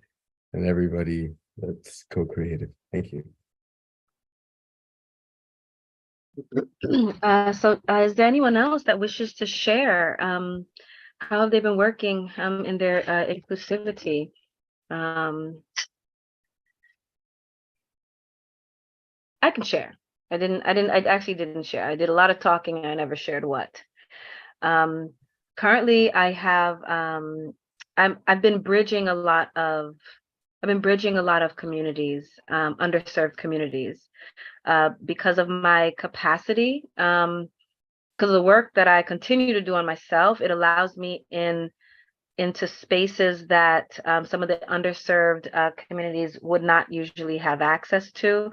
and everybody that's co-created. Thank you. So is there anyone else that wishes to share how have they been working in their inclusivity? I can share. I actually didn't share. I did a lot of talking. I never shared what. Currently I have I've been bridging a lot of bridging a lot of communities, underserved communities, because of my capacity, because of the work that I continue to do on myself. It allows me into spaces that some of the underserved communities would not usually have access to.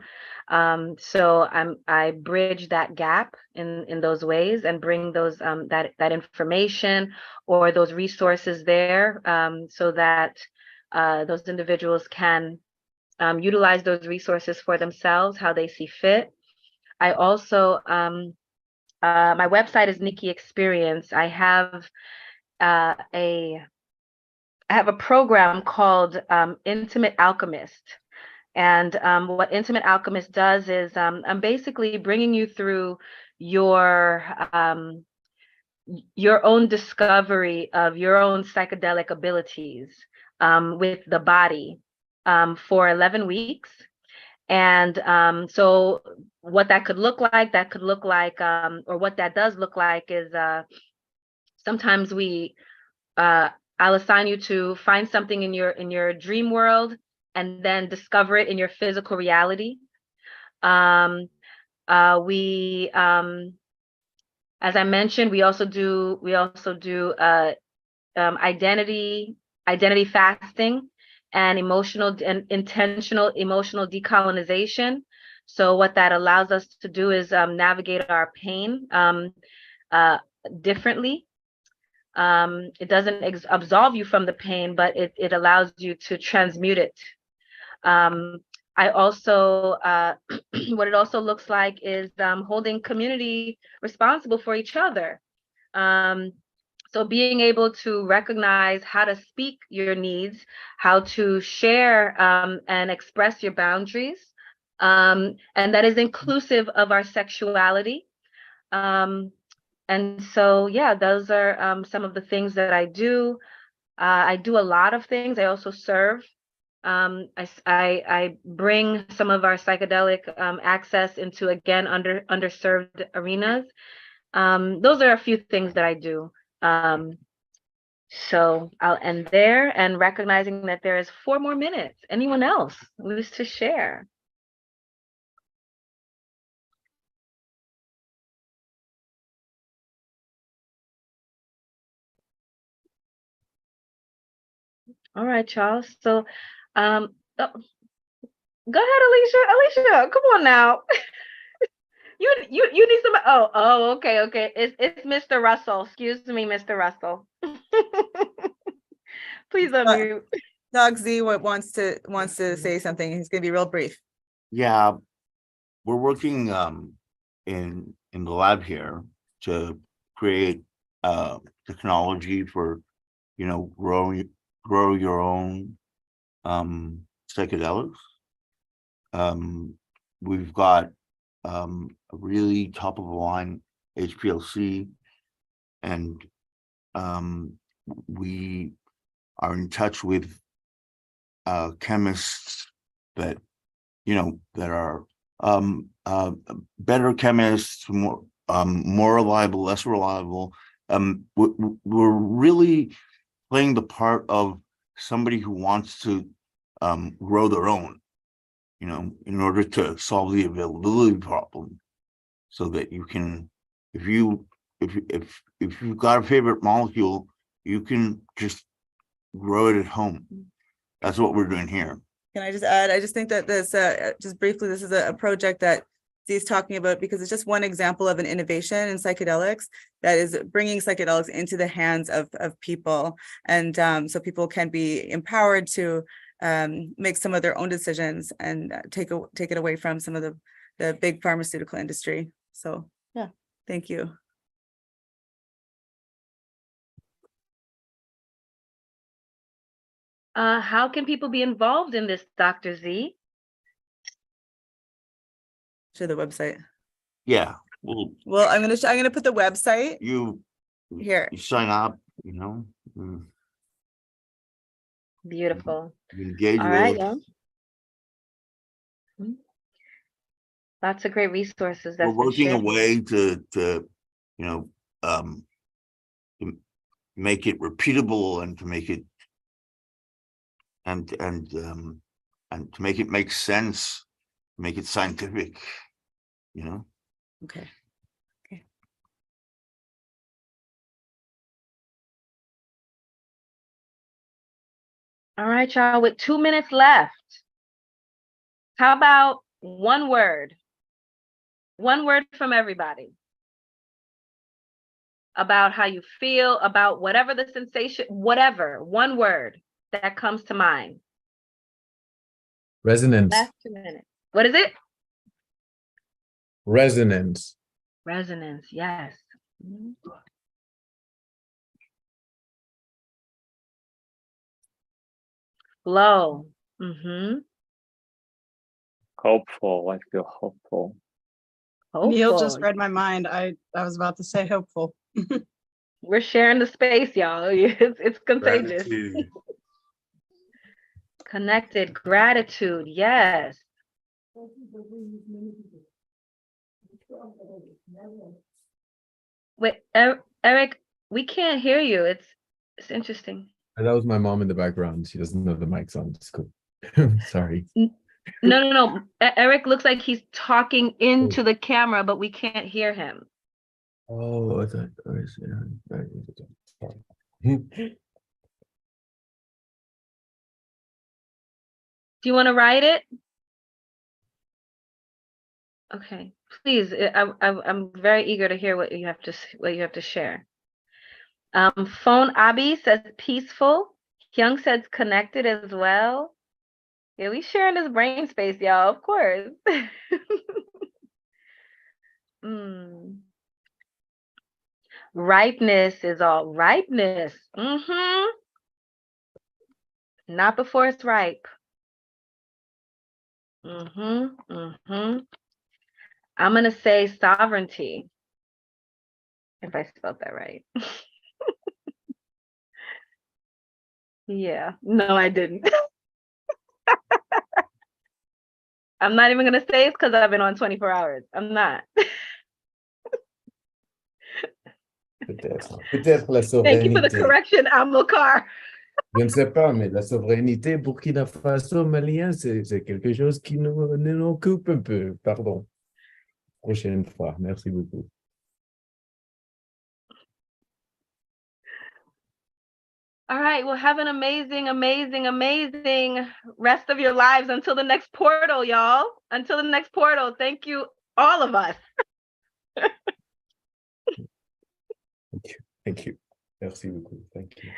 So I bridge that gap in those ways and bring those that information or those resources there, so that those individuals can utilize those resources for themselves, how they see fit. I also my website is Nikki Experience. I have a program called Intimate Alchemist. And what Intimate Alchemist does is I'm basically bringing you through your own discovery of your own psychedelic abilities with the body for 11 weeks. And so what that could look like, or what that does look like is sometimes I'll assign you to find something in your dream world and then discover it in your physical reality. We as I mentioned, we also do identity fasting and intentional emotional decolonization. So what that allows us to do is navigate our pain differently. It doesn't absolve you from the pain, but it allows you to transmute it. I also, what it also looks like is holding community responsible for each other. So being able to recognize how to speak your needs, how to share and express your boundaries, and that is inclusive of our sexuality. And so, yeah, those are some of the things that I do. I do a lot of things. I also serve. I bring some of our psychedelic access into, again, underserved arenas. Those are a few things that I do. So I'll end there, and recognizing that there is 4 more minutes. Anyone else wish to share? All right, Charles. So, oh, go ahead, Alicia. Alicia, come on now. You need some. Oh, okay. It's Mr. Russell. Excuse me, Mr. Russell. Please unmute. Doc Z wants to say something. He's gonna be real brief. Yeah, we're working in the lab here to create technology for, you know, grow your own psychedelics. We've got a really top of the line HPLC, and we are in touch with chemists that, you know, that are better chemists, more reliable, less reliable. We're really playing the part of somebody who wants to grow their own, you know, in order to solve the availability problem, so that you can, if you've got a favorite molecule, you can just grow it at home. That's what we're doing here. Can I just add? I just think that this, just briefly, this is a project that Z's talking about, because it's just one example of an innovation in psychedelics that is bringing psychedelics into the hands of people, and so people can be empowered to make some of their own decisions and take it away from some of the big pharmaceutical industry. So yeah, thank you. How can people be involved in this, Dr. Z? To the website. Yeah. Well, I'm gonna put the website. You sign up, you know. Beautiful. You engage All with right, us. yeah. Lots of great resources. We're That's been working a shared. way to you know, to make it repeatable and to make it and to make it make sense, make it scientific, you know. Okay. All right, y'all, with 2 minutes left. How about one word? One word from everybody about how you feel, about whatever the sensation, whatever, one word that comes to mind. Resonance. Last 2 minutes. What is it? Resonance. Resonance, yes. Flow. Hopeful. I feel hopeful. Neil just Hopeful. read my mind. I was about to say hopeful. We're sharing the space, y'all. It's contagious. Gratitude. Connected. Gratitude. Yes. Wait, Eric, we can't hear you. It's interesting. That was my mom in the background. She doesn't know the mic's on. It's cool. Sorry. No. Eric looks like he's talking into the camera, but we can't hear him. Oh, I thought I was, Do you want to write it? Okay, please. I'm very eager to hear what you have to share. Phone Abi says peaceful. Hyung says connected as well. Yeah, we sharing this brain space, y'all. Of course. Ripeness is all ripeness. Not before it's ripe. I'm gonna say sovereignty, if I spelled that right. Yeah, no, I didn't. I'm not even gonna say it's because I've been on 24 hours. I'm not. Peut-être la Thank you for the souveraineté. correction, Amilcar. Je ne sais pas, mais la souveraineté Burkina Faso malien, c'est quelque chose qui nous occupe un peu. Pardon. Prochaine fois. Merci beaucoup. All right, well, have an amazing, amazing, amazing rest of your lives until the next portal, y'all. Until the next portal. Thank you, all of us. Thank you. Merci beaucoup. Thank you.